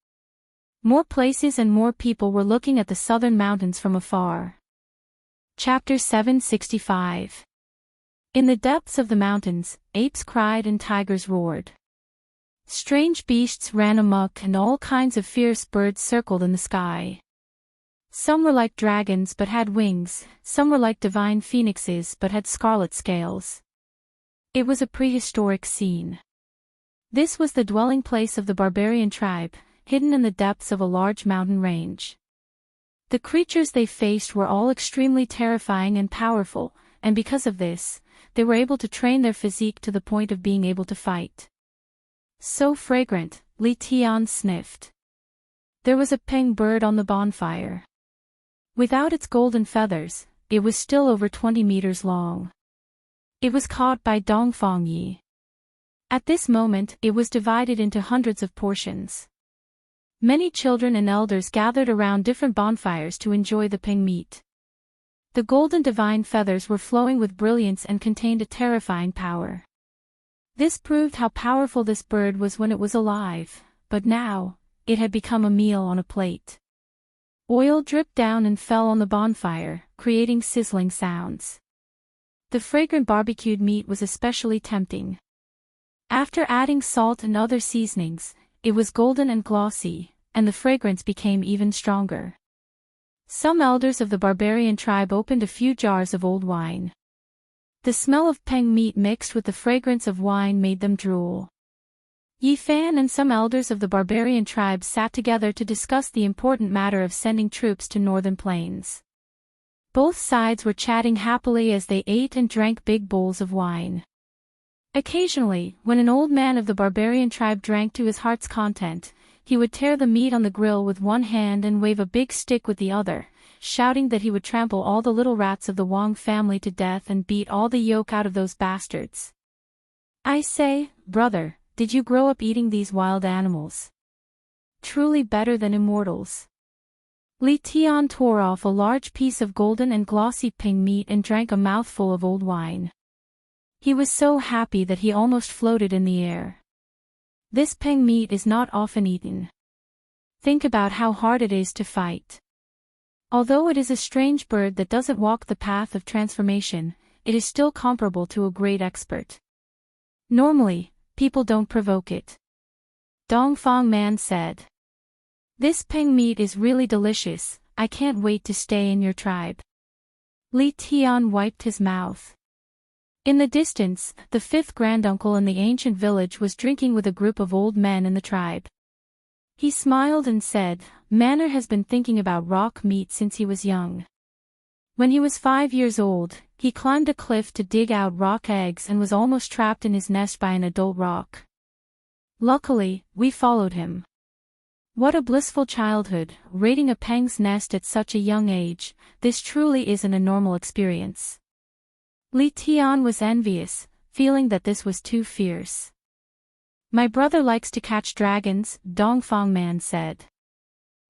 More places and more people were looking at the southern mountains from afar. Chapter 765. In the depths of the mountains, apes cried and tigers roared. Strange beasts ran amok and all kinds of fierce birds circled in the sky. Some were like dragons but had wings, some were like divine phoenixes but had scarlet scales. It was a prehistoric scene. This was the dwelling place of the barbarian tribe, hidden in the depths of a large mountain range. The creatures they faced were all extremely terrifying and powerful, and because of this, they were able to train their physique to the point of being able to fight. So fragrant, Li Tian sniffed. There was a peng bird on the bonfire. Without its golden feathers, it was still over 20 meters long. It was caught by Dongfang Yi. At this moment, it was divided into hundreds of portions. Many children and elders gathered around different bonfires to enjoy the peng meat. The golden divine feathers were flowing with brilliance and contained a terrifying power. This proved how powerful this bird was when it was alive, but now, it had become a meal on a plate. Oil dripped down and fell on the bonfire, creating sizzling sounds. The fragrant barbecued meat was especially tempting. After adding salt and other seasonings, it was golden and glossy, and the fragrance became even stronger. Some elders of the barbarian tribe opened a few jars of old wine. The smell of peng meat mixed with the fragrance of wine made them drool. Yi Fan and some elders of the barbarian tribe sat together to discuss the important matter of sending troops to northern plains. Both sides were chatting happily as they ate and drank big bowls of wine. Occasionally, when an old man of the barbarian tribe drank to his heart's content, he would tear the meat on the grill with one hand and wave a big stick with the other, shouting that he would trample all the little rats of the Wang family to death and beat all the yolk out of those bastards. "I say, brother, did you grow up eating these wild animals? Truly better than immortals." Li Tian tore off a large piece of golden and glossy peng meat and drank a mouthful of old wine. He was so happy that he almost floated in the air. This peng meat is not often eaten. Think about how hard it is to fight. Although it is a strange bird that doesn't walk the path of transformation, it is still comparable to a great expert. Normally, people don't provoke it. Dongfang Man said. "This peng meat is really delicious, I can't wait to stay in your tribe." Li Tian wiped his mouth. In the distance, the fifth granduncle in the ancient village was drinking with a group of old men in the tribe. He smiled and said, "Manor has been thinking about rock meat since he was young. When he was 5 years old, he climbed a cliff to dig out rock eggs and was almost trapped in his nest by an adult rock. Luckily, we followed him. What a blissful childhood, raiding a peng's nest at such a young age. This truly isn't a normal experience." Li Tian was envious, feeling that this was too fierce. "My brother likes to catch dragons," Dongfang Man said.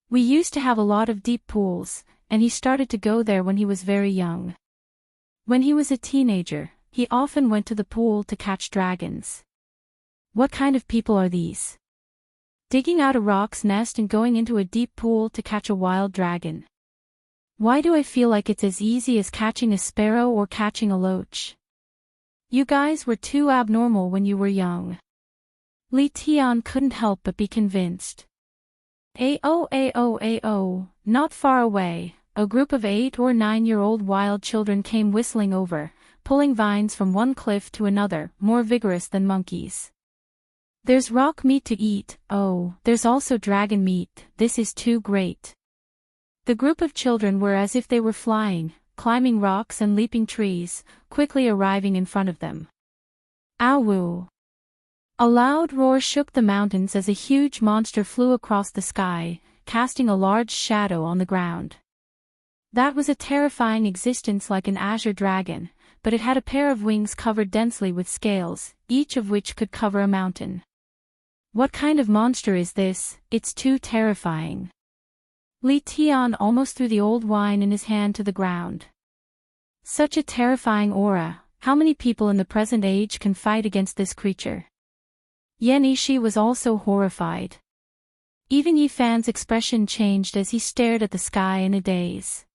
"We used to have a lot of deep pools, and he started to go there when he was very young. When he was a teenager, he often went to the pool to catch dragons." What kind of people are these? Digging out a rock's nest and going into a deep pool to catch a wild dragon. Why do I feel like it's as easy as catching a sparrow or catching a loach? You guys were too abnormal when you were young. Li Tian couldn't help but be convinced. Ayo, not far away, a group of 8 or 9-year-old wild children came whistling over, pulling vines from one cliff to another, more vigorous than monkeys. "There's rock meat to eat, oh, there's also dragon meat, this is too great." The group of children were as if they were flying, climbing rocks and leaping trees, quickly arriving in front of them. Ow! A loud roar shook the mountains as a huge monster flew across the sky, casting a large shadow on the ground. That was a terrifying existence like an azure dragon, but it had a pair of wings covered densely with scales, each of which could cover a mountain. What kind of monster is this? It's too terrifying. Li Tian almost threw the old wine in his hand to the ground. Such a terrifying aura, how many people in the present age can fight against this creature? Yan Yishi was also horrified. Even Yi Fan's expression changed as he stared at the sky in a daze.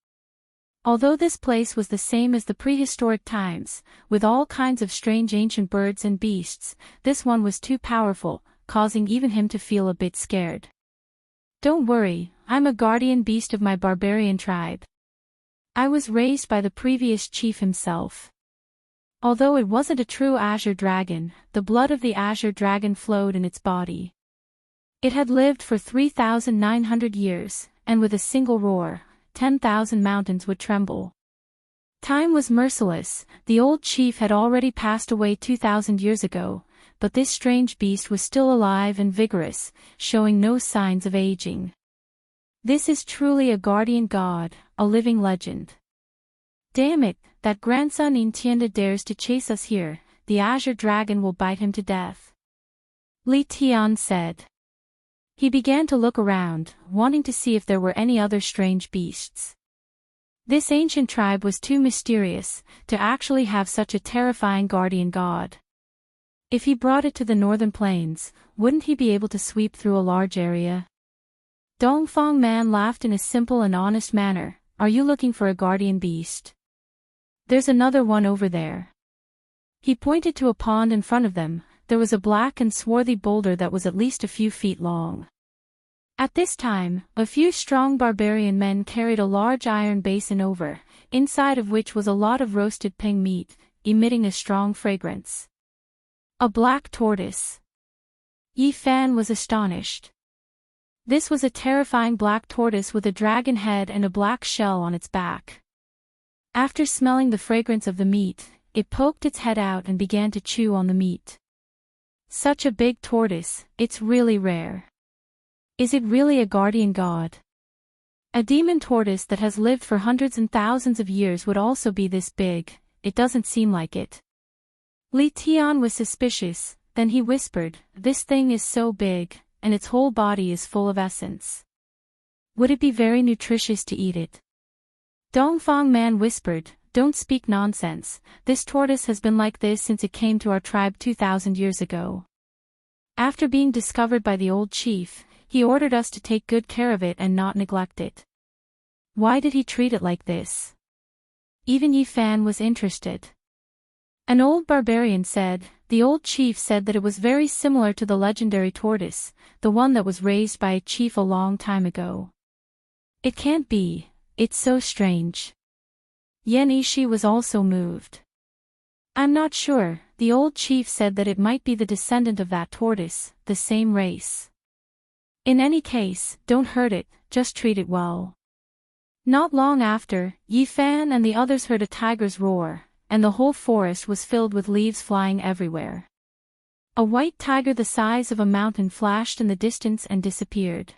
Although this place was the same as the prehistoric times, with all kinds of strange ancient birds and beasts, this one was too powerful, causing even him to feel a bit scared. Don't worry, I'm a guardian beast of my barbarian tribe. I was raised by the previous chief himself. Although it wasn't a true azure dragon, the blood of the azure dragon flowed in its body. It had lived for 3,900 years, and with a single roar, 10,000 mountains would tremble. Time was merciless, the old chief had already passed away 2,000 years ago, but this strange beast was still alive and vigorous, showing no signs of aging. This is truly a guardian god, a living legend. Damn it, that grandson Entienda dares to chase us here, the azure dragon will bite him to death. Li Tian said. He began to look around, wanting to see if there were any other strange beasts. This ancient tribe was too mysterious to actually have such a terrifying guardian god. If he brought it to the northern plains, wouldn't he be able to sweep through a large area? Dongfang Man laughed in a simple and honest manner. Are you looking for a guardian beast? There's another one over there. He pointed to a pond in front of them. There was a black and swarthy boulder that was at least a few feet long. At this time, a few strong barbarian men carried a large iron basin over, inside of which was a lot of roasted pig meat, emitting a strong fragrance. A black tortoise. Yi Fan was astonished. This was a terrifying black tortoise with a dragon head and a black shell on its back. After smelling the fragrance of the meat, it poked its head out and began to chew on the meat. Such a big tortoise, it's really rare. Is it really a guardian god? A demon tortoise that has lived for hundreds and thousands of years would also be this big. It doesn't seem like it. Li Tian was suspicious, then he whispered, this thing is so big, and its whole body is full of essence. Would it be very nutritious to eat it? Dongfang Man whispered, don't speak nonsense, this tortoise has been like this since it came to our tribe 2,000 years ago. After being discovered by the old chief, he ordered us to take good care of it and not neglect it. Why did he treat it like this? Even Yi Fan was interested. An old barbarian said, the old chief said that it was very similar to the legendary tortoise, the one that was raised by a chief a long time ago. It can't be, it's so strange. Yan Yishi was also moved. I'm not sure, the old chief said that it might be the descendant of that tortoise, the same race. In any case, don't hurt it, just treat it well. Not long after, Yi Fan and the others heard a tiger's roar, and the whole forest was filled with leaves flying everywhere. A white tiger the size of a mountain flashed in the distance and disappeared.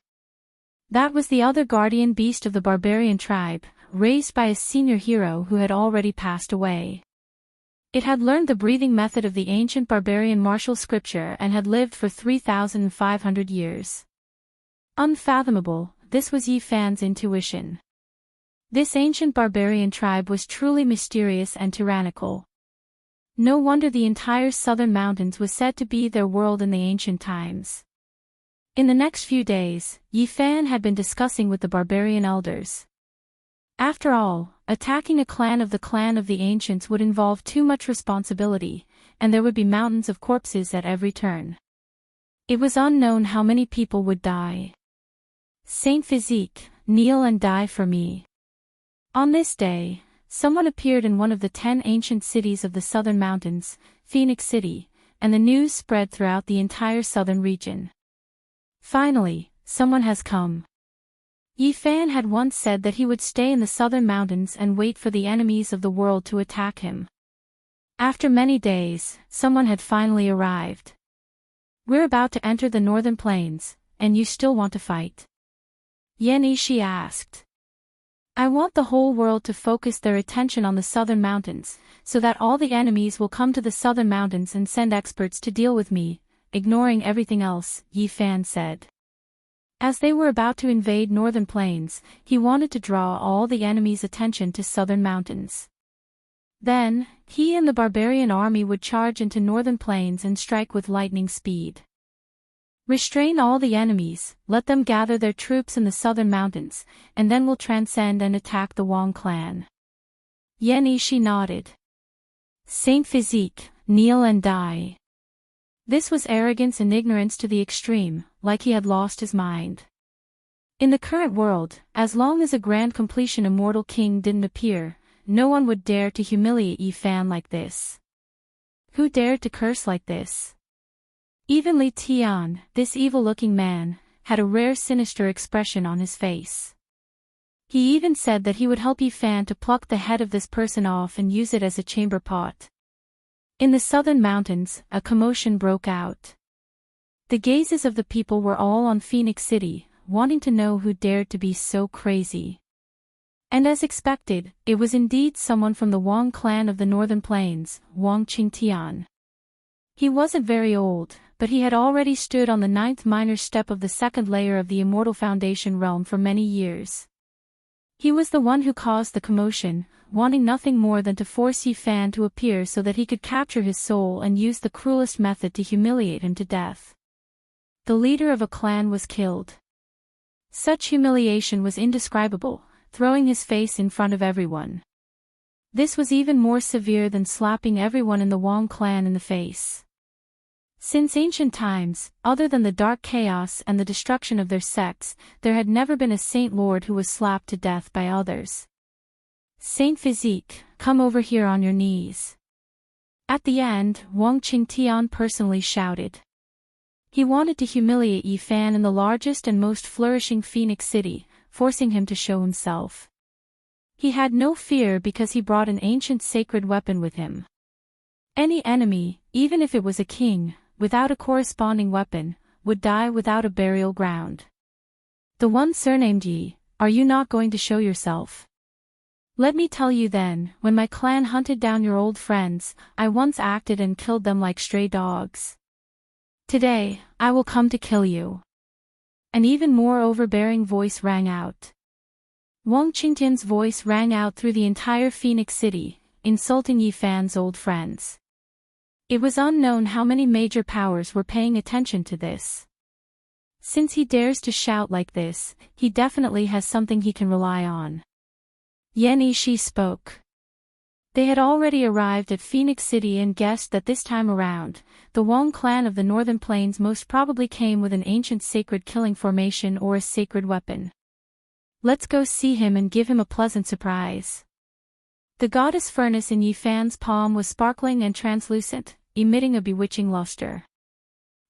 That was the other guardian beast of the barbarian tribe, raised by a senior hero who had already passed away. It had learned the breathing method of the ancient barbarian martial scripture and had lived for 3,500 years. Unfathomable, this was Yi Fan's intuition. This ancient barbarian tribe was truly mysterious and tyrannical. No wonder the entire southern mountains was said to be their world in the ancient times. In the next few days, Yi Fan had been discussing with the barbarian elders. After all, attacking a clan of the ancients would involve too much responsibility, and there would be mountains of corpses at every turn. It was unknown how many people would die. Saint Physique, kneel and die for me. On this day, someone appeared in one of the 10 ancient cities of the southern mountains, Phoenix City, and the news spread throughout the entire southern region. Finally, someone has come. Yi Fan had once said that he would stay in the southern mountains and wait for the enemies of the world to attack him. After many days, someone had finally arrived. "We're about to enter the northern plains, and you still want to fight?" Yenishi asked. "I want the whole world to focus their attention on the southern mountains, so that all the enemies will come to the southern mountains and send experts to deal with me, ignoring everything else," Yi Fan said. As they were about to invade northern plains, he wanted to draw all the enemies' attention to southern mountains. Then, he and the barbarian army would charge into northern plains and strike with lightning speed. "Restrain all the enemies, let them gather their troops in the southern mountains, and then we'll transcend and attack the Wang clan." Yenishi nodded. "Saint Physique, kneel and die." This was arrogance and ignorance to the extreme, like he had lost his mind. In the current world, as long as a grand completion immortal king didn't appear, no one would dare to humiliate Yi Fan like this. Who dared to curse like this? Even Li Tian, this evil-looking man, had a rare sinister expression on his face. He even said that he would help Yi Fan to pluck the head of this person off and use it as a chamber pot. In the southern mountains, a commotion broke out. The gazes of the people were all on Phoenix City, wanting to know who dared to be so crazy. And as expected, it was indeed someone from the Wang clan of the Northern Plains, Wang Qingtian. He wasn't very old, but he had already stood on the 9th minor step of the second layer of the Immortal Foundation realm for many years. He was the one who caused the commotion, wanting nothing more than to force Yi Fan to appear so that he could capture his soul and use the cruelest method to humiliate him to death. The leader of a clan was killed. Such humiliation was indescribable, throwing his face in front of everyone. This was even more severe than slapping everyone in the Wang clan in the face. Since ancient times, other than the dark chaos and the destruction of their sects, there had never been a saint lord who was slapped to death by others. "Saint Physique, come over here on your knees." At the end, Wang Qingtian personally shouted. He wanted to humiliate Yi Fan in the largest and most flourishing Phoenix City, forcing him to show himself. He had no fear because he brought an ancient sacred weapon with him. Any enemy, even if it was a king, without a corresponding weapon, would die without a burial ground. "The one surnamed Yi, are you not going to show yourself? Let me tell you then, when my clan hunted down your old friends, I once acted and killed them like stray dogs. Today, I will come to kill you." An even more overbearing voice rang out. Wang Qingtian's voice rang out through the entire Phoenix City, insulting Yi Fan's old friends. It was unknown how many major powers were paying attention to this. Since he dares to shout like this, he definitely has something he can rely on. Yenishi spoke. They had already arrived at Phoenix City and guessed that this time around, the Wang clan of the Northern Plains most probably came with an ancient sacred killing formation or a sacred weapon. "Let's go see him and give him a pleasant surprise." The goddess furnace in Yi Fan's palm was sparkling and translucent, emitting a bewitching luster.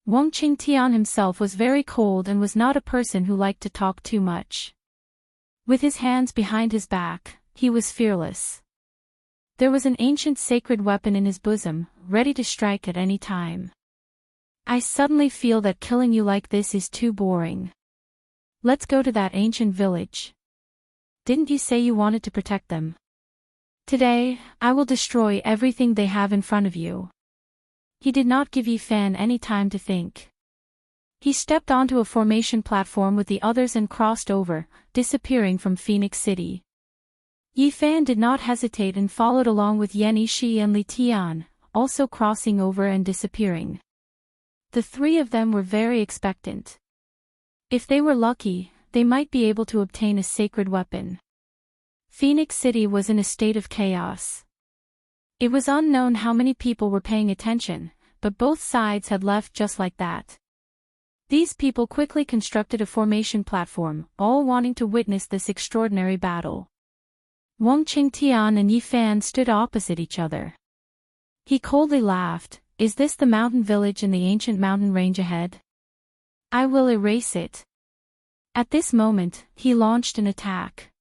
Wang Qingtian himself was very cold and was not a person who liked to talk too much. With his hands behind his back, he was fearless. There was an ancient sacred weapon in his bosom, ready to strike at any time. "I suddenly feel that killing you like this is too boring. Let's go to that ancient village. Didn't you say you wanted to protect them? Today, I will destroy everything they have in front of you." He did not give Yi Fan any time to think. He stepped onto a formation platform with the others and crossed over, disappearing from Phoenix City. Yi Fan did not hesitate and followed along with Yenishi and Li Tian, also crossing over and disappearing. The three of them were very expectant. If they were lucky, they might be able to obtain a sacred weapon. Phoenix City was in a state of chaos. It was unknown how many people were paying attention, but both sides had left just like that. These people quickly constructed a formation platform, all wanting to witness this extraordinary battle. Wang Qingtian and Yi Fan stood opposite each other. He coldly laughed. "Is this the mountain village in the ancient mountain range ahead? I will erase it." At this moment, he launched an attack.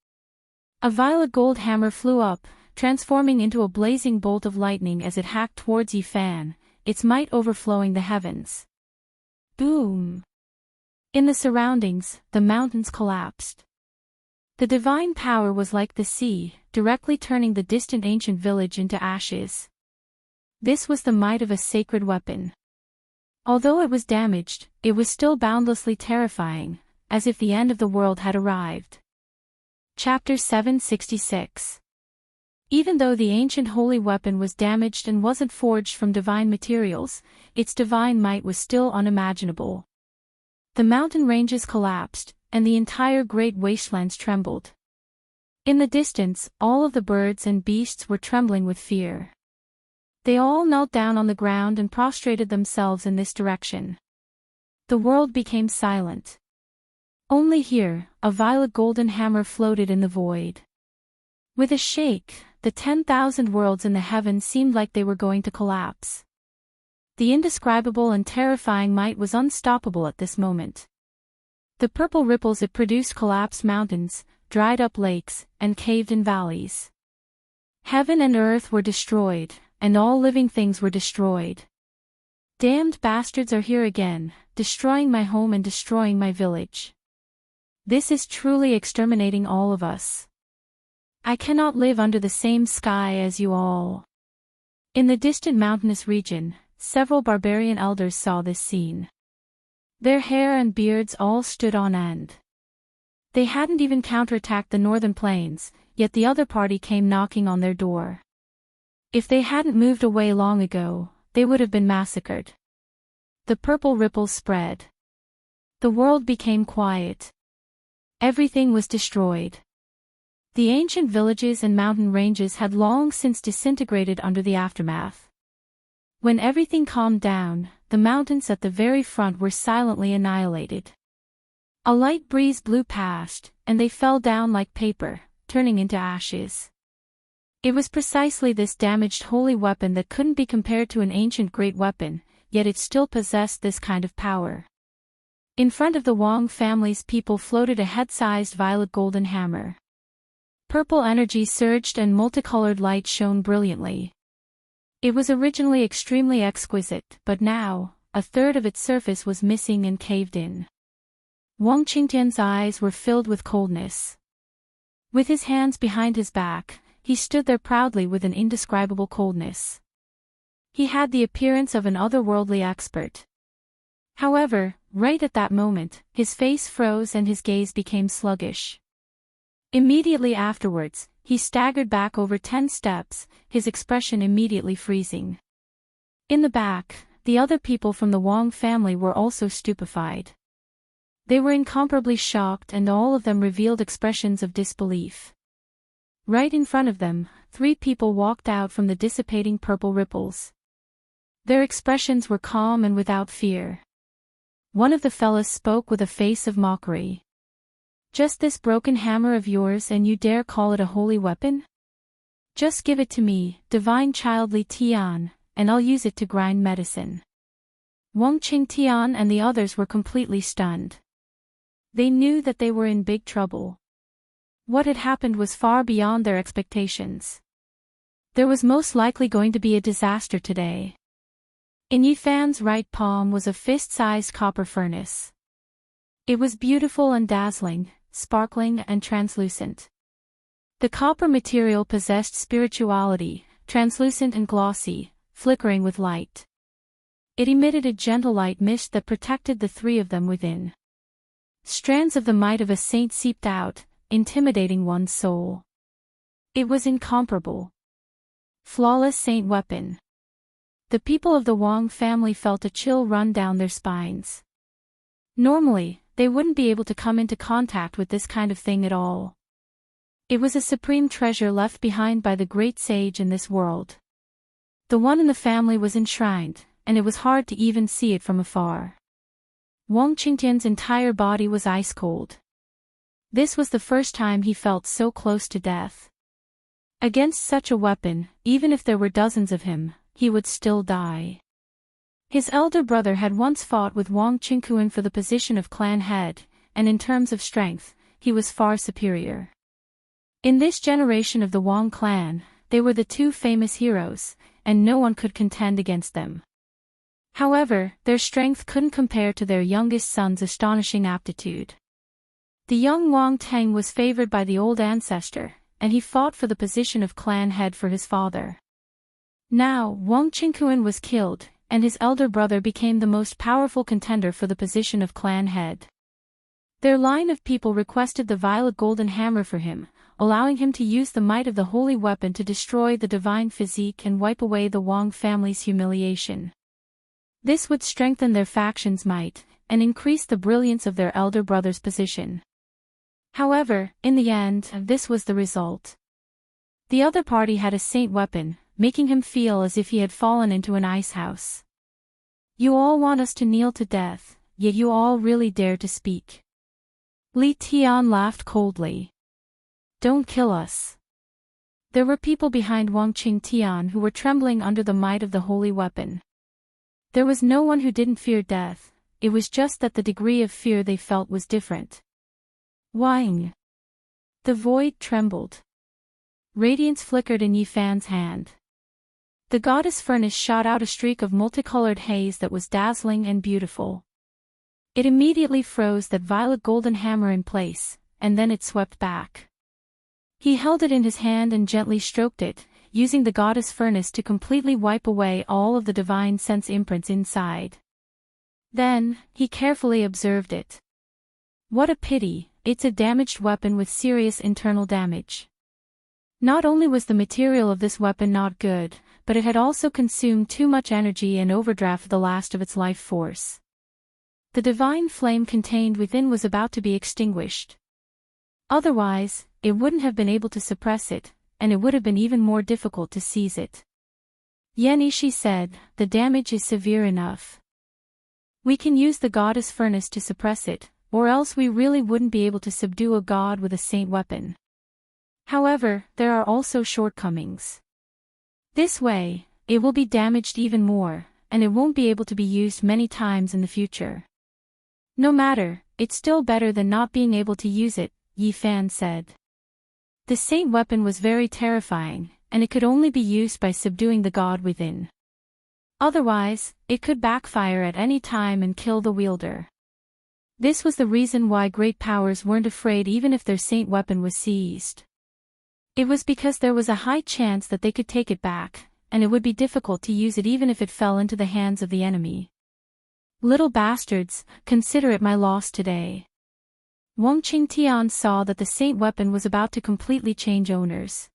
A violet gold hammer flew up, transforming into a blazing bolt of lightning as it hacked towards Yifan, its might overflowing the heavens. Boom! In the surroundings, the mountains collapsed. The divine power was like the sea, directly turning the distant ancient village into ashes. This was the might of a sacred weapon. Although it was damaged, it was still boundlessly terrifying, as if the end of the world had arrived. Chapter 766. Even though the ancient holy weapon was damaged and wasn't forged from divine materials, its divine might was still unimaginable. The mountain ranges collapsed, and the entire great wastelands trembled. In the distance, all of the birds and beasts were trembling with fear. They all knelt down on the ground and prostrated themselves in this direction. The world became silent. Only here, a violet golden hammer floated in the void. With a shake, the 10,000 worlds in the heavens seemed like they were going to collapse. The indescribable and terrifying might was unstoppable at this moment. The purple ripples it produced collapsed mountains, dried up lakes, and caved-in valleys. Heaven and earth were destroyed, and all living things were destroyed. Damned bastards are here again, destroying my home and destroying my village. This is truly exterminating all of us. I cannot live under the same sky as you all. In the distant mountainous region, several barbarian elders saw this scene. Their hair and beards all stood on end. They hadn't even counterattacked the northern plains, yet the other party came knocking on their door. If they hadn't moved away long ago, they would have been massacred. The purple ripples spread. The world became quiet. Everything was destroyed. The ancient villages and mountain ranges had long since disintegrated under the aftermath. When everything calmed down, the mountains at the very front were silently annihilated. A light breeze blew past, and they fell down like paper, turning into ashes. It was precisely this damaged holy weapon that couldn't be compared to an ancient great weapon, yet it still possessed this kind of power. In front of the Wang family's people floated a head-sized violet golden hammer. Purple energy surged and multicolored light shone brilliantly. It was originally extremely exquisite, but now, a third of its surface was missing and caved in. Wang Qingtian's eyes were filled with coldness. With his hands behind his back, he stood there proudly with an indescribable coldness. He had the appearance of an otherworldly expert. However, right at that moment, his face froze and his gaze became sluggish. Immediately afterwards, he staggered back over 10 steps, his expression immediately freezing. In the back, the other people from the Wang family were also stupefied. They were incomparably shocked and all of them revealed expressions of disbelief. Right in front of them, 3 people walked out from the dissipating purple ripples. Their expressions were calm and without fear. One of the fellas spoke with a face of mockery. Just this broken hammer of yours and you dare call it a holy weapon? Just give it to me, divine child Li Tian, and I'll use it to grind medicine. Wang Qingtian and the others were completely stunned. They knew that they were in big trouble. What had happened was far beyond their expectations. There was most likely going to be a disaster today. In Yifan's right palm was a fist-sized copper furnace. It was beautiful and dazzling, sparkling and translucent. The copper material possessed spirituality, translucent and glossy, flickering with light. It emitted a gentle light mist that protected the 3 of them within. Strands of the might of a saint seeped out, intimidating one's soul. It was incomparable. Flawless saint weapon. The people of the Wang family felt a chill run down their spines. Normally, they wouldn't be able to come into contact with this kind of thing at all. It was a supreme treasure left behind by the great sage in this world. The one in the family was enshrined, and it was hard to even see it from afar. Wang Qingtian's entire body was ice cold. This was the first time he felt so close to death. Against such a weapon, even if there were dozens of him, he would still die. His elder brother had once fought with Wang Qingkuan for the position of clan head, and in terms of strength, he was far superior. In this generation of the Wang clan, they were the two famous heroes, and no one could contend against them. However, their strength couldn't compare to their youngest son's astonishing aptitude. The young Wang Teng was favored by the old ancestor, and he fought for the position of clan head for his father. Now, Wang Qingquan was killed, and his elder brother became the most powerful contender for the position of clan head. Their line of people requested the violet golden hammer for him, allowing him to use the might of the holy weapon to destroy the divine physique and wipe away the Wang family's humiliation. This would strengthen their faction's might, and increase the brilliance of their elder brother's position. However, in the end, this was the result. The other party had a saint weapon, making him feel as if he had fallen into an ice house. You all want us to kneel to death, yet you all really dare to speak. Li Tian laughed coldly. Don't kill us. There were people behind Wang Qingtian who were trembling under the might of the holy weapon. There was no one who didn't fear death, it was just that the degree of fear they felt was different. Wang. The void trembled. Radiance flickered in Yifan's hand. The goddess furnace shot out a streak of multicolored haze that was dazzling and beautiful. It immediately froze that violet golden hammer in place, and then it swept back. He held it in his hand and gently stroked it, using the goddess furnace to completely wipe away all of the divine sense imprints inside. Then, he carefully observed it. What a pity, it's a damaged weapon with serious internal damage. Not only was the material of this weapon not good, but it had also consumed too much energy and overdrafted the last of its life force. The divine flame contained within was about to be extinguished. Otherwise, it wouldn't have been able to suppress it, and it would have been even more difficult to seize it. Yan Ishi said, the damage is severe enough. We can use the goddess furnace to suppress it, or else we really wouldn't be able to subdue a god with a saint weapon. However, there are also shortcomings. This way, it will be damaged even more, and it won't be able to be used many times in the future. No matter, it's still better than not being able to use it, Yifan said. The saint weapon was very terrifying, and it could only be used by subduing the god within. Otherwise, it could backfire at any time and kill the wielder. This was the reason why great powers weren't afraid even if their saint weapon was seized. It was because there was a high chance that they could take it back, and it would be difficult to use it even if it fell into the hands of the enemy. Little bastards, consider it my loss today. Wang Qingtian saw that the saint weapon was about to completely change owners.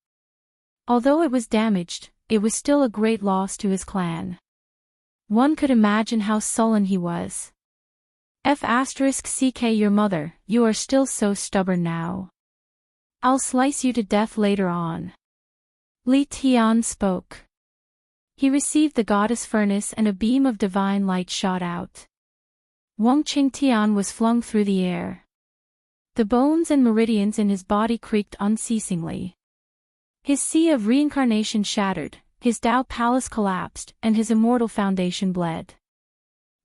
Although it was damaged, it was still a great loss to his clan. One could imagine how sullen he was. *CK your mother, you are still so stubborn now. I'll slice you to death later on. Li Tian spoke. He received the goddess furnace and a beam of divine light shot out. Wang Qingtian was flung through the air. The bones and meridians in his body creaked unceasingly. His sea of reincarnation shattered, his Tao palace collapsed, and his immortal foundation bled.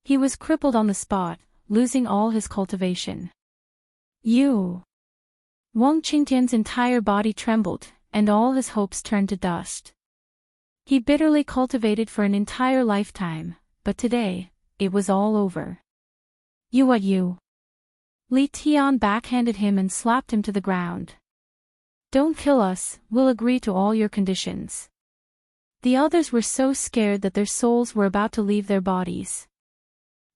He was crippled on the spot, losing all his cultivation. You! Wang Qingtian's entire body trembled, and all his hopes turned to dust. He bitterly cultivated for an entire lifetime, but today, it was all over. You! Li Tian backhanded him and slapped him to the ground. Don't kill us, we'll agree to all your conditions. The others were so scared that their souls were about to leave their bodies.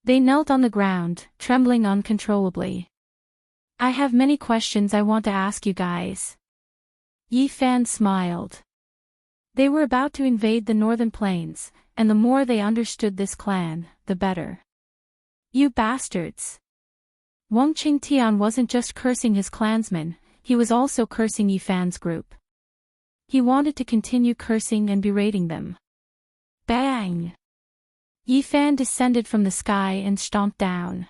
They knelt on the ground, trembling uncontrollably. I have many questions I want to ask you guys. Yifan smiled. They were about to invade the northern plains, and the more they understood this clan, the better. You bastards! Wang Qingtian wasn't just cursing his clansmen, he was also cursing Yifan's group. He wanted to continue cursing and berating them. Bang! Yifan descended from the sky and stomped down.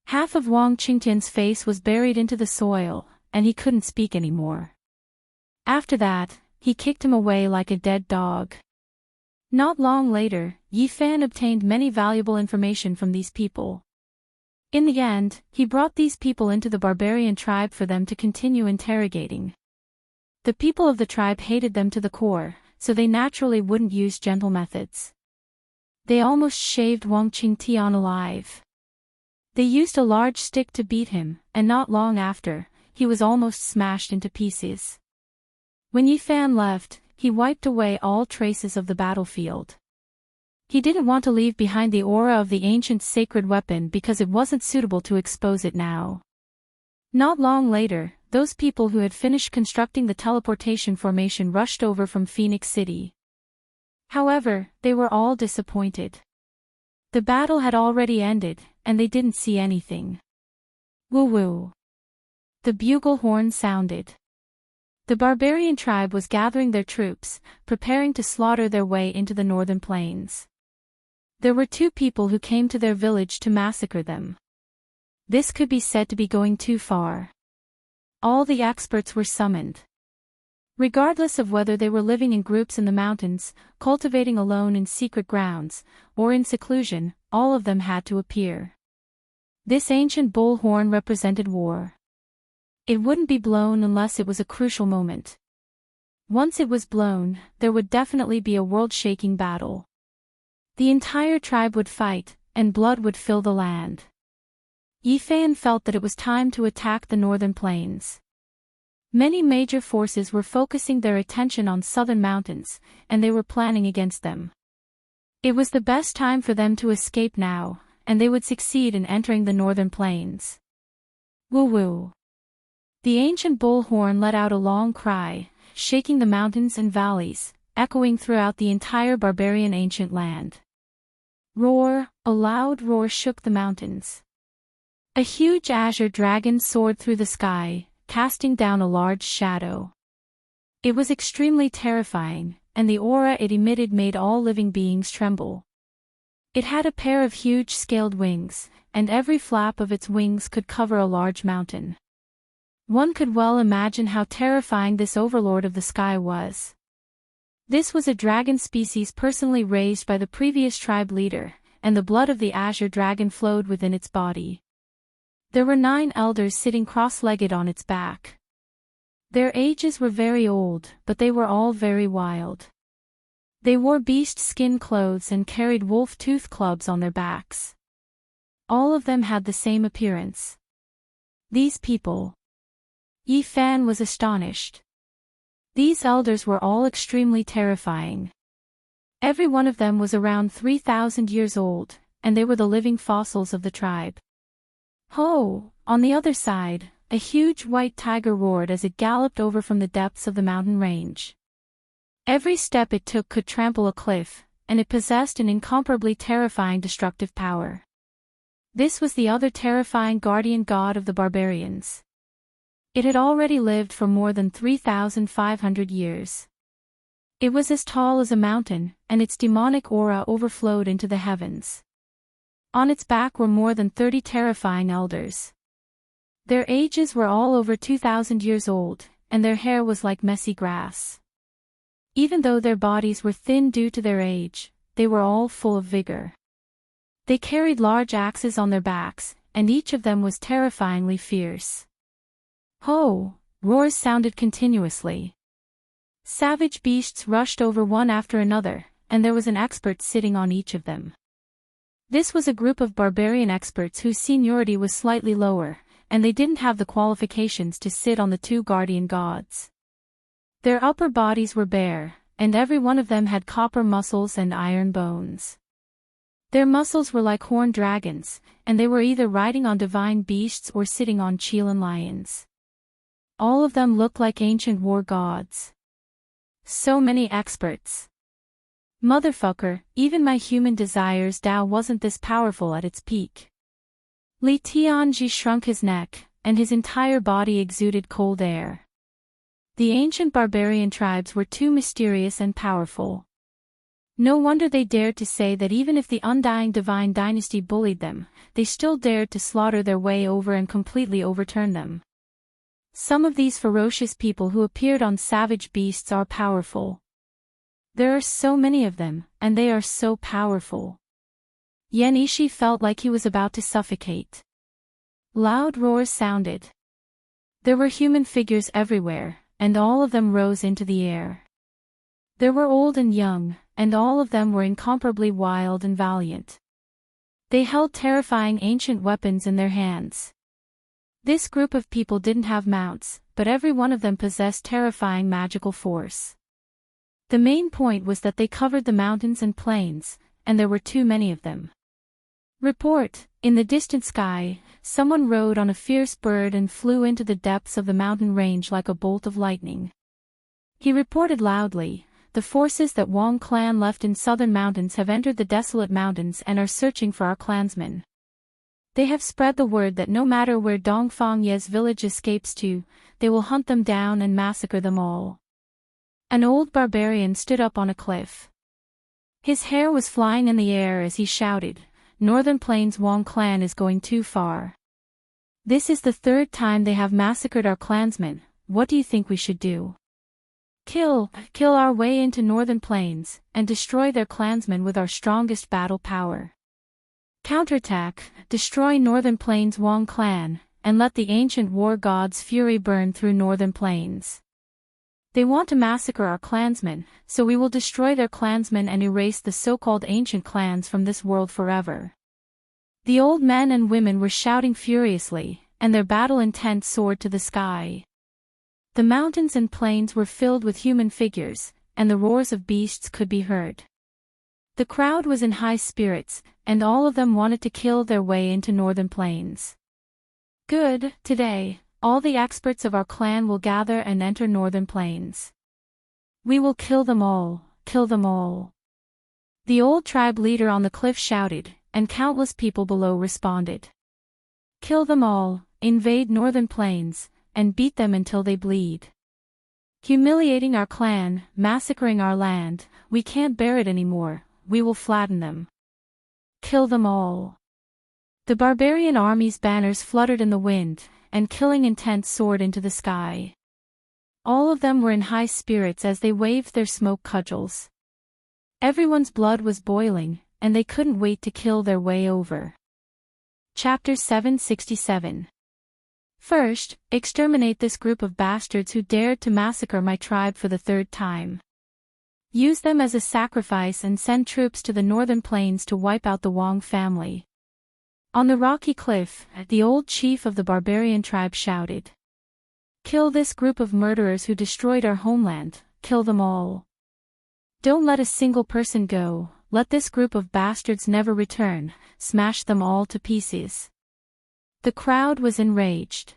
Half of Wang Qingtian's face was buried into the soil, and he couldn't speak anymore. After that, he kicked him away like a dead dog. Not long later, Yifan obtained many valuable information from these people. In the end, he brought these people into the barbarian tribe for them to continue interrogating. The people of the tribe hated them to the core, so they naturally wouldn't use gentle methods. They almost shaved Wang Qingtian alive. They used a large stick to beat him, and not long after, he was almost smashed into pieces. When Yi Fan left, he wiped away all traces of the battlefield. He didn't want to leave behind the aura of the ancient sacred weapon because it wasn't suitable to expose it now. Not long later, those people who had finished constructing the teleportation formation rushed over from Phoenix City. However, they were all disappointed. The battle had already ended, and they didn't see anything. Woo-woo. The bugle horn sounded. The barbarian tribe was gathering their troops, preparing to slaughter their way into the northern plains. There were 2 people who came to their village to massacre them. This could be said to be going too far. All the experts were summoned. Regardless of whether they were living in groups in the mountains, cultivating alone in secret grounds, or in seclusion, all of them had to appear. This ancient bull horn represented war. It wouldn't be blown unless it was a crucial moment. Once it was blown, there would definitely be a world-shaking battle. The entire tribe would fight, and blood would fill the land. Yi Fan felt that it was time to attack the northern plains. Many major forces were focusing their attention on southern mountains, and they were planning against them. It was the best time for them to escape now, and they would succeed in entering the northern plains. Woo-woo. The ancient bull horn let out a long cry, shaking the mountains and valleys, echoing throughout the entire barbarian ancient land. Roar, a loud roar shook the mountains. A huge azure dragon soared through the sky, casting down a large shadow. It was extremely terrifying, and the aura it emitted made all living beings tremble. It had a pair of huge scaled wings, and every flap of its wings could cover a large mountain. One could well imagine how terrifying this overlord of the sky was. This was a dragon species personally raised by the previous tribe leader, and the blood of the azure dragon flowed within its body. There were 9 elders sitting cross-legged on its back. Their ages were very old, but they were all very wild. They wore beast skin clothes and carried wolf-tooth clubs on their backs. All of them had the same appearance. These people. Yi Fan was astonished. These elders were all extremely terrifying. Every one of them was around 3,000 years old, and they were the living fossils of the tribe. Ho! On the other side, a huge white tiger roared as it galloped over from the depths of the mountain range. Every step it took could trample a cliff, and it possessed an incomparably terrifying destructive power. This was the other terrifying guardian god of the barbarians. It had already lived for more than 3,500 years. It was as tall as a mountain, and its demonic aura overflowed into the heavens. On its back were more than 30 terrifying elders. Their ages were all over 2,000 years old, and their hair was like messy grass. Even though their bodies were thin due to their age, they were all full of vigor. They carried large axes on their backs, and each of them was terrifyingly fierce. Ho! Roars sounded continuously. Savage beasts rushed over one after another, and there was an expert sitting on each of them. This was a group of barbarian experts whose seniority was slightly lower, and they didn't have the qualifications to sit on the 2 guardian gods. Their upper bodies were bare, and every one of them had copper muscles and iron bones. Their muscles were like horned dragons, and they were either riding on divine beasts or sitting on Chilean lions. All of them looked like ancient war gods. So many experts. Motherfucker, even my human desires Tao wasn't this powerful at its peak. Li Tianji shrunk his neck, and his entire body exuded cold air. The ancient barbarian tribes were too mysterious and powerful. No wonder they dared to say that even if the undying divine dynasty bullied them, they still dared to slaughter their way over and completely overturn them. Some of these ferocious people who appeared on savage beasts are powerful. There are so many of them, and they are so powerful. Yen Ishi felt like he was about to suffocate. Loud roars sounded. There were human figures everywhere, and all of them rose into the air. There were old and young, and all of them were incomparably wild and valiant. They held terrifying ancient weapons in their hands. This group of people didn't have mounts, but every one of them possessed terrifying magical force. The main point was that they covered the mountains and plains, and there were too many of them. Report: in the distant sky, someone rode on a fierce bird and flew into the depths of the mountain range like a bolt of lightning. He reported loudly, "The forces that Wong clan left in southern mountains have entered the desolate mountains and are searching for our clansmen. They have spread the word that no matter where Dongfang Ye's village escapes to, they will hunt them down and massacre them all." An old barbarian stood up on a cliff. His hair was flying in the air as he shouted, "Northern Plains Wong clan is going too far. This is the third time they have massacred our clansmen. What do you think we should do? Kill our way into Northern Plains, and destroy their clansmen with our strongest battle power. Counterattack, destroy Northern Plains Wong clan, and let the ancient war god's fury burn through Northern Plains. They want to massacre our clansmen, so we will destroy their clansmen and erase the so-called ancient clans from this world forever." The old men and women were shouting furiously, and their battle intent soared to the sky. The mountains and plains were filled with human figures, and the roars of beasts could be heard. The crowd was in high spirits, and all of them wanted to kill their way into Northern Plains. "Good, today, all the experts of our clan will gather and enter Northern Plains. We will kill them all, kill them all." The old tribe leader on the cliff shouted, and countless people below responded. "Kill them all, invade Northern Plains, and beat them until they bleed. Humiliating our clan, massacring our land, we can't bear it anymore, we will flatten them. Kill them all." The barbarian army's banners fluttered in the wind, and killing intent soared into the sky. All of them were in high spirits as they waved their smoke cudgels. Everyone's blood was boiling, and they couldn't wait to kill their way over. Chapter 767. First, exterminate this group of bastards who dared to massacre my tribe for the third time. Use them as a sacrifice and send troops to the Northern Plains to wipe out the Wong family. On the rocky cliff, the old chief of the barbarian tribe shouted, "Kill this group of murderers who destroyed our homeland, kill them all. Don't let a single person go, let this group of bastards never return, smash them all to pieces." The crowd was enraged.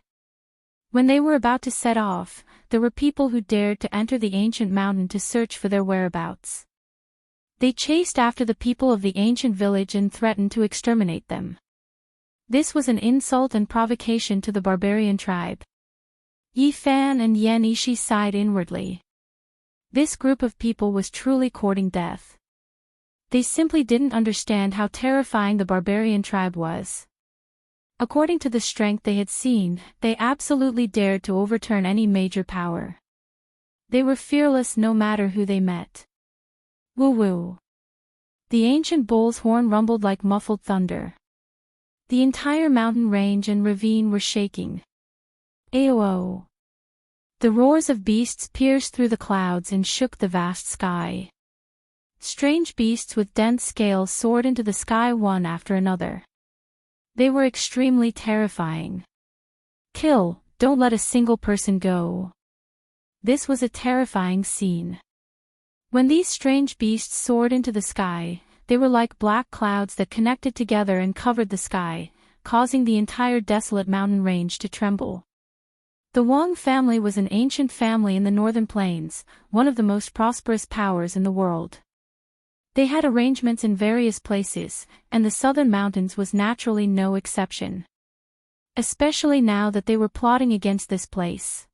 When they were about to set off, there were people who dared to enter the ancient mountain to search for their whereabouts. They chased after the people of the ancient village and threatened to exterminate them. This was an insult and provocation to the barbarian tribe. Yi Fan and Yan Ishi sighed inwardly. This group of people was truly courting death. They simply didn't understand how terrifying the barbarian tribe was. According to the strength they had seen, they absolutely dared to overturn any major power. They were fearless no matter who they met. Woo-woo. The ancient bull's horn rumbled like muffled thunder. The entire mountain range and ravine were shaking. Aoo. The roars of beasts pierced through the clouds and shook the vast sky. Strange beasts with dense scales soared into the sky one after another. They were extremely terrifying. Kill, don't let a single person go. This was a terrifying scene. When these strange beasts soared into the sky, they were like black clouds that connected together and covered the sky, causing the entire desolate mountain range to tremble. The Wong family was an ancient family in the Northern Plains, one of the most prosperous powers in the world. They had arrangements in various places, and the southern mountains was naturally no exception. Especially now that they were plotting against this place.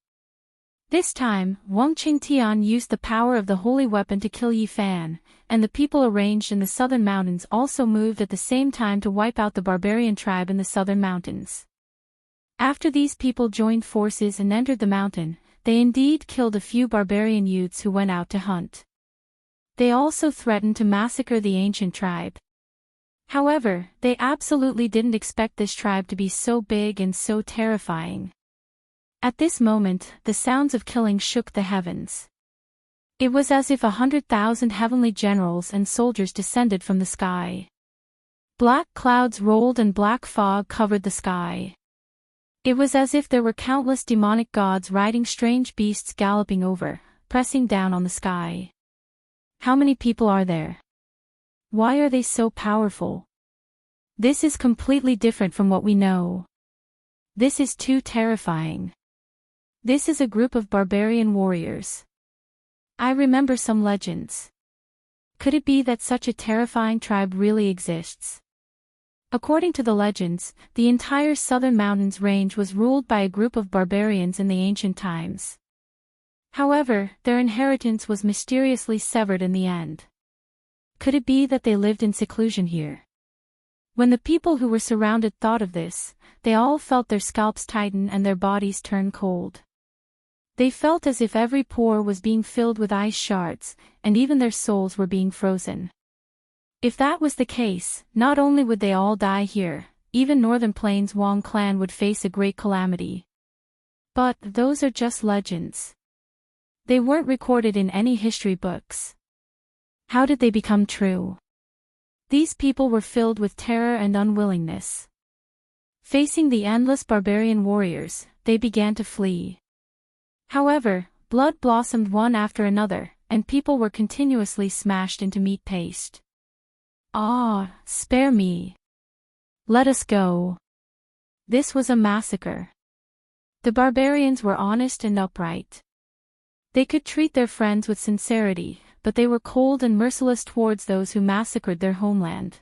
This time, Wang Qingtian used the power of the holy weapon to kill Yi Fan, and the people arranged in the southern mountains also moved at the same time to wipe out the barbarian tribe in the southern mountains. After these people joined forces and entered the mountain, they indeed killed a few barbarian youths who went out to hunt. They also threatened to massacre the ancient tribe. However, they absolutely didn't expect this tribe to be so big and so terrifying. At this moment, the sounds of killing shook the heavens. It was as if 100,000 heavenly generals and soldiers descended from the sky. Black clouds rolled and black fog covered the sky. It was as if there were countless demonic gods riding strange beasts galloping over, pressing down on the sky. How many people are there? Why are they so powerful? This is completely different from what we know. This is too terrifying. This is a group of barbarian warriors. I remember some legends. Could it be that such a terrifying tribe really exists? According to the legends, the entire southern mountains range was ruled by a group of barbarians in the ancient times. However, their inheritance was mysteriously severed in the end. Could it be that they lived in seclusion here? When the people who were surrounded thought of this, they all felt their scalps tighten and their bodies turn cold. They felt as if every pore was being filled with ice shards, and even their souls were being frozen. If that was the case, not only would they all die here, even Northern Plains Wong clan would face a great calamity. But those are just legends. They weren't recorded in any history books. How did they become true? These people were filled with terror and unwillingness. Facing the endless barbarian warriors, they began to flee. However, blood blossomed one after another, and people were continuously smashed into meat paste. Ah, spare me. Let us go. This was a massacre. The barbarians were honest and upright. They could treat their friends with sincerity, but they were cold and merciless towards those who massacred their homeland.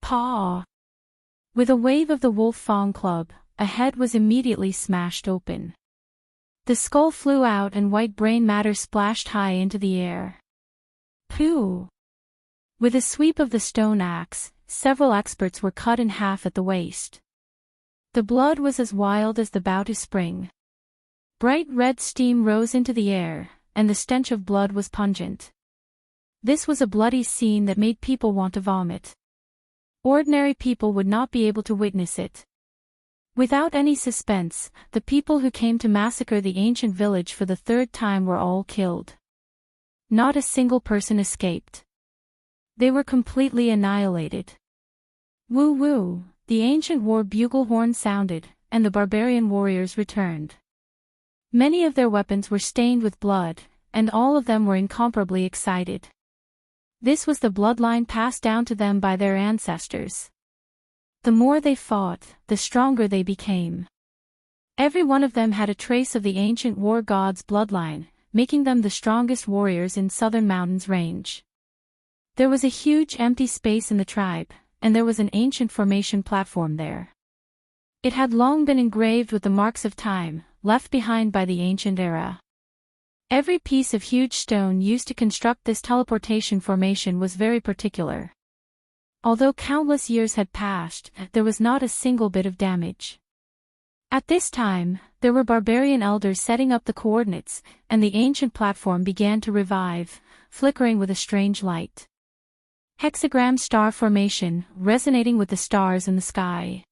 Paw! With a wave of the wolf fang club, a head was immediately smashed open. The skull flew out and white brain matter splashed high into the air. Pooh! With a sweep of the stone axe, several experts were cut in half at the waist. The blood was as wild as the bow to spring. Bright red steam rose into the air, and the stench of blood was pungent. This was a bloody scene that made people want to vomit. Ordinary people would not be able to witness it. Without any suspense, the people who came to massacre the ancient village for the third time were all killed. Not a single person escaped. They were completely annihilated. Woo-woo, the ancient war bugle horn sounded, and the barbarian warriors returned. Many of their weapons were stained with blood, and all of them were incomparably excited. This was the bloodline passed down to them by their ancestors. The more they fought, the stronger they became. Every one of them had a trace of the ancient war god's bloodline, making them the strongest warriors in Southern Mountains Range. There was a huge empty space in the tribe, and there was an ancient formation platform there. It had long been engraved with the marks of time, left behind by the ancient era. Every piece of huge stone used to construct this teleportation formation was very particular. Although countless years had passed, there was not a single bit of damage. At this time, there were barbarian elders setting up the coordinates, and the ancient platform began to revive, flickering with a strange light. Hexagram star formation, resonating with the stars in the sky.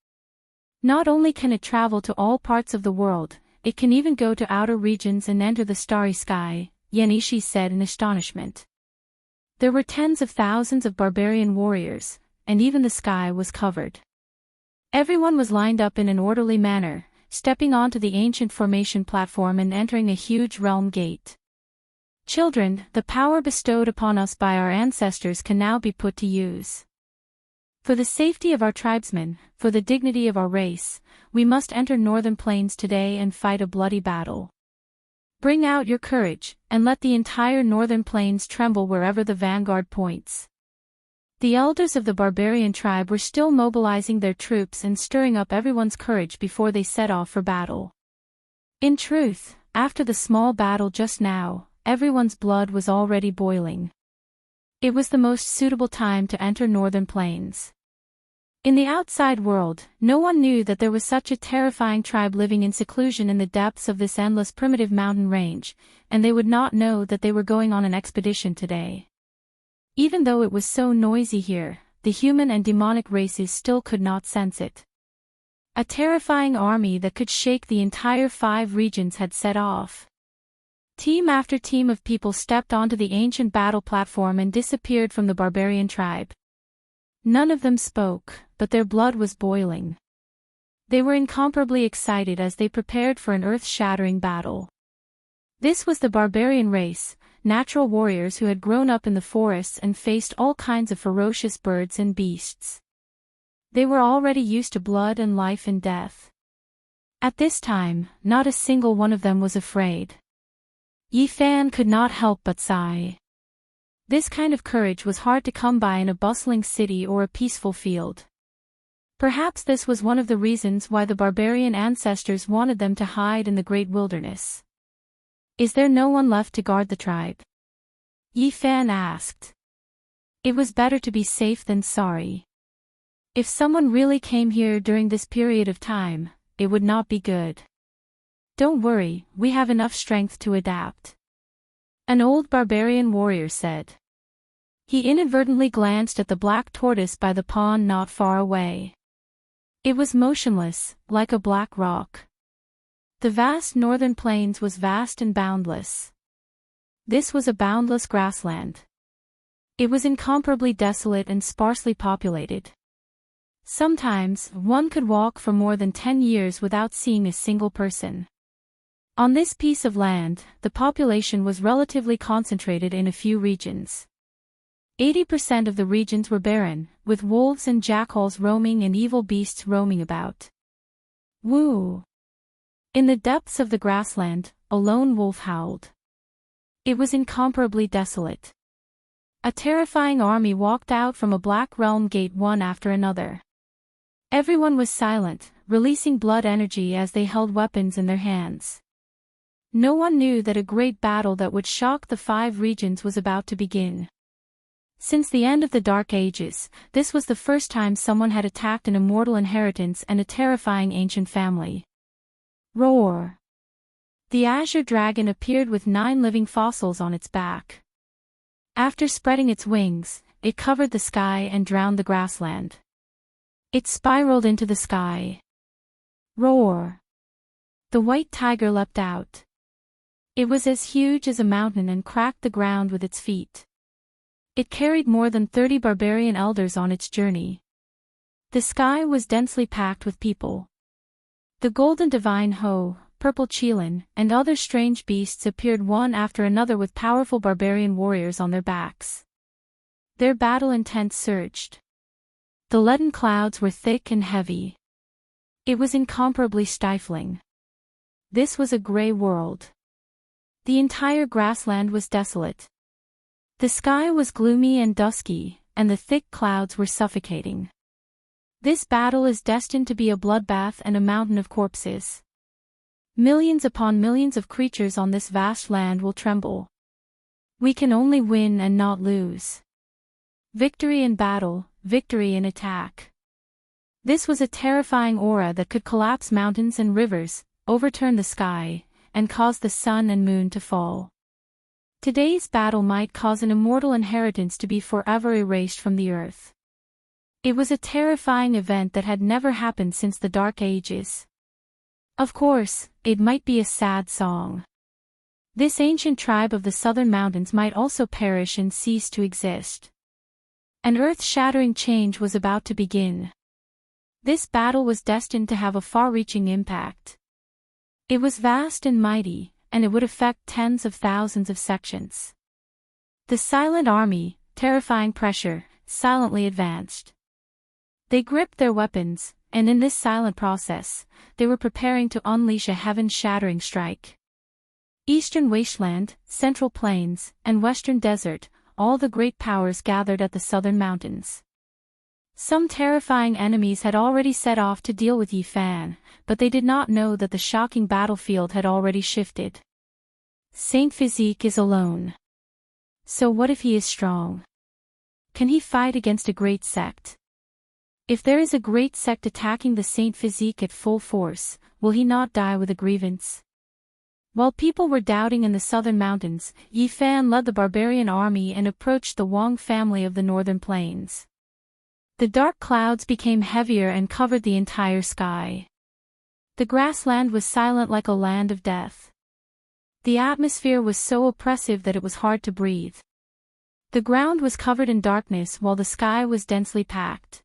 Not only can it travel to all parts of the world, it can even go to outer regions and enter the starry sky, Yenishi said in astonishment. There were tens of thousands of barbarian warriors, and even the sky was covered. Everyone was lined up in an orderly manner, stepping onto the ancient formation platform and entering a huge realm gate. Children, the power bestowed upon us by our ancestors can now be put to use. For the safety of our tribesmen, for the dignity of our race, we must enter Northern Plains today and fight a bloody battle. Bring out your courage, and let the entire Northern Plains tremble wherever the vanguard points. The elders of the barbarian tribe were still mobilizing their troops and stirring up everyone's courage before they set off for battle. In truth, after the small battle just now, everyone's blood was already boiling. It was the most suitable time to enter Northern Plains. In the outside world, no one knew that there was such a terrifying tribe living in seclusion in the depths of this endless primitive mountain range, and they would not know that they were going on an expedition today. Even though it was so noisy here, the human and demonic races still could not sense it. A terrifying army that could shake the entire 5 regions had set off. Team after team of people stepped onto the ancient battle platform and disappeared from the barbarian tribe. None of them spoke, but their blood was boiling. They were incomparably excited as they prepared for an earth-shattering battle. This was the barbarian race, natural warriors who had grown up in the forests and faced all kinds of ferocious birds and beasts. They were already used to blood and life and death. At this time, not a single one of them was afraid. Yi Fan could not help but sigh. This kind of courage was hard to come by in a bustling city or a peaceful field. Perhaps this was one of the reasons why the barbarian ancestors wanted them to hide in the great wilderness. Is there no one left to guard the tribe? Yi Fan asked. It was better to be safe than sorry. If someone really came here during this period of time, it would not be good. Don't worry, we have enough strength to adapt. An old barbarian warrior said. He inadvertently glanced at the black tortoise by the pond not far away. It was motionless, like a black rock. The vast northern plains was vast and boundless. This was a boundless grassland. It was incomparably desolate and sparsely populated. Sometimes, one could walk for more than 10 years without seeing a single person. On this piece of land, the population was relatively concentrated in a few regions. 80% of the regions were barren, with wolves and jackals roaming and evil beasts roaming about. Woo! In the depths of the grassland, a lone wolf howled. It was incomparably desolate. A terrifying army walked out from a black realm gate one after another. Everyone was silent, releasing blood energy as they held weapons in their hands. No one knew that a great battle that would shock the 5 regions was about to begin. Since the end of the Dark Ages, this was the first time someone had attacked an immortal inheritance and a terrifying ancient family. Roar! The azure dragon appeared with 9 living fossils on its back. After spreading its wings, it covered the sky and drowned the grassland. It spiraled into the sky. Roar! The white tiger leapt out. It was as huge as a mountain and cracked the ground with its feet. It carried more than 30 barbarian elders on its journey. The sky was densely packed with people. The golden divine Ho, purple Qilin, and other strange beasts appeared one after another with powerful barbarian warriors on their backs. Their battle intent surged. The leaden clouds were thick and heavy. It was incomparably stifling. This was a gray world. The entire grassland was desolate. The sky was gloomy and dusky, and the thick clouds were suffocating. This battle is destined to be a bloodbath and a mountain of corpses. Millions upon millions of creatures on this vast land will tremble. We can only win and not lose. Victory in battle, victory in attack. This was a terrifying aura that could collapse mountains and rivers, overturn the sky, and cause the sun and moon to fall. Today's battle might cause an immortal inheritance to be forever erased from the earth. It was a terrifying event that had never happened since the Dark Ages. Of course, it might be a sad song. This ancient tribe of the southern mountains might also perish and cease to exist. An earth-shattering change was about to begin. This battle was destined to have a far-reaching impact. It was vast and mighty, and it would affect tens of thousands of sections. The silent army, terrifying pressure, silently advanced. They gripped their weapons, and in this silent process, they were preparing to unleash a heaven-shattering strike. Eastern Wasteland, Central Plains, and Western Desert, all the great powers gathered at the southern mountains. Some terrifying enemies had already set off to deal with Yi Fan, but they did not know that the shocking battlefield had already shifted. Saint Physique is alone. So what if he is strong? Can he fight against a great sect? If there is a great sect attacking the Saint Physique at full force, will he not die with a grievance? While people were doubting in the southern mountains, Yi Fan led the barbarian army and approached the Wang family of the northern plains. The dark clouds became heavier and covered the entire sky. The grassland was silent like a land of death. The atmosphere was so oppressive that it was hard to breathe. The ground was covered in darkness while the sky was densely packed.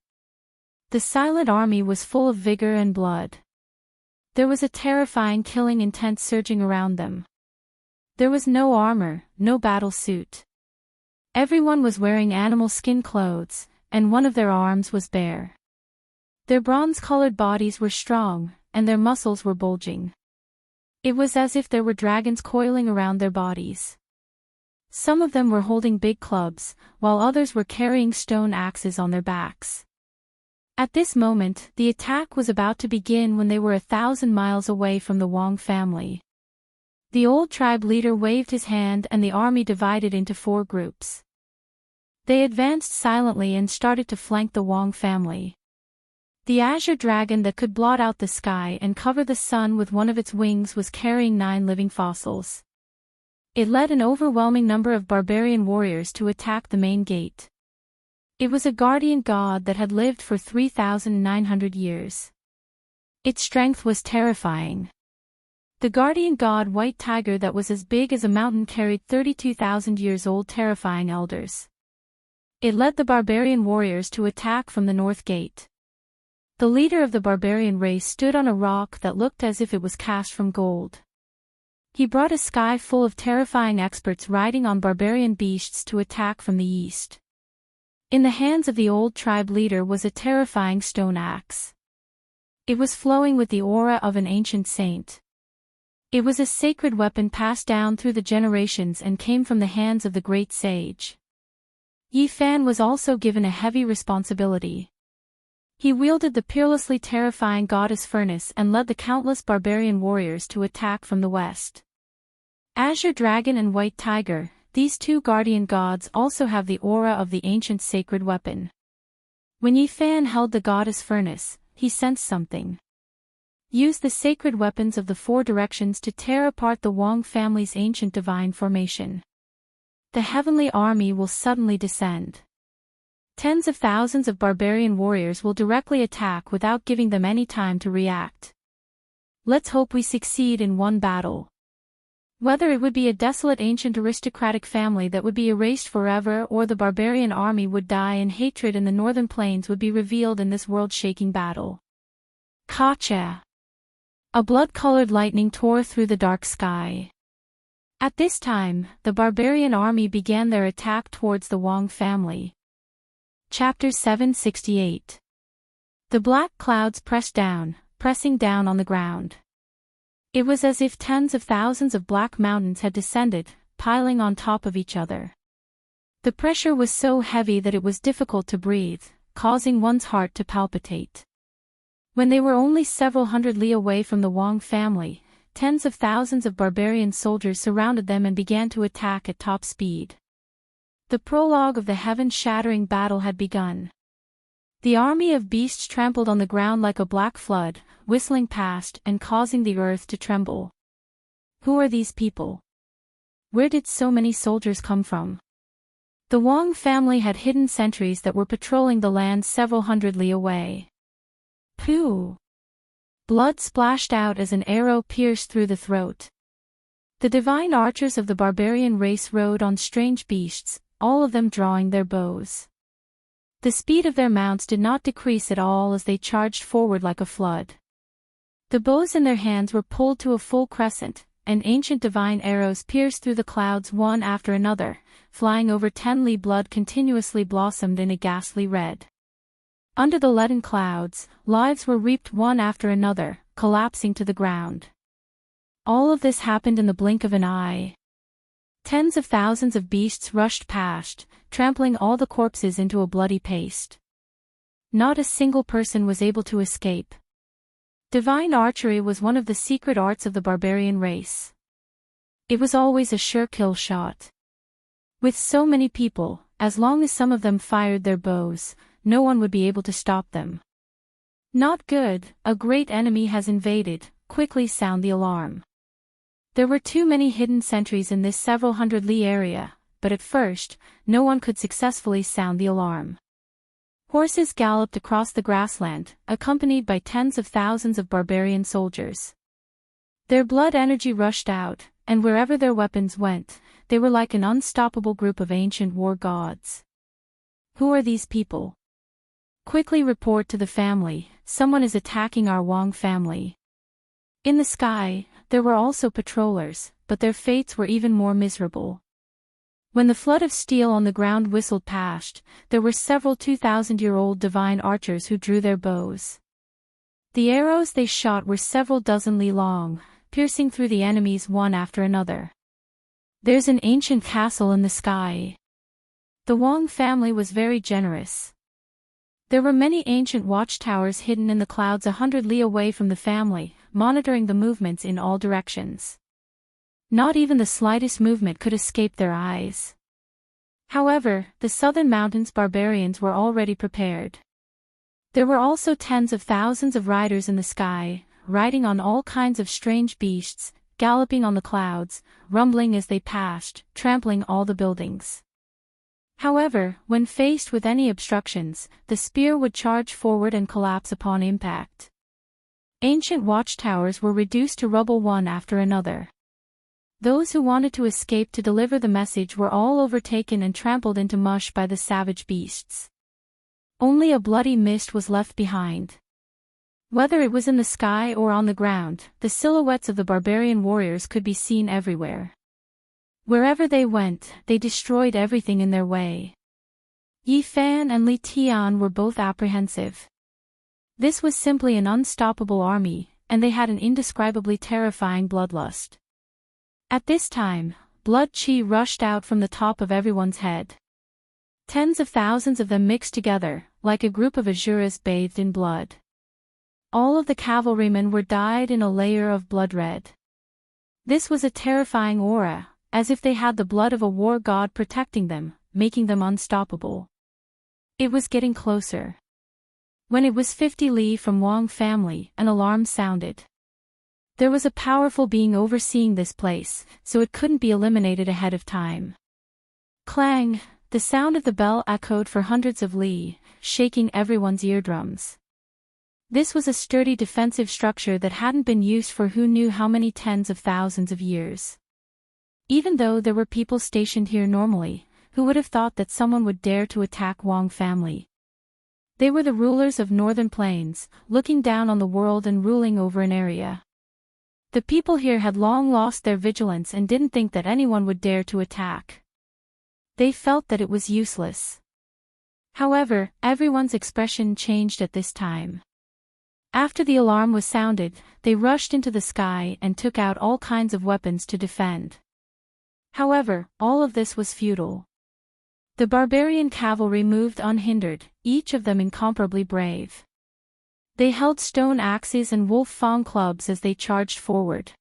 The silent army was full of vigor and blood. There was a terrifying killing intent surging around them. There was no armor, no battle suit. Everyone was wearing animal skin clothes, and one of their arms was bare. Their bronze-colored bodies were strong, and their muscles were bulging. It was as if there were dragons coiling around their bodies. Some of them were holding big clubs, while others were carrying stone axes on their backs. At this moment, the attack was about to begin when they were 1,000 miles away from the Wong family. The old tribe leader waved his hand and the army divided into 4 groups. They advanced silently and started to flank the Wong family. The azure dragon that could blot out the sky and cover the sun with one of its wings was carrying 9 living fossils. It led an overwhelming number of barbarian warriors to attack the main gate. It was a guardian god that had lived for 3,900 years. Its strength was terrifying. The guardian god White Tiger that was as big as a mountain carried 32,000 years old terrifying elders. It led the barbarian warriors to attack from the north gate. The leader of the barbarian race stood on a rock that looked as if it was cast from gold. He brought a sky full of terrifying experts riding on barbarian beasts to attack from the east. In the hands of the old tribe leader was a terrifying stone axe. It was flowing with the aura of an ancient saint. It was a sacred weapon passed down through the generations and came from the hands of the great sage. Yi Fan was also given a heavy responsibility. He wielded the peerlessly terrifying goddess furnace and led the countless barbarian warriors to attack from the west. Azure Dragon and White Tiger, these 2 guardian gods also have the aura of the ancient sacred weapon. When Yi Fan held the goddess furnace, he sensed something. Use the sacred weapons of the 4 directions to tear apart the Wong family's ancient divine formation. The heavenly army will suddenly descend. Tens of thousands of barbarian warriors will directly attack without giving them any time to react. Let's hope we succeed in one battle. Whether it would be a desolate ancient aristocratic family that would be erased forever or the barbarian army would die in hatred in the northern plains would be revealed in this world-shaking battle. Kacha! A blood-colored lightning tore through the dark sky. At this time, the barbarian army began their attack towards the Wong family. Chapter 768. The black clouds pressing down on the ground. It was as if tens of thousands of black mountains had descended, piling on top of each other. The pressure was so heavy that it was difficult to breathe, causing one's heart to palpitate. When they were only several hundred li away from the Wong family, tens of thousands of barbarian soldiers surrounded them and began to attack at top speed. The prologue of the heaven-shattering battle had begun. The army of beasts trampled on the ground like a black flood, whistling past and causing the earth to tremble. Who are these people? Where did so many soldiers come from? The Wong family had hidden sentries that were patrolling the land several hundred li away. Pooh! Blood splashed out as an arrow pierced through the throat. The divine archers of the barbarian race rode on strange beasts, all of them drawing their bows. The speed of their mounts did not decrease at all as they charged forward like a flood. The bows in their hands were pulled to a full crescent, and ancient divine arrows pierced through the clouds one after another, flying over 10 li. Blood continuously blossomed in a ghastly red. Under the leaden clouds, lives were reaped one after another, collapsing to the ground. All of this happened in the blink of an eye. Tens of thousands of beasts rushed past, trampling all the corpses into a bloody paste. Not a single person was able to escape. Divine archery was one of the secret arts of the barbarian race. It was always a sure kill shot. With so many people, as long as some of them fired their bows, no one would be able to stop them. Not good, a great enemy has invaded, quickly sound the alarm. There were too many hidden sentries in this several hundred li area, but at first, no one could successfully sound the alarm. Horses galloped across the grassland, accompanied by tens of thousands of barbarian soldiers. Their blood energy rushed out, and wherever their weapons went, they were like an unstoppable group of ancient war gods. Who are these people? Quickly report to the family, someone is attacking our Wong family. In the sky, there were also patrollers, but their fates were even more miserable. When the flood of steel on the ground whistled past, there were several 2,000-year-old divine archers who drew their bows. The arrows they shot were several dozen li long, piercing through the enemies one after another. There's an ancient castle in the sky. The Wong family was very generous. There were many ancient watchtowers hidden in the clouds 100 li away from the family, monitoring the movements in all directions. Not even the slightest movement could escape their eyes. However, the southern mountains barbarians were already prepared. There were also tens of thousands of riders in the sky, riding on all kinds of strange beasts, galloping on the clouds, rumbling as they passed, trampling all the buildings. However, when faced with any obstructions, the spear would charge forward and collapse upon impact. Ancient watchtowers were reduced to rubble one after another. Those who wanted to escape to deliver the message were all overtaken and trampled into mush by the savage beasts. Only a bloody mist was left behind. Whether it was in the sky or on the ground, the silhouettes of the barbarian warriors could be seen everywhere. Wherever they went, they destroyed everything in their way. Yi Fan and Li Tian were both apprehensive. This was simply an unstoppable army, and they had an indescribably terrifying bloodlust. At this time, blood qi rushed out from the top of everyone's head. Tens of thousands of them mixed together, like a group of Asuras bathed in blood. All of the cavalrymen were dyed in a layer of blood red. This was a terrifying aura, as if they had the blood of a war god protecting them, making them unstoppable. It was getting closer. When it was 50 li from Wong family, an alarm sounded. There was a powerful being overseeing this place, so it couldn't be eliminated ahead of time. Clang! The sound of the bell echoed for hundreds of li, shaking everyone's eardrums. This was a sturdy defensive structure that hadn't been used for who knew how many tens of thousands of years. Even though there were people stationed here normally, who would have thought that someone would dare to attack Wong family? They were the rulers of Northern Plains, looking down on the world and ruling over an area. The people here had long lost their vigilance and didn't think that anyone would dare to attack. They felt that it was useless. However, everyone's expression changed at this time. After the alarm was sounded, they rushed into the sky and took out all kinds of weapons to defend. However, all of this was futile. The barbarian cavalry moved unhindered, each of them incomparably brave. They held stone axes and wolf fang clubs as they charged forward.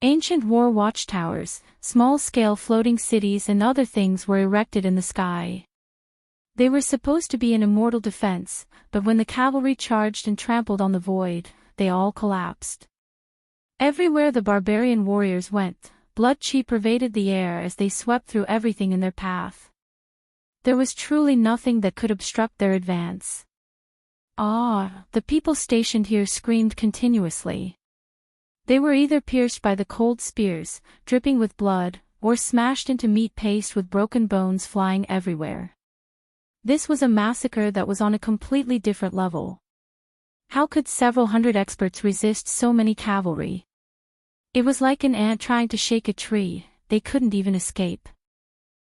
Ancient war watchtowers, small-scale floating cities and other things were erected in the sky. They were supposed to be an immortal defense, but when the cavalry charged and trampled on the void, they all collapsed. Everywhere the barbarian warriors went, blood qi pervaded the air as they swept through everything in their path. There was truly nothing that could obstruct their advance. The people stationed here screamed continuously. They were either pierced by the cold spears, dripping with blood, or smashed into meat paste with broken bones flying everywhere. This was a massacre that was on a completely different level. How could several hundred experts resist so many cavalry? It was like an ant trying to shake a tree, they couldn't even escape.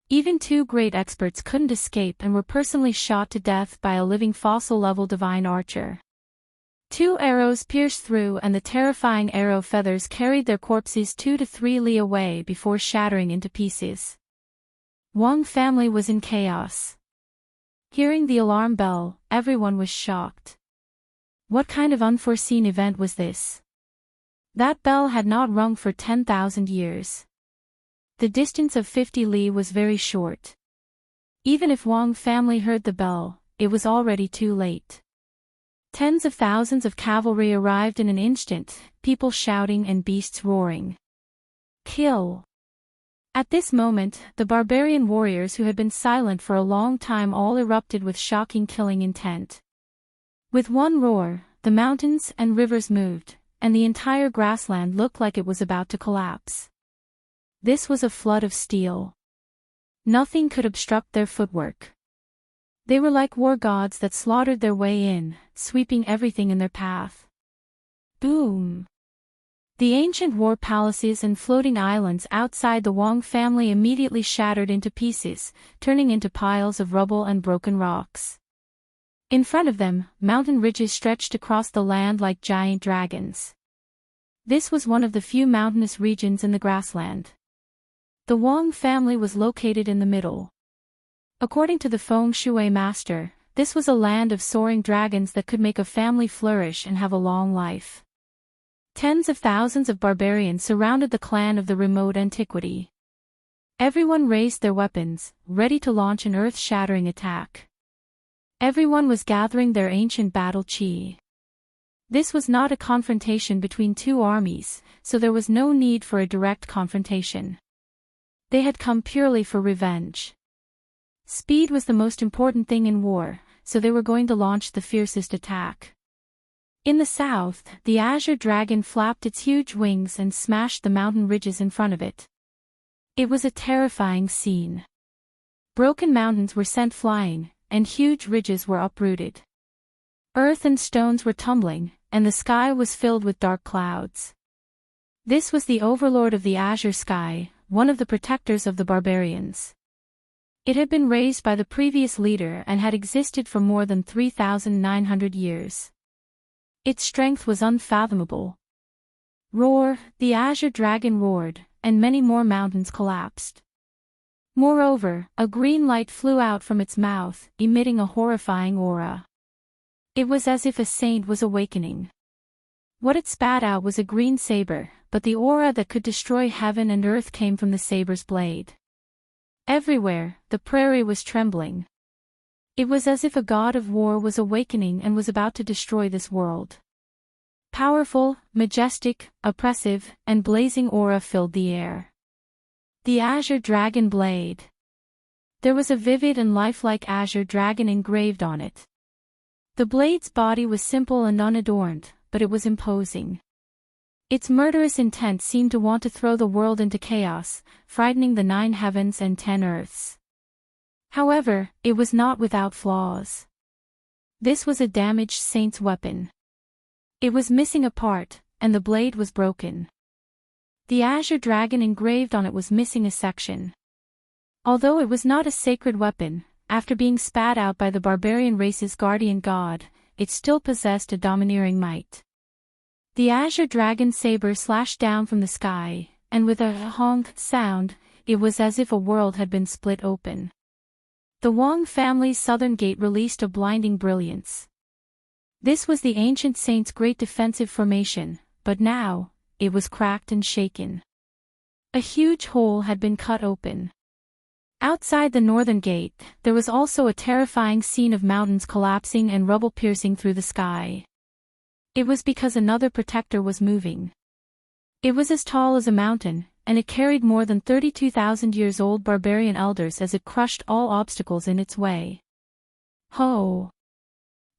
Even two great experts couldn't escape and were personally shot to death by a living fossil-level divine archer. 2 arrows pierced through and the terrifying arrow feathers carried their corpses 2 to 3 li away before shattering into pieces. Wong family was in chaos. Hearing the alarm bell, everyone was shocked. What kind of unforeseen event was this? That bell had not rung for 10,000 years. The distance of 50 li was very short. Even if Wong family heard the bell, it was already too late. Tens of thousands of cavalry arrived in an instant, people shouting and beasts roaring. Kill! At this moment, the barbarian warriors who had been silent for a long time all erupted with shocking killing intent. With one roar, the mountains and rivers moved, and the entire grassland looked like it was about to collapse. This was a flood of steel. Nothing could obstruct their footwork. They were like war gods that slaughtered their way in, sweeping everything in their path. Boom! The ancient war palaces and floating islands outside the Wong family immediately shattered into pieces, turning into piles of rubble and broken rocks. In front of them, mountain ridges stretched across the land like giant dragons. This was one of the few mountainous regions in the grassland. The Wong family was located in the middle. According to the feng shui master, this was a land of soaring dragons that could make a family flourish and have a long life. Tens of thousands of barbarians surrounded the clan of the remote antiquity. Everyone raised their weapons, ready to launch an earth-shattering attack. Everyone was gathering their ancient battle chi. This was not a confrontation between two armies, so there was no need for a direct confrontation. They had come purely for revenge. Speed was the most important thing in war, so they were going to launch the fiercest attack. In the south, the azure dragon flapped its huge wings and smashed the mountain ridges in front of it. It was a terrifying scene. Broken mountains were sent flying, and huge ridges were uprooted. Earth and stones were tumbling, and the sky was filled with dark clouds. This was the overlord of the azure sky, one of the protectors of the barbarians. It had been raised by the previous leader and had existed for more than 3,900 years. Its strength was unfathomable. Roar, the azure dragon roared, and many more mountains collapsed. Moreover, a green light flew out from its mouth, emitting a horrifying aura. It was as if a saint was awakening. What it spat out was a green saber, but the aura that could destroy heaven and earth came from the saber's blade. Everywhere, the prairie was trembling. It was as if a god of war was awakening and was about to destroy this world. Powerful, majestic, oppressive, and blazing aura filled the air. The azure dragon blade. There was a vivid and lifelike azure dragon engraved on it. The blade's body was simple and unadorned, but it was imposing. Its murderous intent seemed to want to throw the world into chaos, frightening the 9 heavens and 10 earths. However, it was not without flaws. This was a damaged saint's weapon. It was missing a part, and the blade was broken. The azure dragon engraved on it was missing a section. Although it was not a sacred weapon, after being spat out by the barbarian race's guardian god, it still possessed a domineering might. The azure dragon saber slashed down from the sky, and with a honk sound, it was as if a world had been split open. The Wong family's southern gate released a blinding brilliance. This was the ancient saint's great defensive formation, but now, it was cracked and shaken. A huge hole had been cut open. Outside the northern gate, there was also a terrifying scene of mountains collapsing and rubble piercing through the sky. It was because another protector was moving. It was as tall as a mountain, and it carried more than 32,000 years old barbarian elders as it crushed all obstacles in its way. Ho!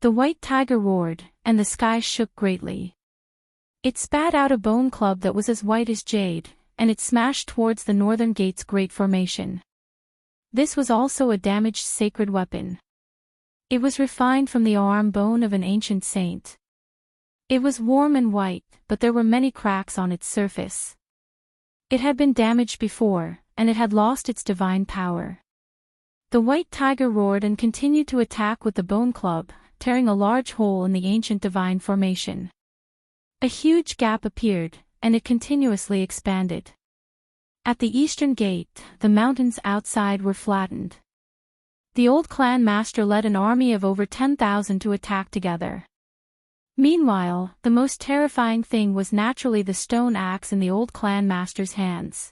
The white tiger roared, and the sky shook greatly. It spat out a bone club that was as white as jade, and it smashed towards the northern gate's great formation. This was also a damaged sacred weapon. It was refined from the arm bone of an ancient saint. It was warm and white, but there were many cracks on its surface. It had been damaged before, and it had lost its divine power. The white tiger roared and continued to attack with the bone club, tearing a large hole in the ancient divine formation. A huge gap appeared, and it continuously expanded. At the eastern gate, the mountains outside were flattened. The old clan master led an army of over 10,000 to attack together. Meanwhile, the most terrifying thing was naturally the stone axe in the old clan master's hands.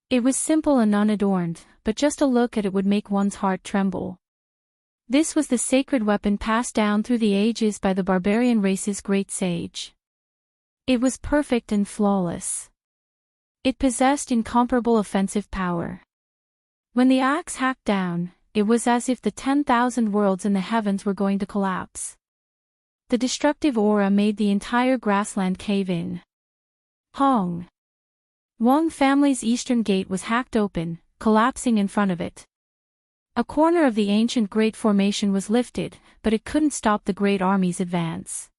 It was simple and unadorned, but just a look at it would make one's heart tremble. This was the sacred weapon passed down through the ages by the barbarian race's great sage. It was perfect and flawless. It possessed incomparable offensive power. When the axe hacked down, it was as if the 10,000 worlds in the heavens were going to collapse. The destructive aura made the entire grassland cave in. Hong! Wong family's eastern gate was hacked open, collapsing in front of it. A corner of the ancient Great Formation was lifted, but it couldn't stop the great army's advance.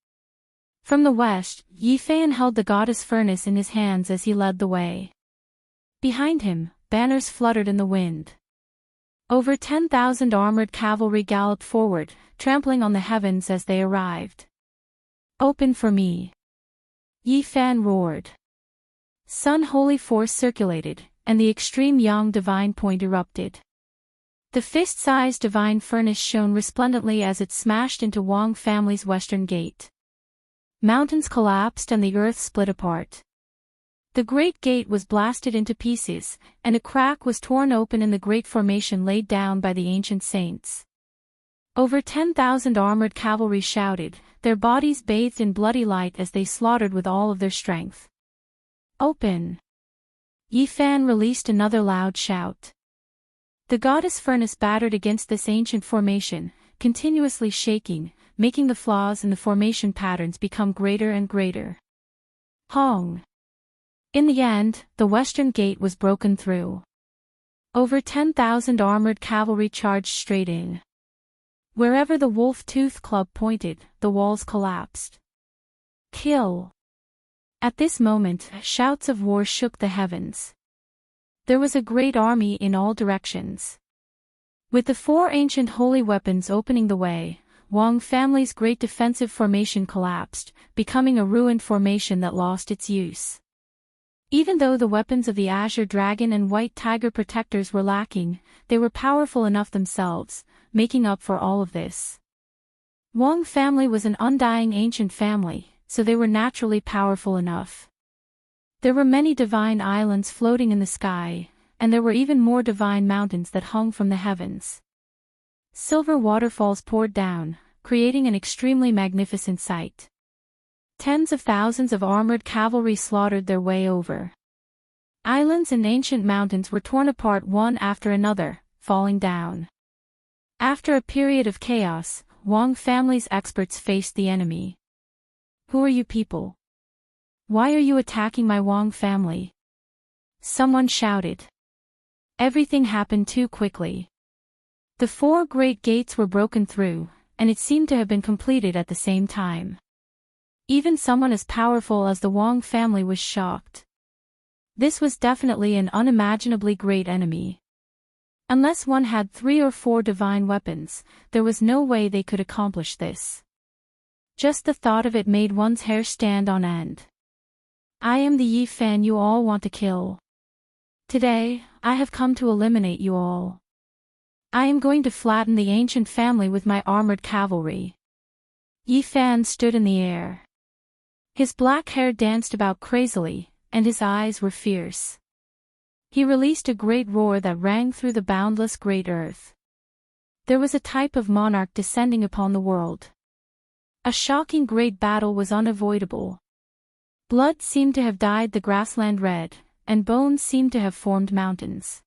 From the west, Yi Fan held the goddess furnace in his hands as he led the way. Behind him, banners fluttered in the wind. Over 10,000 armored cavalry galloped forward, trampling on the heavens as they arrived. "Open for me!" Yi Fan roared. Sun holy force circulated, and the extreme yang divine point erupted. The fist-sized divine furnace shone resplendently as it smashed into Wong family's western gate. Mountains collapsed and the earth split apart. The great gate was blasted into pieces, and a crack was torn open in the great formation laid down by the ancient saints. Over 10,000 armored cavalry shouted, their bodies bathed in bloody light as they slaughtered with all of their strength. "Open!" Yi Fan released another loud shout. The goddess furnace battered against this ancient formation, continuously shaking, making the flaws in the formation patterns become greater and greater. Hong! In the end, the western gate was broken through. Over 10,000 armored cavalry charged straight in. Wherever the wolf-tooth club pointed, the walls collapsed. Kill! At this moment, shouts of war shook the heavens. There was a great army in all directions. With the four ancient holy weapons opening the way, Wong family's great defensive formation collapsed, becoming a ruined formation that lost its use. Even though the weapons of the Azure Dragon and White Tiger protectors were lacking, they were powerful enough themselves, making up for all of this. Wong family was an undying ancient family, so they were naturally powerful enough. There were many divine islands floating in the sky, and there were even more divine mountains that hung from the heavens. Silver waterfalls poured down, creating an extremely magnificent sight. Tens of thousands of armored cavalry slaughtered their way over. Islands and ancient mountains were torn apart one after another, falling down. After a period of chaos, Wong family's experts faced the enemy. "Who are you people? Why are you attacking my Wong family?" Someone shouted. Everything happened too quickly. The four great gates were broken through, and it seemed to have been completed at the same time. Even someone as powerful as the Wong family was shocked. This was definitely an unimaginably great enemy. Unless one had 3 or 4 divine weapons, there was no way they could accomplish this. Just the thought of it made one's hair stand on end. "I am the Yi Fan you all want to kill. Today, I have come to eliminate you all. I am going to flatten the ancient family with my armored cavalry." Yi Fan stood in the air. His black hair danced about crazily, and his eyes were fierce. He released a great roar that rang through the boundless great earth. There was a type of monarch descending upon the world. A shocking great battle was unavoidable. Blood seemed to have dyed the grassland red, and bones seemed to have formed mountains.